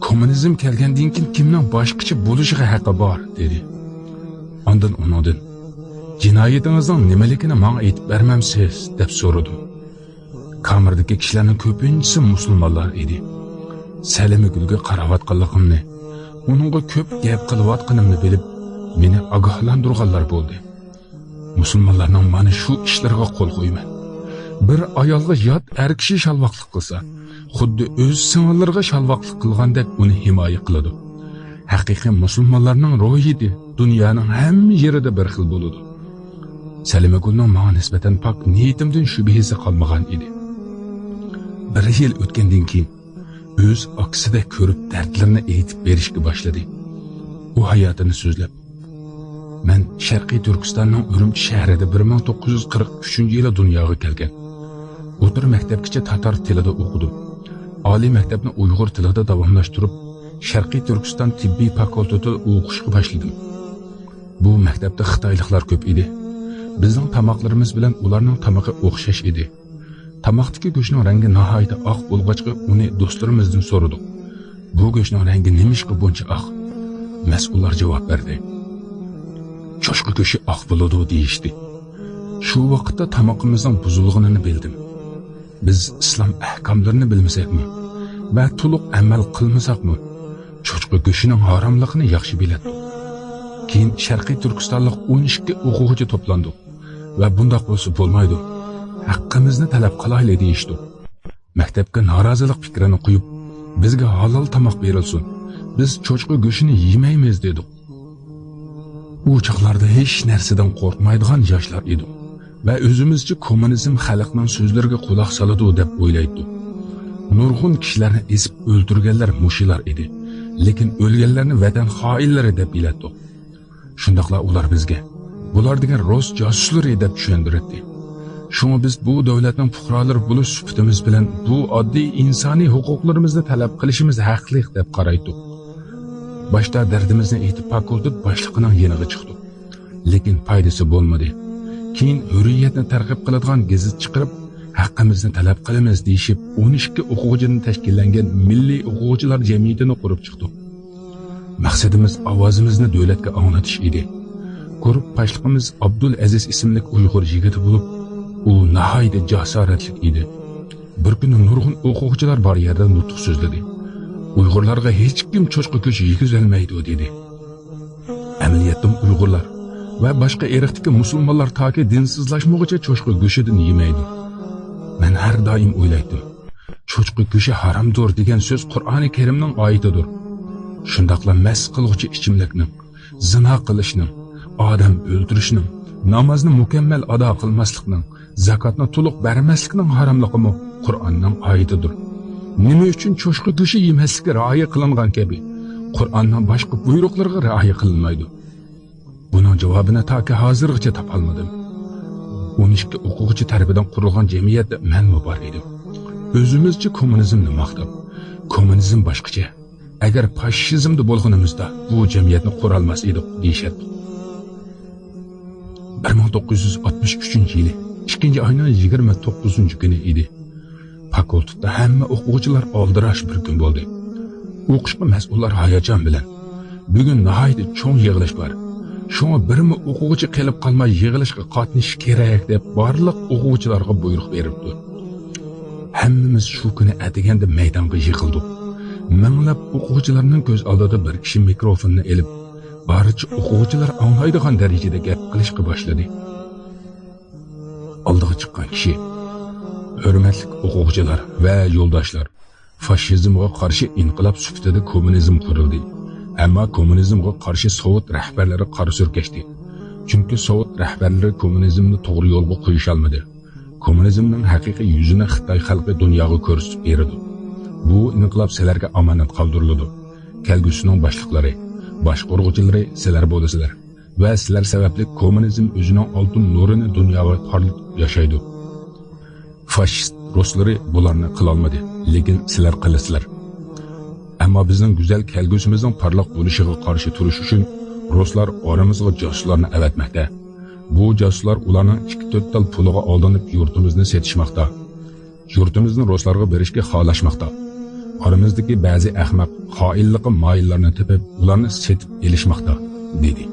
kommunizm kelgandan keyin kimning boshqacha bo'lishiga haqqi bor, dedi. Ondan uningdan jinoyatingizning nimaligini menga aytib bermamsiz deb so'radim. Kamerdagi kishilarning ko'pinchisi musulmonlar edi. Salima Gulga qarawatganligimni, uningga ko'p gap qilayotganimni bilib, meni ogohlantirganlar bo'ldi. Musulmonlarning mana shu ishlarga qo'l qo'yman. Bir ayolga yot er kishi shalvoqlik qilsa, xuddi o'z singillariga shalvoqlik qilgandek uni himoya qiladi. Haqiqiy musulmonlarning ro'yidi dunyoning hamma yerida bir xil bo'ladi. Salima Gulning menga nisbatan pok niyatimdan shubhasi qolmagan edi. Bir yil o'tgandan keyin o'z aksida ko'rib dardlarini aytib berishga boshladi. U hayotini so'zlab, men Sharqiy Turkistonning Urumchi shahrida 1943-yili dunyoga kelgan. O'tir maktabgacha tatar tilida o'qidim. Oliy maktabni Uyg'ur tilida davomlashtirib, Sharqiy Turkiston tibbiy fakultetida o'qishga boshladim. Bu maktabda xitoyliklar ko'p edi. Bizning tamoqlarimiz bilan ularning tamoqi o'xshash edi. Tamoqdagi go'shtning rangi nihoyatda oq bo'lg'achqa uni do'stlarimizdan so'radik. Bu go'shtning rangi nimishqa buncha oq? Mas'ullar javob berdi. Cho'chqa go'shti oq bo'ladi deyishdi. Shu vaqtda tamoqimizning buzilganini bildim. Biz islom ahkomlarini bilmasakmi va to'liq amal qilmasakmi, cho'chqa go'shtining haromligini yaxshi biladi. Keyin Sharqiy Turkistonlik 12 o'quvchi to'plandi va bundoq bo'lsa bo'lmaydi. Haqqimizni talab qilaylik deyishdi. Maktabga norozilik fikrini qo'yib, bizga halol tamoq berilsin. Biz cho'chqa go'shtini yemaymiz dedik. U chaqlarda hech narsadan qo'rqmaydigan yoshlar edi va o'zimizcha kommunizm xalqning so'zlariga quloq soladi deb o'ylaydi. Nurg'un kishilarni esib o'ldirganlar mushilar edi, lekin o'lganlarni vatan xoinlari deb biladi. Shundaqla ular bizga bular degan rus josuslari deb tushundirdi. Shunga biz bu davlatning fuqarolari bo'lish sifatimiz bilan bu oddiy insoniy huquqlarimizni talab qilishimiz haqli deb qaraydik. Başta derdimizni aytib fakultet boshlig'ining yeniga chiqdik. Lekin foydasi bo'lmadi. Keyin hurriyatni targ'ib qiladigan gazet chiqarib, haqqimizni talab qilamiz deyishib, 12 o'quvchidan tashkillangan milliy o'quvchilar jamiyatini qurib chiqdik. Maqsadimiz ovozimizni davlatga anglatish edi. Ko'rib boshlig'imiz Abdul Aziz ismli Uyg'ur yigiti bo'lib, u nihoyatda jasoratli edi. Bir kuni nurg'un o'quvchilar bor yerda nutq so'zladi. Uyg'urlarga hech kim cho'chqa go'shti yegizolmaydi dedi. Amaliyotda Uyg'urlar va boshqa irqdagi musulmonlar toki dinsizlashmoqcha cho'chqa go'shtidan yemaydi. Men har doim o'ylaydim. Cho'chqa go'shti haromdir degan so'z Qur'oni Karimning oyatidir. Shundaqla mas qiluvchi ichimlikning, zina qilishning, odam o'ldirishning, namozni mukammal ado qilmaslikning, zakotni to'liq bermaslikning haromligimi Qur'onning oyatidir. Nima uchun cho'chqa go'shti yemaslikka rioya qilingan kabi Qur'onning boshqa buyruqlariga rioya qilinmaydi. Buning javobini toki hozirgacha topolmadim. 12 o'quvchi tarafidan qurilgan jamiyatda men bor edim. O'zimizcha kommunizmni maqtab, kommunizm boshqacha. Agar fashizmda bo'lganimizda bu jamiyatni qura olmas edik deyishadi. 1963-yili 2-oyning 29-kuni edi. Fakultetda hamma o'quvchilar oldirash bir kun bo'ldi. O'qishga mas'ullar hayajon bilan bugun nihoyat cho'ng yig'ilish bor. Shunga birmi o'quvchi qilib qolmay yig'ilishga qatnashish kerak deb barliq o'quvchilarga buyruq beribdi. Hammamiz shu kuni atiganda maydonga yig'ildik. Minglab o'quvchilarning ko'z oldida bir kishi mikrofonni elib, barcha o'quvchilar anglaydigan darajada gap qilishga boshladi. Oldiga chiqqan kishi: "Hurmatli o'quvchilar va yo'ldoshlar, fashizmga qarshi inqilob sifatida kommunizm qurildi. Ammo kommunizmga qarshi Sovet rahbarlari qora surkashdi. Chunki Sovet rahbarlari kommunizmni to'g'ri yo'lga qo'yisha olmadi. Kommunizmning haqiqiy yuzini Xitoy xalqi dunyoga ko'rsatib berdi. Bu inqilob sizlarga omonat qoldiriladi. Kelgusining boshliqlari, boshqaruvchilari sizlar bo'lasizlar va sizlar sababli kommunizm o'zining oltin nurini dunyoga parlatib yashaydi. Fashist Ruslari bularni qila olmadi, lekin sizlar qilasizlar. Ammo bizning go'zal kelgusimizning parlaq bo'lishiga qarshi turish uchun Ruslar oramizga josuslarni avatmoqda. Bu josuslar ularning 2-4 tal puliga aldanib yurtimizni setishmoqda. Yurtimizni Ruslarga berishga xohlashmoqda. Oramizdagi ba'zi ahmoq, xoinlikqa moyillarni tepib, ularni setib elishmoqda, dedi.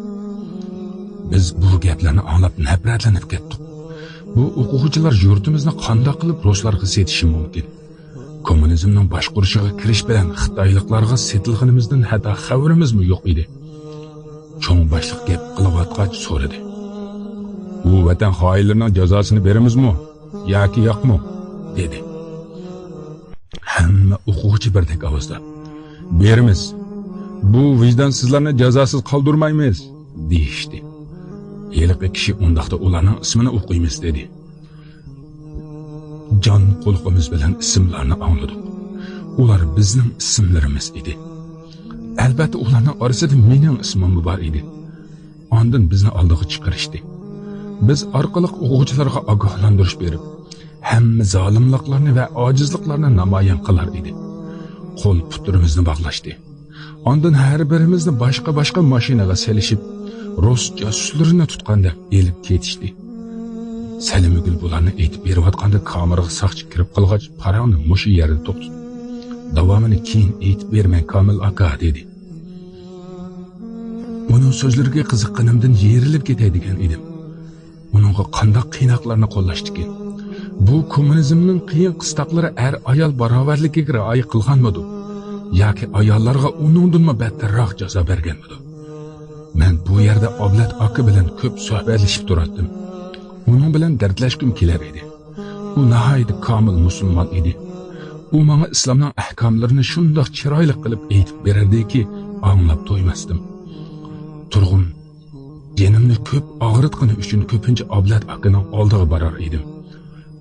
Biz bu gaplarni anglab nafratlanib ketdik. Bu o'quvchilar yurtimizni qanday qilib Ruslarga setishi mumkin? Kommunizmning boshqarishiga kirish bilan Xitoyliklarga setilganimizdan hatto xabarimizmi yo'q edi. Cho'ng boshliq gap qilayotgach so'radi: "Bu vatan xoinlarining jazosini beramizmi yoki yo'qmi?" dedi. Hamma o'quvchi birdek ovozda: "Beramiz. Bu vijdonsizlarni jazosiz qoldirmaymiz", deyishdi. Yeliqi kishi undaqda ularning ismini o'qiymiz dedi. Jon qo'lqimiz bilan ismlarni angladik. Ular bizning ismlarimiz edi. Albatta ularning orasida mening ismim bor edi. Ondan bizni oldiga chiqarishdi. Biz orqali o'quvchilarga ogohlantirish berib, hamma zolimliklarni va ojizliklarni namoyon qilar edi. Qo'l puturimizni bog'lashdi. Ondan har birimizni boshqa mashinaga selishib, Rus jasuslarini tutganda elib ketishdi. Salimgul bularni aytib berayotganda kameraga saqchi kirib qolgach, parani mushu yerda to'xtatdi. Davomini keyin aytib bermang Komil aka, dedi. Uning so'zlariga qiziqqanimdan yerilib ketaydigan edim. Uningga qanday qiynoqlarni qo'llashdiki, bu kommunizmning qiyin qistoqlari ayol barobarligiga rioya qilganmidi yoki ayollarga uningdanmi battarroq jazo berganmidi? Men bu yerda Oblat aka bilan ko'p suhbatlashib turardim. Uning bilan dardlashkim kelar edi. U nihoyat komil musulmon edi. U menga islomning ahkomlarini shundoq chiroyli qilib aytib berardiki, anglab to'ymasdim. Turg'un jenimni ko'p og'ritgani uchun ko'pincha Oblat akaning oldiga borar edim.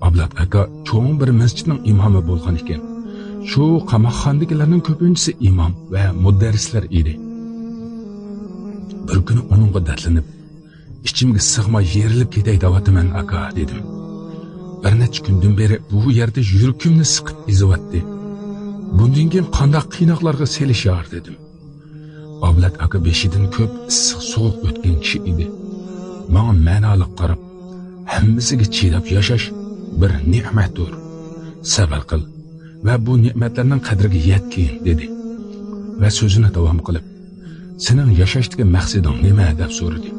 Oblat aka cho'ng bir masjidning imomi bo'lgan ekan. Shu qamoqxonadagilarning ko'pinchisi imom va mudarrislar edi. Bir kuni uningga dardlanib, ichimga sig'may yerilib ketay deyapman aka, dedim. Bir necha kundan beri bu yerda yuragimni siqib ezyapti. Bundan keyin qanday qiynoqlarga selishar dedim. Oblat aka beshidan ko'p issiq sovuq o'tgan kishi edi. Menga ma'noli qarab, hammasiga chidab yashash bir ne'matdir. Sabr qil va bu ne'matlarning qadriga yetgin, dedi. Va so'zini davom qilib, sening yashashdagi maqsading nima deb so'radi.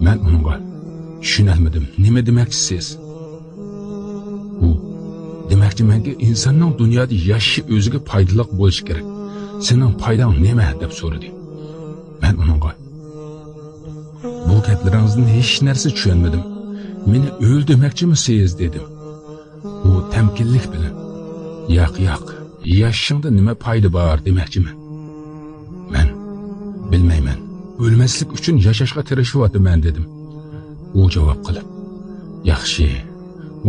Men unga tushunolmadim. Nima demoqchisiz? U demoqchi menga insonning dunyoda yashashi o'ziga foydali bo'lishi kerak. Sening foydang nima deb so'radi. Men unga bu gaplaringizdan hech narsa tushunmadim. Meni o'ldirmoqchimisiz dedim. U tamkinlik bilan yo'q, yashashingda nima foyda bor demoqchiman. Men bilmayman. O'lmaslik uchun yashashga tirishyapman dedim. U javob qilib, yaxshi.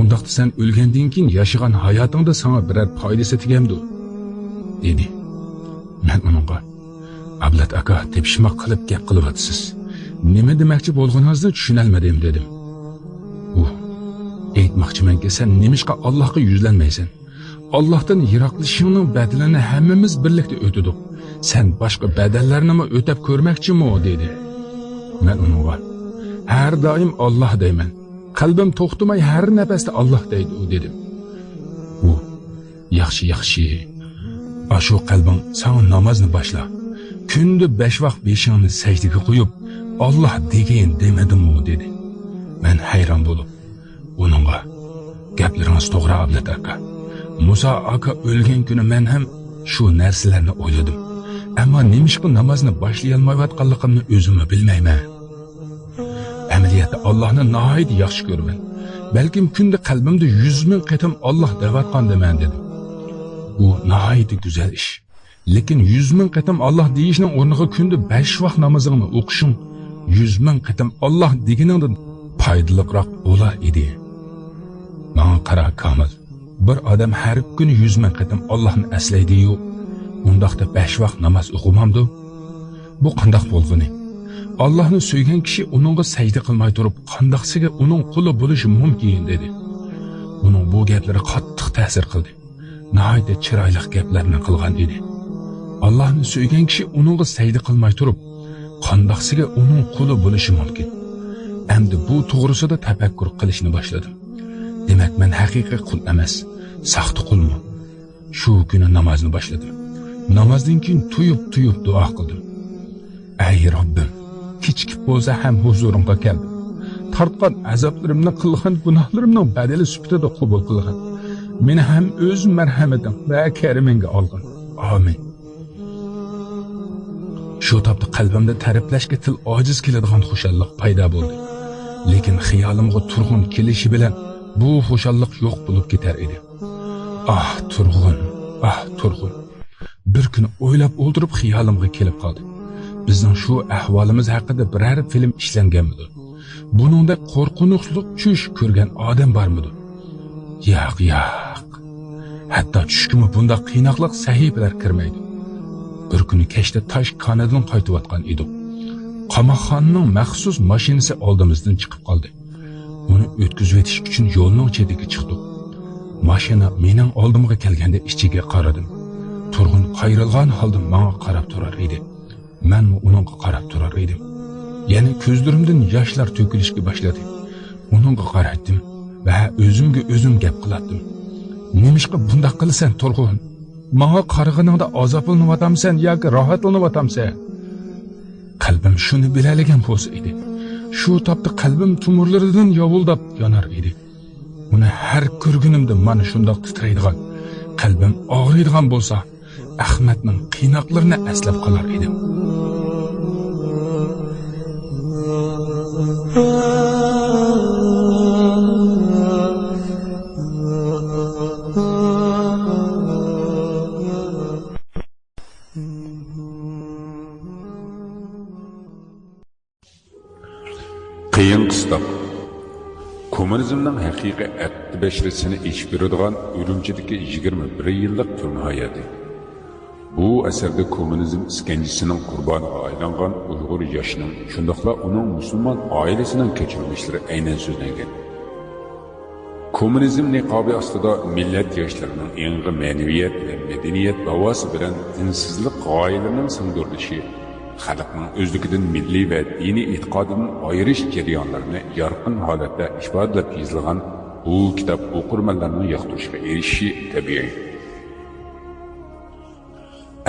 Undaqda sen o'lgandan keyin yashagan hayotingda sana biror foydasi tegamdi, dedi. Men unga Ablat aka tepishmoq qilib gap qilyapsiz. Nima demoqchi bo'lganingizni tushunolmadim dedim. U aytmoqchimanki, sen nimishqa Allohga yuzlanmaysan? Allohdan yiroqlashishingning badalini hammamiz birlikda o'tadik. Sen boshqa badallarni mi o'tab ko'rmoqchimi dedi. Men unga har doim Alloh deyman. Qalbim to'xtamay har nafasda Alloh deydi u dedim. U yaxshi. Ashu qalbing sen namozni boshla. Kunda 5 vaqt beshingni sajdaga qo'yib, Alloh degan demadim u dedi. Men hayron bo'lib, uningga gaplaringiz to'g'ri Ablat aka. Musa aka o'lgan kuni men ham shu narsalarni o'yladim. Ammo nimishqa namozni boshlay olmayotganligimni o'zimmi bilmayman. Amaliyotda Allohni nihoyat yaxshi ko'raman. Balkim kunda qalbimda 100 ming qatam Alloh deyotgan deman dedim. Bu nihoyat go'zal ish. Lekin 100 ming qatam Alloh deyishning o'rniga kunda 5 vaqt namozingni o'qishing 100 ming qatam Alloh deganingdan foydaliroq bo'lar edi. Menga qara Kamil. Bir odam har kuni 100 ming qatam Allohni aslaydi-yu, undaqda 5 vaqt namoz o'qimamdi. Bu qandoq bo'lg'ini? Allohni suygan kishi uningga sajda qilmay turib, qandoqsiga uning quli bo'lishi mumkin dedi. Uning bu gaplari qattiq ta'sir qildi. Nihoyat chiroyli gaplarni qilgan edi. Allohni suygan kishi uningga sajda qilmay turib, qandoqsiga uning quli bo'lishi mumkin. Endi bu to'g'risida tafakkur qilishni boshladim. Demak, men haqiqiy qul emas, saxta qulman. Shu kuni namozni boshladim. Namozdan keyin tuyub duo qildim. Ey Robbim, kechikib bo'lsa ham huzuringga keldim. Tortgan azoblarimni, qilgan gunohlarimning badali sifatida qabul qilgin. Meni ham o'z marhamating va karimingga olgin. Amin. Shu topda qalbimda ta'riflashga til ojiz keladigan xushallik paydo bo'ldi. Lekin xiyolimga turg'un kelishi bilan bu xushallik yo'q bo'lib ketar edi. Turg'un. Bir kuni o'ylab o'ldirib xiyolimga kelib qoldi. Bizning shu ahvolimiz haqida biror film ishlanganmidi? Buningda qo'rqinchli tush ko'rgan odam bormidi? Yo'q. Hatto tushkimi bunda qiynoqlik sahifalar kirmaydi. Bir kuni kechda Tosh Kanaddan qaytayotgan edik. Qamoqxonaning maxsus mashinasi oldimizdan chiqib qoldi. Uni o'tkazib o'tish uchun yo'lning chetiga chiqdik. Mashina mening oldimga kelganda ichiga qaradim. Turg'un qayrilgan holda menga qarab turar edi. Men uningga qarab turar edim. Yana ko'zlarimdan yoshlar to'kilishga boshladi. Uningga qaradim va o'zimga o'zim gap qiladim. Nimishqa bunday qilsan Turg'un? Menga qarag'iningda azoblanyotamsan yoki rohatlanyotamsan? Qalbim shuni bilalagan bo'lsa edi. Shu topda qalbim tumurlaridan yovuldab yonar edi. Uni har ko'rgunimda mana shundoq titraydigan, qalbim og'riydigan bo'lsa, Ahmadning qiynoqlarini eslab qolar edim. Qiyin qistoq. Kommunizmning haqiqiy aqdi bashrisini ichib beradigan Urumchidagi 21 yillik turma hayoti. Bu asarda kommunizm iskanjisining qurboniga aylangan Uyg'ur yoshining, shundoqla uning musulmon oilasining kechirmishlari aynan so'zlangan. Kommunizm niqobi ostida millat yoshlarining yangi ma'naviyat va madaniyat havosi bilan dinsizlik g'oyalarining singdirilishi, xalqning o'zligidan milliy va diniy e'tiqodidan ayirish jarayonlarini yorqin holatda ifodalab yozilgan bu kitob o'qirmanlarning yoqtirishiga erishishi tabiiy.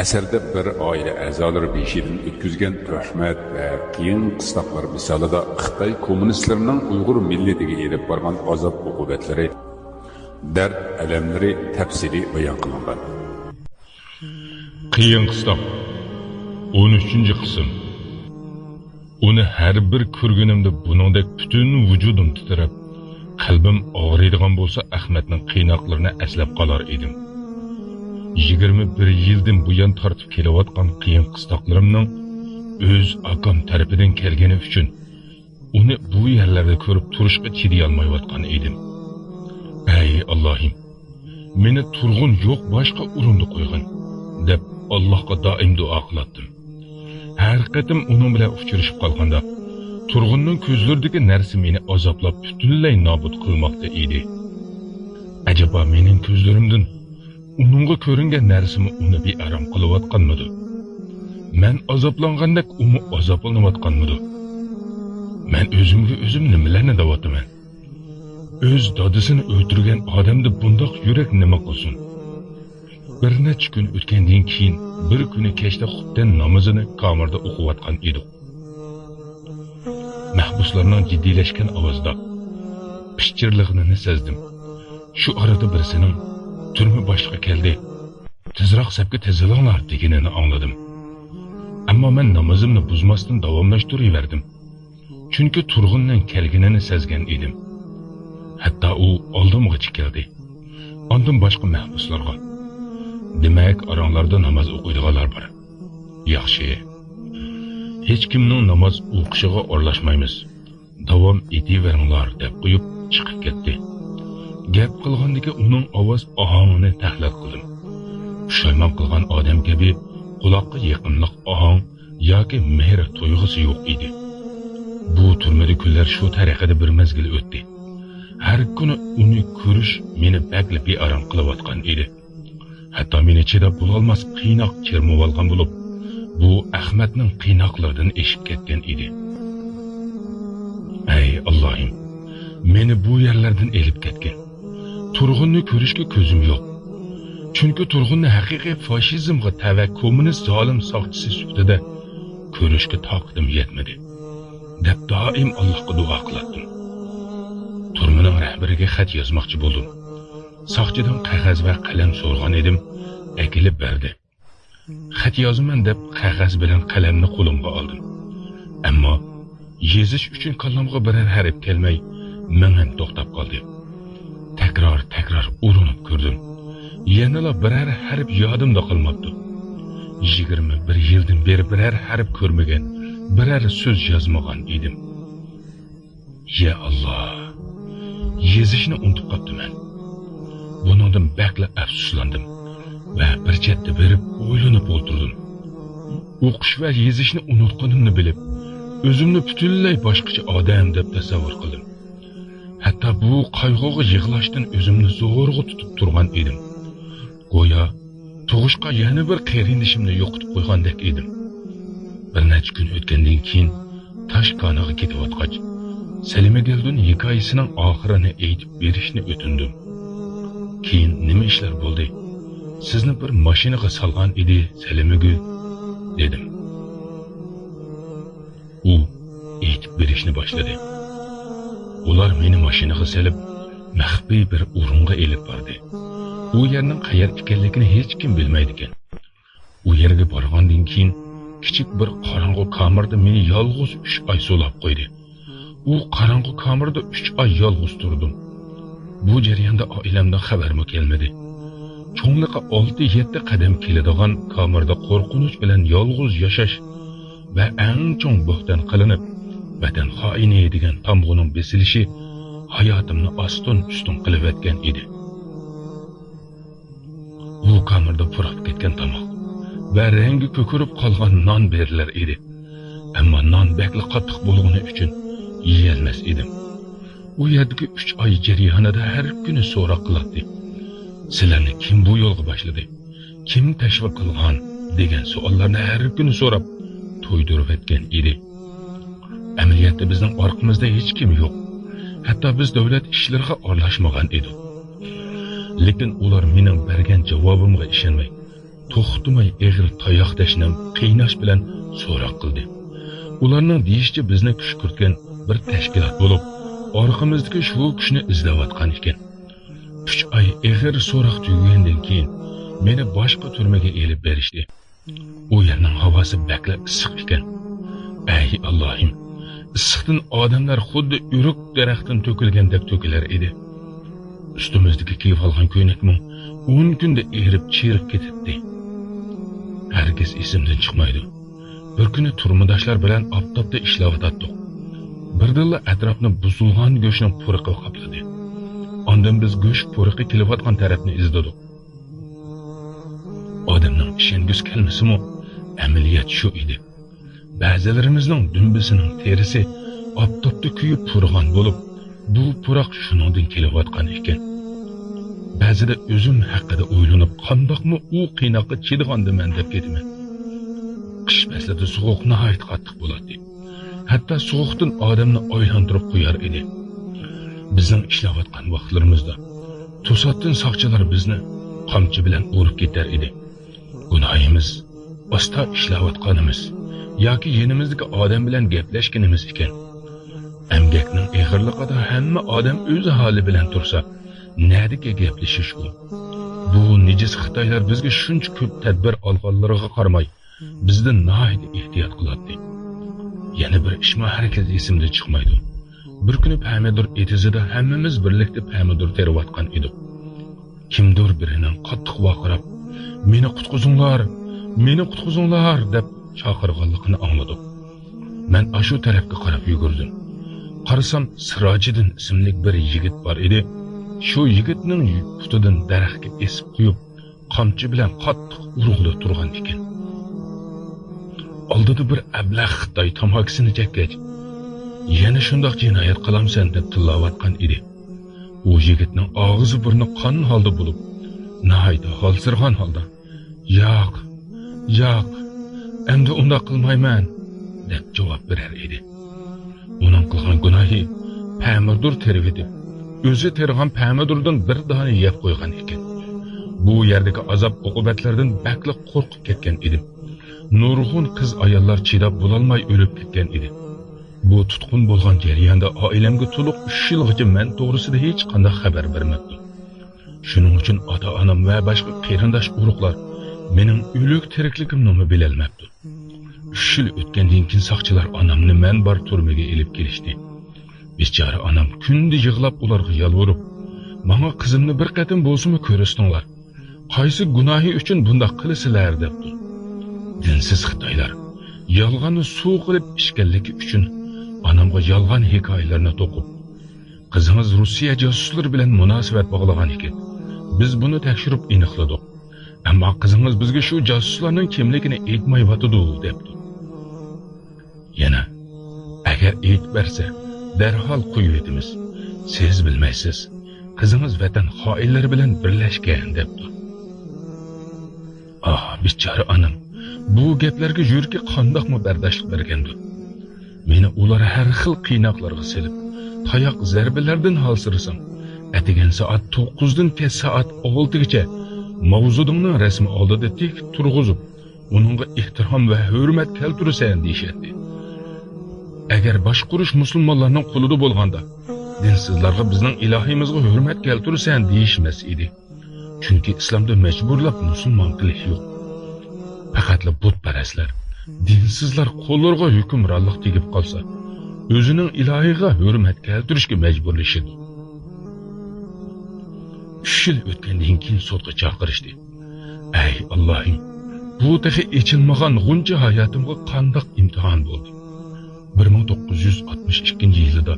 Asarda bir oila a'zolari beshidan o'tkazgan tuhmat va qiyin qistoqlar misolida Xitoy kommunistlarining Uyg'ur millatiga elib borgan azob uqubatlari, dard alamlari tafsili bayon qilingan. Qiyin qistoq 13-qism. Uni har bir ko'rganimda buningdek butun vujudim titrab, qalbim og'riydigan bo'lsa Ahmadning qiynoqlarini eslab qolar edim. 21 yildan buyon tortib kelayotgan qiyin qistoqlarimning o'z akam tarafidan kelgani uchun uni bu yerlarda ko'rib turishga chiday olmayotgan edim. Ey Allohim, meni turg'un yo'q boshqa o'rinda qo'ygin deb Allohga doim duo qilardim. Her qatim onun bilan uchrashib qolganda, Turg'unning ko'zlaridagi narsa meni azoblab butunlay nobud qilmoqda edi. Acaba mening ko'zlarimdan uningga ko'ringan narsami uni bearam qilayotganmidi? Men azoblangandek uni azoblanayotganmidi? Men o'zimga o'zim nimalarni deyapman? O'z dadisini o'ldirgan odamda bundoq yurak nima qilsin? Bir necha kun o'tgandan keyin bir kuni kechda xubdan namozini kamerda o'qiyotgan edi. Mahbuslarning jiddiylashgan ovozda pishchirlig'ini sezdim. Shu orada birisining turma boshlig'i keldi. Tezroq sapga tezalanglar deganini angladim. Ammo men namozimni buzmasdan davomlashtiraverdim. Chunki Turg'unning kelganini sezgan edim. Hatto u oldimgacha keldi. Ondan boshqa mahbuslarga: "Demak, oranglarda namoz o'qiydiganlar bor. Yaxshi. Hech kimning namoz o'qishiga aralashmaymiz. Davom etaveringlar" deb qo'yib chiqib ketdi. Gap qilgandagi uning ovoz ohangini tahlil qildim. Pushaymon qilgan odam kabi quloqqa yaqinliq ohang yoki mehr tuyg'usi yo'q edi. Bu turmada kunlar shu tariqada bir mezgil o'tdi. Har kuni uni ko'rish meni bakli bearam qilayotgan edi. Hatto meni chidab bo'lolmas qiynoq chirmib olgan bo'lib, bu Ahmadning qiynoqlaridan eshib ketgan edi. Ey Allohim, meni bu yerlardan elib ketgin. Turg'unni ko'rishga ko'zim yo'q. Chunki Turg'unni haqiqiy fashizmga tava kommunist zolim soqchisi sifatida ko'rishga toqatim yetmadi. Deb doim Allohga duo qilardim. Turmaning rahbariga xat yozmoqchi bo'ldim. Soqchidan qog'oz va qalam so'rgan edim, akilib berdi. Xat yozaman deb qog'oz bilan qalamni qo'limga oldim. Ammo yozish uchun qallamga biror harf kelmay, men ham to'xtab qoldim. Takror urinib ko'rdim. Yanala biror harf yodimda qolmabdi. 21 yildan beri biror harf ko'rmagan, biror so'z yozmagan edim. Ya Alloh, yozishni unutib qoldim. Bundan bakla afsuslandim va bir chetda berib o'ylanib o'tirdim. O'qish va yozishni unutganimni bilib, o'zimni butunlay boshqacha odam deb tasavvur qildim. Hatto bu qayg'uga yig'lashdan o'zimni zo'rg'a tutib turgan edim. Go'yo tug'ishqa yana bir qerinishimni yo'qotib qo'ygandek edim. Bir necha kun o'tgandan keyin Toshkentga ketayotgach, Salimageldun hikoyasining oxirini aytib berishni o'tindim. Keyin nima ishlar bo'ldi? Sizni bir mashinaga salgan edi, Salimagul, dedim. U aytib berishni boshladi. Ular meni mashinaga solib, maxfiy bir o'ringa elib bordi. U yerning qayer ekanligini hech kim bilmaydi ekan. U yerga borgandan keyin kichik bir qorong'u kamerda meni yolg'iz 3 oy so'lab qo'ydi. U qorong'u kamerda 3 oy yolg'iz turdim. Bu jarayonda oilamdan xabarmi kelmadi. Cho'ngliqqa 6-7 qadam keladigan kamerda qo'rqinch bilan yolg'iz yashash va eng cho'ng bo'xton qilinib, vatan xoini degan tomg'uning besilishi hayotimni ostin-ustin qilib o'tgan edi. Bu kamerda purab ketgan tomoq va rangi ko'karib qolgan non berilar edi. Ammo non bakli qattiq bo'lgani uchun yeyolmas edim. U yerdagi 3 oy jarayonida har kuni so'roq qiladi. Sizlarni kim bu yo'lga boshladi? Kim tashviq qilgan degan savollarni har kuni so'rab to'ydirib o'tgan edi. Amaliyotda bizning orqamizda hech kim yo'q. Hatto biz davlat ishlariga aralashmagan edik. Lekin ular mening bergan javobimga ishonmay, to'xtamay eg'ir tayoq tashnam qiynash bilan so'roq qildi. Ularning deyishicha bizni kuch kiritgan bir tashkilot bo'lib, orqamizdagi shu kuchni izlayotgan ekan. 3 oy eg'ir so'roq tugagandan keyin meni boshqa turmaga elib berishdi. U yerning havosi bakla issiq ekan. Ey Allohim, issiqdan odamlar xuddi uruk daraxtdan to'kilgandek to'kilar edi. Üstümüzdeki kiyib olgan ko'ynakmi 10 kunda erib chirib ketibdi. Herkes esimdan chiqmaydi. Bir kuni turmudoshlar bilan oftobda ishlayotdik. Birdilla atrofni buzilgan go'shtning puriqi qopladi. Ondan biz go'sht puriqi kelayotgan tarafni izladik. Odamning ishongisi kelmasimi, amaliyot shu edi. ba'zilarimizning dumbisining terisi oftobda kuyib purg'an bo'lib, bu puroq shuningdan kelayotgan ekan. Ba'zida o'zim haqida o'ylanib, qandoqmi u qiynoqqa chidigandiman deb ketaman. Qish faslida sovuq nihoyat qattiq bo'ladi. Hatto sovuqdan odamni oylantirib qo'yar edi. Bizning ishlayotgan vaqtlarimizda to'satdan soqchilar bizni qamchi bilan urib ketar edi. Gunohimiz osta ishlayotganimiz yoki yenimizdagi odam bilan gaplashganimiz ekan. Emgakning ig'irligida hamma odam o'z holi bilan tursa, nədiki gaplashish u? Bu necis Xitoylar bizga shuncha ko'p tadbir olganlariga qaramay, bizdan nihoyat ehtiyot qiladi. Yana bir ishma harakat esimda chiqmaydi. Bir kuni Pamidur etizida hammamiz birlikda Pamidur terayotgan edik. Kimdir birining qattiq vaqirab, meni qutqizinglar deb chaqirganligini angladim. Men ashu tarafga qarab yugurdim. Qarasam, Sirojiddin ismli bir yigit bor edi. Shu yigitning putidan daraxtga esib qo'yib, qamchi bilan qattiq urug'lab turgan ekan. Oldida bir ablah Xitoy tamokisini chekkach, yana shundoq jinoyat qilamsan deb tillayotgan edi. U yigitning og'zi burni qon holda bo'lib, nihoyat holsirgan holda, "Yo'q, endi unday qilmayman" deb javob berar edi. Uning qilgan gunohi Pamidur terib etib, o'zi tergan Pamidurdan bir dona yeb qo'ygan ekan. Bu yerdagi azob uqubatlardan bakli qo'rqib ketgan edim. Nurg'un qiz ayollar chidab bo'lolmay o'lib ketgan edi. Bu tutqun bo'lgan jarayonda oilamga to'liq 3 yilgacha men to'g'risida hech qanday xabar bermadim. Shuning uchun ota-onam va boshqa qarindosh urug'lar mening o'lik tirikligimni bilolmabdi. 3 yil o'tgandan keyin soqchilar onamni men bor turmaga elib kelishdi. Bechora onam kundi yig'lab ularga yalvorib, "Menga qizimni bir qatim bo'lsa-mu ko'rasizlar. Qaysi gunohi uchun bunday qilasizlar?" debdi. Dinsiz Xitoylar yolg'onni suv qilib ishganligi uchun onamga yolg'on hikoyalarni to'qib, "Qizingiz Rossiya josuslari bilan munosabat bog'lagan ekan. Biz buni tekshirib aniqladik. Ammo qizingiz bizga shu josuslarning kimligini aytmayotdi" debdi. Yana, agar aytib bersa, darhol qo'yib etamiz. Siz bilmaysiz, qizingiz vatan xoinlari bilan birlashgan debdi. Bechora onam bu gaplarga yuragi qandoqmi bardoshlik bergandi. Meni ular har xil qiynoqlarga selib, tayoq zarbalardan holsirsam, atigan soat 9 dan kech soat 6 gacha mavzudimning rasmi oldida tik turg'izib, uningga ehtirom va hurmat keltirsan deyshadi. Agar boshqurish musulmonlarning qo'lida bo'lganda, dinsizlarga bizning ilohimizga hurmat keltirsan deyishmas edi. Chunki islomda majburlab musulmon qilish yo'q. Faqatla butparastlar, dinsizlar qo'llariga hukmronlik tegib qolsa, o'zining ilohiga hurmat keltirishga majburlashadi. 3 yil o'tgandan keyin sudga chaqirishdi. Ey Allohim, bu tahi echilmagan g'uncha hayotimga qandoq imtihon bo'ldi. 1962-yilda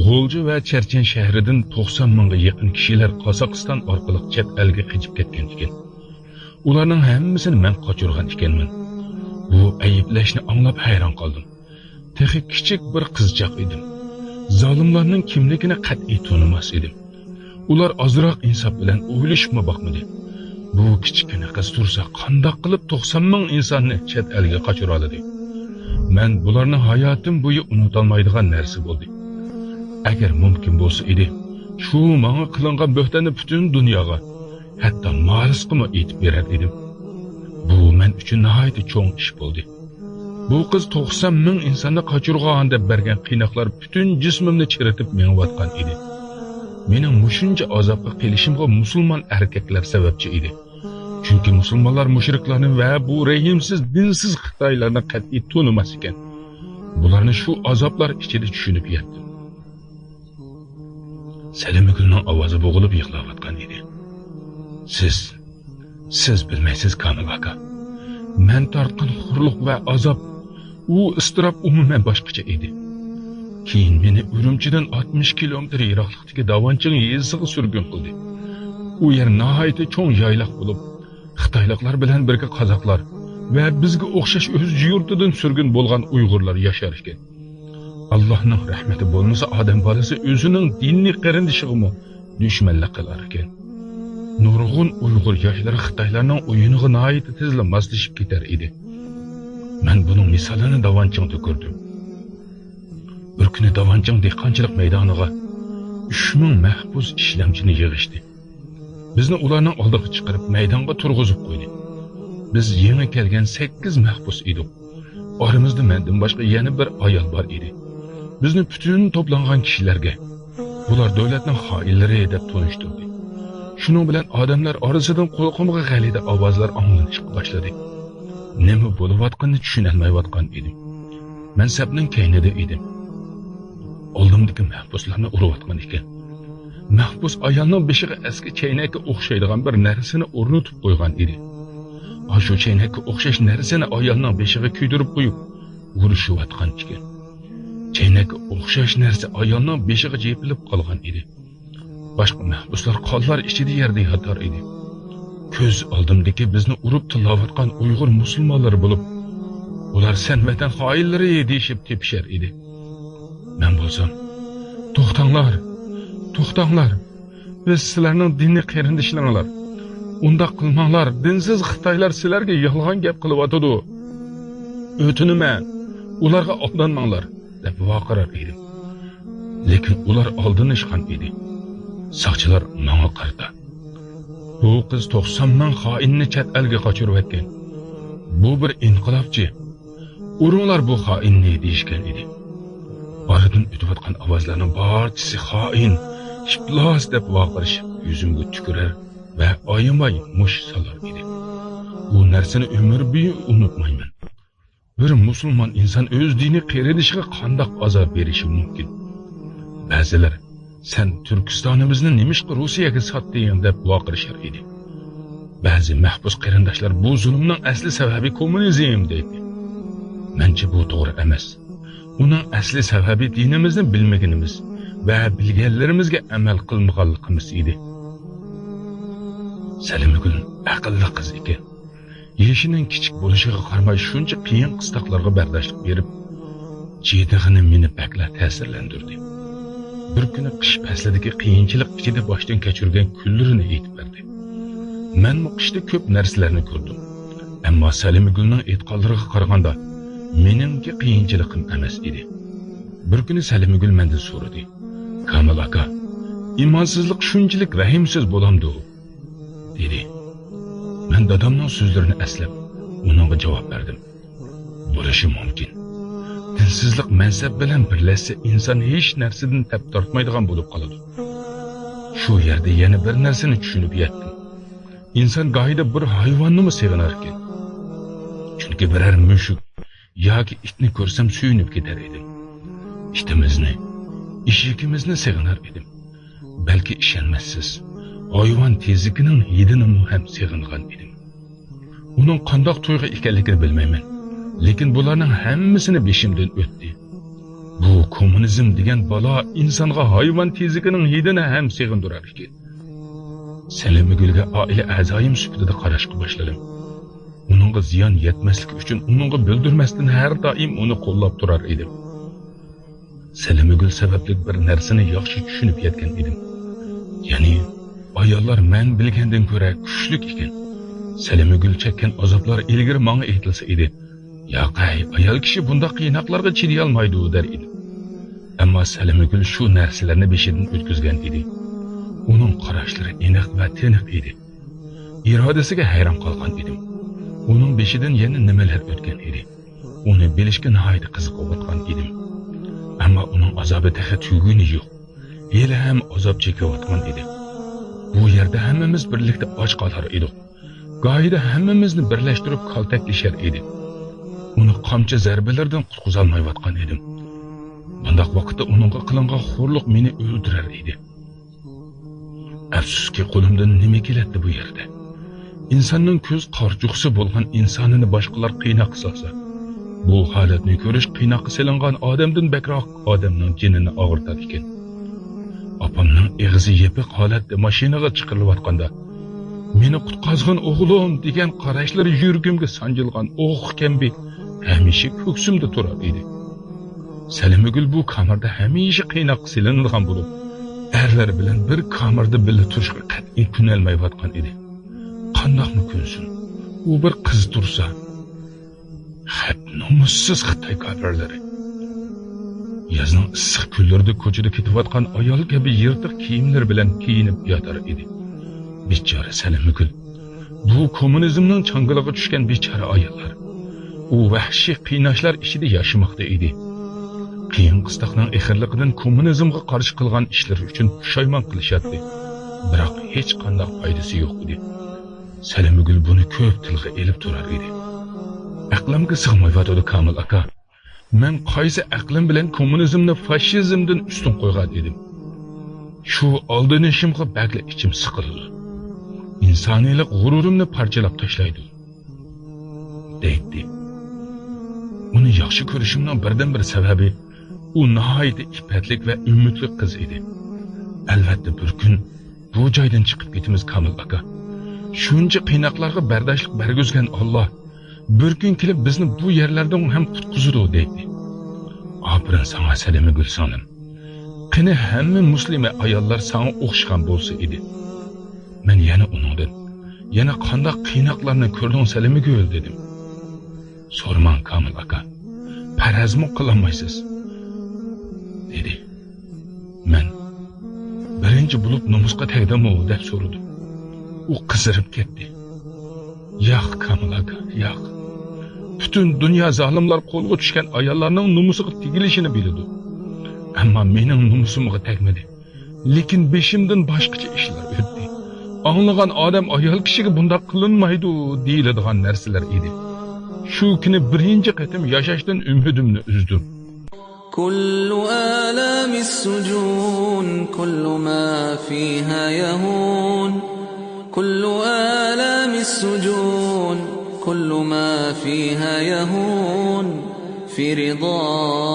G'o'lji va Charchan shahridan 90 mingga yaqin kishilar Qozog'iston orqali chet elga qochib ketgan ekan. Ularning hammasini men qochirgan ekanman. Bu ayblashni anglab hayron qoldim. Texi kichik bir qizchaq edim. Zolimlarning kimligini qat'iy tonimas edim. Ular ozroq insof bilan o'ylashma boqmadi. Bu kichkina qiz tursa, qandoq qilib 90 ming insonni chet elga qochira oladi? Men bularni hayotim bo'yi unutolmaydigan narsa bo'ldi. Agar mumkin bo'lsa edi, shu menga qilingan bo'htani butun dunyoga, hatto Marsga aytib berar edim. Bu men uchun nihoyat cho'ng ish bo'ldi. Bu qiz 90 ming insonni qochirgan deb bergan qiynoqlar butun jismimni chiritib menayotgan edi. Mening mushuncha azobga qilishimga musulmon erkaklar sababchi edi. Chunki musulmonlar mushriklarni va bu rahimsiz dinsiz Xitoylarni qat'iy tonimas ekan. Bularni shu azoblar ichida tushunib yetdi. Salimgulning ovozi bo'g'ilib yig'layotgan edi. Siz bilmaysiz Kamil aka. Men tortgan xurliq va azob, u istirab umuman boshqacha edi. Keyin meni Urumchidan 60 kilometr yiroqlikdagi Davonching yezisiga surgun qildi. U yer nihoyat cho'ng joyliq bo'lib, Xitoyliklar bilan birga qozoqlar, va bizga o'xshash o'z yurtidan surgun bo'lgan Uyg'urlar yashar ekan. Allohning rahmati bo'lmasa, odam bolasi o'zining diniy qarindishiga dushmanlik qilar ekan. Nurg'un Uyg'ur yoshlari Xitoylarning o'yiniga nihoyat tezla moslashib ketar edi. Men buning misolini Davanchingda ko'rdim. Bir kuni Davanching dehqonchilik maydoniga 3000 mahbus ishlamchini yig'ishdi. Bizni ularning oldiga chiqarib maydonga turg'izib qo'ydi. Biz yangi kelgan 8 mahbus edik. Oramizda mendan boshqa yana bir ayol bor edi. Bizni butun to'plangan kishilarga bular davlatning xoinlari deb tunishtirdi. Shuning bilan odamlar orasidan qo'rqimga g'alida ovozlar anglanishga boshladi. Nima bo'layotganini tushunolmayotgan edim. Men sabning keynida edim. Oldimdagi mahbuslarni urayotgan ekan. Mahbus ayolning beshiga eski chaynakka o'xshaydigan bir narsani o'rnatib qo'ygan edi. Shu chaynakka o'xshash narsani ayolning beshiga kuydirib qo'yib, urishayotgan ekan. Chaynakka o'xshash narsa ayolning beshiga jepilib qolgan edi. Boshqa mahbuslar qonlar ichida yerda yotar edi. Ko'z oldimdagi bizni urib tillayotgan Uyg'ur musulmonlari bo'lib, ular sen vatan xoinlari deyishib tepishar edi. Men bo'lsam, to'xtanglar. Biz sizlarning diniy qarindishlaringlar. Unda qilmanglar, dinsiz Xitoylar sizlarga yolg'on gap qilyotidi. O'tinaman, ularga aldanmanglar deb vaqirar edim. Lekin ular aldanishgan edi. Soqchilar menga qaradi. Bu qiz 90 ming xoinni chet elga qochirib o'tgan. Bu bir inqilobchi. Uringlar bu xoinni deyishgan edi. Oradan o'tayotgan ovozlarning barchasi xoin, iflos deb vaqirishib yuzimga tukurar va oyimay mush solar edi. Bu narsani umr bo'yi unutmayman. Bir musulmon inson o'z diniy qarindishiga qanday azob berishi mumkin? Ba'zilar sen Turkistonimizni nimishqa Rossiyaga sotding deb vaqirishar edi. Ba'zi mahbus qarindoshlar bu zulmning asli sababi kommunizm deydi. Mencha bu to'g'ri emas. Uning asli sababi dinimizni bilmaganimiz va bilganlarimizga amal qilmaganligimiz edi. Salimgul aqlli qiz ekan. Yeshining kichik bo'lishiga qaramay shuncha qiyin qistoqlarga bardoshlik berib, jedig'ini meni bakla ta'sirlantirdi. Bir kuni qish faslidagi qiyinchilik ichida boshdan kechirgan kunlarini aytib berdi. Men bu qishda ko'p narsalarni ko'rdim. Ammo Salimgulning aytganlariga qaraganda meningki qiyinchilikim emas edi. Bir kuni Salimgul mendan so'radi. "Kamil aka, imonsizlik shunchalik rahimsiz bo'lamdi?" dedi. Men dadamning so'zlarini eslab, uningga javob berdim. "Bo'lishi mumkin. Dinsizlik mansab bilan birlashsa inson hech narsadan tap tortmaydigan bo'lib qoladi." Shu yerda yana bir narsani tushunib yetdim. İnson go'yida bir hayvonni sevinar ekan. Chunki biror mushuk yoki itni ko'rsam suyunib ketar edim. İtimizni, eshigimizni sevinar edim. Balki ishonmassiz, hayvon tezikining hidini ham sevingan edim. Uning qandoq to'yga ekanligini bilmayman, lekin bularning hammasini beshimdan o'tdi. Bu kommunizm degan balo insonga hayvon tezikining hidini ham sevindirar ekan. Salimgulga oila a'zoyim sifatida qarashga boshladim. Uningga ziyon yetmasligi uchun uningga bildirmasdan har doim uni qo'llab turar edim. Salimgul sababli bir narsani yaxshi tushunib yetgan edim. Ya'ni ayollar men bilgandan ko'ra kuchli ekan. Salimgul chekkan azoblar ilgari menga aytilsa edi. Yo'qay, ayol kishi bunday qiynoqlarga chiday olmaydi der edi. Ammo Salimgul shu narsalarni beshidan o'tkazgan edi. Uning qarashlari aniq va tiniq edi. Irodasiga hayron qolgan edim. Uning beshidan yana nimalar o'tgan edi. Uni bilishga nihoyat qiziqayotgan edim. Ammo uning azobi taxa tuguni yo'q. Hali ham azob chekayotgan edi. Bu yerda hammamiz birlikda och qolar edik. Go'yida hammamizni birlashtirib kaltaklashar edi. Uni qamchi zarbalardan qutqizolmayotgan edim. Bunday vaqtda uningga qilingan xo'rlik meni o'ldirar edi. Afsuski qo'limdan nima keladi bu yerda? İnsanning ko'z qarjuqsi bo'lgan insonini boshqalar qiynoq solsa, bu holatni ko'rish qiynoqqa solingan odamdan bakroq odamning jinini og'irtar ekan. Opamning eg'izi yepiq holatda mashinaga chiqarilayotganda meni qutqazgin o'g'lim degan qarashlari yuragimga sanjilgan o'q kabi hamisha ko'ksimda turar edi. Salimgul bu kamarda hamisha qiynoq silinadigan bo'lib, erlar bilan bir kamarda birga turishga qat'iy ko'nalmayotgan edi. Qandoqmi ko'nsin? U bir qiz tursa, xat nomussiz Xitoy kafirlari. Yazning issiq kunlarida ko'chada ketayotgan ayol kabi yirtiq kiyimlar bilan kiyinib yotar edi. Bechora Salimgul, bu kommunizmning changaliga tushgan bechora ayollar. U vahshiy qiynashlar ichida yashamoqda edi. Qiyin qistoqning axirligidan kommunizmga qarshi qilgan ishlari uchun pushaymon qilishatdi. Biroq hech qanday foydasi yo'q edi. Salimgul buni ko'p tilga elib turar edi. Aqlimga sig'mayotdi Kamil aka. Men qaysi aqlim bilan kommunizmni fashizmdan ustun qo'ygan edim. Shu oldinishimga bag'la ichim siqildi. İnsaniylik g'ururimni parchalab tashlaydi. Deydi. Uni yaxshi ko'rishimning birdan bir sababi u nihoyatda ifatlik va umidli qiz edi. Albatta bir kun bu joydan chiqib ketamiz Kamil aka. Shuncha qiynoqlarga bardoshlik bergizgan Alloh bir kun kelib bizni bu yerlardan ham qutqizadi deydi. Abirin sana Salimgul sonim. Qani hamma muslima ayollar sana o'xshagan bo'lsa edi. Men yana uningdan, yana qanday qiynoqlarni ko'rding Salimgul dedim. Sormang Kamil aka. Parazmi qilolmaysiz? dedi. Men birinchi bo'lib nomusga tegdimmi deb so'radim. U qizarib ketdi. Yo'q Kamil aka, yo'q. Bütün dünya zalimlar qo'lga tushgan ayollarning nomusiga tegilishini biladi. Ammo mening nomusumga tegmadi. Lekin beshimdan boshqacha ishlar o'tdi. Anglagan odam ayol kishiga bunday qilinmaydi deyiladigan narsalar edi. Shu kuni birinchi qatim yashashdan umidimni uzdim. كل آلام السجون كل ما فيها يهون كل آلام السجون كل ما فيها يهون في رضاك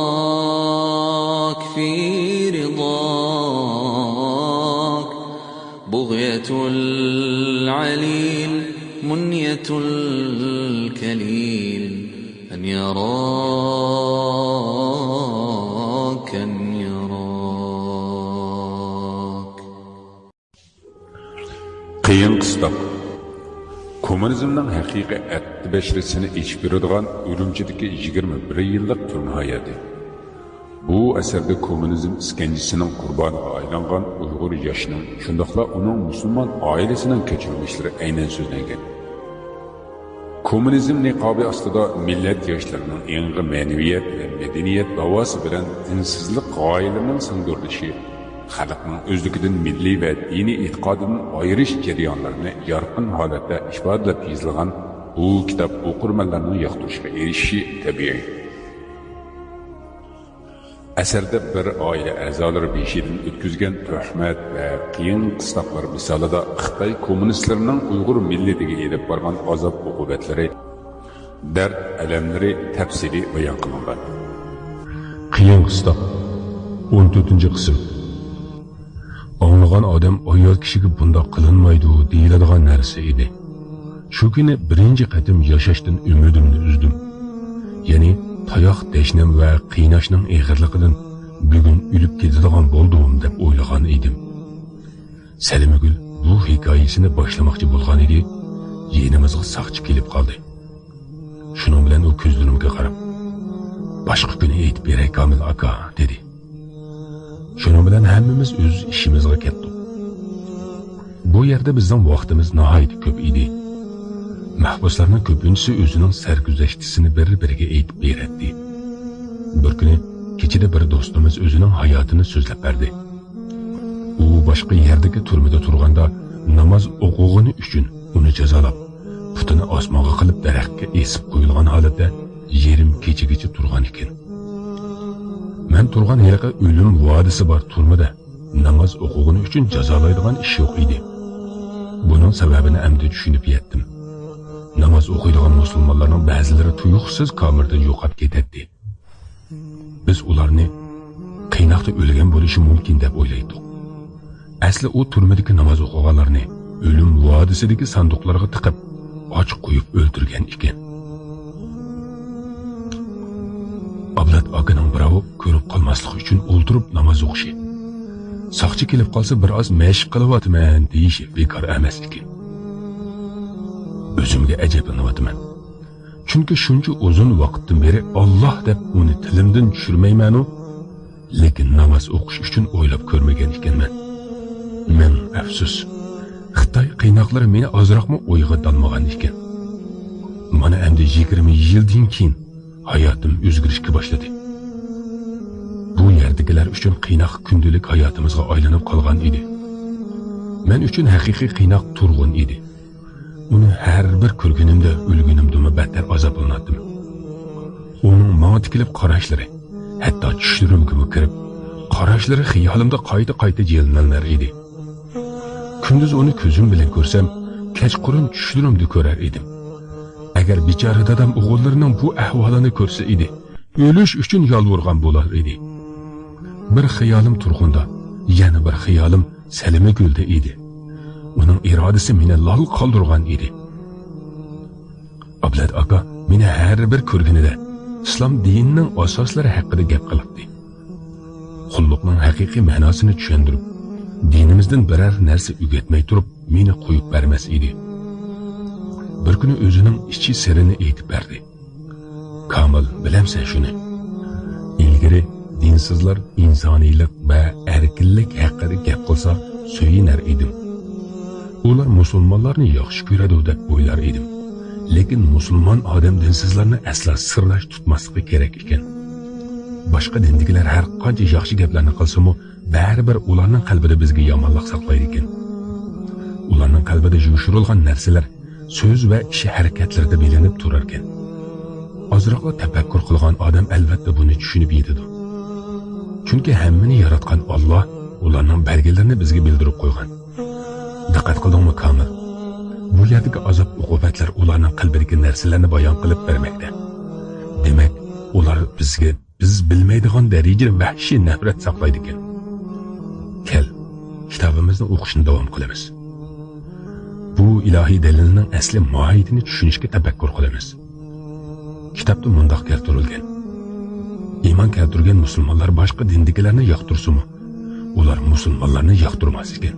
بغية العليل منية الكليل أن يراك Qiyin qistoq. Kommunizmning haqiqiy atti bashrisini ichib beradigan Urumchidagi 21 yillik turma hayoti. Bu asarda kommunizm iskanjisining qurboniga aylangan Uyg'ur yoshining, shundaqla uning musulmon oilasining kechirmishlari aynan so'zlangan. Kommunizm niqobi ostida millat yoshlarining yangi ma'naviyat va madaniyat davosi bilan dinsizlik g'oyalarining singdirilishi, xalqning o'zligidan milliy va diniy e'tiqodidan ayirish jarayonlarini yorqin holatda ifodalab yozilgan bu kitob o'qirmanlarning yoqtirishiga erishishi tabiiy. Asarda bir oila a'zolari beshidan o'tkazgan tuhmat va qiyin qistoqlar misolida Xitoy kommunistlarining Uyg'ur millatiga elib borgan azob uqubatlari, dard alamlari tafsili bayon qilingan. Qiyin qistoq 14-qism. Anglagan odam ayol kishiga bundoq qilinmaydi deyiladigan narsa edi. Shu kuni birinchi qatim yashashdan umidimni uzdim. Ya'ni tayoq deshnam va qiynashning eg'irligidan bugun o'lib ketadigan bo'ldim deb o'ylagan edim. Salimgul bu hikoyasini boshlamoqchi bo'lgan edi, yenimizga saqchi kelib qoldi. Shuning bilan u ko'zlarimga qarab, "Boshqa kuni aytib beray Kamil aka" dedi. Shuning bilan hammamiz o'z ishimizga ketdik. Bu yerda bizning vaqtimiz nihoyat ko'p edi. Mahbuslarning ko'pinchisi o'zining sarguzashtisini bir-biriga aytib beradi. Bir kuni kechida bir do'stimiz o'zining hayotini so'zlab berdi. U boshqa yerdagi turmada turganda namoz o'qigani uchun uni jazolab, putini osmonga qilib daraxtga esib qo'yilgan holatda yerim kechagacha turgan ekan. Men turgan yerga o'lim vodisi bor turmada namoz o'qigani uchun jazolaydigan ish yo'q edi. Buning sababini endi tushunib yetdim. Namoz o'qiydigan musulmonlarning ba'zilari tuyuqsiz kamirda yo'qab ketadi. Biz ularni qiynoqda o'lgan bo'lishi mumkin deb o'ylaydik. Asli u turmadagi namoz o'qiganlarni o'lim vodisidagi sanduqlarga tiqib och qo'yib o'ldirgan ekan. Ablat akaning birovi ko'rib qolmaslik uchun o'ldirib namoz o'qishi, soqchi kelib qolsa bir oz mashq qilyapman deyishi bekor emas ekan. O'zimga ajablanyapman. Chunki shuncha uzun vaqtdan beri Alloh deb uni tilimdan tushirmayman-u, lekin namoz o'qish uchun o'ylab ko'rmagan ekanman. Men afsus, Xitoy qiynoqlari meni ozroqmi o'yga dalmagan ekan. Mana endi 20 yildan keyin hayotim o'zgarishga boshladi. Bu yerdagilar uchun qiynoq kundalik hayotimizga aylanib qolgan edi. Men uchun haqiqiy qiynoq turg'un edi. Uni har bir ko'rganimda o'lgunimdan battar azoblanardim. Uning menga tikilib qarashlari, hatto tushlarimga kirib, qarashlari xiyolimda qayta jilnalar edi. Kunduz uni ko'zim bilan ko'rsam, kechqurun tushlarimda ko'rar edim. Agar bechora dadam o'g'illarining bu ahvolini ko'rsa edi, o'lish uchun yolvorgan bo'lar edi. Bir xiyolim turg'unda, yana bir xiyolim Salima Gulda edi. Uning irodasi meni lol qoldirgan edi. Ablat aka meni har bir ko'rganida islom dinining asoslari haqida gap qilibdi. Qulluqning haqiqiy ma'nosini tushuntirib, dinimizdan biror narsa o'rgatmay turib, meni qo'yib bermas edi. Bir kuni o'zining ichi sirini aytib berdi. Kamil, bilamsan shuni? Ilgari dinsizlar insoniylik va erkinlik haqida gap qilsa, so'yinar edim. Ular musulmonlarni yaxshi ko'radi deb o'ylar edim. Lekin musulmon odam dinsizlarni asla sirlash tutmasligi kerak ekan. Boshqa dindigilar har qancha yaxshi gaplarni qilsa-mu, baribir ularning qalbida bizga yomonlik saqlaydi ekan. Ularning qalbida yushirilgan narsalar so'z va ish harakatlarida bilinib turar ekan. Ozroqla tafakkur qilgan odam albatta buni tushunib yetadi. Chunki hammani yaratgan Alloh ularning belgilarini bizga bildirib qo'ygan. Diqqat qildingmi Kamil? Bu yerdagi azob-uqubatlar ularning qalbidagi narsalarni bayon qilib bermoqda. Demak, ular bizga biz bilmaydigan darajada vahshiy nafrat saqlaydi ekan. Kel, kitobimizni o'qishni davom qilamiz. Bu ilohiy dalilning asli mohiyatini tushunishga tafakkur qilamiz. Kitobda mundoq keltirilgan. Iymon keltirgan musulmonlar boshqa dindagilarni yoqtirsa-mu, ular musulmonlarni yoqtirmas ekan.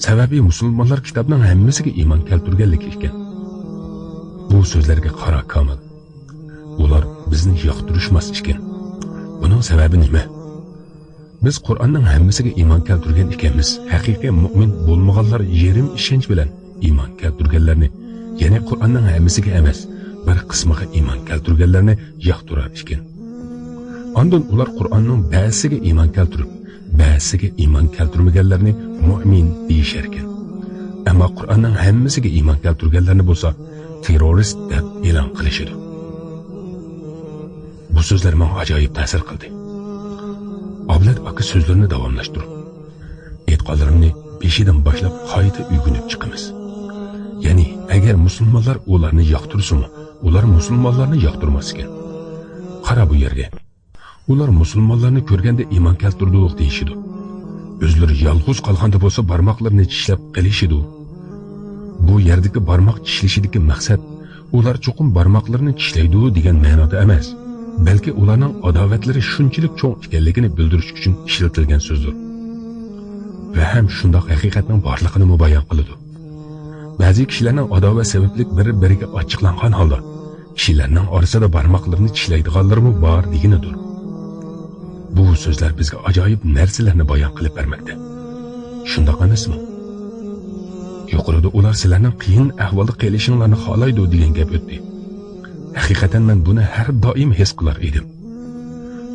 Sababi musulmonlar kitobning hammasiga iymon keltirganligi ekan. Bu so'zlarga qara Kamil. Ular bizni yoqtirishmas ekan. Buning sababi nima? Biz Qur'onning hammasiga iymon keltirgan ekanmiz. Haqiqiy mu'min bo'lmaganlar yerim ishonch bilan iymon keltirganlarni, ya'ni Qur'onning hammasiga emas, bir qismiga iymon keltirganlarni yoqtirar ekan. Ondan ular Qur'onning ba'zisiga iymon keltirib, ba'zisiga iymon keltirmaganlarni mu'min deyishar ekan. Ammo Qur'onning hammasiga iymon keltirganlarni bo'lsa, terrorist deb e'lon qilishadi. Bu so'zlar menga ajoyib ta'sir qildi. Ablat aka so'zlarini davomlashtirib, e'tiqodlarimni beshidan boshlab qayta o'rganib chiqamiz. Ya'ni agar musulmonlar ularni yoqtirsa-mu, ular musulmonlarni yoqtirmas ekan. Qara bu yerga. Ular musulmonlarni ko'rganda iymon keltirdik deyishidi. O'zlari yolg'iz qolganda bo'lsa barmoqlarini tishlab qilishidi. Bu yerdagi barmoq tishlashidagi maqsad ular cho'qim barmoqlarini tishlaydi degan ma'noda emas, balki ularning adovatlari shunchalik cho'ng ekanligini bildirish uchun ishlatilgan so'zdir. Va ham shundoq haqiqatning borligini mubayyan qiladi. Ba'zi kishilarning adovat sababli bir-biriga ochiqlangan holda kishilarning orasida barmoqlarini tishlaydiganlarmi bor deganidir. Bu so'zlar bizga ajoyib narsalarni bayon qilib bermoqda. Shundoq emasmi? Yuqorida ular sizlarning qiyin ahvolda qolishinglarni xohlaydi degan gap o'tdi. Haqiqatan men buni har doim his qilar edim.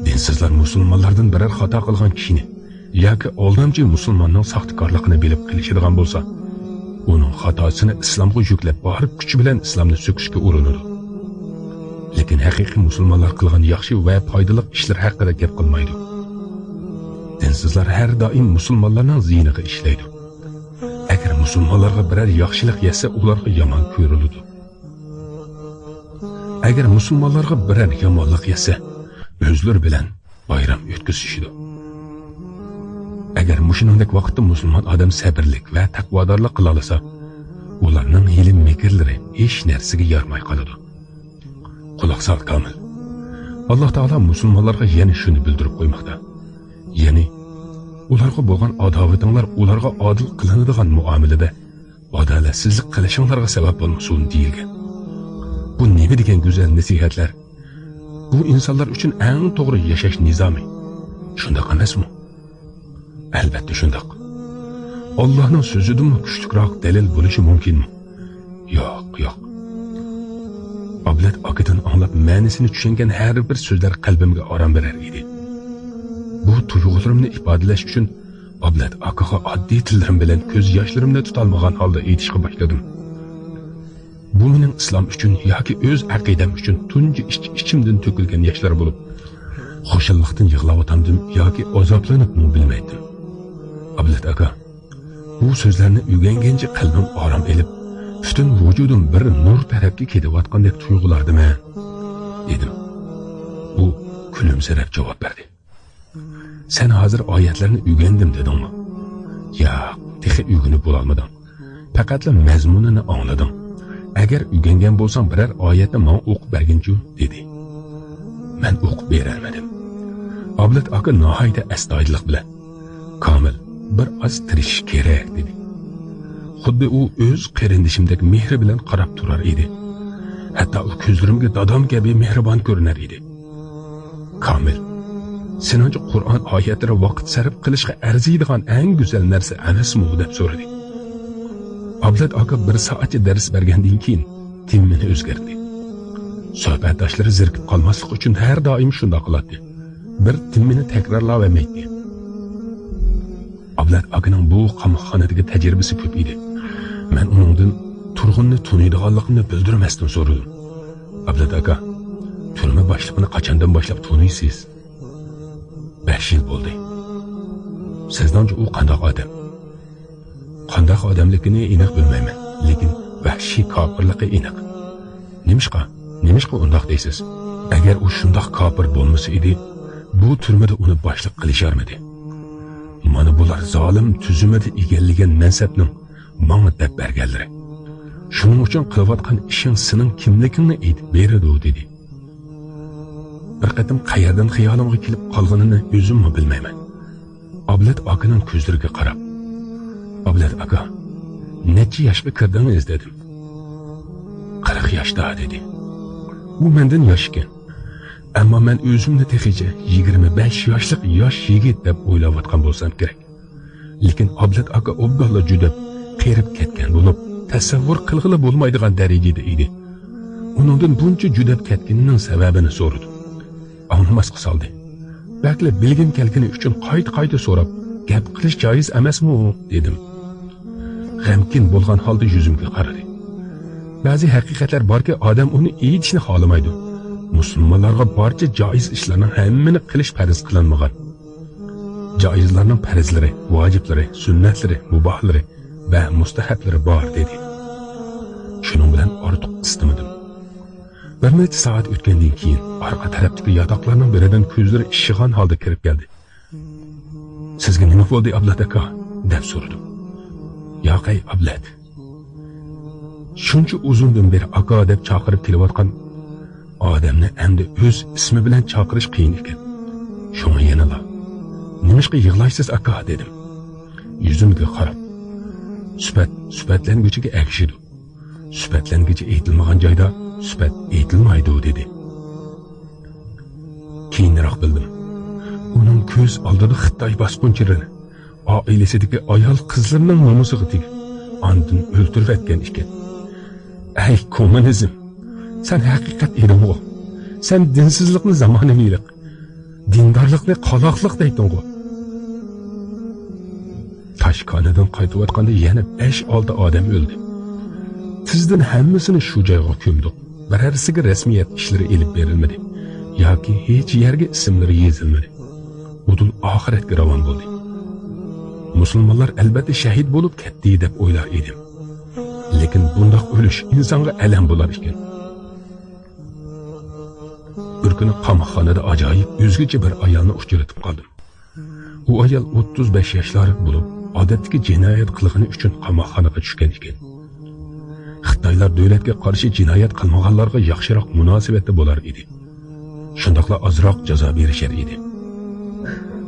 Dinsizlar musulmonlardan biror xato qilgan kishini yoki oldamchi musulmonning saxtakorligini bilib qilishadigan bo'lsa, uning xatosini islomga yuklab borib kuch bilan islomni so'kishga urinadi. Lekin haqiqiy musulmonlar qilgan yaxshi va foydali ishlar haqida gap qilmaydi. Dinsizlar har doim musulmonlarning ziyniga ishlaydi. Agar musulmonlarga biror yaxshilik yetsa, ularga yomon ko'riladi. Agar musulmonlarga biror yomonlik yetsa, o'zlari bilan bayram o'tkazishadi. agar mushuningdek vaqtda musulmon odam sabrlik va taqvodorlik qila olsa, ularning hiyla mekrlari hech narsaga yaramay qoladi. Quloq sol Komil. Alloh taolo musulmonlarga yana shuni bildirib qo'ymoqda. Ya'ni ularga bo'lgan adovatinglar ularga adil qilinadigan muomalada adolatsizlik qilishinglarga sabab bo'lmasin deyilgan. Bu nima degan go'zal nasihatlar? Bu insonlar uchun eng to'g'ri yashash nizomi. Shundoq emasmi? Albatta shundoq. Allohning so'zidan kuchliroq dalil bo'lishi mumkinmi? Yo'q. Ablat akadan anglab ma'nosini tushungan har bir so'zlar qalbimga orom berar edi. Bu tuyg'ularimni ifodalash uchun Ablat akaga oddiy tillarim bilan ko'z yoshlarimni tutolmagan holda aytishga boshladim. Bu mening islom uchun yoki o'z aqidam uchun tunji ichimdan to'kilgan yoshlar bo'lib, xo'shallikdan yig'lab yoki azoblanib bilmaydim. Ablat aka, bu so'zlarni o'rgangancha qalbim orom elib, butun vujudim bir nur tarafga ketayotgandek tuyg'ulardim dedim. U kulimsirab javob berdi. Sen hozir oyatlarni o'rgandim dedingmi? Yo'q, texi o'rganib bo'la olmadim. Faqat mazmunini angladim. Agar o'rgangan bo'lsam biror oyatni men o'qib berginchu dedi. Men o'qib bera olmadim. Ablat aka nihoyatda astoydillik bilan Komil bir oz tirishish kerak dedi. Xuddi u o'z qarindishimdek mehri bilan qarab turar edi. Hatto u ko'zlarimga dadam kabi mehribon ko'rinar edi. Komil, seningcha Qur'on oyatlari vaqt sarf qilishga arziydigan eng go'zal narsa emasmi deb so'radi. Ablat aka bir soatcha dars bergandan keyin timmini o'zgardi. Suhbatdoshlari zerikib qolmaslik uchun har doim shunday qiladi. Bir timmini takrorlamaydi. Ablat akaning bu qamoqxonadagi tajribasi ko'p edi. Men uningdan turg'unni tuniydiganligimni bildirmasdan so'radim. Ablat aka, turma boshlig'ini qachondan boshlab tuniysiz? 5 yil bo'ldi. Sizningcha u qanday odam? Qanday odamligini aniq bilmayman, lekin vahshiy kofirligi aniq. Nimishqa undoq deysiz? Agar u shundoq kofir bo'lmasa edi, bu turmada uni boshliq qilisharmidi? Mana bular zolim tuzumida egallagan mansabning menga deb berganlari. Shuning uchun qilayotgan ishing sening kimligingni aytib beradi dedi. Bir qatim qayerdan xiyolimga kelib qolganini o'zimmi bilmayman. Ablat akaning ko'zlariga qarab, Ablat aka, necha yoshga kirdingiz dedim. 40 yoshda dedi. U mendan yosh ekan. Ammo men o'zimni texicha 25 yoshlik yosh yigit deb o'ylayotgan bo'lsam kerak. Lekin Ablat aka obdalla juda qerib ketgan bo'lib, tasavvur qilg'ili bo'lmaydigan darajada edi. Uningdan buncha judab ketganining sababini so'radi. Anlamasqa soldi. Bakli bilgim kelgani uchun qayta so'rab, gap qilish joiz emasmi dedim. G'amkin bo'lgan holda yuzimga qaradi. Ba'zi haqiqatlar borki, odam uni aytishni xohlamaydi. Musulmonlarga barcha joiz ishlarning hammani qilish farz qilinmagan. Joizlarning farzlari, vojiblari, sunnatlari, mubohlari va mustahablari bor dedi. Shuning bilan ortiq qistimidim. Bir necha soat o'tgandan keyin orqa tarafdagi yotoqlarning biridan ko'zlari ishig'an holda kirib keldi. Sizga nima bo'ldi Ablat aka? deb so'radim. Yo'qay Ablat. Shuncha uzundan beri aka deb chaqirib kelayotgan odamni endi o'z ismi bilan chaqirish qiyin ekan. Shunga yanala. Nimishqa yig'laysiz aka dedim. Yuzimga qarab. Suhbatlanguvchiga akshidi. Suhbatlanguvchi aytilmagan joyda suhbat aytilmaydi dedi. Keyinroq bildim. Uning ko'z oldida Xitoy bosqinchilarini, oilasidagi ayol qizlarning nomusiga tegib, andin o'ltirib etgan ekan. Ey kommunizm, sen haqiqat eding-ku. Sen dinsizlikni zamonaviylik, dindorlikni qaloqlik deytding-ku. Toshkanadan qaytayotganda yana 5-6 odam o'ldi. Tizdan hammasini shu joyga ko'mdik. Birarsiga rasmiyat ishlari elib berilmadi yoki hech yerga ismlari yozilmadi. Udul oxiratga ravon bo'ldi. Musulmonlar albatta shahid bo'lib ketdi deb o'ylar edim. Lekin bundoq o'lish insonga alam bo'lar ekan. Bir kuni qamoqxonada ajoyib o'zgacha bir ayolni uchratib qoldim. u ayol 35 yoshlar bo'lib, odatdagi jinoyat qilgani uchun qamoqxonaga tushgan ekan. Xitoylar davlatga qarshi jinoyat qilmaganlarga yaxshiroq munosabatda bo'lar edi. Shundaqla ozroq jazo berishar edi.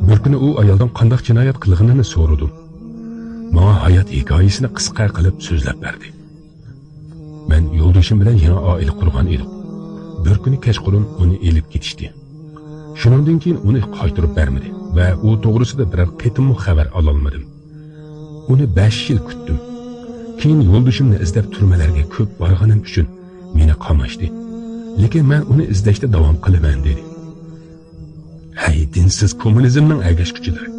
Bir kuni u ayoldan qanday jinoyat qilganini so'radim. Menga hayot hikoyasini qisqa qilib so'zlab berdi. Men yo'ldoshim bilan yana oila qurgan edim. Bir kuni kechqurun uni elib ketishdi. Shundan keyin uni qaytarib bermadi va u to'g'risida biror qitim xabar ola olmadim. Uni 5 yil kutdim. Keyin yo'ldoshimni izlab turmalarga ko'p borganim uchun meni qamashdi. Lekin men uni izlashda davom qilaman dedi. Hay dinsiz kommunizmning agashkuchilari.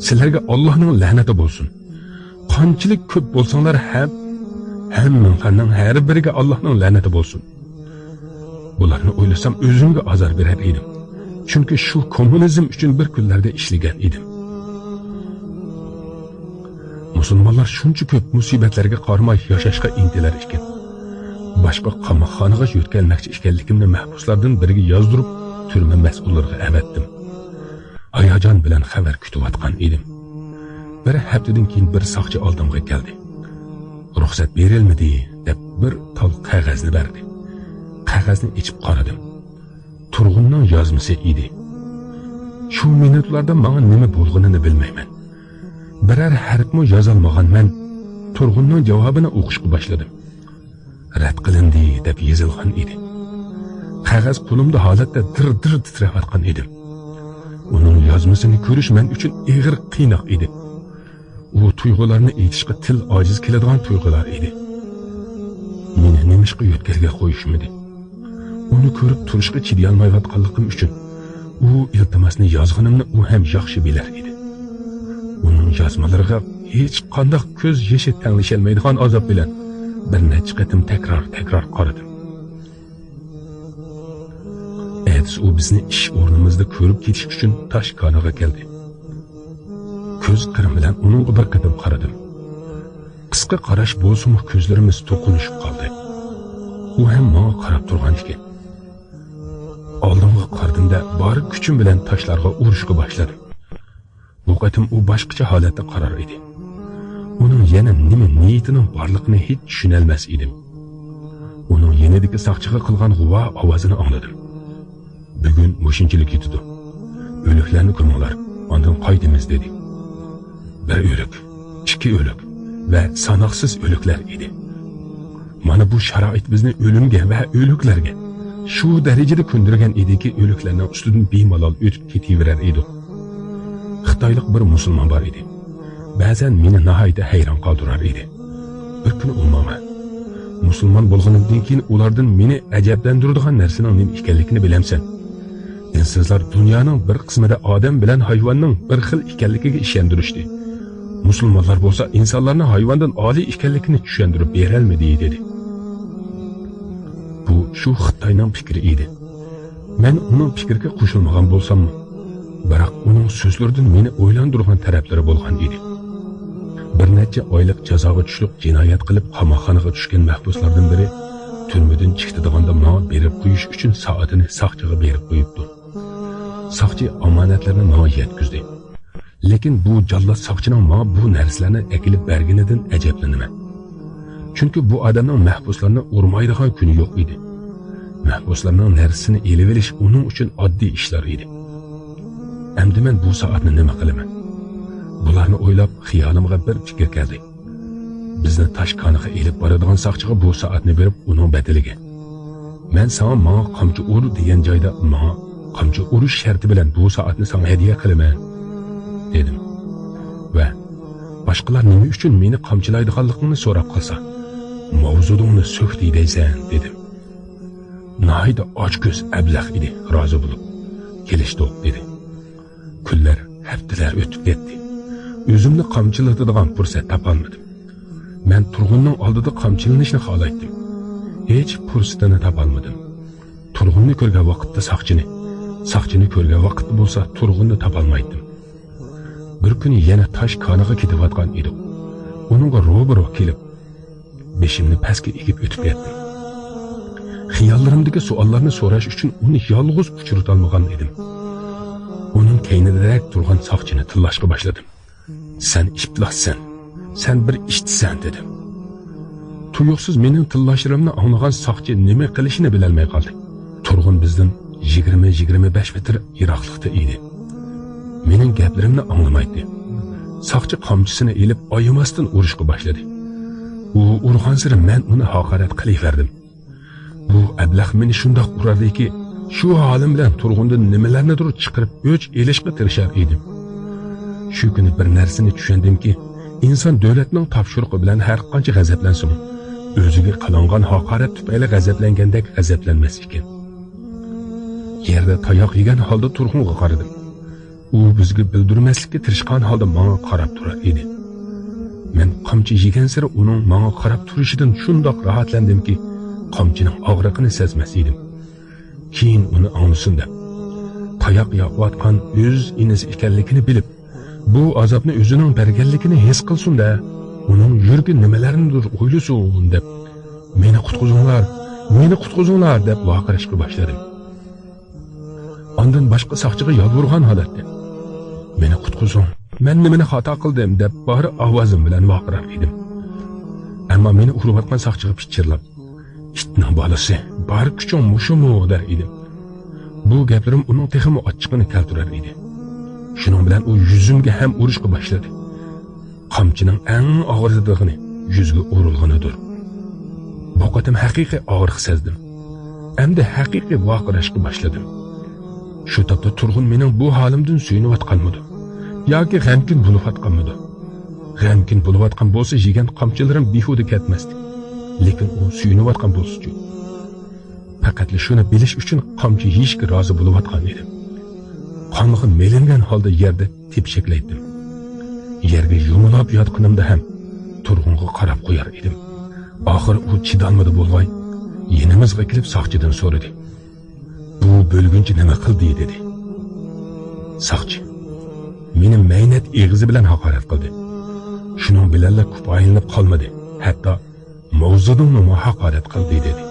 Sizlarga Allohning la'nati bo'lsin. Qanchalik ko'p bo'lsanglar hammaning har biriga Allohning la'nati bo'lsin. Bularni o'ylasam o'zimga azor berar edim. Chunki shu kommunizm uchun bir kunlarda ishlagan edim. Musulmonlar shuncha ko'p musibatlarga qaramay yashashga intilar ekan. Boshqa qamoqxonaga yo'tkalmoqchi ekanligimni mahbuslardan biriga yozdirib, turma mas'ullariga avatdim. Hayajon bilan xabar kutayotgan edim. Bir haftadan keyin bir soqchi oldimga keldi. Ruxsat berilmadi deb bir tol qog'ozni berdi. Qog'ozni ichib qaradim. Turg'unning yozmasi edi. Shu minutlarda menga nima bo'lganini bilmayman. Biror harfmi yozolmagan men Turg'unning javobini o'qishga boshladim. Rad qilindi deb yozilgan edi. Qog'oz qo'limda holatda dir-dir titrayotgan edim. Uning yozmasini ko'rish men uchun og'ir qiynoq edi. U tuyg'ularni aytishga til ojiz keladigan tuyg'ular edi. Meni nimishqa yo'tkalga qo'yishmadi. Uni ko'rib turishga chiday olmayotganligim uchun u iltimosni yozganimni u ham yaxshi bilar edi. Uning yozmalariga hech qanday ko'z yoshi tanglasholmaydigan azob bilan bir necha qatim takror qaradim. U bizni ish o'rnimizda ko'rib ketish uchun Toshkentga keldi. Ko'z qirim bilan uning bir qatim qaradim. Qisqa qarash bo'lsa-mu ko'zlarimiz to'qnashib qoldi. U ham menga qarab turgan ekan. Oldimga qaradimda bor kuchim bilan toshlarga urishga boshladim. Bu qatim u boshqacha holatda qarar edi. Uning yana nima niyatining borligini hech tushuna olmas edim. Uning yanadagi soqchiga qilgan g'uva ovozini angladim. Bugun mushinchilik yetdi. O'liklarni ko'minglar, ondan qoydimiz dedi. Bir o'lik, 2 o'lik va sanoqsiz o'liklar edi. Mana bu sharoit bizni o'limga va o'liklarga shu darajada ko'ndirgan ediki, o'liklarning ustidan bemalol o'tib ketaverar edi. Xitoylik bir musulmon bor edi. Ba'zan meni nihoyatda hayron qoldirar edi. Bir kuni umuman musulmon bo'lganimdan keyin ulardan meni ajablantiradigan narsaning nima ekanligini bilamsan. Dinsizlar dunyoning bir qismida odam bilan hayvonning bir xil ekanligiga ishontirishdi. Musulmonlar bo'lsa insonlarni hayvondan oliy ekanligini tushuntirib berolmadi dedi. Bu shu Xitoyning fikri edi. Men uning fikriga qo'shilmagan bo'lsam, biroq uning so'zlaridan meni o'ylantirgan taraflari bo'lgan edi. Bir necha oylik jazoga tushib jinoyat qilib qamoqxonaga tushgan mahbuslardan biri turmadan chiqadiganida menga berib qo'yish uchun soatini soqchiga berib qo'yibdi. Soqchi omonatlarni menga yetkazdi. Lekin bu jallod soqchining menga bu narsalarni akilib berganidan ajablanaman. Chunki bu odamning mahbuslarni urmaydigan kuni yo'q edi. Mahbuslarning narsasini elib olish uning uchun oddiy ishlar edi. Endi men bu soatni nima qilaman? Bularni o'ylab xiyolimga bir fikr keldi. Bizni Toshkentga elib boradigan soqchiga bu soatni berib uning badaliga men menga qamchi ur degan joyda menga qamchi urish sharti bilan bu soatni senga hadiya qilaman dedim. Va boshqalar nima uchun meni qamchilaydiganligini so'rab qolsa, mavzudingni so'kdi deysan dedim. Nahida ochko'z ablah edi, rozi bo'lib kelishdi dedi. Kunlar, haftalar o'tib ketdi. O'zimni qamchilatadigan fursat topolmadim. Men Turg'unning oldida qamchilanishni xohlaydim. Hech fursatini topolmadim. Turg'unni ko'rgan vaqtda soqchini ko'rgan vaqtda bo'lsa Turg'unni topolmaydim. Bir kuni yana Toshkentga ketayotgan edim. Uningga ro'baro kelib, beshimni pastga egib o'tib ketdim. Xiyollarimdagi savollarni so'rash uchun uni yolg'iz uchirib olmagan edim. Uning keynidirek turgan saqchini tillashga başladım. Sen iflassan, sen bir iştisan dedim. Tuyuqsiz mening tillashlarimni anglagan saqchi nima qilishini bilolmay qoldi. Turg'un bizdan 20-25 metr yiroqlikda edi. Mening gaplarimni anglamaydi. Saqchi qamchisini elib ayamasdan urishga boshladi. U urgan sari men uni haqorat qilaverdim. Bu ablah meni shundoq urardiki, shu holim bilan turg'undan nimalarnidir chiqarib o'ch elishga tirishar edim. Shu kuni bir narsani tushundimki, inson davlatning topshirig'i bilan har qancha g'azablansin, o'ziga qilingan haqorat tufayli g'azablangandek g'azablanmas ekan. Yerda tayoq yegan holda turg'unga qaradim. U bizga bildirmaslikka tirishgan holda menga qarab turar edi. Men qamchi yegan sari uning menga qarab turishidan shundoq rohatlandimki, qamchining og'riqini sezmas edim. Keyin uni anglasin deb, tayoq yeyotgan o'z inisi ekanligini bilib, bu azobni o'zining berganligini his qilsin-da, uning yuragi nimalarnidir o'ylasin deb, meni qutqizinglar deb vaqirishga boshladim. Ondan boshqa saqchiga yolvorgan holatda, meni qutqizing, men nimani xato qildim deb bari ovozim bilan vaqirar edim. Ammo meni urayotgan saqchiga pichirlab, itning bolasi, bari kuching mushumu der edim. Bu gaplarim uning texmi ochiqini keltirar edi. Shuning bilan u yuzimga ham urishga boshladi. Qamchining eng og'irligini yuzga urilganidir. Bu qatam haqiqiy og'riq sezdim. Endi haqiqiy vaqirashga boshladim. Shu topda turg'un mening bu holimdan suyunayotganmidi yoki g'amkin bo'layotganmidi? G'amkin bo'layotgan bo'lsa, yegan qamchilarim behuda ketmasdi. Lekin u suyunayotgan bo'lsa-chi, faqat shuni bilish uchun qamchi yeyishga rozi bo'layotgan edim. Qonlig'im melingan holda yerda tepshaklaydim. Yerga yumilib yotganimda ham turg'unga qarab qo'yar edim. Oxir u chidolmadi bo'lg'ay, yenimizga kelib saqchidan so'radi. Bu bo'lguncha nima qildi dedi. Saqchi meni maynat eg'izi bilan haqorat qildi. Shuning bilan kupoyinib qolmadi. Hatto mavzudimni haqorat qildi dedi.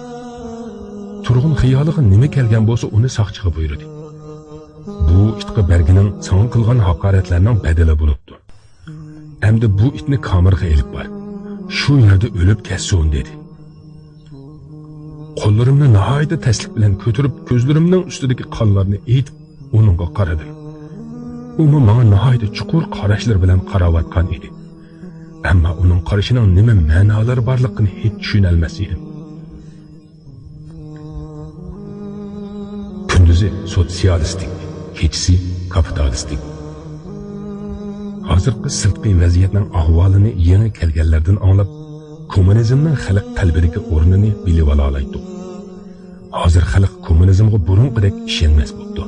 Turg'un xiyoliga nima kelgan bo'lsa, uni saqchiga buyurdi. Bu itga bergining son qilgan haqoratlarning badali bo'libdi. Endi bu itni kamerga elib bor. Shu yerda o'lib ketsin dedi. Qo'llarimni nihoyatda taslik bilan ko'tarib, ko'zlarimning ustidagi qonlarni etib, uningga qaradim. U menga nihoyatda chuqur qarashlar bilan qarayotgan edi. Ammo uning qarashining nima ma'nolari borligini hech tushuna olmas edim. Kunduzi sotsialistik, kechasi kapitalistik. Hozirgi sirtqi vaziyatning ahvolini yangi kelganlardan anglab, kommunizmning xalq qalbidagi o'rnini bilib olaydi. Hozir xalq kommunizmga burunqidek ishonmas bo'ldi.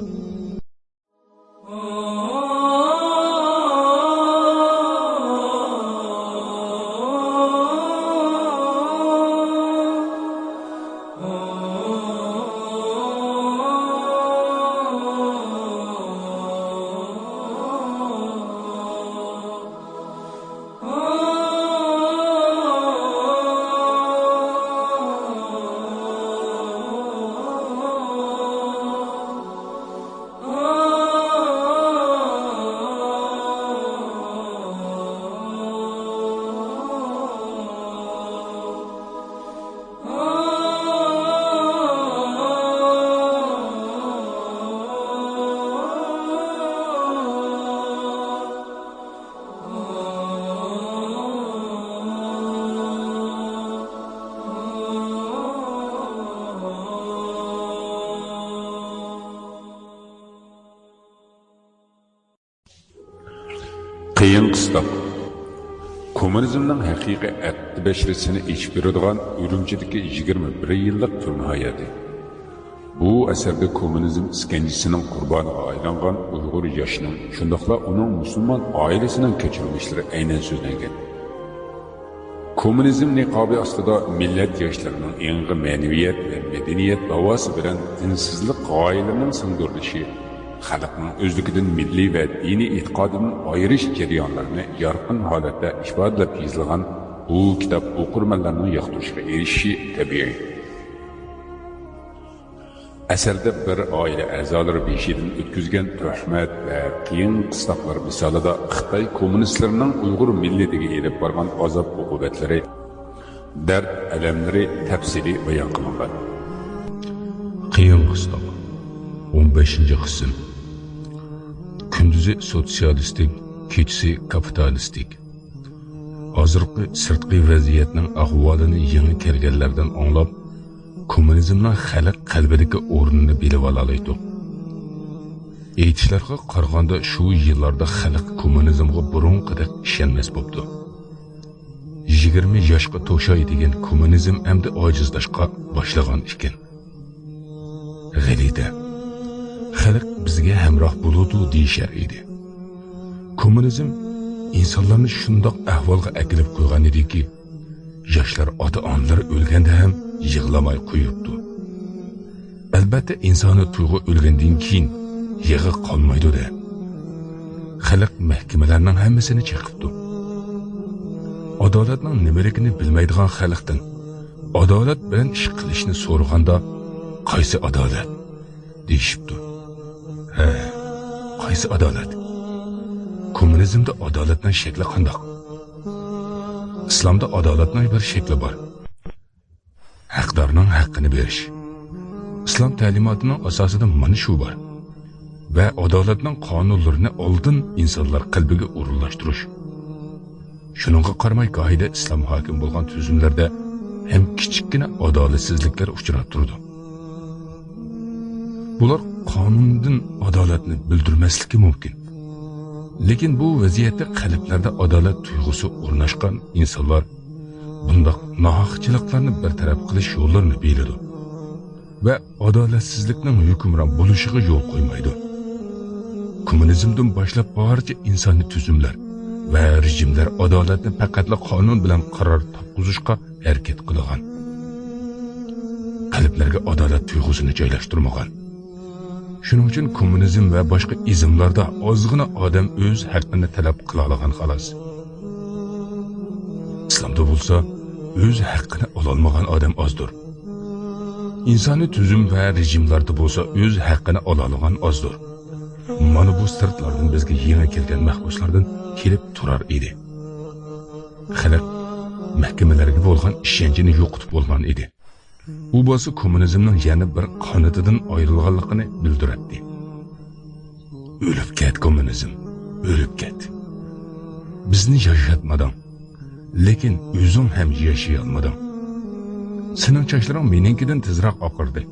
Qiyin qistab. Kommunizmning haqiqiy aqdi bashrasini ichib beradigan Urumchidagi 21 yillik turma hayoti. Bu asarda kommunizm iskanjisining qurboniga aylangan Uyg'ur yoshining, shundaqla uning musulmon oilasining kechirmishlari aynan so'zlangan. Kommunizm niqobi ostida millat yoshlarining yangi ma'naviyat va madaniyat davosi bilan dinsizlik g'oyalarining singdirilishi, xalqning o'zligidan milliy va diniy e'tiqodidan ayirish jarayonlarini yorqin holatda ifodalab yozilgan bu kitob o'qirmanlarning yoqtirishiga erishishi tabiiy. Əsərdə bir ailə əzaları beşidən ötküzgən töhmət və qiyin qıstaklar misalida Xitay kommunistlərinin Uyğur milletiga elib bargan azab uqubatları, dərd ələmləri təfsili bayan qılınған. Qiyin qıstak 15. qism. Gündüzü sotsialistik, kechisi kapitalistik. Hozirgi sirtqi vaziyatning ahvolini yangi kelganlardan anglab, kommunizmning xalq qalbidagi o'rnini bilib olaydi. Aytishlarga qaraganda shu yillarda xalq kommunizmga burunqidek ishonmas bo'ldi. 20 yoshga to'shay degan kommunizm endi ojizlashqa boshlagan ekan. G'alida xalq bizga hamroh bo'ludi deyishar edi. Kommunizm insonlarni shundoq ahvolga akilib qo'ygan ediki, yoshlar ota-onalar o'lganda ham yig'lamay qo'yibdi. Albatta insonni tuyg'u o'lgandan keyin yig'i qolmaydi-da. Xalq mahkamalarning hammasini chiqibdi. Adolatning nimaligini bilmaydigan xalqdan adolat bilan ish qilishni so'raganda qaysi adolat deyishibdi. Qaysi adolat? Kommunizmda adolatning shakli qandoq? İslamda adolatning bir shakli bor. Haqdorning haqqini berish. İslam ta'limotining asosida mana shu bor. Va adolatning qonunlarini oldin insonlar qalbiga o'rinlashtirish. Shuningga qaramay qoida islom hokim bo'lgan tuzumlarda ham kichikkina adolatsizliklar uchrab turdi. Bular qonundan adolatni bildirmasligi mumkin. Lekin bu vaziyatda qalblarda adolat tuyg'usi o'rnashgan insonlar bundoq nohaqchiliklarni bartaraf qilish yo'llarini biladi va adolatsizlikning hukmron bo'lishiga yo'l qo'ymaydi. Kommunizmdan boshlab barcha insoniy tuzumlar va rejimlar adolatni faqatla qonun bilan qaror topqizishga harakat qilgan. Qalblarga adolat tuyg'usini joylashtirmagan. Shuning uchun kommunizm va boshqa izmlarda ozgina odam o'z haqqini talab qila olgan xolos. İslamda bo'lsa, o'z haqqini ola olmagan odam ozdir. İnsoniy tuzum va rejimlarda bo'lsa, o'z haqqini ola olgan ozdir. Mana bu sirtlardan bizga yangi kelgan mahbuslardan kelib turar edi. Xalq mahkamalarga bo'lgan ishonchini yo'qotib bo'lgan edi. U bo'lsa kommunizmning yana bir qanatidan ayrilganligini bildiradi. O'lib ket kommunizm, o'lib ket. Bizni yashatmading, lekin o'zing ham yashay olmading. Sening chochlaring meningkidan tezroq oqirdi.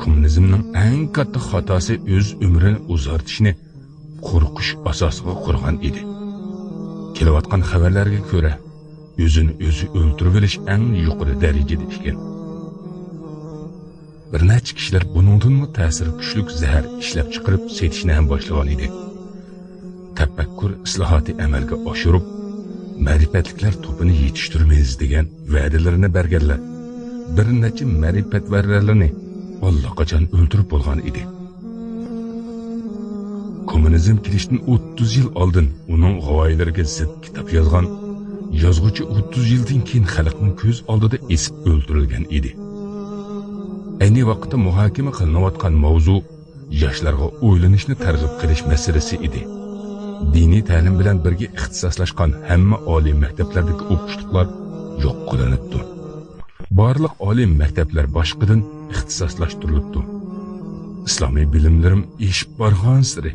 Kommunizmning eng katta xatosi o'z umrini uzartishni qo'rqish asosiga qurgan edi. Kelayotgan xabarlarga ko'ra, o'zini o'zi o'ldirib olish eng yuqori darajada ekan. Bir necha kishilar buningdan ta'sir kuchli zahar ishlab chiqarib setishni ham boshlagan edi. Tafakkur islohoti amalga oshirib, ma'rifatliklar to'pini yetishtirmaymiz degan va'dalarini berganlar. Bir necha ma'rifatvarlarni allaqachon o'ldirib bo'lgan edi. Kommunizm kelishdan 30 yil oldin uning g'avoyilariga zid kitob yozgan yozuvchi 30 yildan keyin xalqning ko'z oldida esib o'ldirilgan edi. Ayni vaqtda muhokama qilinayotgan mavzu yoshlarga o'ylanishni targ'ib qilish masalasi edi. Diniy ta'lim bilan birga ixtisoslashgan hamma oliy maktablardagi o'qishliklar yo'q qilinibdi. Barliq oliy maktablar boshqadan ixtisoslashtirilibdi. Islomiy bilimlarim eshib borgan sari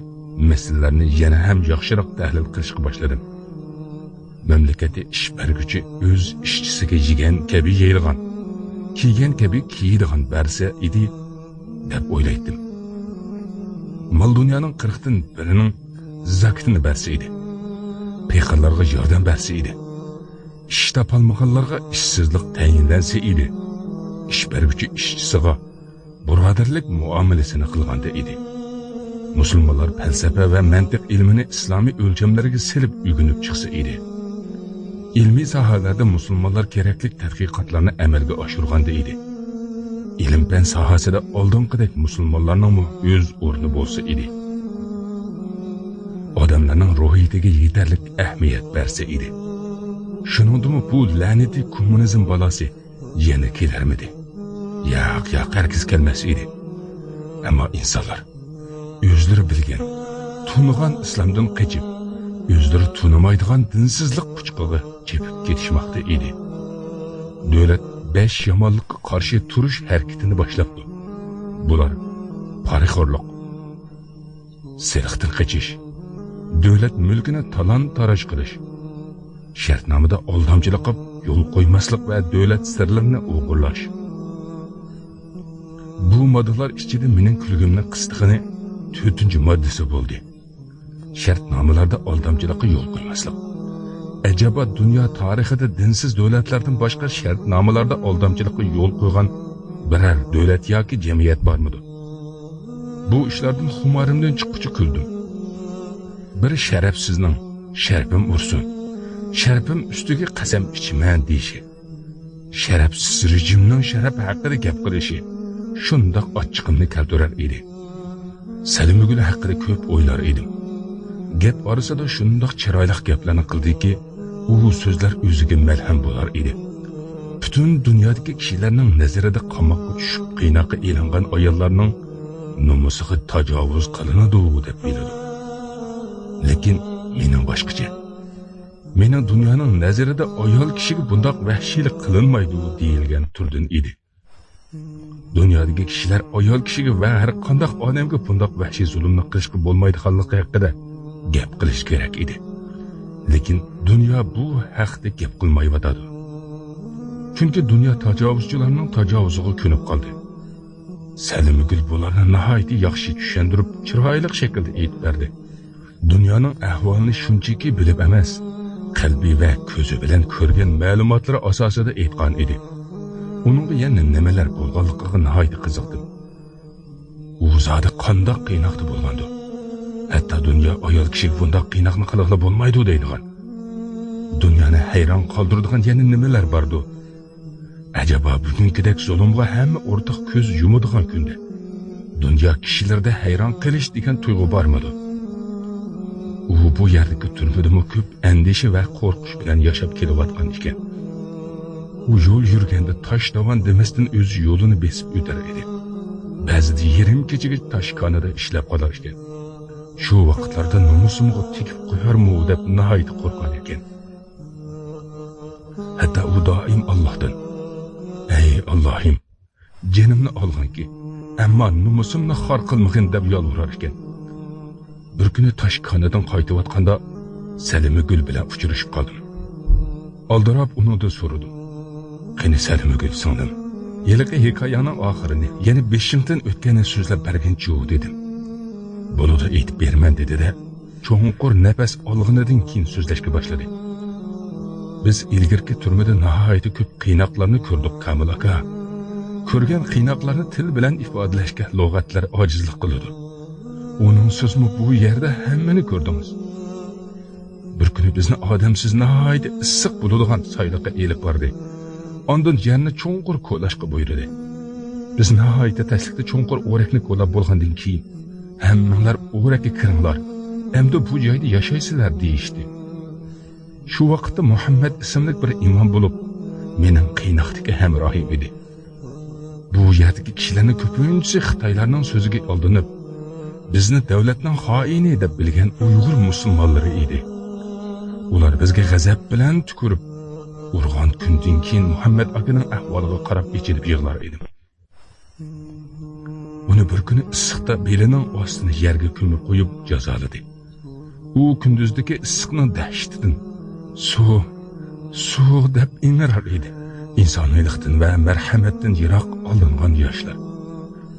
masalalarni yana ham yaxshiroq tahlil qilishga boshladim. Mamlakatda ish berguchi o'z ishchisiga yegan kabi yeyilgan, kiygan kabi kiydigan bersa edi deb o'ylaydim. Mal dunyoning 40 dan birining zakatini bersa edi. Peygamberlarga yordam bersa edi. Ish topolmaganlarga ishsizlik tayinlansa edi. Ish berguchi ishchisiga birodarlik muomalasini qilganda edi. Musulmonlar falsafa va mantiq ilmini islomiy o'lchamlarga silib o'rganib chiqsa edi. İlmiy sohalarda musulmonlar kerakli tadqiqotlarni amalga oshirganda edi. Ilm-fan sohasida oldinqidek musulmonlarning o'z o'rni bo'lsa edi. Odamlarning ruhiyatiga yetarlik ahamiyat bersa edi. Shuningdek bu la'nati kommunizm balasi yana kelarmidi? Yo'q, herkes kelmas edi. Ammo insonlar o'zlari bilgan, tunigan islomdan qochib, o'zlari tunimaydigan dinsizlik puchqig'i chepib ketishmoqda edi. Davlat 5 yomonlikqa qarshi turish harakatini boshlabdi. Bular parixorlik, seriqdan qochish, davlat mulkini talon-taroj qilish, shartnomada aldamchilik qilib yo'l qo'ymaslik va davlat sirlarini o'g'irlash. Bu moddalar ichida mening kulgimni qistig'ini 4-moddasi bo'ldi. Shartnomalarda aldamchilikqa yo'l qo'ymaslik. Acaba dunyo tarixida dinsiz davlatlardan boshqa shartnomalarda aldamchilikqa yo'l qo'ygan biror davlat yoki jamiyat bormidi? Bu ishlardan xumarimdan chiqquchi kuldim. Bir sharafsizning sharpim ursin, sharpim ustiga qasam ichman deyishi, sharafsiz rejimning sharaf haqida gap qilishi shundoq ochiqimni keltirar edi. Salimugul haqida ko'p o'ylar edim. Gap orasida shundoq chiroyli gaplarni qildiki, u so'zlar o'ziga malham bo'lar edi. Butun dunyodagi kishilarning nazarida qamoqqa tushib qiynoqqa elingan ayollarning nomusiga tajovuz qilinadi deb biladi. Lekin mening boshqacha. Mening dunyoning nazarida ayol kishiga bundoq vahshiylik qilinmaydi deyilgan turdan edi. Dunyodagi kishilar ayol kishiga va har qanday odamga bundoq vahshiy zulmni qilishga bo'lmaydiganligi haqida gap qilish kerak edi. Lekin dunyo bu haqda gap qilmayotadi. Chunki dunyo tajovuzchilarning tajovuziga ko'nib qoldi. Salimugul bularni nihoyatda yaxshi tushuntirib, chiroyli shaklda aytib berdi. Dunyoning ahvolini shunchaki bilib emas, qalbi va ko'zi bilan ko'rgan ma'lumotlari asosida aytgan edi. Uningga yana nimalar bo'lganligiga nihoyatda qiziqdim. U zodi qandoq qiynoqda bo'lgandi. Hatto dunyo ayol kishi bundoq qiynoqni qilib bo'lmaydi deydigan. Dunyoni hayron qoldiradigan yana nimalar bordi? Acaba bugünkidek zulmga hamma o'rtaq ko'z yumadigan kunda dunyo kishilarda hayron qilish degan tuyg'u bormidi? U bu yerdagi turmadimi ko'p andisha va qo'rqish bilan yashab kelayotgan ekan. U yo'l yurganda tosh davan demasdan o'z yo'lini besib o'tar edi. Ba'zida yerim kechaga tosh konida ishlab qolar ekan. Shu vaqtlarda nomusimga tekib qo'yarmi deb nihoyat qo'rqar ekan. Hatto u doim Allohdan: "Ey Allohim, jinimni olganki, ammo nomusimni xor qilmagin" deb yolvurar ekan. Bir kuni tosh konidan qaytayotganda Salimugul bilan uchrashib qoldim. Oldirab undan so'radim: "Qani Salimugul singlim, yiliqi hikoyaning oxirini, yana 5-dan o'tganini so'zlab berginchi" dedim. "Bo'ladi, aytib berman" dedi-da, cho'nqur nafas olganidan keyin so'zlashga boshladi. "Biz ilgirki turmada nihoyatda ko'p qiynoqlarni ko'rdik, Kamil aka. Ko'rgan qiynoqlarni til bilan ifodalashga lug'atlar ojizlik qiladi. Uning so'zmi bu yerda hammani ko'rdingiz. Bir kuni bizni odamsiz nihoyatda issiq bo'ladigan soyliqqa elib bordi. Ondan yerni cho'nqur ko'lashga buyurdi. Biz nihoyatda tashlikda cho'nqur o'rakni ko'lab bo'lgandan keyin hammanglar o'rakka kiringlar, endi bu joyda yashaysizlar deyishdi. Shu vaqtda Muhammad ismli bir imom bo'lib, mening qiynoqdagi hamrohim edi. Bu yerdagi kishilarning ko'pincha Xitoylarning so'ziga aldanib, bizni davlatning xoini deb bilgan Uyg'ur musulmonlari edi. Ular bizga g'azab bilan tukurib, urg'on kundan keyin Muhammad akaning ahvoliga qarab ichilib yig'lar edim. Uni bir kuni issiqda belining ostini yerga ko'mib qo'yib jazoladi. U kunduzdagi issiqning dahshatidan suv deb ingirar edi. İnsoniylikdan va marhamatdan yiroq olingan yoshlar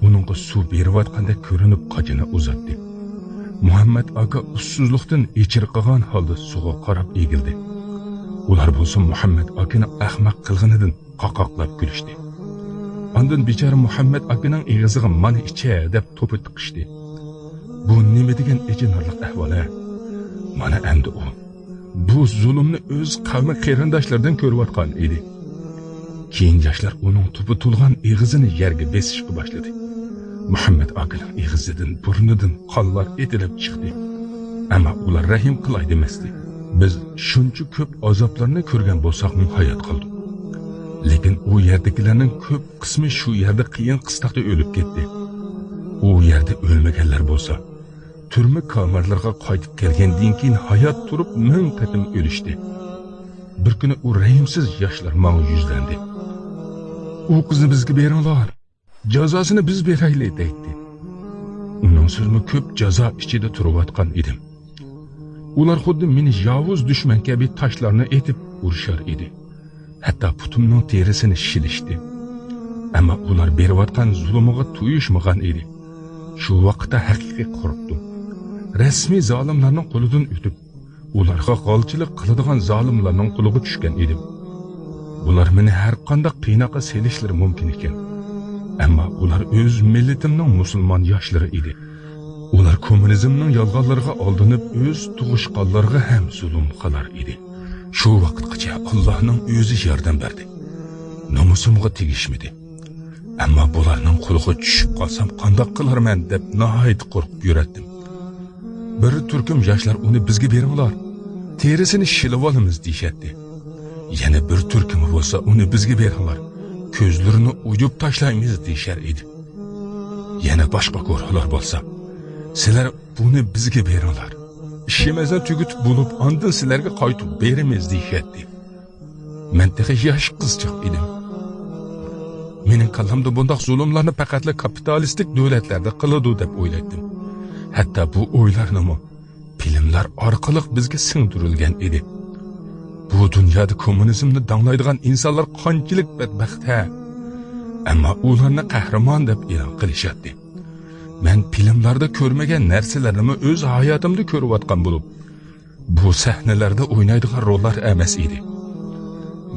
uningga suv berayotganda ko'rinib qochini uzatdi. Muhammad aka ussuzlikdan ichirqigan holda suvga qarab egildi. Ular bo'lsa Muhammad akani ahmoq qilganidan qoqoqlab kulishdi. Ondan bechora Muhammad akaning eg'iziga "Mana icha" deb to'pi tiqishdi. Bu nima degan ejinarliq ahvol? Mana endi u bu zulmni o'z qavmi qarindoshlaridan ko'rayotgan edi. Keyin yoshlar uning to'pi to'lgan eg'izini yerga besishga boshladi. Muhammad akaning eg'izidan, burnidan qonlar etilib chiqdi. Ammo ular rahim qilay demasdi. Biz shuncha ko'p azoblarni ko'rgan bo'lsak-mu hayot qoldik. Lekin o yerdagilarning ko'p qismi shu yerda qiyin qistoqda o'lib ketdi. O yerda o'lmaganlar bo'lsa, turma kamerlarga qaytib kelgandan keyin hayot turib ming qatim o'lishdi. Bir kuni u rahimsiz yoshlar menga yuzlandi. U qizni bizga beringlar, jazosini biz beraylik deydi. Uning so'zimi ko'p jazo ichida turayotgan edim. Ular xuddi meni yovuz dushman kabi toshlarni etib urishar edi. Hatto putimning terisini shilishdi. Ammo ular berayotgan zulmiga tuyishmagan edi. Shu vaqtda haqiqiy qo'rqdim. Rasmiy zolimlarning qo'lidan o'tib, ularga g'olchilik qiladigan zolimlarning qo'liga tushgan edim. Bular meni har qanday qiynoqqa selishlari mumkin ekan. Ammo ular o'z millatimning musulmon yoshlari edi. Ular kommunizmning yolg'onlariga aldanib, o'z tug'ishqonlariga ham zulm qilar edi. Shu vaqtgacha Allohning o'zi yordam berdi. Nomusimga tegishmadi. Ammo bularning qo'liga tushib qolsam qanday qilarman deb nihoyat qo'rqib yurardim. Bir turkum yoshlar uni bizga beringlar, terisini shilib olamiz deyshadi. Yana bir turkumi bo'lsa uni bizga beringlar, ko'zlarini uyub tashlaymiz deyshar edi. Yana boshqa guruhlar bo'lsa, sizlar buni bizga beringlar, ishimizni tugutib bo'lib, ondan sizlarga qaytib beramiz deyshadi. Men texi yosh qizchoq edim. Mening qalbimda bundoq zulmlarni faqat kapitalistik davlatlarda qiladi deb o'yladim. Hatto bu o'ylarni filmlar orqali bizga singdirilgan edi. Bu dunyoda kommunizmni danglaydigan insonlar qanchalik badbaxt ha. Ammo ularni qahramon deb e'lon qilishadi. Men filmlarda ko'rmagan narsalarni o'z hayotimda ko'rayotgan bo'lib, bu sahnalarda o'ynaydigan rollar emas edi.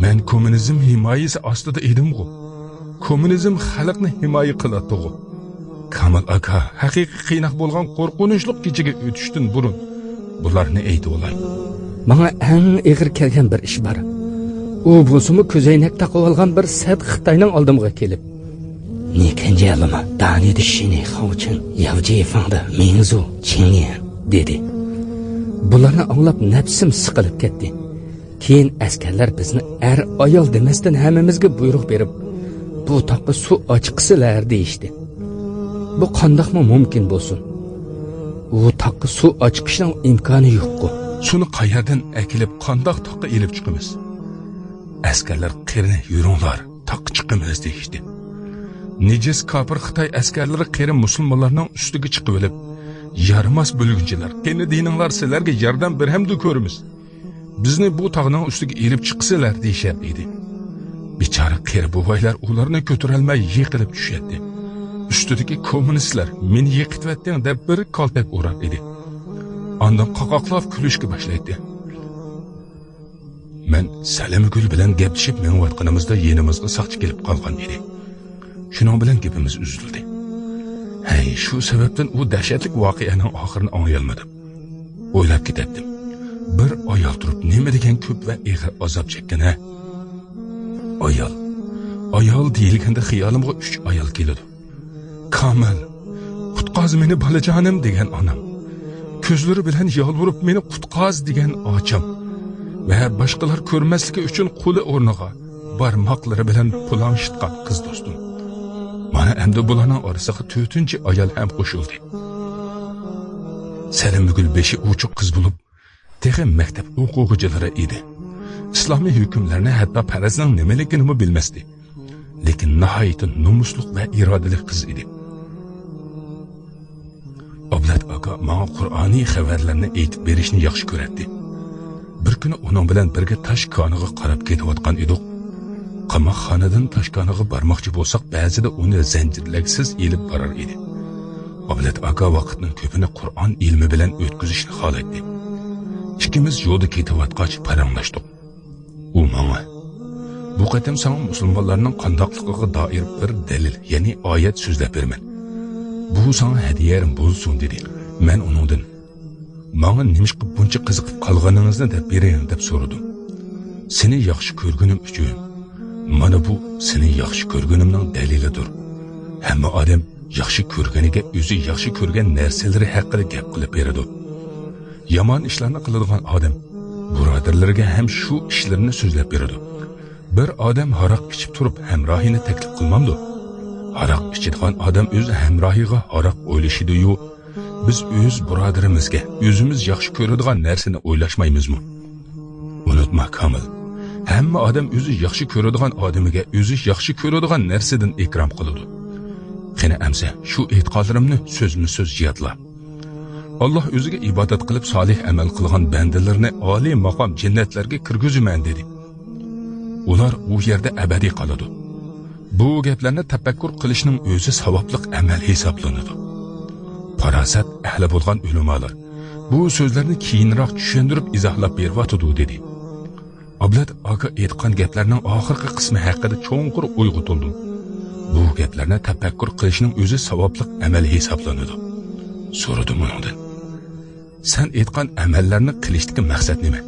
Men kommunizm himoyasi ostida edim-ku. Kommunizm xalqni himoya qiladi-ku. Kamal aka haqiqiy qiynoq bo'lgan qo'rqinchli kechaga o'tishdan burun bularni aytib olay. Menga eng og'ir kelgan bir ish bor. U bo'lsa-mu ko'zoynak taqib olgan bir sad Xitoyning oldimga kelib, "Ni kanjalama, danida shini xavchin, yavji fangda menzu chingni" dedi. Bularni anglab nafsim siqilib ketdi. Keyin askarlar bizni er ayol demasdan hammamizga buyruq berib, "Bu toqqa suv ochqisilar" deyishdi. Bu qandoqmi mumkin bo'lsin? U toqqa suv ochqishning imkoni yo'q-ku. Suni qayerdan akilib qandoq toqqa elib chiqamiz? Askarlar qirni yuringlar, toqqa chiqamiz deyishdi. Necis kafir Xitoy askarlari qiri musulmonlarning ustiga chiqib olib, "Yarmas bo'lgunchilar, qani dininglar sizlarga yordam berhamdi ko'rimiz. Bizni bu tog'ning ustiga elib chiqsilar" deyshar edi. Bichora qiri buvaylar ularni ko'tarolmay yiqilib tushadi. Ustidagi kommunistlar meni yiqitvatding deb bir kaltak urar edi. Ondan qoqoqlab kulishga boshlaydi. Men Salimgul bilan gapishib menayotganimizda yenimizga soqchi kelib qolgan edi. Shuning bilan gapimiz uzildi. Hey, shu sababdan u dahshatli voqeaning oxirini anglayolmadim. O'ylab ketdim. Bir ayol turib nima degan ko'p va og'ir azob chekkan ha? Ayol deyilganda xiyolimga 3 ayol keladi. Kamal, qutqaz meni bolajonim degan onam. Ko'zlari bilan yolvorib meni qutqaz degan ocham. Va boshqalar ko'rmasligi uchun qo'li o'rniga barmoqlari bilan pulanshitgan qiz do'stim. Mana endi bularning orasiga 4-chi ayol ham qo'shildi. Salimgul beshi uchuq qiz bo'lib, texi maktab o'quvchilari edi. Islomiy hukmlarni hatto farazning nimaligini bilmasdi. Lekin nihoyatda nomusli va irodali qiz edi. Oblat aka menga Qur'oniy xabarlarni aytib berishni yaxshi ko'radi. Bir kuni uning bilan birga Toshkoniga qarab ketayotgan edik. Qamoqxonadan Toshkoniga bormoqchi bo'lsak, ba'zida uni zanjirlaksiz elib borar edi. Oblat aka vaqtning ko'pini Qur'on ilmi bilan o'tkazishni xohlaydi. Ikkimiz yo'lda ketayotgach paranglashdik. U menga "Bu qatam sen musulmonlarning qandoqligiga doir bir dalil, ya'ni oyat so'zlab berman. Bu sana hadiyarim bo'lsin" dedi. Men uningdan "Menga nima qilib buncha qiziqib qolganingizni deb bering" deb so'radim. "Seni yaxshi ko'rganim uchun. Mana bu seni yaxshi ko'rganimning dalilidir. Hamma odam yaxshi ko'rganiga o'zi yaxshi ko'rgan narsalari haqida gap qilib beradi. Yomon ishlarni qiladigan odam birodarlarga ham shu ishlarni so'zlab beradi. Bir odam haroq ichib turib hamrohini taklif qilmamdi. Haroq ichadigan odam o'z hamrohiga haroq o'ylashidi-yu, biz o'z birodarimizga o'zimiz yaxshi ko'radigan narsani o'ylashmaymizmi? Unutma Komil, hamma odam o'zi yaxshi ko'radigan odamiga o'zi yaxshi ko'radigan narsadan ikrom qiladi. Qani amsa shu e'tiqodlarimni so'zma-so'z yodla. Allah o'ziga ibodat qilib solih amal qilgan bandalarni oliy maqom jannatlarga kirgizaman dedi. Ular u yerda abadiy qoladi. Bu gaplarni tafakkur qilishning o'zi savobli amal hisoblanadi. Farosat ahli bo'lgan ulamolar bu so'zlarni keyinroq tushuntirib izohlab beryotdi dedi. Ablat aka aytgan gaplarning oxirgi qismi haqida cho'nqur o'yg'utildi. Bu gaplarni tafakkur qilishning o'zi savobli amal hisoblanadi. So'radim undan. Sen aytgan amallarni qilishdagi maqsad nima?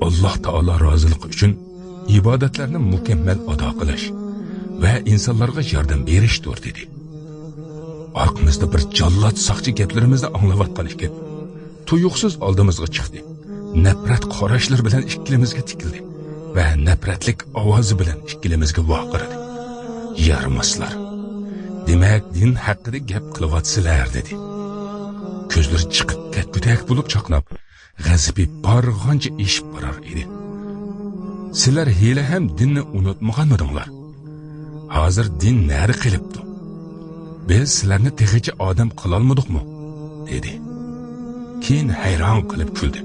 Alloh taolo roziligi uchun ibodatlarni mukammal ado qilish va insonlarga yordam berishdir dedi. Arqimizda bir jallod soqchi gaplarimizni anglayotgan ekan. Tuyuqsiz oldimizga chiqdi. Nafrat qarashlar bilan ikkilimizga tikildi va nafratlik ovozi bilan ikkilimizga vaqirdi. Yarmaslar. Demak, din haqida gap qilyapsizlar dedi. Ko'zlari chiqib ketgudak bo'lib chaqnab, g'azabi barg'ancha eshib borar edi. Sizlar hali ham dinni unutmaganmidinglar? Hozir din nari qilibdi. Biz sizlarni tegicha odam qilolmadikmi? dedi. Keyin hayron qilib kuldi.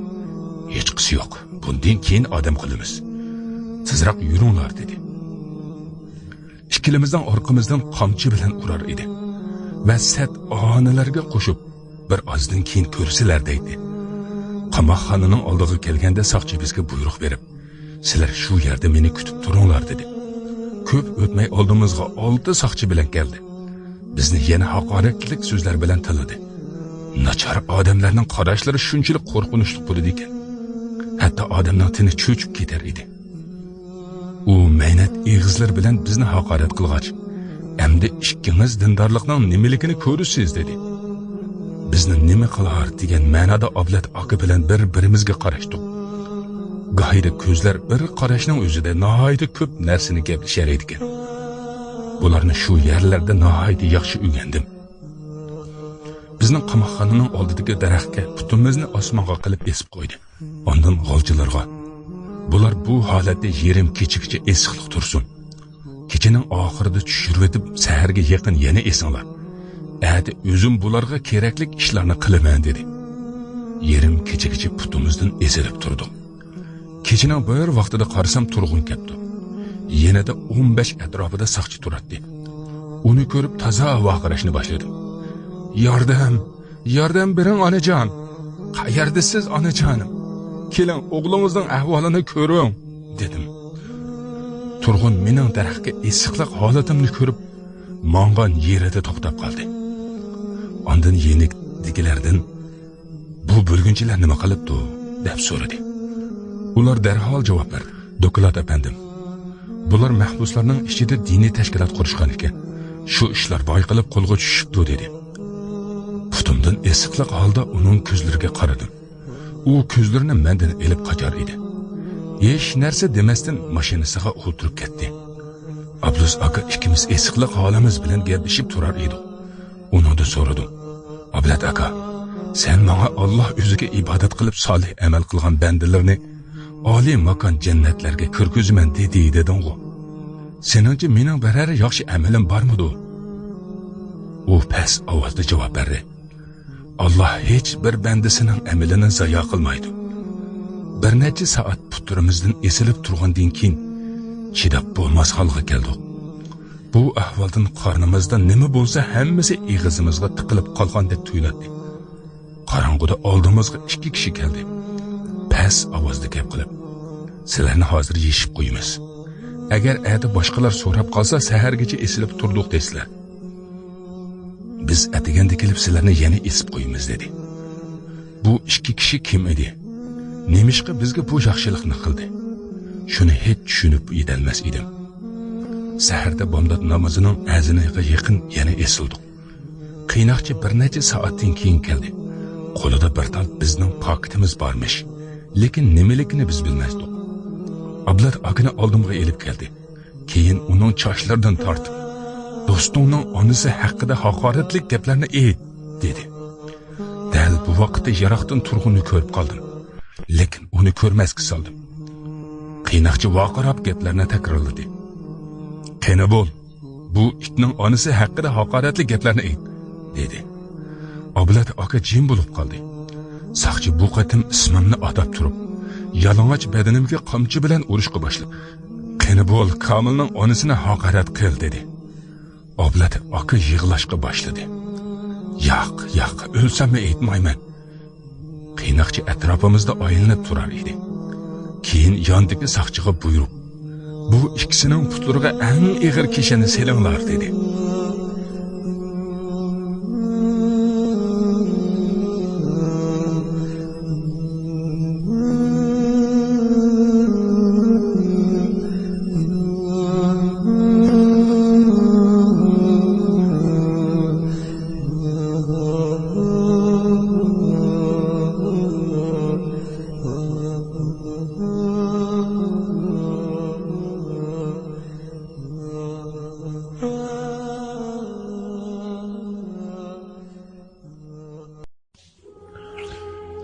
Hech qisi yo'q. Bundan keyin odam qilamiz. Sizroq yuringlar dedi. Ikkilimizdan orqamizdan qamchi bilan urar edi. Va sat onalarga qo'shib bir ozdan keyin ko'rsilar deydi. Qamoqxonaning oldiga kelganda soqchi bizga buyruq berib, sizlar shu yerda meni kutib turinglar dedi. Ko'p o'tmay oldimizga 6 soqchi bilan keldi. Bizni yana haqoratlik so'zlar bilan tiladi. Nachar odamlarning qarashlari shunchalik qo'rqinchli bo'ladi ekan. Hatto odamning tini cho'chib ketar edi. U mehnat egizlar bilan bizni haqorat qilg'ach, endi ikkingiz dindorlikning nimaligini ko'rasiz dedi. Bizni nima qilar degan ma'noda Ablat aka bilan bir-birimizga qarashdik. Gohida ko'zlar bir qarashning o'zida nihoyat ko'p narsani gaplashar ekan. Bularni shu yerlarda nihoyat yaxshi o'rgandim. Bizning qamoqxonaning oldidagi daraxtga putimizni osmonga qilib esib qo'ydi. Ondan g'olchilarga bular bu holatda yerim kechigacha esiqlik tursin. Kechining oxirida tushirib etib, saharga yaqin yana esinglar. Adi o'zim bularga kerakli ishlarni qilaman dedi. Yerim kechigacha putimizdan esilib turdi. Kechining bir vaqtida qarasam turg'un ketdi. Yanada 15 atrofida soqchi turardi. Uni ko'rib toza vaqirashni boshladim. Yordam bering onajon. Qayerdasiz onajonim? Keling, o'g'limizning ahvolini ko'ring, dedim. Turg'un mening daraxtga esiqlik holatimni ko'rib, mong'on yerida to'xtab qoldi. Ondan yenikdigilardan bu bo'lgunchilar nima qilibdi deb so'radi. Ular darhol javob berdi. Doklat efendim. Bular mahbuslarning ichida diniy tashkilot qurishgan ekan. Shu ishlar boy qilib qo'lga tushibdi dedi. Putimdan esiqlik holda uning ko'zlariga qaradim. U ko'zlarini mendan elib qochar edi. Hech narsa demasdan mashinasiga o'tirib ketdi. Abdus aka ikkimiz esiqlik holimiz bilan gaplashib turar edik. Undan so'radim. Ablat aka, sen menga Alloh o'ziga ibodat qilib solih amal qilgan bandalarni oliy makon jannatlarga kirgizman deding-ku. Seningcha mening biror yaxshi amalim bormidi? U past ovozda javob berdi. Allah hech bir bandasining amalini zayo qilmaydi. Bir necha soat puturimizdan esilib turgandan keyin chidab bo'lmas holga keldik. Bu ahvoldan qornimizda nima bo'lsa hammasi eg'izimizga tiqilib qolgandek tuyuladi. Qorong'uda oldimizga 2 kishi keldi. Past ovozda gap qilib, sizlarni hozir yeyishib qo'yamiz. Agar ati boshqalar so'rab qolsa, sahargacha esilib turdik deysizlar. Biz atiganda kelib sizlarni yana esib qo'yamiz dedi. Bu 2 kishi kim edi? Nemishqa bizga bu yaxshilikni qildi? Shuni hech tushunib yetolmas edim. Saharda bomdod namozining aziniga yaqin yana esildik. Qiynoqchi bir necha soatdan keyin keldi. Qo'lida bir tal bizning paketimiz bormish, lekin nimaligini biz bilmasdik. Ablat akını aldımğa elip geldi. Keyin onun çaşlardan tartıp, dostunun onisi hakkında hakaretlik gaplarni ayt, dedi. Dal bu vaqtda yaraqdan Turg'unni ko'rib qoldim. Lekin uni ko'rmasga soldim. Qiynaqchi vaqirab gaplarni takrorladi. "Qani bo'l, bu itning onisi haqida haqoratli gaplarni ayt", dedi. Ablat aka jim bo'lib qoldi. Saqchi bu qatim ismimni atab turib, yalang'och badanimga qamchi bilan urishga boshladi. "Qani bo'l, Komilning onisini haqorat qil", dedi. Ablat aka yig'lashga boshladi. Yo'q, o'lsammi aytmayman. Qiynaqchi atrofimizda aylanib turar edi. Keyin yondagi saqchiga buyurib, "Bu ikkisining putlariga eng ig'ir kishani selinglar", dedi.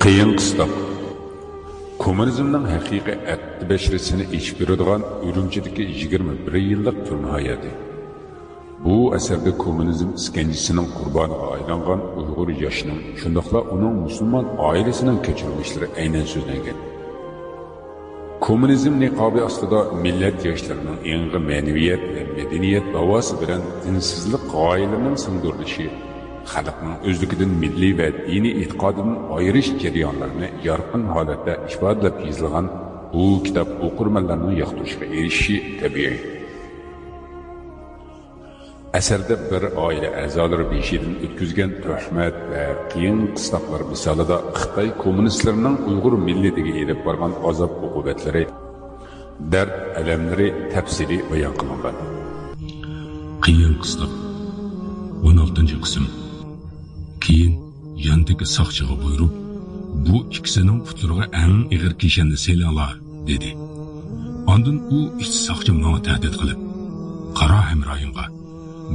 Qiyin qistab. Kommunizmning haqiqiy aqdi bashirisini ichib beradigan Urumchidagi 21 yillik turma hayoti. Bu asarda kommunizm iskanjisining qurboniga aylangan Uyg'ur yoshining, shundaqla uning musulmon oilasining kechirmishlari aynan so'zlangan. Kommunizm niqobi ostida millat yoshlarining yangi ma'naviyat va madaniyat davosi bilan dinsizlik g'oyalarining singdirilishi, xalqning o'zligidan milliy va diniy e'tiqodidan ayirish jarayonlarini yorqin holatda ifodalab yozilgan bu kitob o'qirmanlarning yoqtirishiga erishishi tabiiy. Asarda bir oila a'zolari beshidan o'tkazgan tuhmat va qiyin qisloqlar misolida Xitoy kommunistlarining Uyg'ur millatiga elib borgan azob-uqubatlari, dard alamlari tafsiliy bayon qilingan. Qiyin qisloq 16-qism. Keyin yandagi saqchiga buyurib, "Bu ikkisining putlariga eng ig'ir kishanni selinglar", dedi. Ondan u ikki saqchi menga tahdid qilib, "Qara hamroyingga,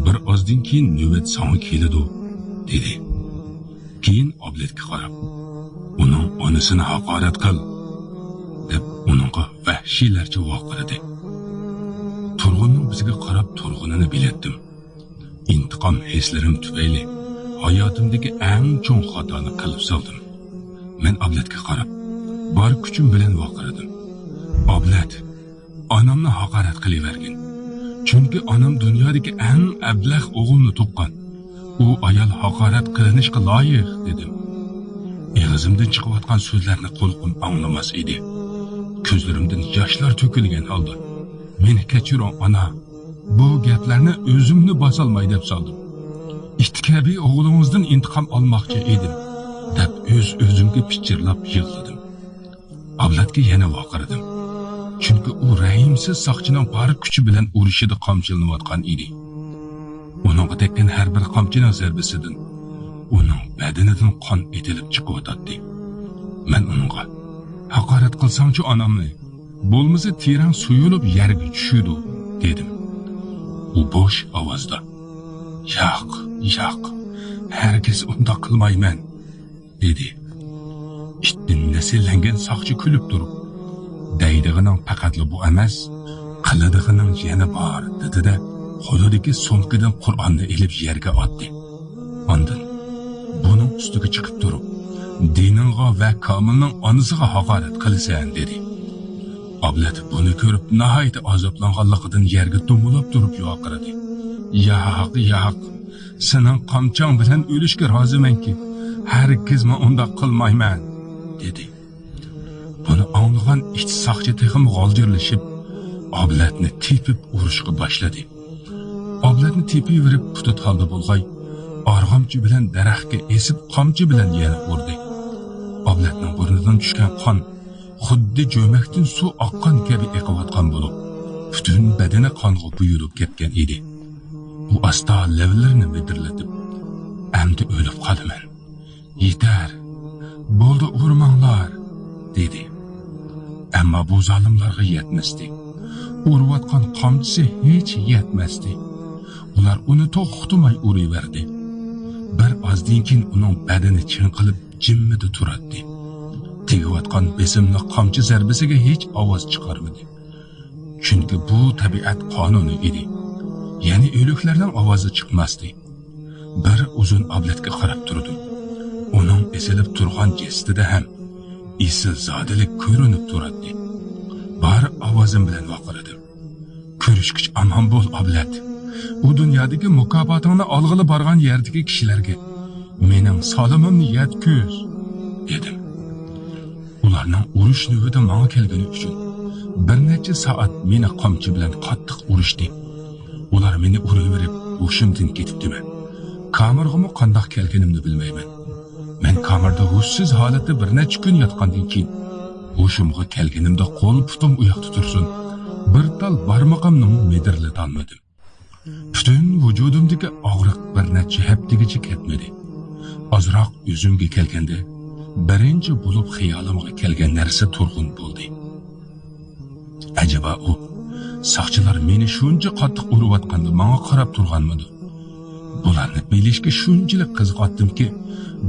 bir ozdan keyin navbat senga keladi", dedi. Keyin Oblatga qarab, "Uning onasini haqorat qil", deb uningga vahshiylarcha vaqirdi. Turg'unning bizga qarab turg'unini biletdim. İntiqom hislarim tufayli hayotimdagi eng cho'ng xatoni qilib soldim. Men Oblatga qarab, bor kuchim bilan vaqirdim. "Oblat, onamni haqorat qilavergin. Chunki onam dunyodagi eng ablah o'g'ilni tuqqan. U ayol haqorat qilinishga loyiq", dedim. Eg'izimdan chiqayotgan so'zlarni quloqim anglamas edi. Ko'zlarimdan yoshlar to'kilgan holda, "Meni kechiring, ona. Bu gaplarni o'zimni bosolmay deb soldim. İhtikabi o'g'limizdan intiqom olmoqchi edim", deb o'zimga pichirlab yig'ladim. Oblatga yana vaqirdim. Chunki u rahimsiz saqchining bor kuchi bilan urishida qamchilanayotgan edi. Uningga tekkan har bir qamchining zarbasidan uning badanidan qon etilib chiqayotdi. Men uningga, "Haqorat qilsangchi onamni, bo'lmasa terang suyulib yerga tushidi", dedim. U bo'sh ovozda, "Yo'q, herkes unda qilmayman", dedi. İttin nesillengen saqchi kulib turib, "Deydig'ining faqatli bu emas, qiladigining yana bor", dedi-da, qo'lidagi so'mkadan Qur'onni elib yerga otdi. Ondan buning ustiga chiqib turib, "Diningga va Komilning onasiga haqorat qilasan", dedi. Oblat buni ko'rib nihoyat azoblanganligidan yerga dumulab turib yoqirdi. Yo'q, sening qamchang bilan o'lishga rozimanki, hargiz men unda qilmayman", dedi. Buni anglagan ikki saqchi texim g'oljirlashib, Oblatni tepib urishga boshladi. Oblatni tepib verib putut holda bo'lg'ay, arg'amchi bilan daraxtga esib qamchi bilan yana urdi. Oblatning burnidan tushgan qon xuddi jo'makdan suv oqqan kabi eqiyotgan bo'lib, butun badani qonga buyurib ketgan edi. U asta lavlarini midirlatib, "Endi o'lib qolaman. Yetar. Bo'ldi, urmanglar", dedi. Ammo Ammo bu zolimlarga yetmasdi. Urayotgan qamchisi hech yetmasdi. Ular uni to'xtamay uraverdi. Bir ozdan keyin uning badani chinqilib jimmidi turadi. Tegayotgan besimli qamchi zarbasiga hech ovoz chiqarmadi. Chunki bu tabiat qonuni edi. Ya'ni o'liklarning ovozi chiqmasdi. Bir uzun oblatga qarab turdim. Uning esilib turgan jestida ham isil zodilik ko'rinib turadi. Bari ovozim bilan vaqiradim. Ko'rishgich aman bo'l oblat. U dunyodagi mukofotingni olg'ili borgan yerdagi kishilarga mening salomimni yetkaz dedim. Ularning urush navbati menga kelgani uchun bir necha soat meni qamchi bilan qattiq urishdi. Ular meni uraverib, hushimdan ketibdimi? Kamerg'imi qandoq kelganimni bilmayman. Men kamerda hushsiz holatda bir necha kun yotgandan keyin hushimga kelganimda qo'l putim uyoqda tursin, bir tal barmoqimni medirlatolmadim. Butun vujudimdagi og'riq bir necha haftaga ketmadi. Ozroq o'zimga kelganda birinchi bo'lib xiyolimga kelgan narsa turg'un bo'ldi. Acaba u soqchilar meni shuncha qattiq urayotganda menga qarab turganmidi? Bularni bilishga shunchalik qiziqatdimki,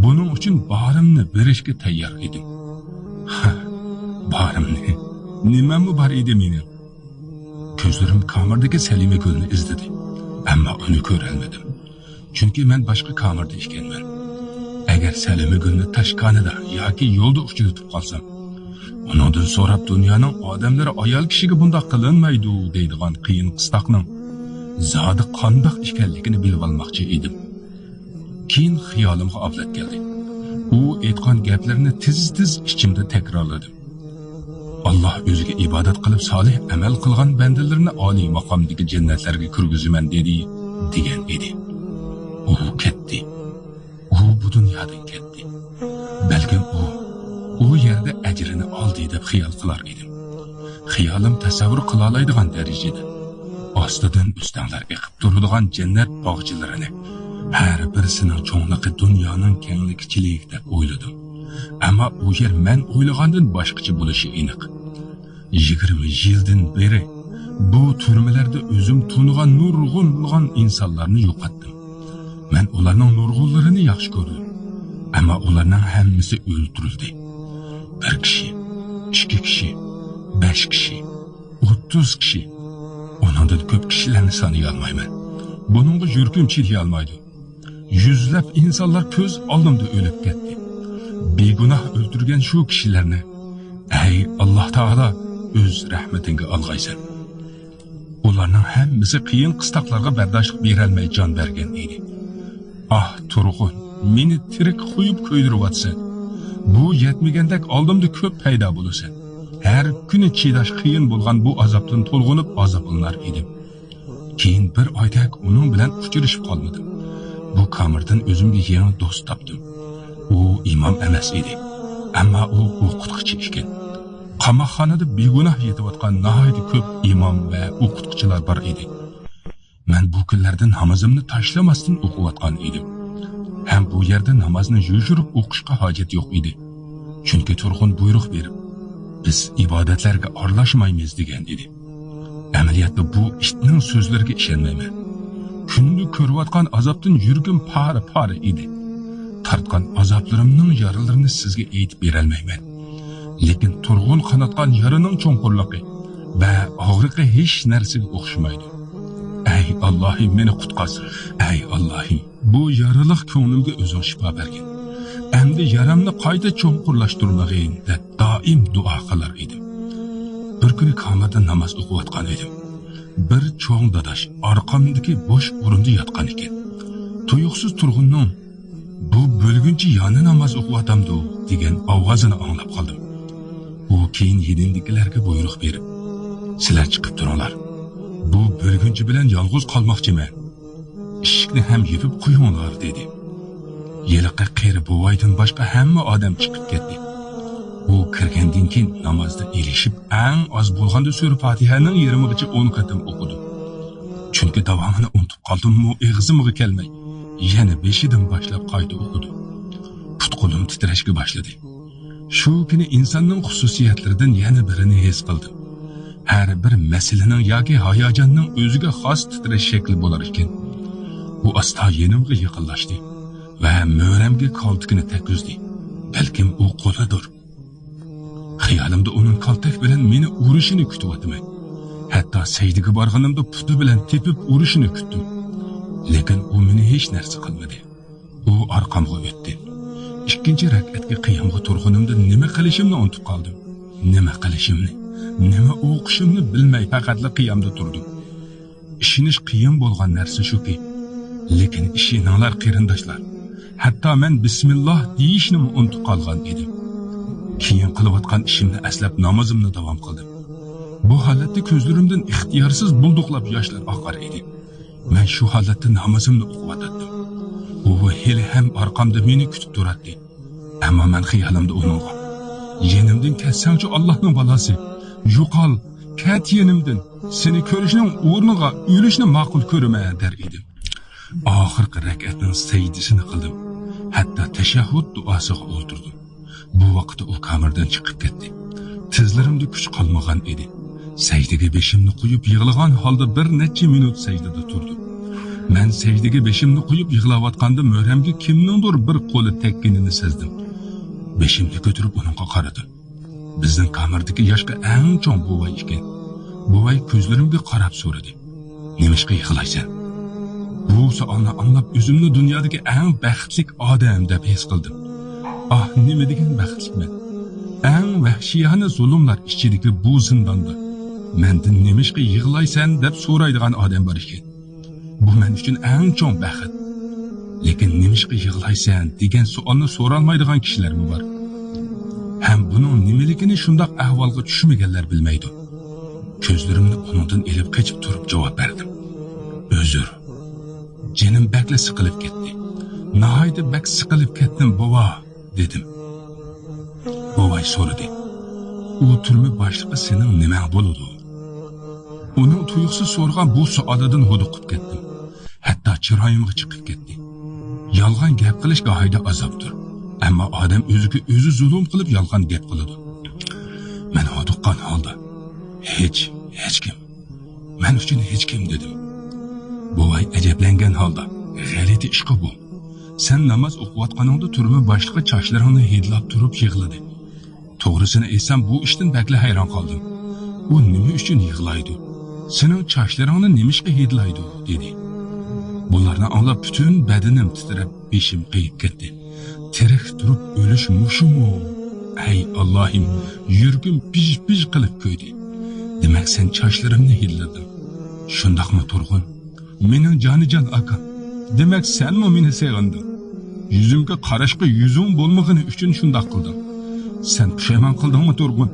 buning uchun barimni berishga tayyor edim. Barimni? Nimam bor edi mening? Ko'zlarim kamerdagi Salima gulni izladi. Ammo uni ko'ra olmadim. Chunki men boshqa kamerda ekanman. Agar Salima gulni tashqanida yoki yo'lda uchratib qolsam, undan so'rab dunyoning odamlari ayol kishiga bundoq qilinmaydi deydigan qiyin qistoqning zodi qandoq ekanligini bilib olmoqchi edim. Keyin xiyolimga oblat keldi. U aytgan gaplarni tiz-tiz ichimda takrorladim. Allah o'ziga ibodat qilib solih amal qilgan bandalarni oliy maqomdagi jannatlarga kirgizaman dedi degan edi. U ketdi. U bu dunyodan ketdi. Balkim u yerda ajrini oldi deb xiyol qilar edim. Xiyolim tasavvur qila oladigan darajada ostidan ustanlar eqib turadigan jannat bog'chilarini har birisining cho'ngligi dunyoning kengligichilik deb o'yladim. Ammo u yer men o'ylagandan boshqacha bo'lishi aniq. 20 yildan beri bu turmalarda o'zim tunigan nurg'unlagan insonlarni yo'qotdim. Men ularning nurg'unlarini yaxshi ko'rdim. Ammo ularning hammasi o'ldirildi. 1 kishi, 2 kishi, 5 kishi, 30 kishi. Ondan ko'p kishilarni sanay olmayman. Buningga yurkim chiday olmaydi. Yüzlab insonlar ko'z oldimda o'lib ketdi. Begunoh o'ldirgan shu kishilarni ey Alloh taolo o'z rahmatingga olg'aysan. Ularning hammasi qiyin qistoqlarga bardoshlik bera olmay jon bergan edi. Ah turg'un, meni tirik qo'yib ko'ydiryapsan. Bu yetmagandek oldimda ko'p paydo bo'lasan. Her kuni chidash qiyin bo'lgan bu azobdan to'lg'inib azoblanar edim. Keyin bir oydak uning bilan uchrashib qolmadim. Bu kamerdan o'zimga yangi do'st topdim. U imom emas edi, ammo u o'qituvchi ekan. Qamoqxonada begunoh yetayotgan nihoyat ko'p imom va o'qituvchilar bor edi. Men bu kunlarda namozimni tashlamasdan o'qiyotgan edim. Ham bu yerda namozni yurib o'qishga hojat yo'q edi. Chunki turg'un buyruq berib biz ibodatlarga aralashmaymiz degan edi. Amaliyotda bu ishning so'zlariga ishonmayman. Kunni ko'rayotgan azobdan yurgim pari edi. Tartgan azoblarimning yaralarini sizga aytib bera olmayman. Lekin turg'un qanotgan yaraning cho'nqurligi va og'riqi hech narsaga o'xshamaydi. Ey Allohim meni qutqaz. Ey Allohim, bu yaraliq ko'nglimga o'zing shifo bergin. Endi yaramni qayta cho'nqurlashtirmag'in deb doim duo qilar edim. Bir kuni kamerda namoz o'qiyotgan edim. Bir cho'ng dadash orqamdagi bo'sh o'rinda yotgan ekan. Tuyuqsiz turg'unning bu bo'lguncha yana namoz o'qiyotamdi degan ovozini anglab qoldim. U keyin yedindikilarga buyruq berib, sizlar chiqib turinglar. Bu bo'lguncha bilan yolg'iz qolmoqchiman. Eshikni ham yopib qo'yinglar dedi. Yeliqqa qeri buvaydan boshqa hamma odam chiqib ketdi. U kirgandan keyin namozda elishib, eng oz bo'lganda sura Fatihaning yarmigacha 10 qatim o'qidi. Chunki davomini unutib qoldim-mu, eg'zimga kelmay, yana 5dan boshlab qayta o'qidi. Put-qo'lim titrashga boshladi. Shu kuni insonning xususiyatlaridan yana birini his qildim. Har bir masalaning yoki hayajonning o'ziga xos titrash shakli bo'lar ekan. U asta yenimga yaqinlashdi va mo'ramga qaltikini tekizdi. Balkim u qo'lidir. Xiyolimda uning qaltak bilan meni urishini kutyapman. Hatto sajdaga borganimda puti bilan tepib urishini kutdim. Lekin u meni hech narsa qilmadi. U orqamga o'tdi. Ikkinchi rakatga qiyamga turganimda nima qilishimni unutib qoldim. Nima o'qishimni bilmay faqatla qiyamda turdim. Ishinish qiyin bo'lgan narsa shuki, lekin ishinglar qarindoshlar. Hatto men bismillah deyishni unutib qolgan edim. Keyin qilayotgan ishimni aslab namozimni davom qildim. Bu holatda ko'zlarimdan ixtiyorsiz bulduqlab yoshlar oqar edi. Men shu holatda namozimni o'qiyotdim. U hali ham orqamda meni kutib turardi. Ammo men xiyolimda uningga yenimdan ketsangchi Allohning balasi, yo'qol, ket yenimdan, seni ko'rishning o'rniga o'lishni ma'qul ko'raman der edim. Oxirgi rakatning sajdasini qildim. Hatto tashahhud duosiga o'tirdim. Bu vaqtda u kamerdan chiqib ketdi. Tizlarimda kuch qolmagan edi. Sajdaga beshimni qo'yib yig'lagan holda bir necha minut sajdada turdim. Men sajdaga beshimni qo'yib yig'layotganda mo'ramga kimningdir bir qo'li tekkinini sezdim. Beshimni ko'tarib uningga qaradim. Bizning kamerdagi yoshga eng cho'ng buvay ekan. Buvay ko'zlarimga qarab so'radi. "Nimishqa yig'laysan?" Bu savolni anglab o'zimni dunyodagi eng baxtli odam deb his qildim. Nima degan baxtliman. Eng vahshiyona zulmlar ichidagi bu zindonda mendan nimishqa yig'laysan deb so'raydigan odam bor ekan. Bu men uchun eng cho'ng baxt. Lekin nimishqa yig'laysan degan savolni so'ralmaydigan kishilarmi bor? Ham buning nimaligini shundoq ahvolga tushmaganlar bilmaydi. Ko'zlarimni uningdan elib qochib turib javob berdim. "Uzr. Jinim bakla siqilib ketdi. Nihoyatda bak siqilib ketdim, bova," dedim. Bovay so'radi. "U turma boshlig'i sening nimang bo'ladi?" Uning tuyuqsiz so'rgan bu savolidan huduqib ketdim. Hatto chiroyimga chiqib ketdi. Yolg'on gap qilish gohida azobdir. Ammo odam o'ziga o'zi zulm qilib yolg'on gap qiladi. Men huduqqan holda hech kim. Men uchun hech kim dedim. Bovay ajablangan holda, "G'alati ish bu. Sen namoz o'qiyotganingda turma boshlig'i chochlaringni hidlab turib yig'ladi. To'g'risini aytsam bu ishdan bakla hayron qoldim. U nima uchun yig'laydi? Sening chochlaringni nimishqa hidlaydi?" dedi. Bularni anglab butun badanim titrab, beshim qiyib ketdi. Tirik turib o'lish mushumu? Ey Allohim, yurgim pij qilib ko'ydi. Demak sen chochlarimni hidlading. Shundaqmi Turg'un? Mening jonijon akam. Demak senmi meni sevganding? Yuzimga qarashga yuzing bo'lmagani uchun shundoq qildim. Sen pushaymon qildingmi Turg'un?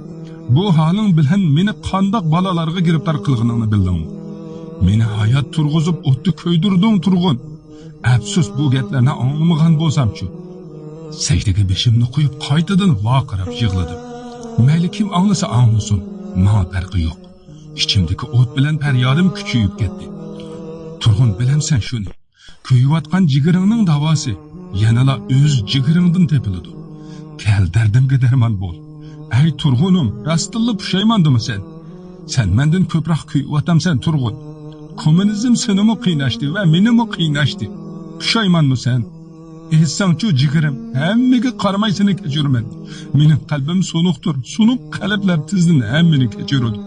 Bu holing bilan meni qandoq balolarga giribtor qilganingni bildingmi? Meni hayot turg'izib o'tni ko'ydirding Turg'un. Afsus bu gaplarni anglamagan bo'lsam-chi. Sajdaga beshimni qo'yib qaytadan vaqirab yig'ladim. Mayli kim anglasa anglasin, menga farqi yo'q. Ichimdagi o't bilan faryodim kuchayib ketdi. Turg'un, bilamsan shuni? Kuyayotgan jigiringning davosi yanala o'z jigiringdan tepiladi. Kel dardimga darmon bo'l. Ey Turg'unim, rastilla pushaymondimi sen? Sen mendan ko'proq kuyayotamsan Turg'un. Kommunizm senimi qiynashdi va menimi qiynashdi. Pushaymonmi sen? Ehsonchu jigirim, hammaga qaramay seni kechiraman. Mening qalbim so'nuqdir. So'nuq qalblar tizdan hammani kechiradi.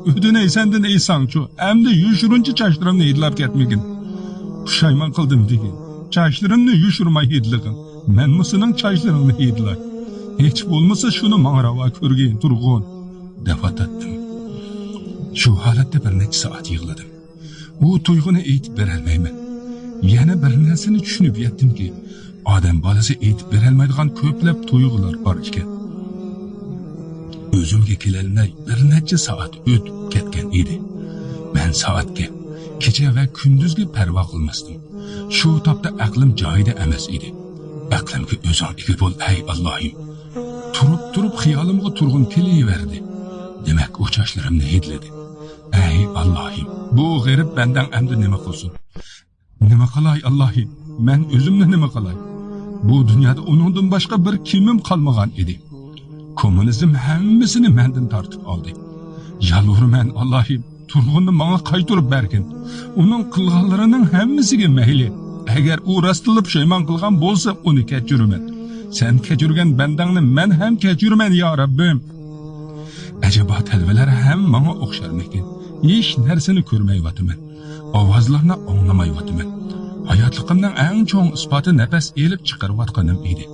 O'tinay sendan ehsonchu, hamda yushuruncha chochlarimni hidlab ketmagin. Pushaymon qildim degin. Chochlarimni yushurmay hidligin. Menmi sening chochlaringni hidlay? Hech bo'lmasa shuni menga ravo ko'rgin Turg'un, deb atatdim. Shu holatda bir necha soat yig'ladim. U tuyg'uni aytib berolmayman. Yana bir narsani tushunib yetdimki, odam bolasi aytib berolmaydigan ko'plab tuyg'ular bor ekan. O'zimga kelolmay bir necha soat o'tib ketgan edi. Men soatga, kecha va kunduzga parvo qilmasdim. Shu topda aqlim joyida emas edi. Aqlimga o'zim ega bo'l, ey Allohim. Turib xiyolimga Turg'un kelaverdi. Demak, u chochlarimni hidladi. Ey Allohim, bu g'arib bandan endi nima qilsin? Nima qilay Allohim? Men o'zimni nima qilay? Bu dunyoda uningdan boshqa bir kimim qolmagan edi. Kommunizm hammasini mendan tortib oldi. Yalvuraman Allohim, Turg'unni menga qaytarib bergin. Uning qilganlarining hammasiga mayli. Agar u rostla pushaymon qilgan bo'lsa, uni kechiraman. Sen kechirgan bandangni men ham kechiraman ya Rabbim. Acaba talvalar ham menga o'xsharmikin? Hech narsani ko'rmayapman. Ovozlarni anglamayapman. Hayotligimning eng cho'ng isboti nafas elib chiqarayotganim edi.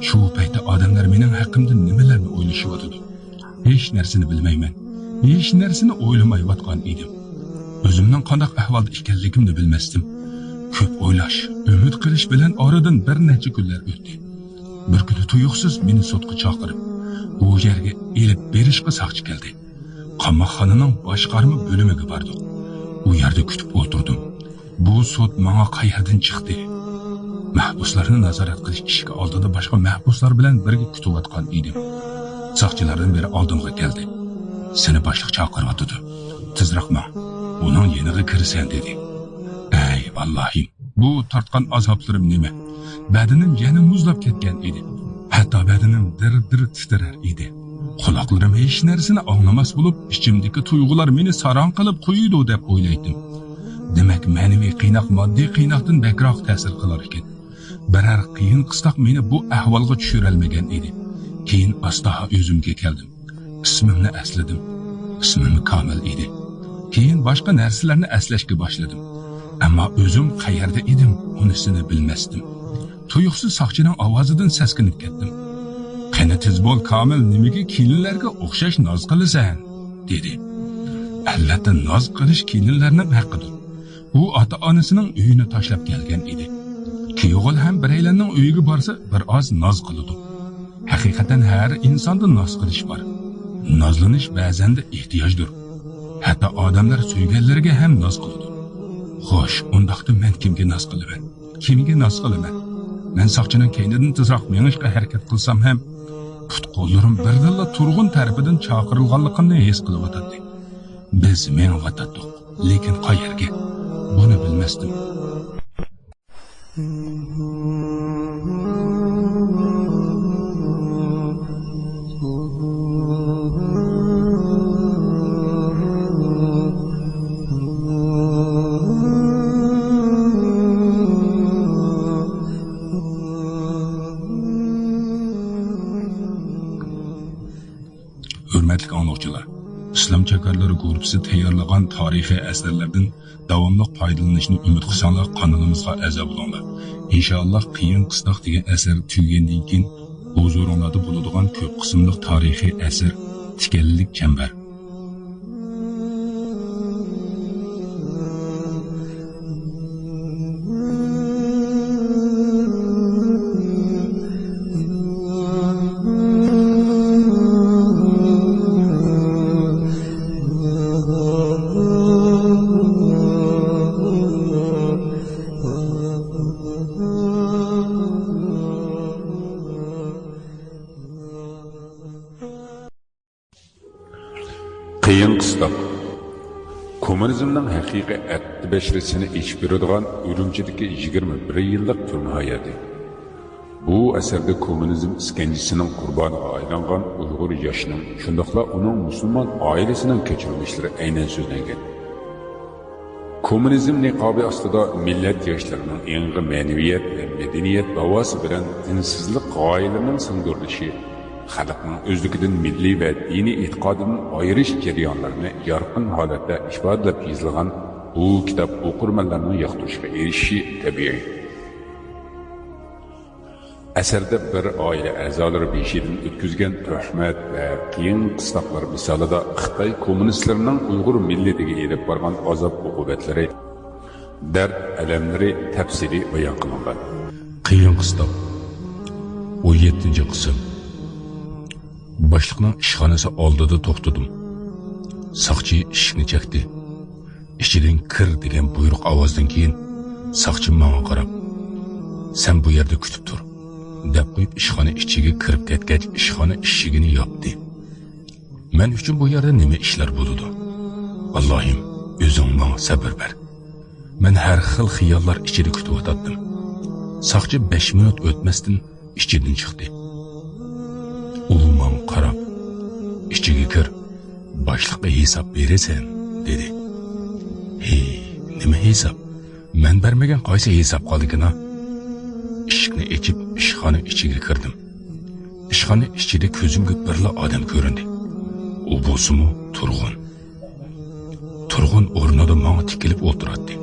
Shu paytda odamlar mening haqimda nimalarni o'ylashyapti? Hech narsani bilmayman. Hech narsani o'ylamayotgan edim. O'zimning qanday ahvolda ekanligimni bilmasdim. Ko'p o'ylash, umid qilish bilan oradan bir necha kunlar o'tdi. Bir kuni tuyuqsiz meni sudga chaqirib, u yerga elib berishga soqchi keldi. Qamoqxonaning boshqarma bo'limiga bordim. U yerda kutib o'tirdim. Bu sud menga qayerdan chiqdi? Mahbuslarni nazorat qilish ishga oldida boshqa mahbuslar bilan birga kutayotgan edim. Soqchilardan biri oldimga keldi. Seni boshliq chaqiryapti. Tezroq men uning yeniga kirsan dedi. Ey Allohim, bu tortgan azoblarim nima? Badanim yana muzlab ketgan edi. Hatto badanim dir-dir titrar edi. Quloqlarim hech narsani anglamas bo'lib, ichimdagi tuyg'ular meni saron qilib qo'ydi deb o'ylaydim. Demak, ma'naviy qiynoq moddiy qiynoqdan bakroq ta'sir qilar ekan. Biror qiyin qistoq meni bu ahvolga tushirolmagan edi. Keyin astaha o'zimga keldim. Ismimni esladim. Ismim Komil edi. Keyin boshqa narsalarni eslashga boshladim. Ammo o'zim qayerda edim, unisini bilmasdim. Tuyuqsiz soqchining ovozidan seskinib ketdim. "Qani tez bo'l Komil, nimaga kelinlarga o'xshash noz qilasan?" dedi. Albatta noz qilish kelinlarning haqqidir. U ota-onasining uyini tashlab kelgan edi. Kuyovul ham biraylarning uyiga borsa, bir oz noz qiladi. Haqiqatan har insonda noz qilish bor. Nozlanish ba'zanda ehtiyojdir. Hatto odamlar suyganlariga ham noz qiladi. Xo'sh, undaqda men kimga noz qilaman? Kimga noz qilaman? Men soqchining keynidan tezroq menishga harakat qilsam ham, put-qo'llarim birdilla Turg'un tarafidan chaqirilganligini his qilyotdi. Biz menvatdik, lekin qayerga? Buni bilmasdim. Hürmetli anlıqçılar, İslam Çakarları Gruppasi tayyorlagan tarixiy asarlardan davomli foydalanishni umid qilsanglar, kanalımızga a'zo bo'linglar. İnşallah qiyin qistoq degan asar tugagandan keyin huzuringlarda bo'ladigan ko'p qismli tarixiy asar Tikanlik chambar. Qiyin qistoq. Kommunizmning haqiqiy atti bashrasini ichib beradigan Urumchidagi 21 yillik turma hayoti. Bu asarda kommunizm iskanjisining qurboniga aylangan Uyg'ur yoshining, shundoqla uning musulmon oilasining kechirmishlari aynan so'zlangan. Kommunizm niqobi ostida millat yoshlarining yangi ma'naviyat va madaniyat davosi bilan dinsizlik g'oyalarining singdirilishi, xalqning o'zligidan milliy va diniy e'tiqodidan ayirish jarayonlarini yorqin holatda ifodalab yozilgan bu kitob o'qirmanlarning yoqtirishiga erishishi tabiiy. Asarda bir oila a'zolari beshidan o'tkazgan tuhmat va qiyin qistoqlar misolida Xitoy kommunistlarining Uyg'ur millatiga elib borgan azob-uqubatlari, dard alamlari tafsili bayon qilingan. Qiyin qistoq 17-qism. Boshliqning ishxonasi oldida to'xtadim. Soqchi eshikni chekdi. Ichidan kir degan buyruq ovozdan keyin soqchi menga qarab, "Sen bu yerda kutib tur" deb qo'yib ishxona ichiga kirib ketgach, ishxona eshigini yopdi. Men uchun bu yerda nima ishlar bo'ladi? Allohim, o'zing menga sabr ber. Men har xil xiyollar ichida kutib o'tdim. Saqchi 5 minut o'tmasdan ichidan chiqdi. U menga qarab, "Ichiga kir, boshliqqa hisob berasan", dedi. "Hey, nima hisob? Men bermagan qaysi hisob qoldigina?" Eshikni ochib, ishxona ichiga kirdim. Ishxona ichida ko'zimga birla odam ko'rindi. U bo'lsa-mu Turg'un. Turg'un o'rnida menga tikilib o'tirardi.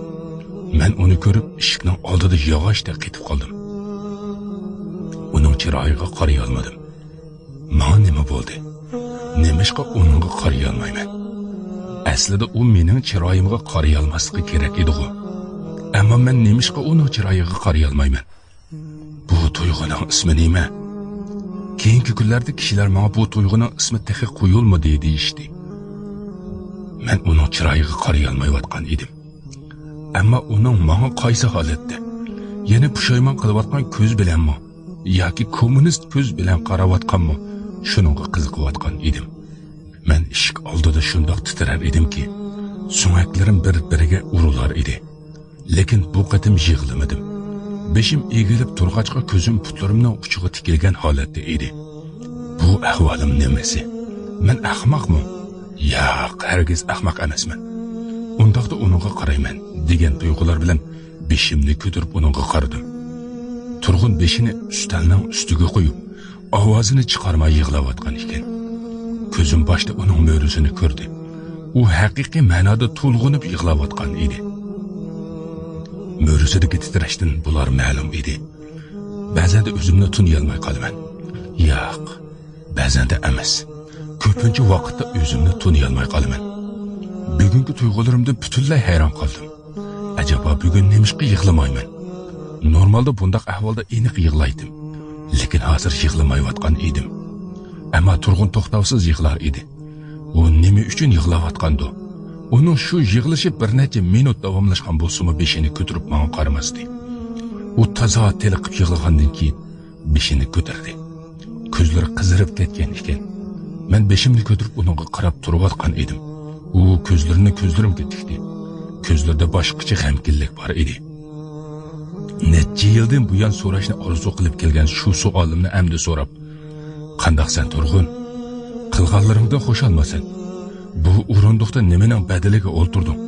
Men uni ko'rib, eshikning oldida yog'ochda ketib qoldim. Uning chiroyiga qaray olmadim. Menga nima bo'ldi? Nemishqa uningga qaray olmayman? Aslida u mening chiroyimga qaray olmasligi kerak edi-ku. Ammo men nemishqa uning chiroyiga qaray olmayman? Bu tuyg'uning ismi nima? Keyingi kunlarda kishilar menga bu tuyg'uning ismi texi qo'yilmadi deyishdi. Men uning chiroyiga qaray olmayotgan edim. Ammo uning menga qaysi holatda, yana pushaymon qilayotgan ko'z bilanmi yoki kommunist ko'z bilan qarayotganmi, shuningga qiziqayotgan edim. Men eshik oldida shundoq titrar edimki, sumaklarim bir-biriga urilar edi. Lekin bu qatim yig'lamadim. Beshim egilib turg'achqa ko'zim putlarimning uchiga tikilgan holatda edi. Bu ahvolim nimasi? Men ahmoqmi? Yo'q, hargiz ahmoq emasman. Undaqda uningga qarayman degan tuyg'ular bilan beshimni ko'tarib uningga qaradim. Turg'un beshini ustalning ustiga qo'yib, ovozini chiqarmay yig'layotgan ekan. Ko'zim boshda uning mo'risini ko'rdi. U haqiqiy ma'noda to'lg'inib yig'layotgan edi. Mo'risidagi titrashdan bular ma'lum edi. Ba'zanda o'zimni tuniyolmay qolaman. Yo'q, ba'zanda emas. Ko'pincha vaqtda o'zimni tuniyolmay qolaman. Bugungi tuyg'ularimda butunlay hayron qoldim. Acaba bugun nemishqa yig'lamayman? Normalda bundaq ahvolda aniq yig'laydim. Lekin hozir yig'lamayotgan edim. Ammo Turg'un to'xtovsiz yig'lar edi. U nima uchun yig'layotgandi? Uning shu yig'ilishi bir necha minut davomlashgan bo'lsa-mu, beshini ko'tarib menga qaramasdi. U toza teliqib yig'lagandan keyin beshini ko'tardi. Ko'zlari qizarib ketgan ekan. Men beshimni ko'tarib uningga qarab turayotgan edim. U ko'zlarimga tikdi. Ko'zlarida boshqacha g'amkinlik bor edi. Necha yildan buyon so'rashni orzu qilib kelgan shu savolimni endi so'rab, "Qandaqsan Turg'un? Qilganlaringdan xushalmasan? Bu o'rindiqda nimaning badaliga o'ltirding?"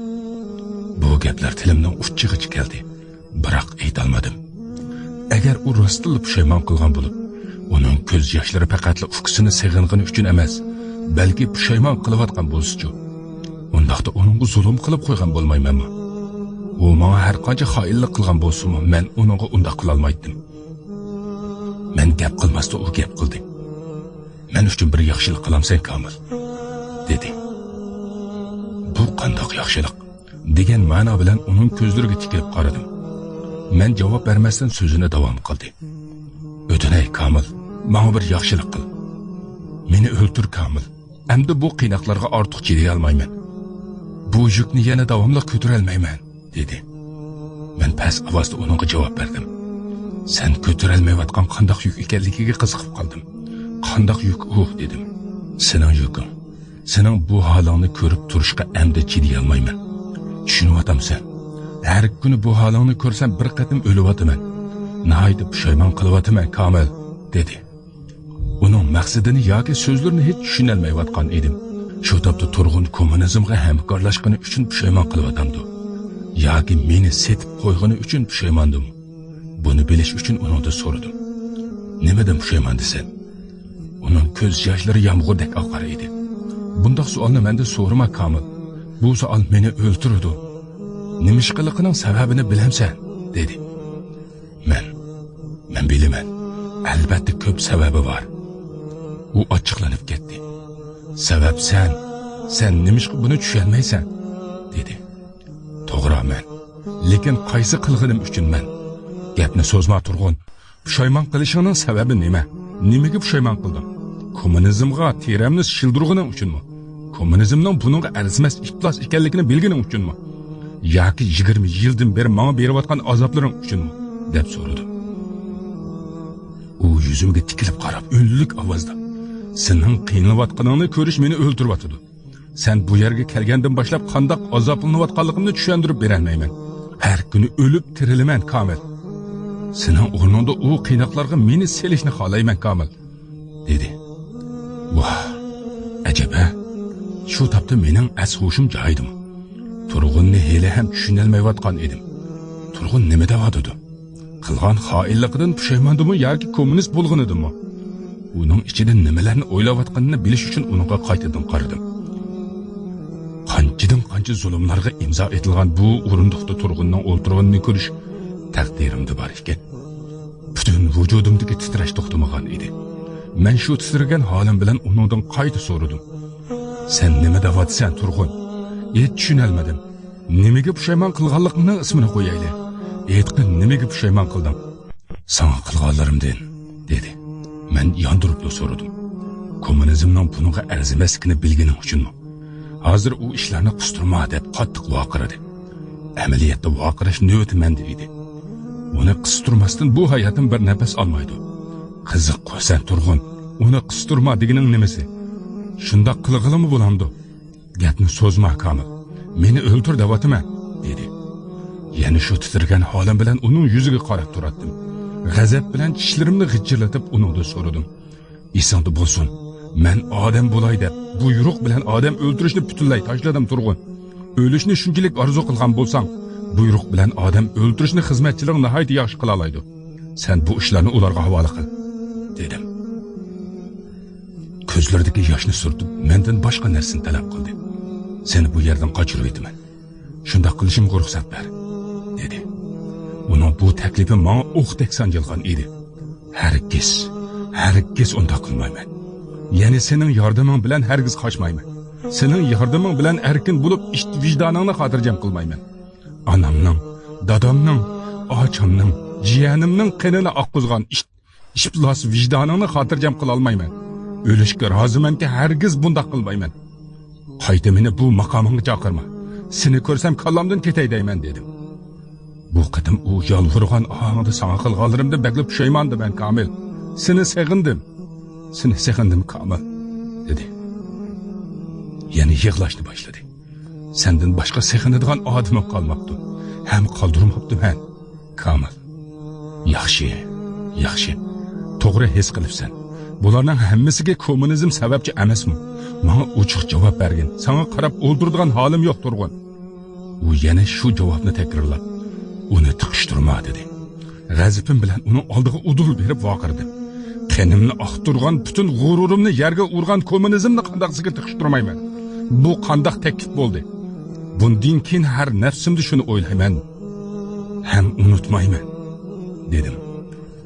Bu gaplar tilimning uchigacha keldi, biroq aytolmadim. Agar u rostla pushaymon qilgan bo'lib, uning ko'z yoshlari faqat ufqsini seg'ingani uchun emas, balki pushaymon qilayotgan bo'lsa-chi, undaqda uning zulm qilib qo'ygan bo'lmaymanmi? U menga har qancha xoinlik qilgan bo'lsa-mu, men uningga undaq qila olmaydim. Men gap qilmasda u gap qildi. "Men uchun bir yaxshilik qilamsan, Komil", dedi. Bu qandoq yaxshilik degan ma'no bilan uning ko'zlariga tikilib qaradim. Men javob bermasdan so'zini davom qildi. "O'tinay Komil, menga bir yaxshilik qil. Meni o'ltir Komil. Endi bu qiynoqlarga ortiq chiday olmayman. Bu yukni yana davomli ko'tara olmayman", dedi. Men past ovozda uningga javob berdim. "Sen ko'tara olmayotgan qandoq yuk ekanligiga qiziqib qoldim." "Qandoq yuk u?" dedim. "Sening yuking. Sening bu holingni ko'rib turishga endi chiday olmayman. Tushunyapsan? Har kuni bu holingni ko'rsam bir qatim o'lyapman. Nihoyat pushaymon qilyapman, Komil", dedi. Uning maqsadini yoki so'zlarini hech tushuna olmayotgan edim. Shu topda Turg'un kommunizmga hamkorlashgani uchun pushaymon qilyapti. Yoki meni setib qo'ygani uchun pushaymondim. Buni bilish uchun undan so'radim. "Nimadan pushaymon desan?" Uning ko'z yoshlari yomg'irdak oqar edi. "Bundoq savolni menda so'rama Komil. Bu savol meni o'ltirdi. Nimishqiliqining sababini bilamsan?" dedi. Men bilaman. Albatta ko'p sababi bor." U ochiqlanib ketdi. "Sabab sen nimishqa buni tushunmaysan?" dedi. "To'g'ri, lekin qaysi qilganim uchun men? Gapni so'zma Turg'un. Pushaymon qilishingning sababi nima? Nimaga pushaymon qilding? Kommunizmga teramni shildirganing uchunmi? Kommunizmning buningga arzimas iflos ekanligini bilganing uchunmi? Yoki 20 yildan beri menga berayotgan azoblaring uchunmi?" deb so'radi. U yuzimga tikilib qarab, o'nlik ovozda, "Sening qiynalib ko'rish meni o'ltiryapti. Sen bu yerga kelgandan boshlab qandoq azoblanayotganligimni tushuntirib berolmayman. Har kuni o'lib tirilaman, Komil. sening o'rningda u qiynoqlarga meni selishni xohlayman Komil, dedi. Voh, ajaba. Shu topda mening as-hushim joyidimi? Turg'unni hali ham tushunolmayotgan edim. Turg'un nima deyotdi? Qilgan xoinligidan pushaymondimi yoki kommunist bo'lganidimi? Uning ichida nimalarni o'ylayotganini bilish uchun unga qaytadan qaradim. Qancha zulmlarga imzo etilgan bu o'rindiqda Turg'unning o'ltirganini ko'rish taqdirimda bor ekan. Butun vujudimdagi titrash to'xtamagan edi. Men shu titragan holim bilan uningdan qayta so'radim. Sen nima deyapsan, Turg'un? Tushunolmadim. Nimaga pushaymon qilganligingni ismini qo'yayli. Aytqin, nimaga pushaymon qildim? Sana qilganlarimdan, dedi. Men yondirib so'radim. Kommunizmning bunga arzimasligini bilganing uchunmi? Hozir u ishlarni qistirma deb qattiq vaqiradi. Amaliyotda vaqirash navbati menda edi. Uni qistirmasdan bu hayotim bir nafas olmaydi. Qiziq qo'ysan Turg'un, uni qistirma deganing nimasi? Shunda qilg'ilimi bo'lamdi? Gapni so'zma Komil. Meni o'ltir deyapman, dedi. Yana shu titirgan holim bilan uning yuziga qarab turardim. G'azab bilan tishlarimni g'ijirlatib uningdan so'radim. Esingda bo'lsin, men odam bo'lay deb buyruq bilan odam o'ldirishni butunlay tashladim Turg'un. O'lishni shunchalik orzu qilgan bo'lsang, buyruq bilan odam o'ldirishni xizmatchilik nihoyat yaxshi qila oladi. Sen bu ishlarni ularga havola qil, dedim. Ko'zlaridagi yoshni surtib, mendan boshqa narsani talab qildi. Seni bu yerdan qochirib etaman. Shunda qilishimga ruxsat ber, dedi. Uning bu taklifi menga o'qdek sanjilgan edi. Hargiz unda qilmayman. Ya'ni sening yordaming bilan hargiz qochmayman. Sening yordaming bilan erkin bo'lib, vijdoningni xotirjam qilmayman. Anamning, dadamning, ochamning, jiyanimning qinini oqqizgan ishplos vijdoningni xotirjam qila olmayman. O'lishga rozimanki, hargiz bunda qilmayman. Qayta meni bu maqomingga chaqirma. Seni ko'rsam kallamdan ketay deyman, dedim. Bu qatim u yolg'irgan ohangda sana qilganlarimda bag'lab pushaymondim men Komil. Seni seg'indim Komil, dedi. Yana yig'lashni boshladi. Sendan boshqa seg'inadigan odamim qolmabdi. Ham qoldirmabdi men Komil. Yaxshi. To'g'ri his qilibsan. Bularning hammasiga kommunizm sababchi emasmi? Menga ochiq javob bergin. Sana qarab o'ldiradigan holim yo'q Turg'un. U yana shu javobni takrorlab, uni tiqishtirma, dedi. G'azabim bilan uni oldiga udul berib vaqirdi. Qenimni oqtirgan butun g'ururimni yerga urgan kommunizmni qandaqsiga tiqishtirmayman. Bu qandaq taklif bo'ldi. Bundan keyin har nafsimda shuni o'ylayman. Ham unutmayman, dedim.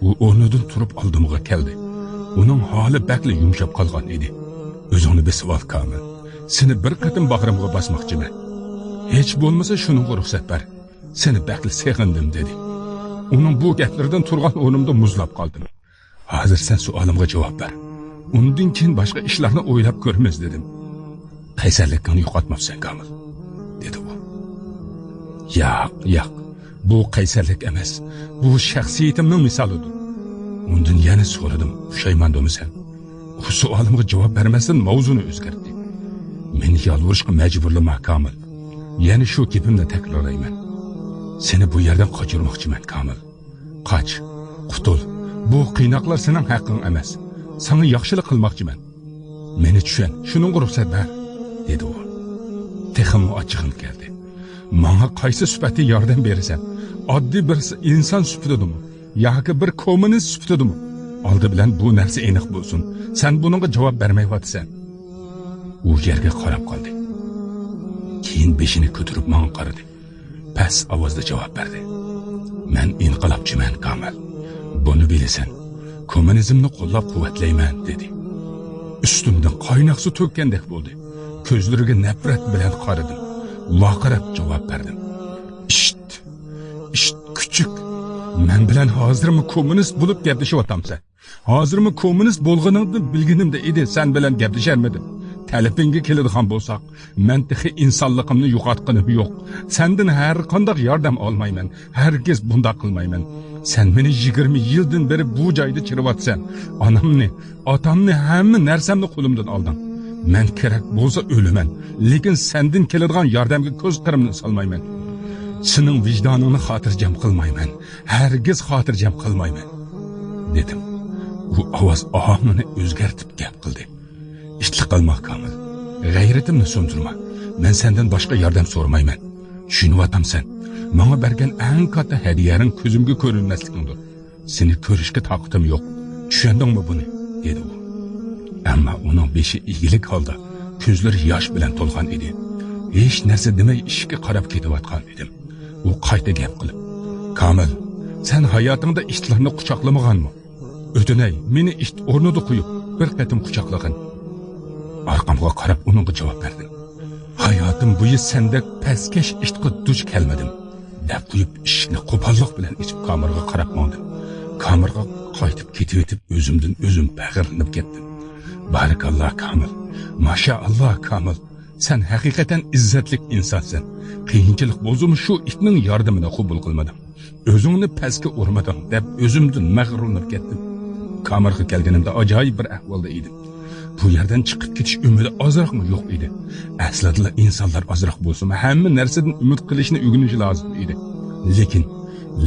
U o'rnidan turib oldimga keldi. Uning holi bakli yumshab qolgan edi. O'zingni besib ol Komil. Seni bir qatim bag'rimga bosmoqchiman. Hech bo'lmasa shunga ruxsat ber. Seni bakli seg'indim, dedi. Uning bu gaplaridan turgan o'rnimda muzlab qoldim. Hozir sen savolimga javob ber. Undan keyin boshqa ishlarni o'ylab ko'ramiz, dedim. Qaysarlikni yo'qotmabsan Komil, dedi u. Yo'q. Bu qaysarlik emas. Bu shaxsiyatimning misolidir. Undan yana so'radim, pushaymondimisan? Bu savolimga javob bermasdan mavzuni o'zgartdi. Meni yolvurishga majburlama Komil. Yana shu gapimni takrorlayman. Seni bu yerdan qochirmoqchiman Komil. Qoch, qutul. Bu qiynoqlar sening haqqing emas. Sana yaxshilik qilmoqchiman. Meni tushun, shuning ruxsat ber, dedi u. Texim ochiqim keldi. Menga qaysi sifatda yordam berasan? Oddiy bir inson sifatidami yoki bir kommunist sifatidami? Oldi bilan bu narsa aniq bo'lsin. Sen buningga javob bermayapsan. U yerga qarab qoldi. Keyin beshini ko'tarib menga qaradi. Past ovozda javob berdi. Men inqilobchiman Komil. Buni bilasan. Kommunizmni qo'llab-quvvatlayman, dedi. Ustimdan qaynoq suv to'kkandek bo'ldi. Ko'zlariga nafrat bilan qaradim. Vaqirab javob berdim. Isht, kuchuk. Men bilan hozirmi kommunist bo'lib gaplashyapsan? Hozirmi kommunist bo'lganingni bilganimda edi, sen bilan gaplasharmidim. Talabingga keladigan bo'lsak, men texi insonligimni yo'qotganim yo'q. Sendan har qanday yordam olmayman. Hargiz bunday qilmayman. Sen meni 20 yildan beri bu joyda chirivyapsan. Onamni, otamni, hamma narsamni qo'limdan olding. Men kerak bo'lsa o'laman, lekin sendan keladigan yordamga ko'z qirimni solmayman. sening vijdoningni xotirjam qilmayman, hargiz xotirjam qilmayman, dedim. U ovoz ohangini o'zgartib gap qildi. Ishli qilma Komil, g'ayratimni so'ndirma. Men sendan boshqa yordam so'ramayman. Tushunyapsan? Menga bergan eng katta hadiyaning ko'zimga ko'rinmasligingdir. Seni ko'rishga toqatim yo'q. Tushundingmi buni? dedi u. Ammo uning beshi igilik holda, ko'zlari yosh bilan to'lgan edi. Hech narsa demay ishga qarab ketayotgan edim. U qayta gap qilib, "Komil, sen hayotingda ishlarni quchoqlamaganmi? O'tinay, meni ish o'rnida qo'yib, bir qatim quchoqlagin." Arqamga qarab uningga javob berdim. "Hayotim bo'yi sendek pastkash ishga duch kelmadim." deb qo'yib ishni qo'pollik bilan ichib kamerga qarab mondim. Kamerga qaytib ketib o'zimdan o'zim bag'irlanib ketdim. Barakalloh Komil, mashaalloh Komil, sen haqiqatan izzatlik insonsan. Qiyinchilik bo'lsa-mu shu itning yordamini qabul qilmadim. O'zingni pastga urmading deb o'zimdan mag'rurlanib ketdim. Kamerga kelganimda ajoyib bir ahvolda edim. Bu yerdan chiqib ketish umidi ozroqmi yo'q edi. Aslida insonlar ozroq bo'lsa-mu, hamma narsadan umid qilishni o'rganishi lozim edi.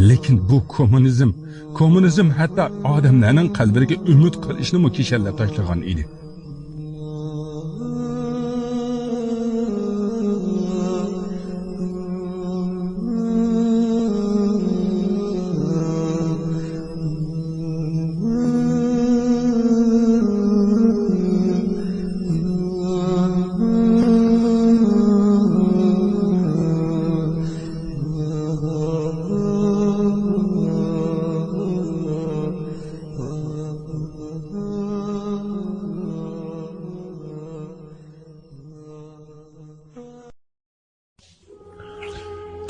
Lekin bu kommunizm hatto odamlarning qalbiga umid qilishni mukishallab tashlagan edi.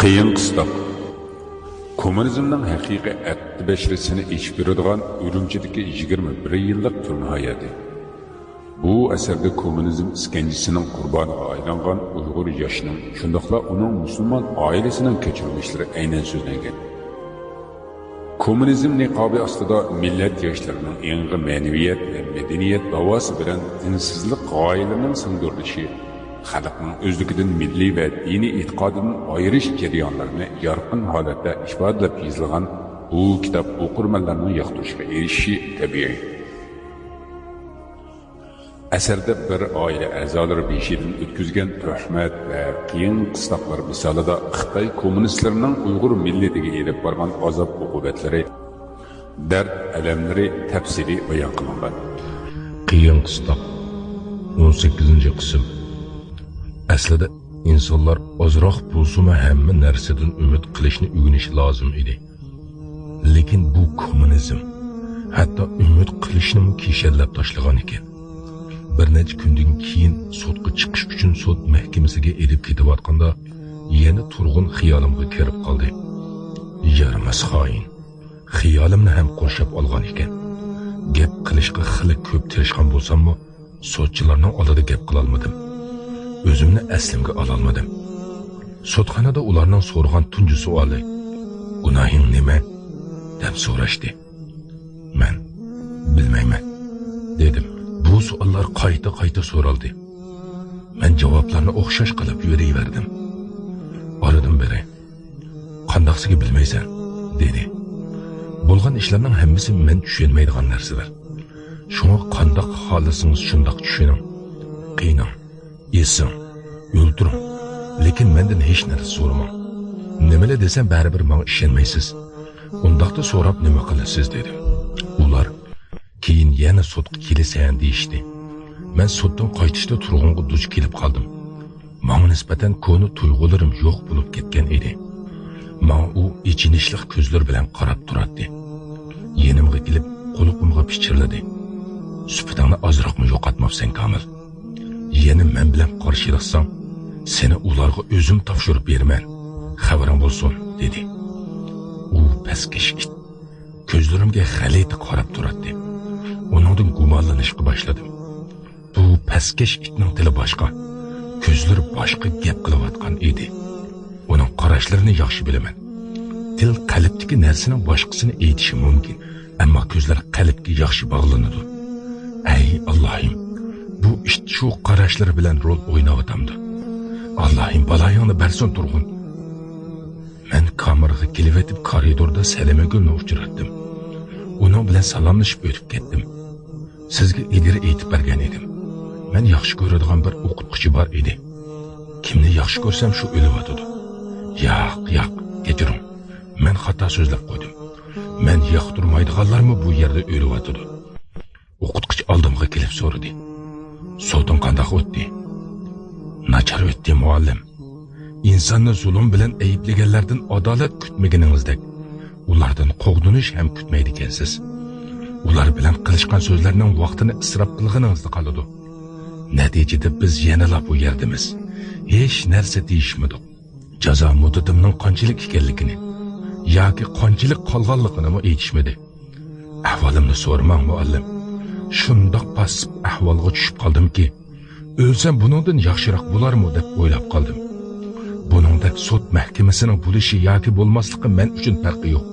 Qiyin qıstoq. Kommunizmning haqiqiy aqdi bashrasini ichib beradigan Urumchidagi 21 yillik turma hayoti. Bu asarda kommunizm iskanjisining qurboniga aylangan Uyg'ur yoshining, shundaqla uning musulmon oilasining kechirmishlari aynan so'zlangan. Kommunizm niqobi ostida millat yoshlarining yangi ma'naviyat va madaniyat davosi bilan dinsizlik g'oyalarining singdirilishi, xalqning o'zligidan milliy va diniy e'tiqodidan ayirish jarayonlarini yorqin holatda ifodalab yozilgan bu kitob o'qirmanlarning yoqtirishiga erishishi tabiiy. Asarda bir oila a'zolari beshidan o'tkazgan tuhmat va qiyin qistoqlar misolida Xitoy kommunistlarining Uyg'ur millatiga elib borgan azob-uqubatlari, dard alamlari tafsili bayon qilingan. Qiyin qistoq 18-qism. Aslida insonlar ozroq bo'lsa-mu hamma narsadan umid qilishni o'rganishi lozim edi. Lekin bu kommunizm hatto umid qilishni kishallab tashlagan ekan. Bir necha kundan keyin sudga chiqish uchun sud mahkamasiga elib ketayotganda yana turg'un xiyolimga kirib qoldi. Yaramas xoin. Xiyolimni ham qo'shib olgan ekan. Gap qilishga xili ko'p tirishgan bo'lsam-mu, sudchilarning oldida gap qila olmadim. O'zimni aslimga ola olmadim. Sudxonada ularning so'rgan tunji savoli, "Gunohing nima?" deb so'rashdi. Men bilmayman dedim. Bu savollar qayta so'raldi. Men javoblarni o'xshash qilib yuraverdim. Oradan beri qandoqsiga bilmaysan dedi. Bo'lgan ishlarning hammasi men tushunmaydigan narsalar. Shunga qandoq holisingiz shundoq tushuning. Qiyining, yesin, o'ldiring. Lekin mendan hech narsa so'ramang. Nimalar desam baribir menga ishonmaysiz. Undaqda so'rab nima qilasiz dedim. Ular keyin yana sudga kelasan deyishdi. Men suddan qaytishda turg'unga duch kelib qoldim. Menga nisbatan ko'ni tuyg'ularim yo'q bo'lib ketgan edi. Men u ichinishli ko'zlar bilan qarab turardi. Yenimga kelib qo'limga pichirladi. Supatingni ozroqmi yo'qotmabsan Komil? Yana men bilan qarshilashsang, seni ularga o'zim topshirib berman. Xabaring bo'lsin dedi. U pastkash it ko'zlarimga g'alati qarab turardi. Onundan gumonlanishga boshladim. Bu pastkash itning tili boshqa, ko'zlari boshqa gap qilayotgan edi. Uning qarashlarini yaxshi bilaman. Til qalbdagi narsaning boshqasini aytishi mumkin, ammo ko'zlar qalbga yaxshi bog'lanadi. Ey Allohim, bu ish shu qarashlari bilan rol o'ynayotamdi. Allohim baloyingni bersin turg'un. Men kamerga kelib etib koridorda Salimagulni uchratdim. Uning bilan salomlashib o'tib ketdim. Sizga ilgari aytib bergan edim. Men yaxshi ko'radigan bir o'qituvchi bor edi. Kimni yaxshi ko'rsam shu o'lyotdi. Yo'q, kechiring. Men xato so'zlab qo'ydim. Men yoqtirmaydiganlarmi bu yerda o'lyotdi. O'qituvchi oldimga kelib so'radi. So'ting qanday o'tdi? Nachar o'tdi muallim. İnsanni zulm bilan ayblaganlardan adolat kutmaganingizdak, ulardan qo'g'dinish ham kutmaydigansiz. Ular bilan qilishgan so'zlarning vaqtini isrof qilganingizda qoladi. Natijada biz yanala bu yerdamiz. Hech narsa deyishmadik. Jazo muddatimning qanchalik ekanligini yoki qanchalik qolganligini aytishmadi. Ahvolimni so'ramang muallim. Shundoq pasib ahvolga tushib qoldimki, o'lsam buningdan yaxshiroq bo'larmi deb o'ylab qoldim. Buningdek sud mahkamasining bo'lishi yoki bo'lmasligi men uchun farqi yo'q.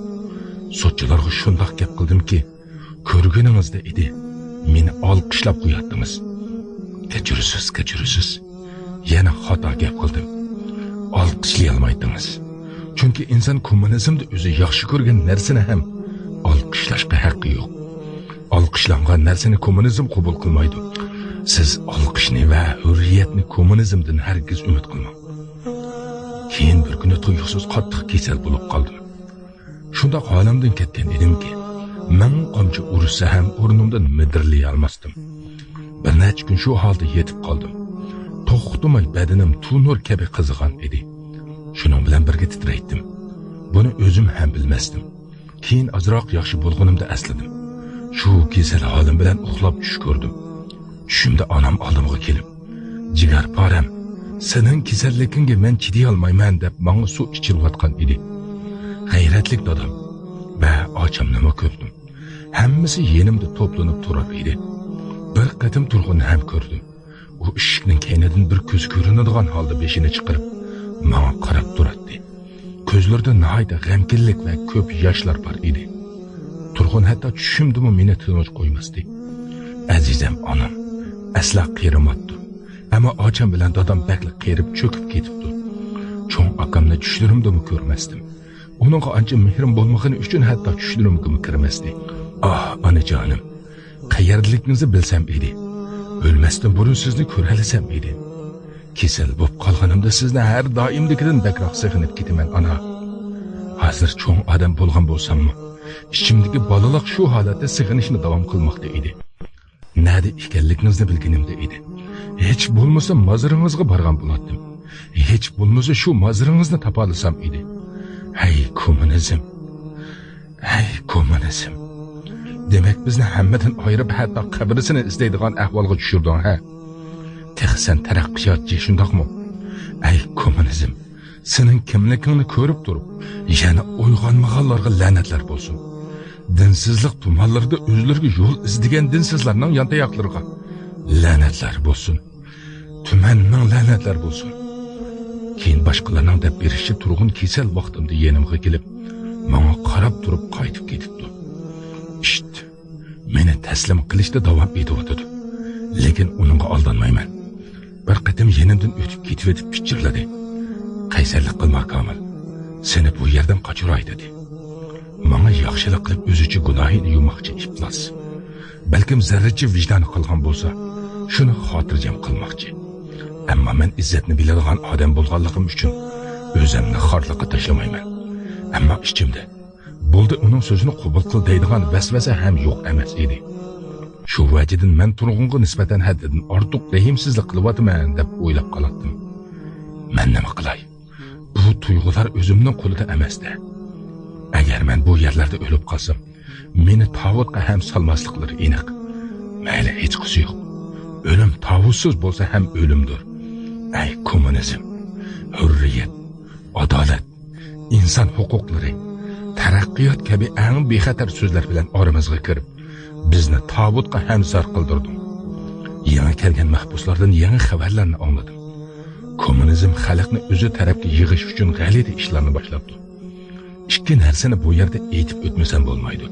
Sudchilarga shundoq gap qildimki, ko'rganingizda edi, meni olqishlab qo'yatdingiz. Kechirasiz. Yana xato gap qildim. Olqishlay olmaydingiz. Chunki inson kommunizmda o'zi yaxshi ko'rgan narsani ham olqishlashga haqqi yo'q. Olqishlangan narsani kommunizm qabul qilmaydi. Siz olqishni va hurriyatni kommunizmdan hargiz umid qilmang. Keyin bir kuni tuyuqsiz qattiq kasal bo'lib qoldim. Shunda holamdan ketgan edimki, men qamchi ursa ham o'rnimdan midirlay olmasdim. Bir necha kun shu holda yetib qoldim. To'xtamay badanim tunur kabi qizigan edi. Shuning bilan birga titraydim. Buni o'zim ham bilmasdim. Keyin ozroq yaxshi bo'lganimda esladim. Shu kasal holim bilan uxlab tush ko'rdim. Tushimda onam oldimga kelib, "Jigar param, sening kasalligingga men chiday olmayman" deb menga suv ichirayotgan edi. G'ayratlik dadam va ochamni ko'rdim. Hammasi yenimda to'planib turar edi. Bir qatim turg'unni ham ko'rdim. U eshikning keynidan bir ko'z ko'rinadigan holda beshini chiqarib menga qarab turardi. Ko'zlarida nihoyat g'amkinlik va ko'p yoshlar bor edi. Turg'un hatto tushimdimi meni tinch qo'ymasdi. Azizam onam asla qiyramatdi. Ammo ocham bilan dadam bakli qiyirib cho'kib ketibdi. Cho'ng akamni tushlarimdimi ko'rmasdim. Uningga ancha mehrim bo'lmagani uchun hatto tushlarimga kirmasdi. Ah, onajonim, qayerdaligingni bilsam edi. O'lmasdan burun sizni ko'ralisam edi. Kesal bo'lib qolganimda sizni har doimdagidan bakroq sig'inib ketaman ona. Hozir cho'ng odam bo'lgan bo'lsammi, ichimdagi bolaliq shu holatda sig'inishni davom qilmoqda edi. Nada ekanligingizni bilganimda edi. Hech bo'lmasa maziringizga borgan bo'lardim. Hech bo'lmasa shu maziringizni topa olsam edi. Hey kommunizm. Demak bizni hammadan ayirib hatto qabrisini izlaydigan ahvolga tushirding, ha? Texsan taraqqiyotchi shundoqmi? Ey kommunizm, sening kimligingni ko'rib turib, yana uyg'onmaganlarga la'natlar bo'lsin. Dinsizlik tumanlarida o'zlariga yo'l izlagan dinsizlarning yantayoqlariga la'natlar bo'lsin. Tumanning la'natlar bo'lsin. Keyin boshqalarning deb berishi turg'un kesal vaqtimda yenimga kelib, menga qarab turib qaytib ketibdi. İşte, meni taslim qilishda davom etyotdi. Lekin uningga aldanmayman. Bir qatim yenimdan o'tib ketib pichirladi. Qaysarlik qilma Kamil. Seni bu yerdan qochiray dedi. Menga yaxshilik qilib o'zicha gunohini yumoqchi iflos. Balkim zarracha vijdoni qilgan bo'lsa, shuni xotirjam qilmoqchi. Ammo men izzatni biladigan odam bo'lganligim uchun o'zimni xorliqqa tashlamayman. Ammo ichimda bo'ldi uning so'zini qabul qil deydigan vasvasa ham yo'q emas edi. Shu vajidan men turg'unga nisbatan haddidan ortiq rahimsizlik qilyapman deb o'ylab qolatdim. Men nima qilay? Bu tuyg'ular o'zimning qo'lida emas-da. Agar men bu yerlarda o'lib qolsam, meni tavutga ham solmasliklari aniq. Mayli, hech qisi yo'q. O'lim tavutsiz bo'lsa ham o'limdir. Ey kommunizm, hurriyat, adolat, inson huquqlari, taraqqiyot kabi eng bexatar so'zlar bilan oramizga kirib, bizni tavutga ham zor qildirding. Yangi kelgan mahbuslardan yangi xabarlarni angladim. Kommunizm xalqni o'zi tarafga yig'ish uchun g'alati ishlarni boshlabdi. Ikki narsani bu yerda aytib o'tmasam bo'lmaydi.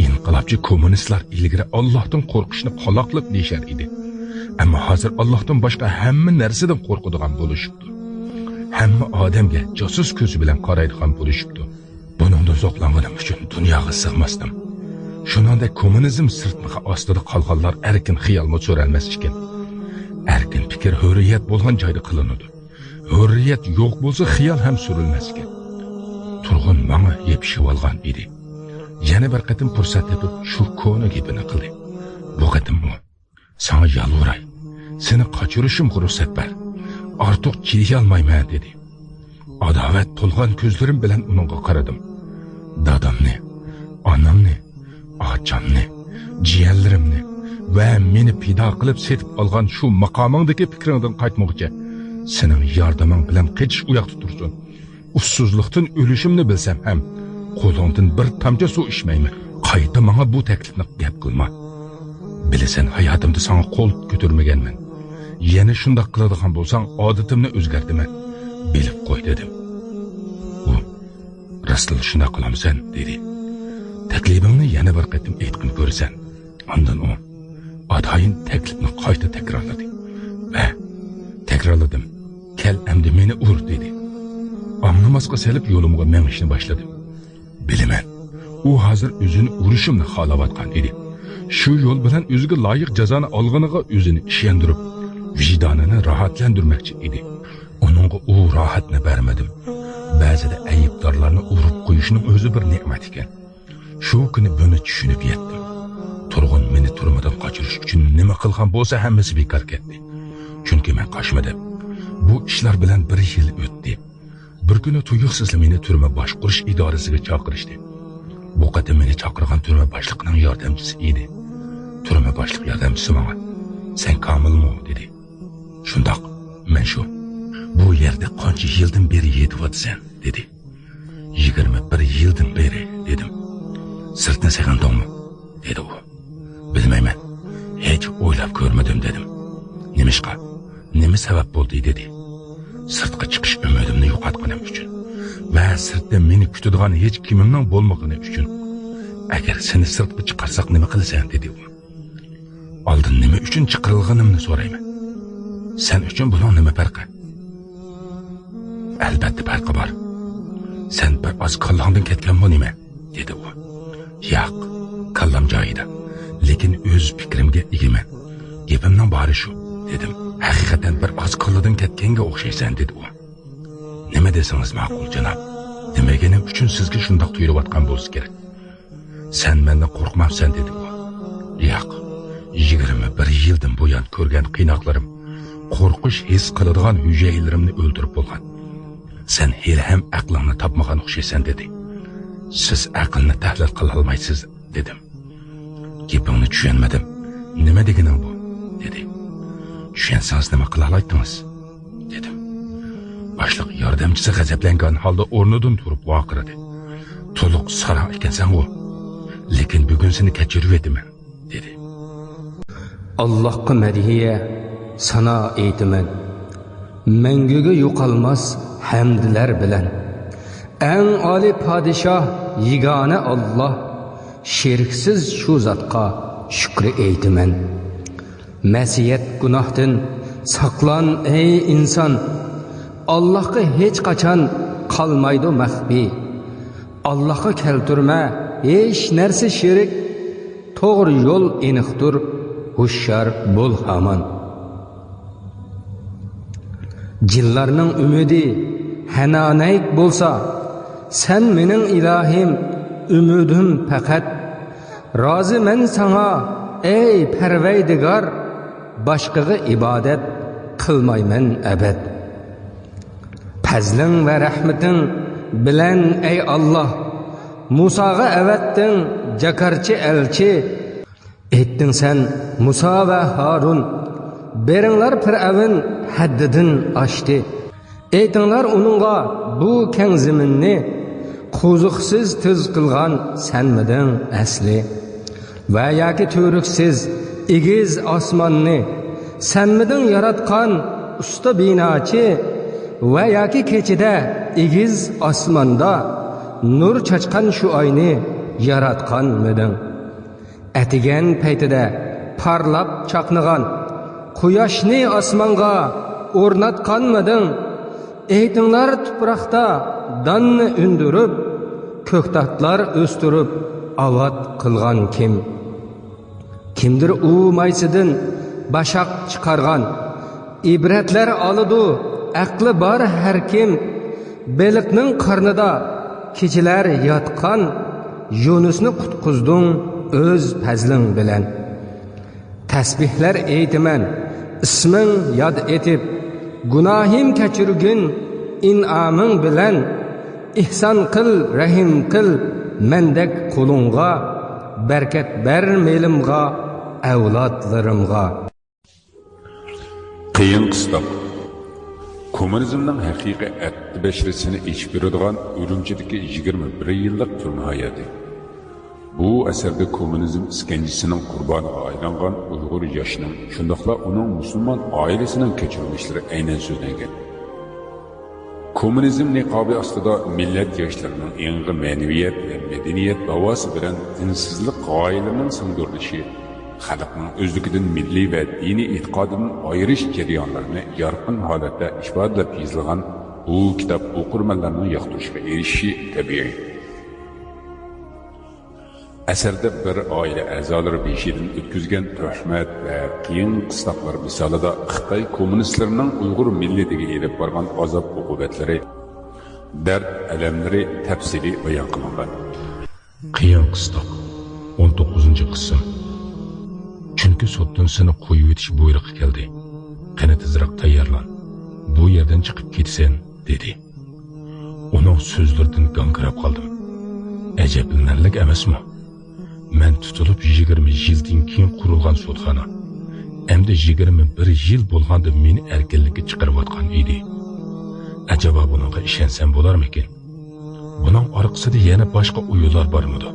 İnqilobchi kommunistlar ilgari Allohdan qo'rqishni qaloqlik deyshar edi. Ammo hozir Allohdan boshqa hamma narsadan qo'rqadigan bo'lishibdi. hamma odamga josus ko'zi bilan qaraydigan bo'lishibdi. Buningdan zo'qlanganim uchun dunyoga sig'masdim. Shuningdek kommunizm sirtmig'i ostida qolganlar erkin xiyolmi so'ralmas ekan. Erkin fikr hurriyat bo'lgan joyda qilinadi. Hurriyat yo'q bo'lsa xiyol ham surilmas ekan. Turg'un menga yepishib olgan edi. Yana bir qatim fursat topib shu ko'na gapini qildi. Bu qatim u sana yalvuray, seni qochirishimga ruxsat ber. Ortiq chiday olmayman dedi. Adovat to'lgan ko'zlarim bilan uningga qaradim. Dadamni, onamni, ochamni, jiyanlarimni va meni pido qilib setib olgan shu maqomingdagi fikringdan qaytmoqchi. Sening yordaming bilan qechish u yoqda tursin. Ussuzlikdan o'lishimni bilsam ham, qo'lingdan bir tomchi suv ichmayman. Qayta menga bu taklifni gap qilma. Bilasan, hayotimda sana qo'l ko'tarmaganman. Yana shunday qiladigan bo'lsang, odatimni o'zgartiraman. Bilib qo'y dedim. U Rasul shunday qilamsan dedi. Taklifingni yana bir qatim aytqin ko'rsan. Ondan u atayin taklifni qayta takrorladi. Va takrorladim. Kel endi meni ur dedi. Anlamasqa selib yo'limga mengishni boshladim. Bilaman, u hozir o'zini urishimni xohlayotgan edi. Shu yo'l bilan o'ziga loyiq jazoni olganiga o'zini ishontirib, vijdonini rohatlantirmoqchi edi. Uningga u rohatni bermadim. Ba'zida aybdorlarni urib qo'yishning o'zi bir ne'mat ekan. Shu kuni buni tushunib yetdim. Turg'un meni turmadan qochirish uchun nima qilgan bo'lsa hammasi bekor ketdi. Chunki men qochmadim. Bu ishlar bilan bir yil o'tdi. Bir kuni tuyuqsiz meni turma boshqarish idorasiga chaqirishdi. Bu qatim meni chaqirgan turma boshliqining yordamchisi edi. Turma boshliq yordamchisi menga "Sen komilmi?" dedi. Shundoq, men shu. Bu yerda qancha yildan beri yetyapsan dedi. 21 yildan beri dedim. Sirtni seg'andingmi? dedi u. Bilmayman. Hech o'ylab ko'rmadim dedim. Nimishqa? Nima sabab bo'ldi dedi. Sirtqa chiqish umidimni yo'qotganim uchun va sirtda meni kutadigan hech kimimning bo'lmagani uchun. Agar seni sirtga chiqarsak nima qilasan dedi u. Oldin nima uchun chiqarilganimni so'rayman. Sen uchun buning nima farqi? Albatta farqi bor. Sen bir oz kallangdan ketganmi nima? dedi u. Yo'q, kallam joyida. Lekin o'z fikrimga egaman. Gapimning bori shu dedim. Haqiqatan bir oz kalladan ketganga o'xshaysan dedi u. Nima desangiz ma'qul janob. Demaganim uchun sizga shundoq tuyulayotgan bo'lsa kerak. Sen mendan qo'rqmabsan dedi u. Yo'q. 21 yildan buyon ko'rgan qiynoqlarim, qo'rqish his qiladigan hujaylarimni o'ldirib bo'lgan. Sen hali ham aqlingni topmagan o'xshaysan dedi. Siz aqlni tahlil qila olmaysiz dedim. Gapingni tushunmadim. Nima deganing bu? dedi. Tushunsangiz nima qila oladingiz? dedim. Boshliq yordamchisi g'azablangan holda o'rnidan turib vaqiradi. To'liq sara ekansan u. Lekin bugun seni kechirib etaman dedi. Allohga madihiya sana aytaman. Manguga yo'qolmas hamdlar bilan. Eng oliy podshoh yigona Alloh, sheriksiz shu zotga shukr aytaman. Masiyat gunohdan saqlan ey inson. Allohga hech qachon qolmaydi maxfi. Allohga keltirma hech narsa sherik. To'g'ri yo'l aniqdir, hushyor bo'l hamon. Jinlarning umidi hanonayk bo'lsa, sen mening ilohim, ümidim faqat. Rozi men sana ey Parvardigor, boshqaga ibodat qilmayman abad. Fazling va rahmating bilan ey Alloh, Musoga avatding jakarchi elchi. Etding sen Musa va Harun, beringlar Firavun haddidan oshdi. Aytinglar uningga bu keng zaminni qo'ziqsiz tiz qilgan senmiding asli. Va yoki to'riksiz egiz osmonni senmiding yaratgan usta binochi. Va yoki kechida egiz osmonda nur chachqan shu oyni yaratganmiding. Atigan paytida parlab chaqnagan quyoshni osmonga o'rnatganmiding. Eytinglar tuproqda danni undirib, ko'ktatlar o'stirib, avad qilgan kim? Kimdir u maysidan bashaq chiqargan, ibratlar oladi, aqli bor har kim. Beliqning qarnida kechilar yotgan, Yunusni qutqizding o'z fazling bilan. Tasbihlar aytaman, isming yod etib, gunohim kechirgin in'aming bilan. İhsan qil, rahim qil, mendek qulunga, berkat ber melimga, avlodlarimga. Qiyin qistoq. Kommunizmning haqiqiy atti bashrisini ichib beradigan Urumchidagi 21 yillik turma hayoti. Bu asarda kommunizm iskanjisining qurboniga aylangan Uyg'ur yoshining, shundaqla uning musulmon oilasining kechirmishlari aynan so'zlangan. Kommunizm niqobi ostida millat yoshlarining yangi ma'naviyat va madaniyat davosi bilan dinsizlik g'oyalarining singdirilishi, xalqning o'zligidan milliy va diniy e'tiqodidan ayirish jarayonlarini yorqin holatda ifodalab yozilgan bu kitob o'qirmanlarning yoqtirishiga erishishi tabiiy. Asarda bir oila a'zolari beshidan o'tkazgan tuhmat va qiyin qistoqlar misolida Xitoy kommunistlarining Uyg'ur millatiga elib borgan azob uqubatlari, dard alamlari tafsili bayon qilingan. Qiyin qistoq 19-qism. Chunki sotdan seni qo'yib etish buyrug'i keldi. Qani tezroq tayyorlan. Bu yerdan chiqib ketsen, dedi. Uning so'zlaridan g'angirab qoldim. Ajablanarlik emasmi? Men tutilib 20 yildan keyin qurilgan sudxona. Endi 21 yil bo'lganda meni erkinlikka chiqarayotgan edi. Acaba bunga ishonsam bo'larmikin? Buning orqasida yana boshqa o'yinlar bormidi?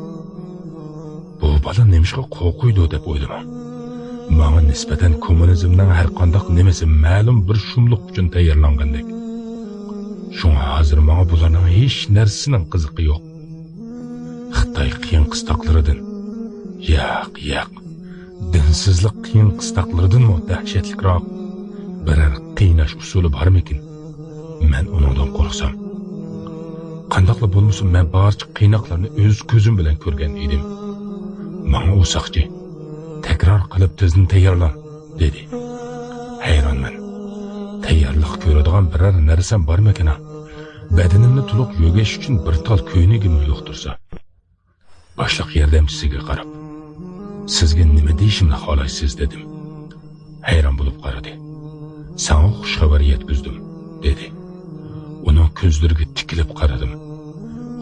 Bu bola nemishqa qo'rquydi deb o'yladim. Menga nisbatan kommunizmning har qanday nimasi ma'lum bir shumliq uchun tayyorlangandek. Shunga hozir menga bularning hech narsasining qiziqi yo'q. Xitoy qiyin qistoqlaridan yo'q. Dinsizlik qiyin qistoqlaridanmi dahshatliroq biror qiynash usuli bormikin? Men undan qo'rqsam. Qandaqla bo'lmasin, men barcha qiynoqlarni o'z ko'zim bilan ko'rgan edim. Menga u saqchi takror qilib tizni tayyorlan, dedi. Hayronman. Tayyorlik ko'radigan biror narsam bormikin? Badanimni to'liq yo'gash uchun bir tol ko'ynagim yo'qtirsa. Boshliq yordamchisiga qarab, sizga nima deyishimni xohlaysiz, dedim. Hayron bo'lib qaradi. Sana xush xabar yetkazdim, dedi. Uning ko'zlariga tikilib qaradim.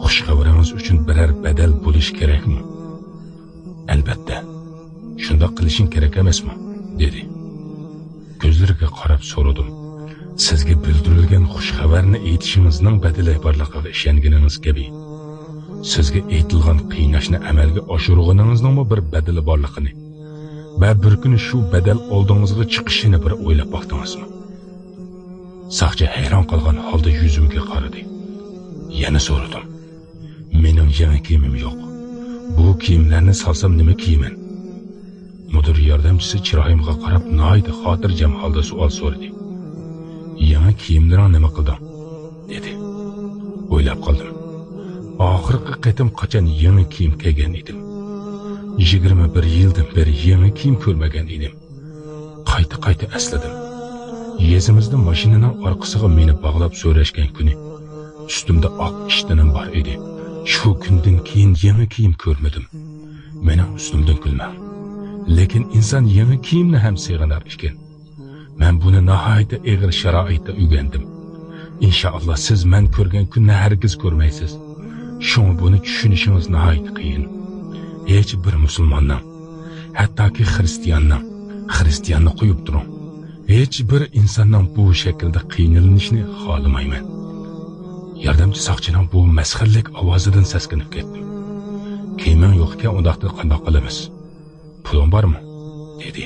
Xush xabaringiz uchun biror badal bo'lish kerakmi? Albatta. Shunda qilishing kerak emasmi? dedi. Ko'zlariga qarab so'radim. Sizga bildirilgan xush xabarni aytishingizning badali borligiga ishonganingiz kabi, sizga aytilgan qiynashni amalga oshirganingizning bir badali borligini va bir kun shu badal oldingizga chiqishini bir o'ylab boqdingizmi? Saqchi hayron qolgan holda yuzimga qaradi. Yana so'radim. Mening yangi kiyimim yo'q. Bu kiyimlarni solsam nima kiyman? Mudir yordamchisi chiroyimga qarab noyda xotirjam holda savol so'radi. Yangi kiyimlaring nima qilding? dedi. O'ylab qoldim. Oxirgi qatim qachon yangi kiyim kiygan edim? 21 yildan beri yangi kiyim ko'rmagan edim. Qayta esladim. Yezimizda mashinaning orqasiga meni bog'lab so'rashgan kuni ustimda oq ishtinim bor edi. Shu kundan keyin yangi kiyim ko'rmadim. Mening ustimdan kulmang. Lekin inson yangi kiyimni ham sevg'anar ekan. Men buni nihoyatda og'ir sharoitda o'rgandim. Inshaalloh siz men ko'rgan kunni hargiz ko'rmaysiz. Shunga buni tushunishingiz nihoyatda qiyin. Hech bir musulmonning, hattoki xristiyanni qo'yib turing. Hech bir insonning bu shaklda qiynalishini xohlamayman. Yordamchi soqchining bu masxarlik ovozidan saskanib ketdim. Kiyiming yo'qkan undaqda qanday qilamiz? Puling bormi? dedi.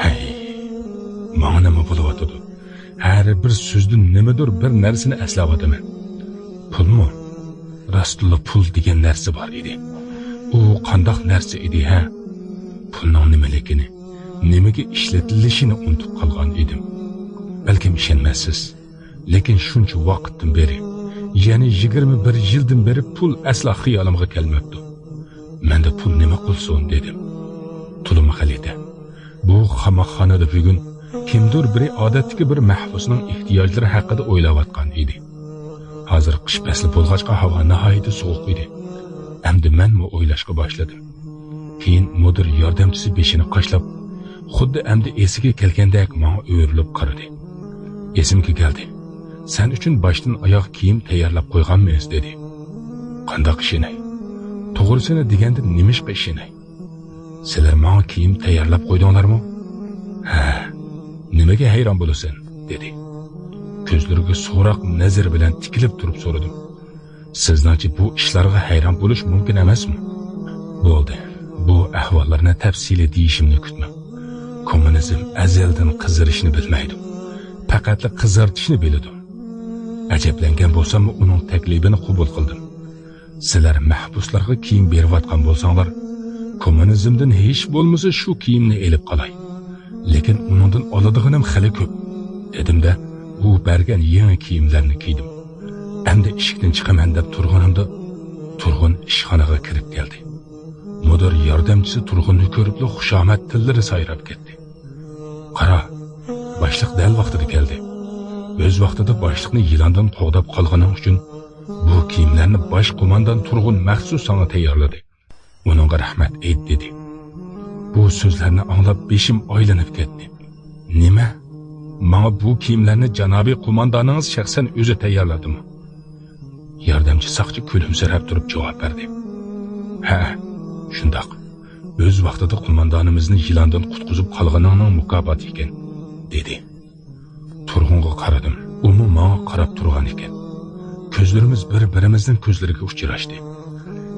Hay, menga nima bo'lyapti? Har bir so'zdan nimadir bir narsani eslayapman. Pulmi? Rasululloh pul degan narsa bor edi. U qanday narsa edi, ha? Pulning nimaligini, nimaga ishlatilishini unutib qolgan edim. Balkim ishonmaysiz. Lekin shuncha vaqtdan beri, ya'ni 21 yildan beri pul asla xiyolimga kelmabdi. Menda pul nima qilsin dedim. Tulum Xalida. Bu qamoqxonada bugun kimdir biri odatdagi bir mahbusning ehtiyojlari haqida o'ylayotgan edi. Hozir qish fasli bo'lg'achqa havo nihoyatda sovuq edi. Endi menmi o'ylashga boshladim. Keyin mudir yordamchisi beshini qashlab, xuddi endi esiga kelgandek menga o'rilib qaradi. Esimga keldi. Sen uchun boshdan oyoq kiyim tayyorlab qo'yganmiz dedi. Qandoq ishinay? To'g'risini deganda nimishqa ishinay? Sizlar menga kiyim tayyorlab qo'ydinglarmi? Ha, nimaga hayron bo'lasan dedi. Ko'zlariga so'roq nazar bilan tikilib turib so'radim. Sizningcha bu ishlarga hayron bo'lish mumkin emasmi? Bo'ldi. Bu ahvollarni tafsili deyishimni kutma. Kommunizm azaldan qizirishni bilmaydi. Faqat qizartishni biladi. Ajablangan bo'lsam, uning taklifini qabul qildim. Sizlar mahbuslarga kiyim berayotgan bo'lsanglar, kommunizmdan hech bo'lmasa shu kiyimni elib qolay. Lekin uningdan oladiganim xali ko'p. Dedim-da, u bergan yangi kiyimlarni kiydim. Endi eshikdan chiqaman deb turganimda, Turg'un ishxonaga kirib keldi. Mudir yordamchisi Turg'unni ko'rib, xushomad tillari sayrab ketdi. Qara, boshliq dal vaqtida keldi. O'z vaqtida boshliqni yilondan qo'g'dab qolganing uchun bu kiyimlarni bosh qo'mondan Turg'un maxsus sana tayyorladi. Uningga rahmat ayt dedi. Bu so'zlarni anglab beshim oylanib ketdi. Nima? Menga bu kiyimlarni janobiy qo'mondoningiz shaxsan o'zi tayyorladimi? Yordamchi saqchi kulimsirab turib javob berdi. Ha, shundoq. O'z vaqtida qo'mondonimizni yilondan qutqizib qolganingning mukofoti ekan, dedi. Turg'unga qaradim. U menga qarab turgan ekan. Ko'zlarimiz bir-birimizning ko'zlariga uchrashdi.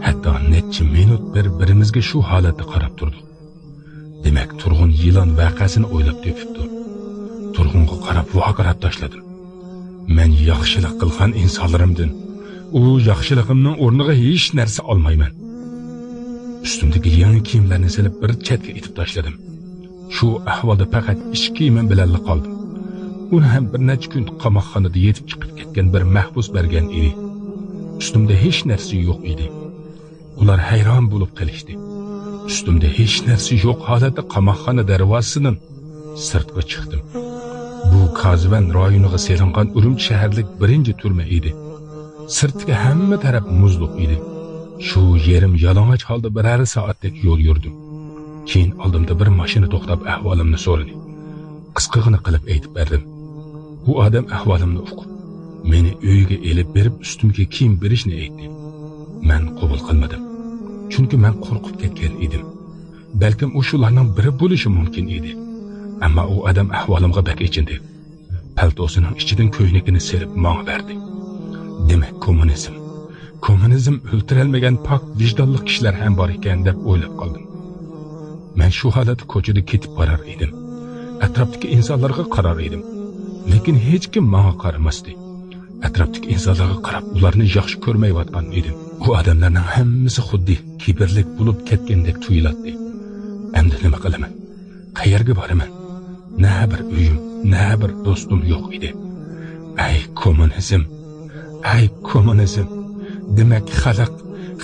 Hatto necha minut bir-birimizga shu holatda qarab turdik. Demak, Turg'un yilon voqeasini o'ylab topibdi. Turg'unga qarab vaqirab tashladim. Men yaxshilik qilgan insonlarimdan u yaxshiligimning o'rniga hech narsa olmayman. Ustimdagi yangi kiyimlarni silib bir chetga etib tashladim. Shu ahvolda faqat ish kiyimim bilan qoldim. Uni ham bir necha kun qamoqxonada yetib chiqib ketgan bir mahbus bergan edi. Ustimda hech narsa yo'q edi. Ular hayron bo'lib qolishdi. Ustimda hech narsa yo'q holatda qamoqxona darvozasidan sirtga chiqdim. Bu Kozvan rayoniga selingan Urumchi shaharlik birinchi turma edi. Sirtga hamma taraf muzliq edi. Shu yerim yalang'och holda biror soatdek yo'l yurdim. Keyin oldimda bir mashina to'xtab ahvolimni so'radi. Qisqagina qilib aytib berdim. U odam ahvolimni uqib, meni uyiga elib berib ustimga kiyim berishni aytdi. Men qabul qilmadim. Chunki men qo'rqib ketgan edim. Balkim u shularning biri bo'lishi mumkin edi. Ammo u odam ahvolimga bak ichindi. Paltosining ichidan ko'ylagini serib menga berdi. Demak, kommunizm o'ltirolmagan pok vijdonli kishilar ham bor ekan deb o'ylab qoldim. Men shu holatda ko'chada ketib borar edim. Atrofdagi insonlarga qarar edim. Lekin hech kim menga qaramasdi. Atrofdagi insonlarga qarab ularni yaxshi ko'rmayotgan edim. U odamlarning hammasi xuddi kiberlik bo'lib ketgandek tuyuladi. Endi nima qilaman? Qayerga boraman? Na bir uyim, na bir do'stim yo'q edi. Ay kommunizm. Demak,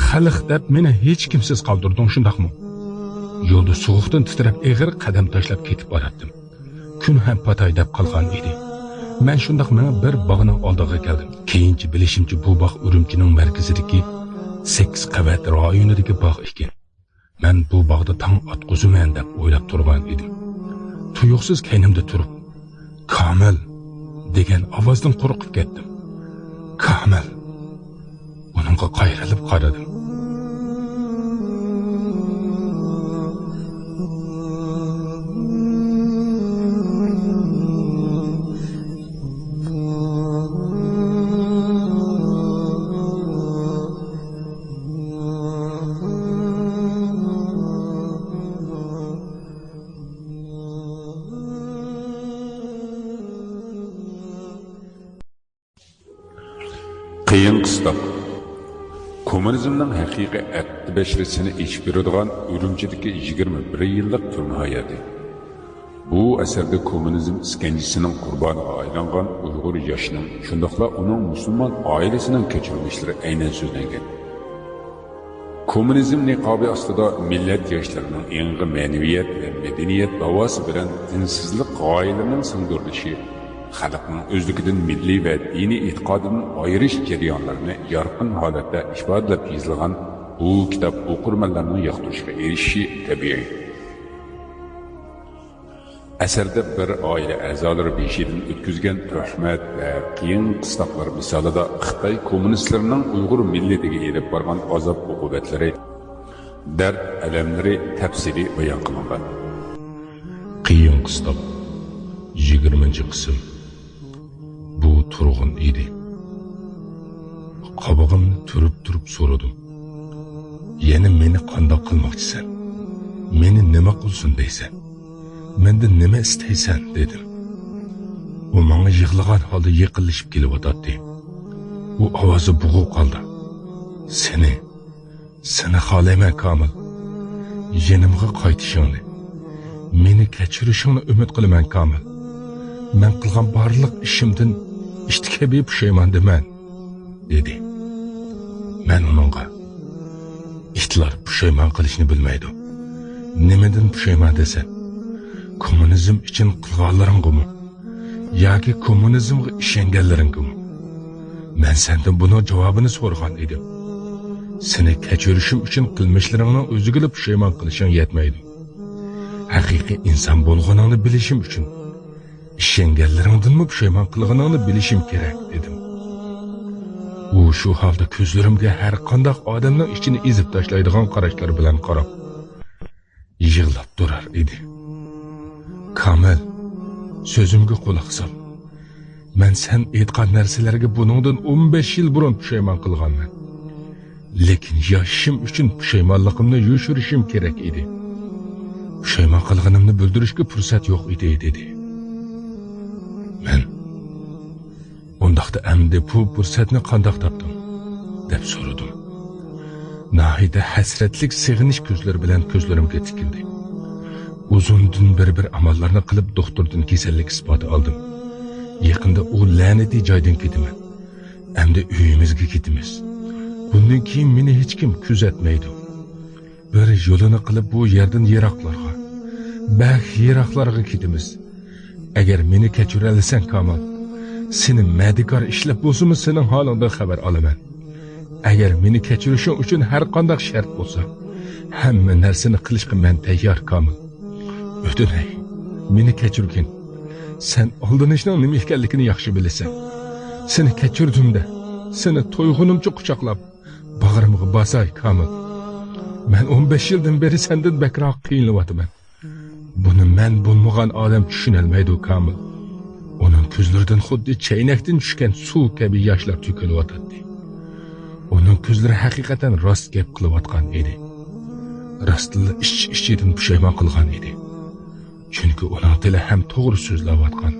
xalq deb meni hech kimsiz qoldirding, shundaqmi? Yo'lda sovuqdan titrab eg'ir qadam tashlab ketib borardim. Kun ham patay deb qolgan edi. Men shundaq meni bir bog'ning oldiga keldim. Keyinchi bilishimcha bu bog' Urumchining markazidagi 8 qavat rayonidagi bog' ekan. Men bu bog'da tong otquzuman deb o'ylab turgan edim. Tuyuqsiz kaynimda turib, "Komil" degan ovozdan qo'rqib ketdim. Komil. Uningga qayrilib qaradim. Qiyin qistoq. Kommunizmning haqiqiy aqdi bashirisini ichib beradigan Urumchidagi 21 yillik turma hayoti. Bu bu əsərdə kommunizm iskencəsinin qurbanına aylanğan Uyğur yaşının, şundaqla onun Müslüman ailəsinin keçirilişləri aynan sözləngan. Kommunizm niqabı astida millat yoshlarının yangi ma'naviyat va madaniyat davosi bilan dinsizlik g'oyalarining singdirilishi, xalqning o'zligidan milliy va diniy e'tiqodidan ayirish jarayonlarini yorqin holatda ifodalab yozilgan bu kitob o'qirmanlarning yoqtirishiga erishishi tabiiy. Əsərdə bir ailə əzaları beşidən ötküzgən töhmət və qiyin qıstaqlar misalida Xitay kommunistlərinin Uyğur milletiga elib bargan azab uqubətləri, dərd ələmləri təfsili bayan qılınған. Qiyin qıstaq 20-ci qism. Bu Turğun idi. Qabağımni turib so'radim. Yana meni qandoq qilmoqchisan? Meni nima qilsin deysan? Menden nima istaysan dedim. U menga yig'lagan holda yiqilishib kelyotdi. U ovozi bo'g'ib qoldi. Seni xohlayman Komil. Yenimga qaytishingni, meni kechirishingni umid qilaman Komil. Men qilgan barliq ishimdan ishtikibi pushaymondaman dedi. Men uningga itlar pushaymon qilishni bilmaydi. Nimadan pushaymon desan? Kommunizm için qilganlaringmi yoki kommunizmga ishonganlaringmi? Men sendan buni javobini so'ragan edim. Seni kechirishim uchun qilmishlaringning o'ziga pushaymon qilishing yetmaydi. Haqiqiy inson bo'lganingni bilishim uchun ishonganlaringdanmi pushaymon qilganingni bilishim kerak dedim. U shu holda ko'zlarimga har qanday odamning ichini ezib tashlaydigan qarashlar bilan qarab yig'lab turar edi. Komil, sözümge kulak sal. Men sen aytgan narsalarga buningdan 15 yil burun pushaymon qilganman. Lekin yoshim uchun pushaymonligimni yoshirishim kerak edi. Pushaymon qilganimni bildirishga fursat yo'q edi dedi. Men undaqda endi bu fursatni qandoq topdim deb so'radim. Nahida hasratlik sig'inish ko'zlari bilan ko'zlarimga tikildi. Uzundan bir amallarni qilib doktordan kasallik isboti oldim. Yaqinda u la'nati joydan ketaman. Endi uyimizga ketamiz. Bundan keyin meni hech kim kuzatmaydi. Bir yo'lini qilib bu yerdan yiroqlarga, yiroqlarga ketamiz. Agar meni kechira olsang Komil, seni madikor ishlab bo'lsa-mu sening holingdan xabar olaman. Agar meni kechirishing uchun har qanday shart bo'lsa, hamma narsani qilishga men tayyor Komil. Ötüney, meni kechirgin. Sen aldanishning nima ekanligini yaxshi bilasan. Seni kechirdimda, seni to'yg'unimcha quchoqlab, bag'rimga bosay Komil. Men 15 yildan beri sendan bakroq qiynalayotiman. Buni men bo'lmagan odam tushunolmaydi Komil. Uning ko'zlaridan xuddi chaynakdan tushgan suv kabi yoshlar to'kilayotdi. Uning ko'zlari haqiqatan rost gap qilayotgan edi. Rostla ichidan pushaymon qilgan edi. Çünkü onun dili hem doğru so'zlayotgan.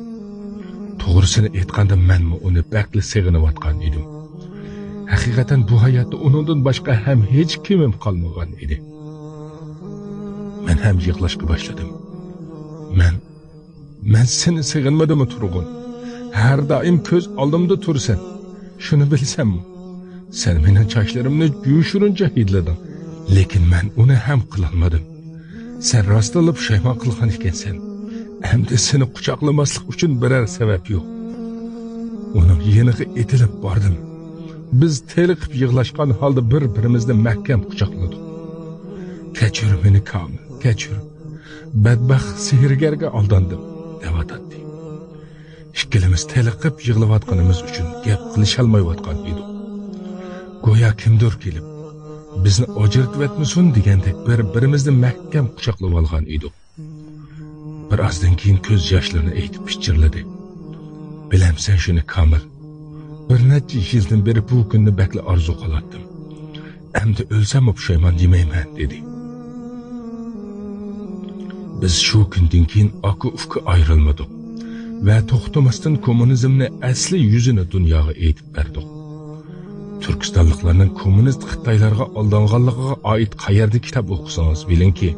To'g'risini aytganda menmi uni bakli seg'inayotgan edim. Haqiqatan bu hayotda uningdan boshqa ham hech kimim qolmagan edi. Men ham yig'lashga boshladim. Men seni seg'inmadimmi Turg'un? Har doim ko'z oldimda tursan. Shuni bilsammi? Sen mening sochlarimni yushirincha hidlading. Lekin men uni ham qilolmadim. Sen rostla pushaymon qilgan ekansan. Endi seni quchoqlamaslik uchun biror sabab yo'q. Uning yeniga etilib bordim. Biz teliqib yig'lashgan holda bir-birimizni mahkam quchoqladik. Kechir meni Komil, kechir. Badbaxt sehrgarga aldandim, devatdi. Ikkilimiz teliqib yig'layotganimiz uchun gap qilisholmayotgan edik. Go'yo kimdir kelib bizni o'jirtvatmasin degandek bir-birimizni mahkam quchoqlab olgan edik. Birozdan keyin ko'z yoshlarini aytib pichirladi. Bilamsan shuni Komil, bir necha yildan beri bu kunni bakli orzu qilardim. Endi o'lsam pushaymon demayman dedi. Biz shu kundan keyin oqa-ufqa ayrilmadik va to'xtamasdan kommunizmni asli yuzini dunyoga aytib berdik. Turkistonliklarning kommunist Xitoylarga aldanganligiga oid qayerda kitob o'qisangiz bilingki,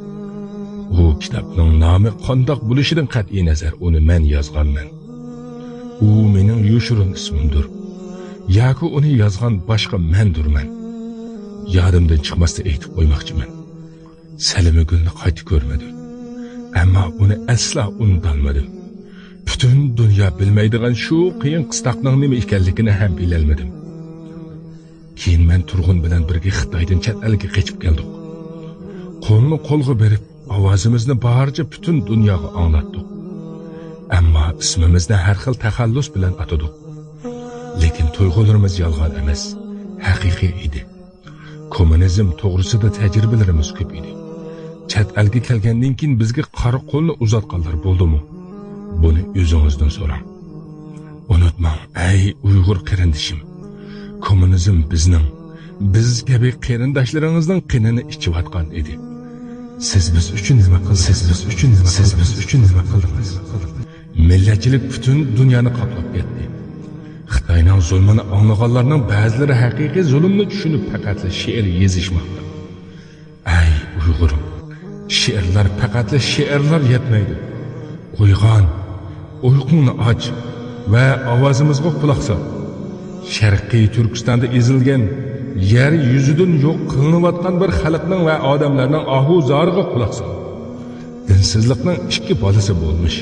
u kitobning nomi qandoq bo'lishidan qat'iy nazar uni men yozganman. U mening yoshirin ismimdir. yoki uni yozgan boshqa mendirman. Yodimdan chiqmasdan aytib qo'ymoqchiman. Salima Gulni qayta ko'rmadim. Ammo uni asla unutolmadim. Butun dunyo bilmaydigan shu qiyin qistoqning nima ekanligini ham bilolmadim. Keyin men Turg'un bilan birga Xitoydan chet elga qochib keldik. Qo'lni qo'lga berib, ovozimizni barcha butun dunyoga anglatdik. Ammo ismimizni har xil taxallus bilan atadik. Lekin tuyg'ularimiz yolg'on emas, haqiqiy edi. Kommunizm to'g'risida tajribalarimiz ko'p edi. Chet elga kelgandan keyin bizga qora qo'lni uzatganlar bo'ldimi? Buni o'zingizdan so'rang. Unutmang, ey Uyg'ur qarindishim. Kommunizm biz kabi qarindoshlaringizning qinini ichiyotgan edi. Siz biz uchun nima qildingiz? Millatchilik butun dunyoni qoplab ketdi. Xitoyning zulmini anglaganlarning ba'zilari haqiqiy zulmni tushunib faqat she'r yozishmoqda. Ey Uyg'urim, she'rlar faqat she'rlar yetmaydi. Uyg'on, uyqungni och va ovozimizga quloq sol. Sharqiy Turkistonda ezilgan, yer yuzidan yo'q qilinayotgan bir xalqning va odamlarning ohu-zoriga quloq sol. Dinsizlikning ikki bolasi bo'lmish.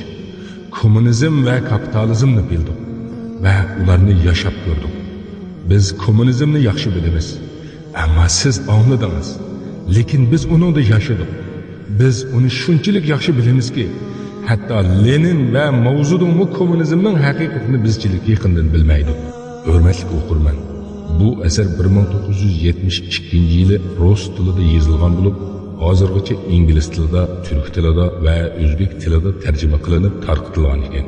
Kommunizm va kapitalizmni bildik va ularni yashab ko'rdik. Biz kommunizmni yaxshi bilamiz, ammo siz angladingiz. Lekin biz uningda yashadik. Biz uni shunchalik yaxshi bilamizki, hatto Lenin va Mao Zedong kommunizmning haqiqatini bizchilik yaqindan bilmaydi. Hurmatli o'qirman, bu asar 1972-yili rus tilida yozilgan bo'lib, hozirgacha ingliz tilida, turk tilida va o'zbek tilida tarjima qilinib tarqatilgan ekan.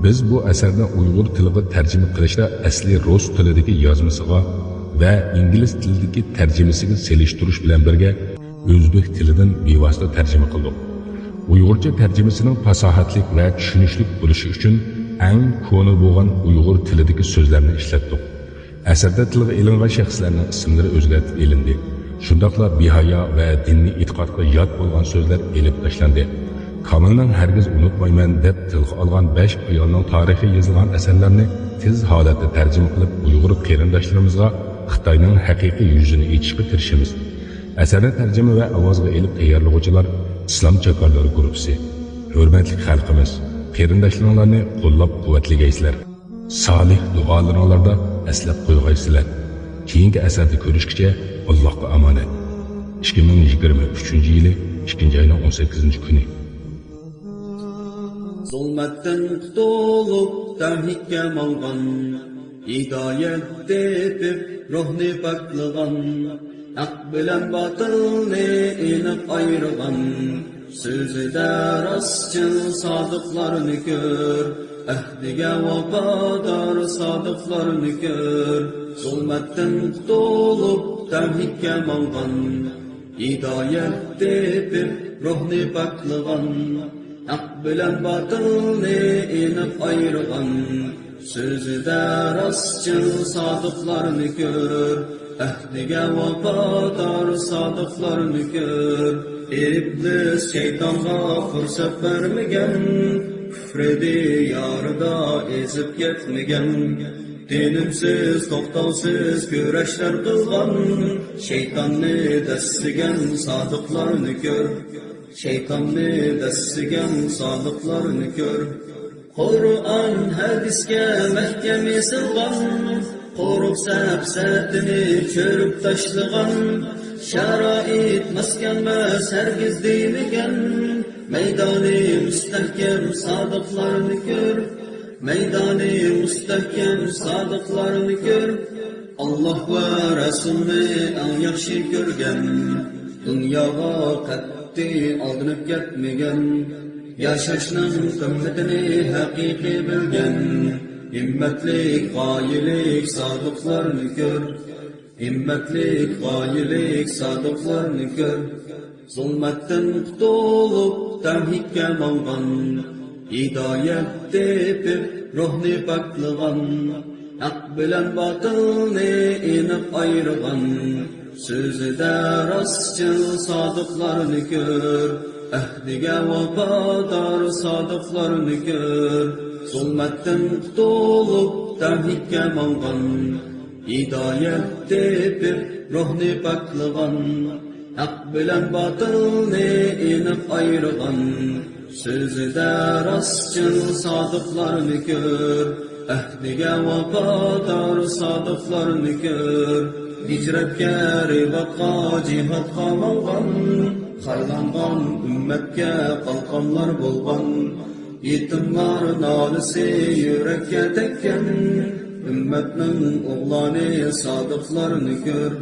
Biz bu asarni Uyg'ur tiliga tarjima qilishda asli rus tilidagi yozmasiga va ingliz tilidagi tarjimasiga selishtirish bilan birga o'zbek tilidan bevosita tarjima qildik. Uyg'urcha tarjimasining fasohatlik va tushunishlik bo'lishi uchun eng ko'ni bo'lgan Uyg'ur tilidagi so'zlarni ishlatdik. Asarda tilga ilingan shaxslarning ismlari o'zgartirib elindi. Shundaqla behayo va diniy e'tiqodga yot bo'lgan so'zlar elib tashlandi. Kamilning hargiz unutmayman deb tilga olgan 5 ayolning tarixi yozilgan asarlarni tez holatda tarjima qilib Uyg'ur qarindoshlarimizga Xitoyning haqiqiy yuzini aytishga tirishamiz. Asarni tarjima va ovozga elib tayyorlovchilar Islom chakorlari guruhi. Hurmatli xalqimiz, qarindoshlaringlarni qo'llab-quvvatlaysizlar. Solih duolaringlarda aslab qo'ygaysizlar. Keyingi asarda ko'rishguncha Allohga omonat. 2023-yili 2-oyning 18-kuni. Zulmatdan qutulup tavhidga malgan, hidoyat tepib ruhni paklagan, haq bilan batilni aniq ayirgan, so'zida rostchil sodiqlarni ko'r, ahdiga vafodor sodiqlarni ko'r. Zulmatdan qutulup tavhidga malgan, hidoyat tepib ruhni paklagan, haq bilan batilni aniq ayirgan, so'zida rostchil sodiqlarni ko'r, ahdiga vafodor sodiqlarni ko'r. İblis şeytanға fırsat vermegen, küfre diyarda ezip ketmegen, dinimsiz toxtavsiz güreşler kılgan, şeytanni destigen sadıklarını gör, şeytanni destigen sadıklarını gör. Kur'an hadisке mehkem esilgan, qo'rib safsatini ko'rib tashlagan, sharoit maskanmas hargiz deymigan, maydoni mustahkam sodiqlarni ko'r, maydoni mustahkam sodiqlarni ko'r. Alloh va rasulni eng yaxshi ko'rgan, dunyoga qat'iy aldinib ketmagan, yashashning qimmatini haqiqiy bilgan, himmatlik, g'oyilik sodiqlarni ko'r, himmatlik, g'oyilik sodiqlarni ko'r. Zulmatdan qutulup tavhidga malgan, hidoyat tepib ruhni paklagan, haq bilan batilni aniq ayirgan, so'zida rostchil sodiqlarni ko'r, ahdiga vafodor sodiqlarni ko'r. Zulmatdan qutulib tavhidga mangan, hidoyat tepib ruhni paklagan, haq bilan botilni aniq ayirgan, so'zida rostchil sodiqlarni ko'r. Ahdiga vafodor sodiqlarni ko'r. Hicratga rivatqa jihatqa mangan, xaylangan ummatga qalqonlar bo'lgan, yetimlar nolisi yurakka tekkan, ummatning o'g'loni sodiqlarni ko'r.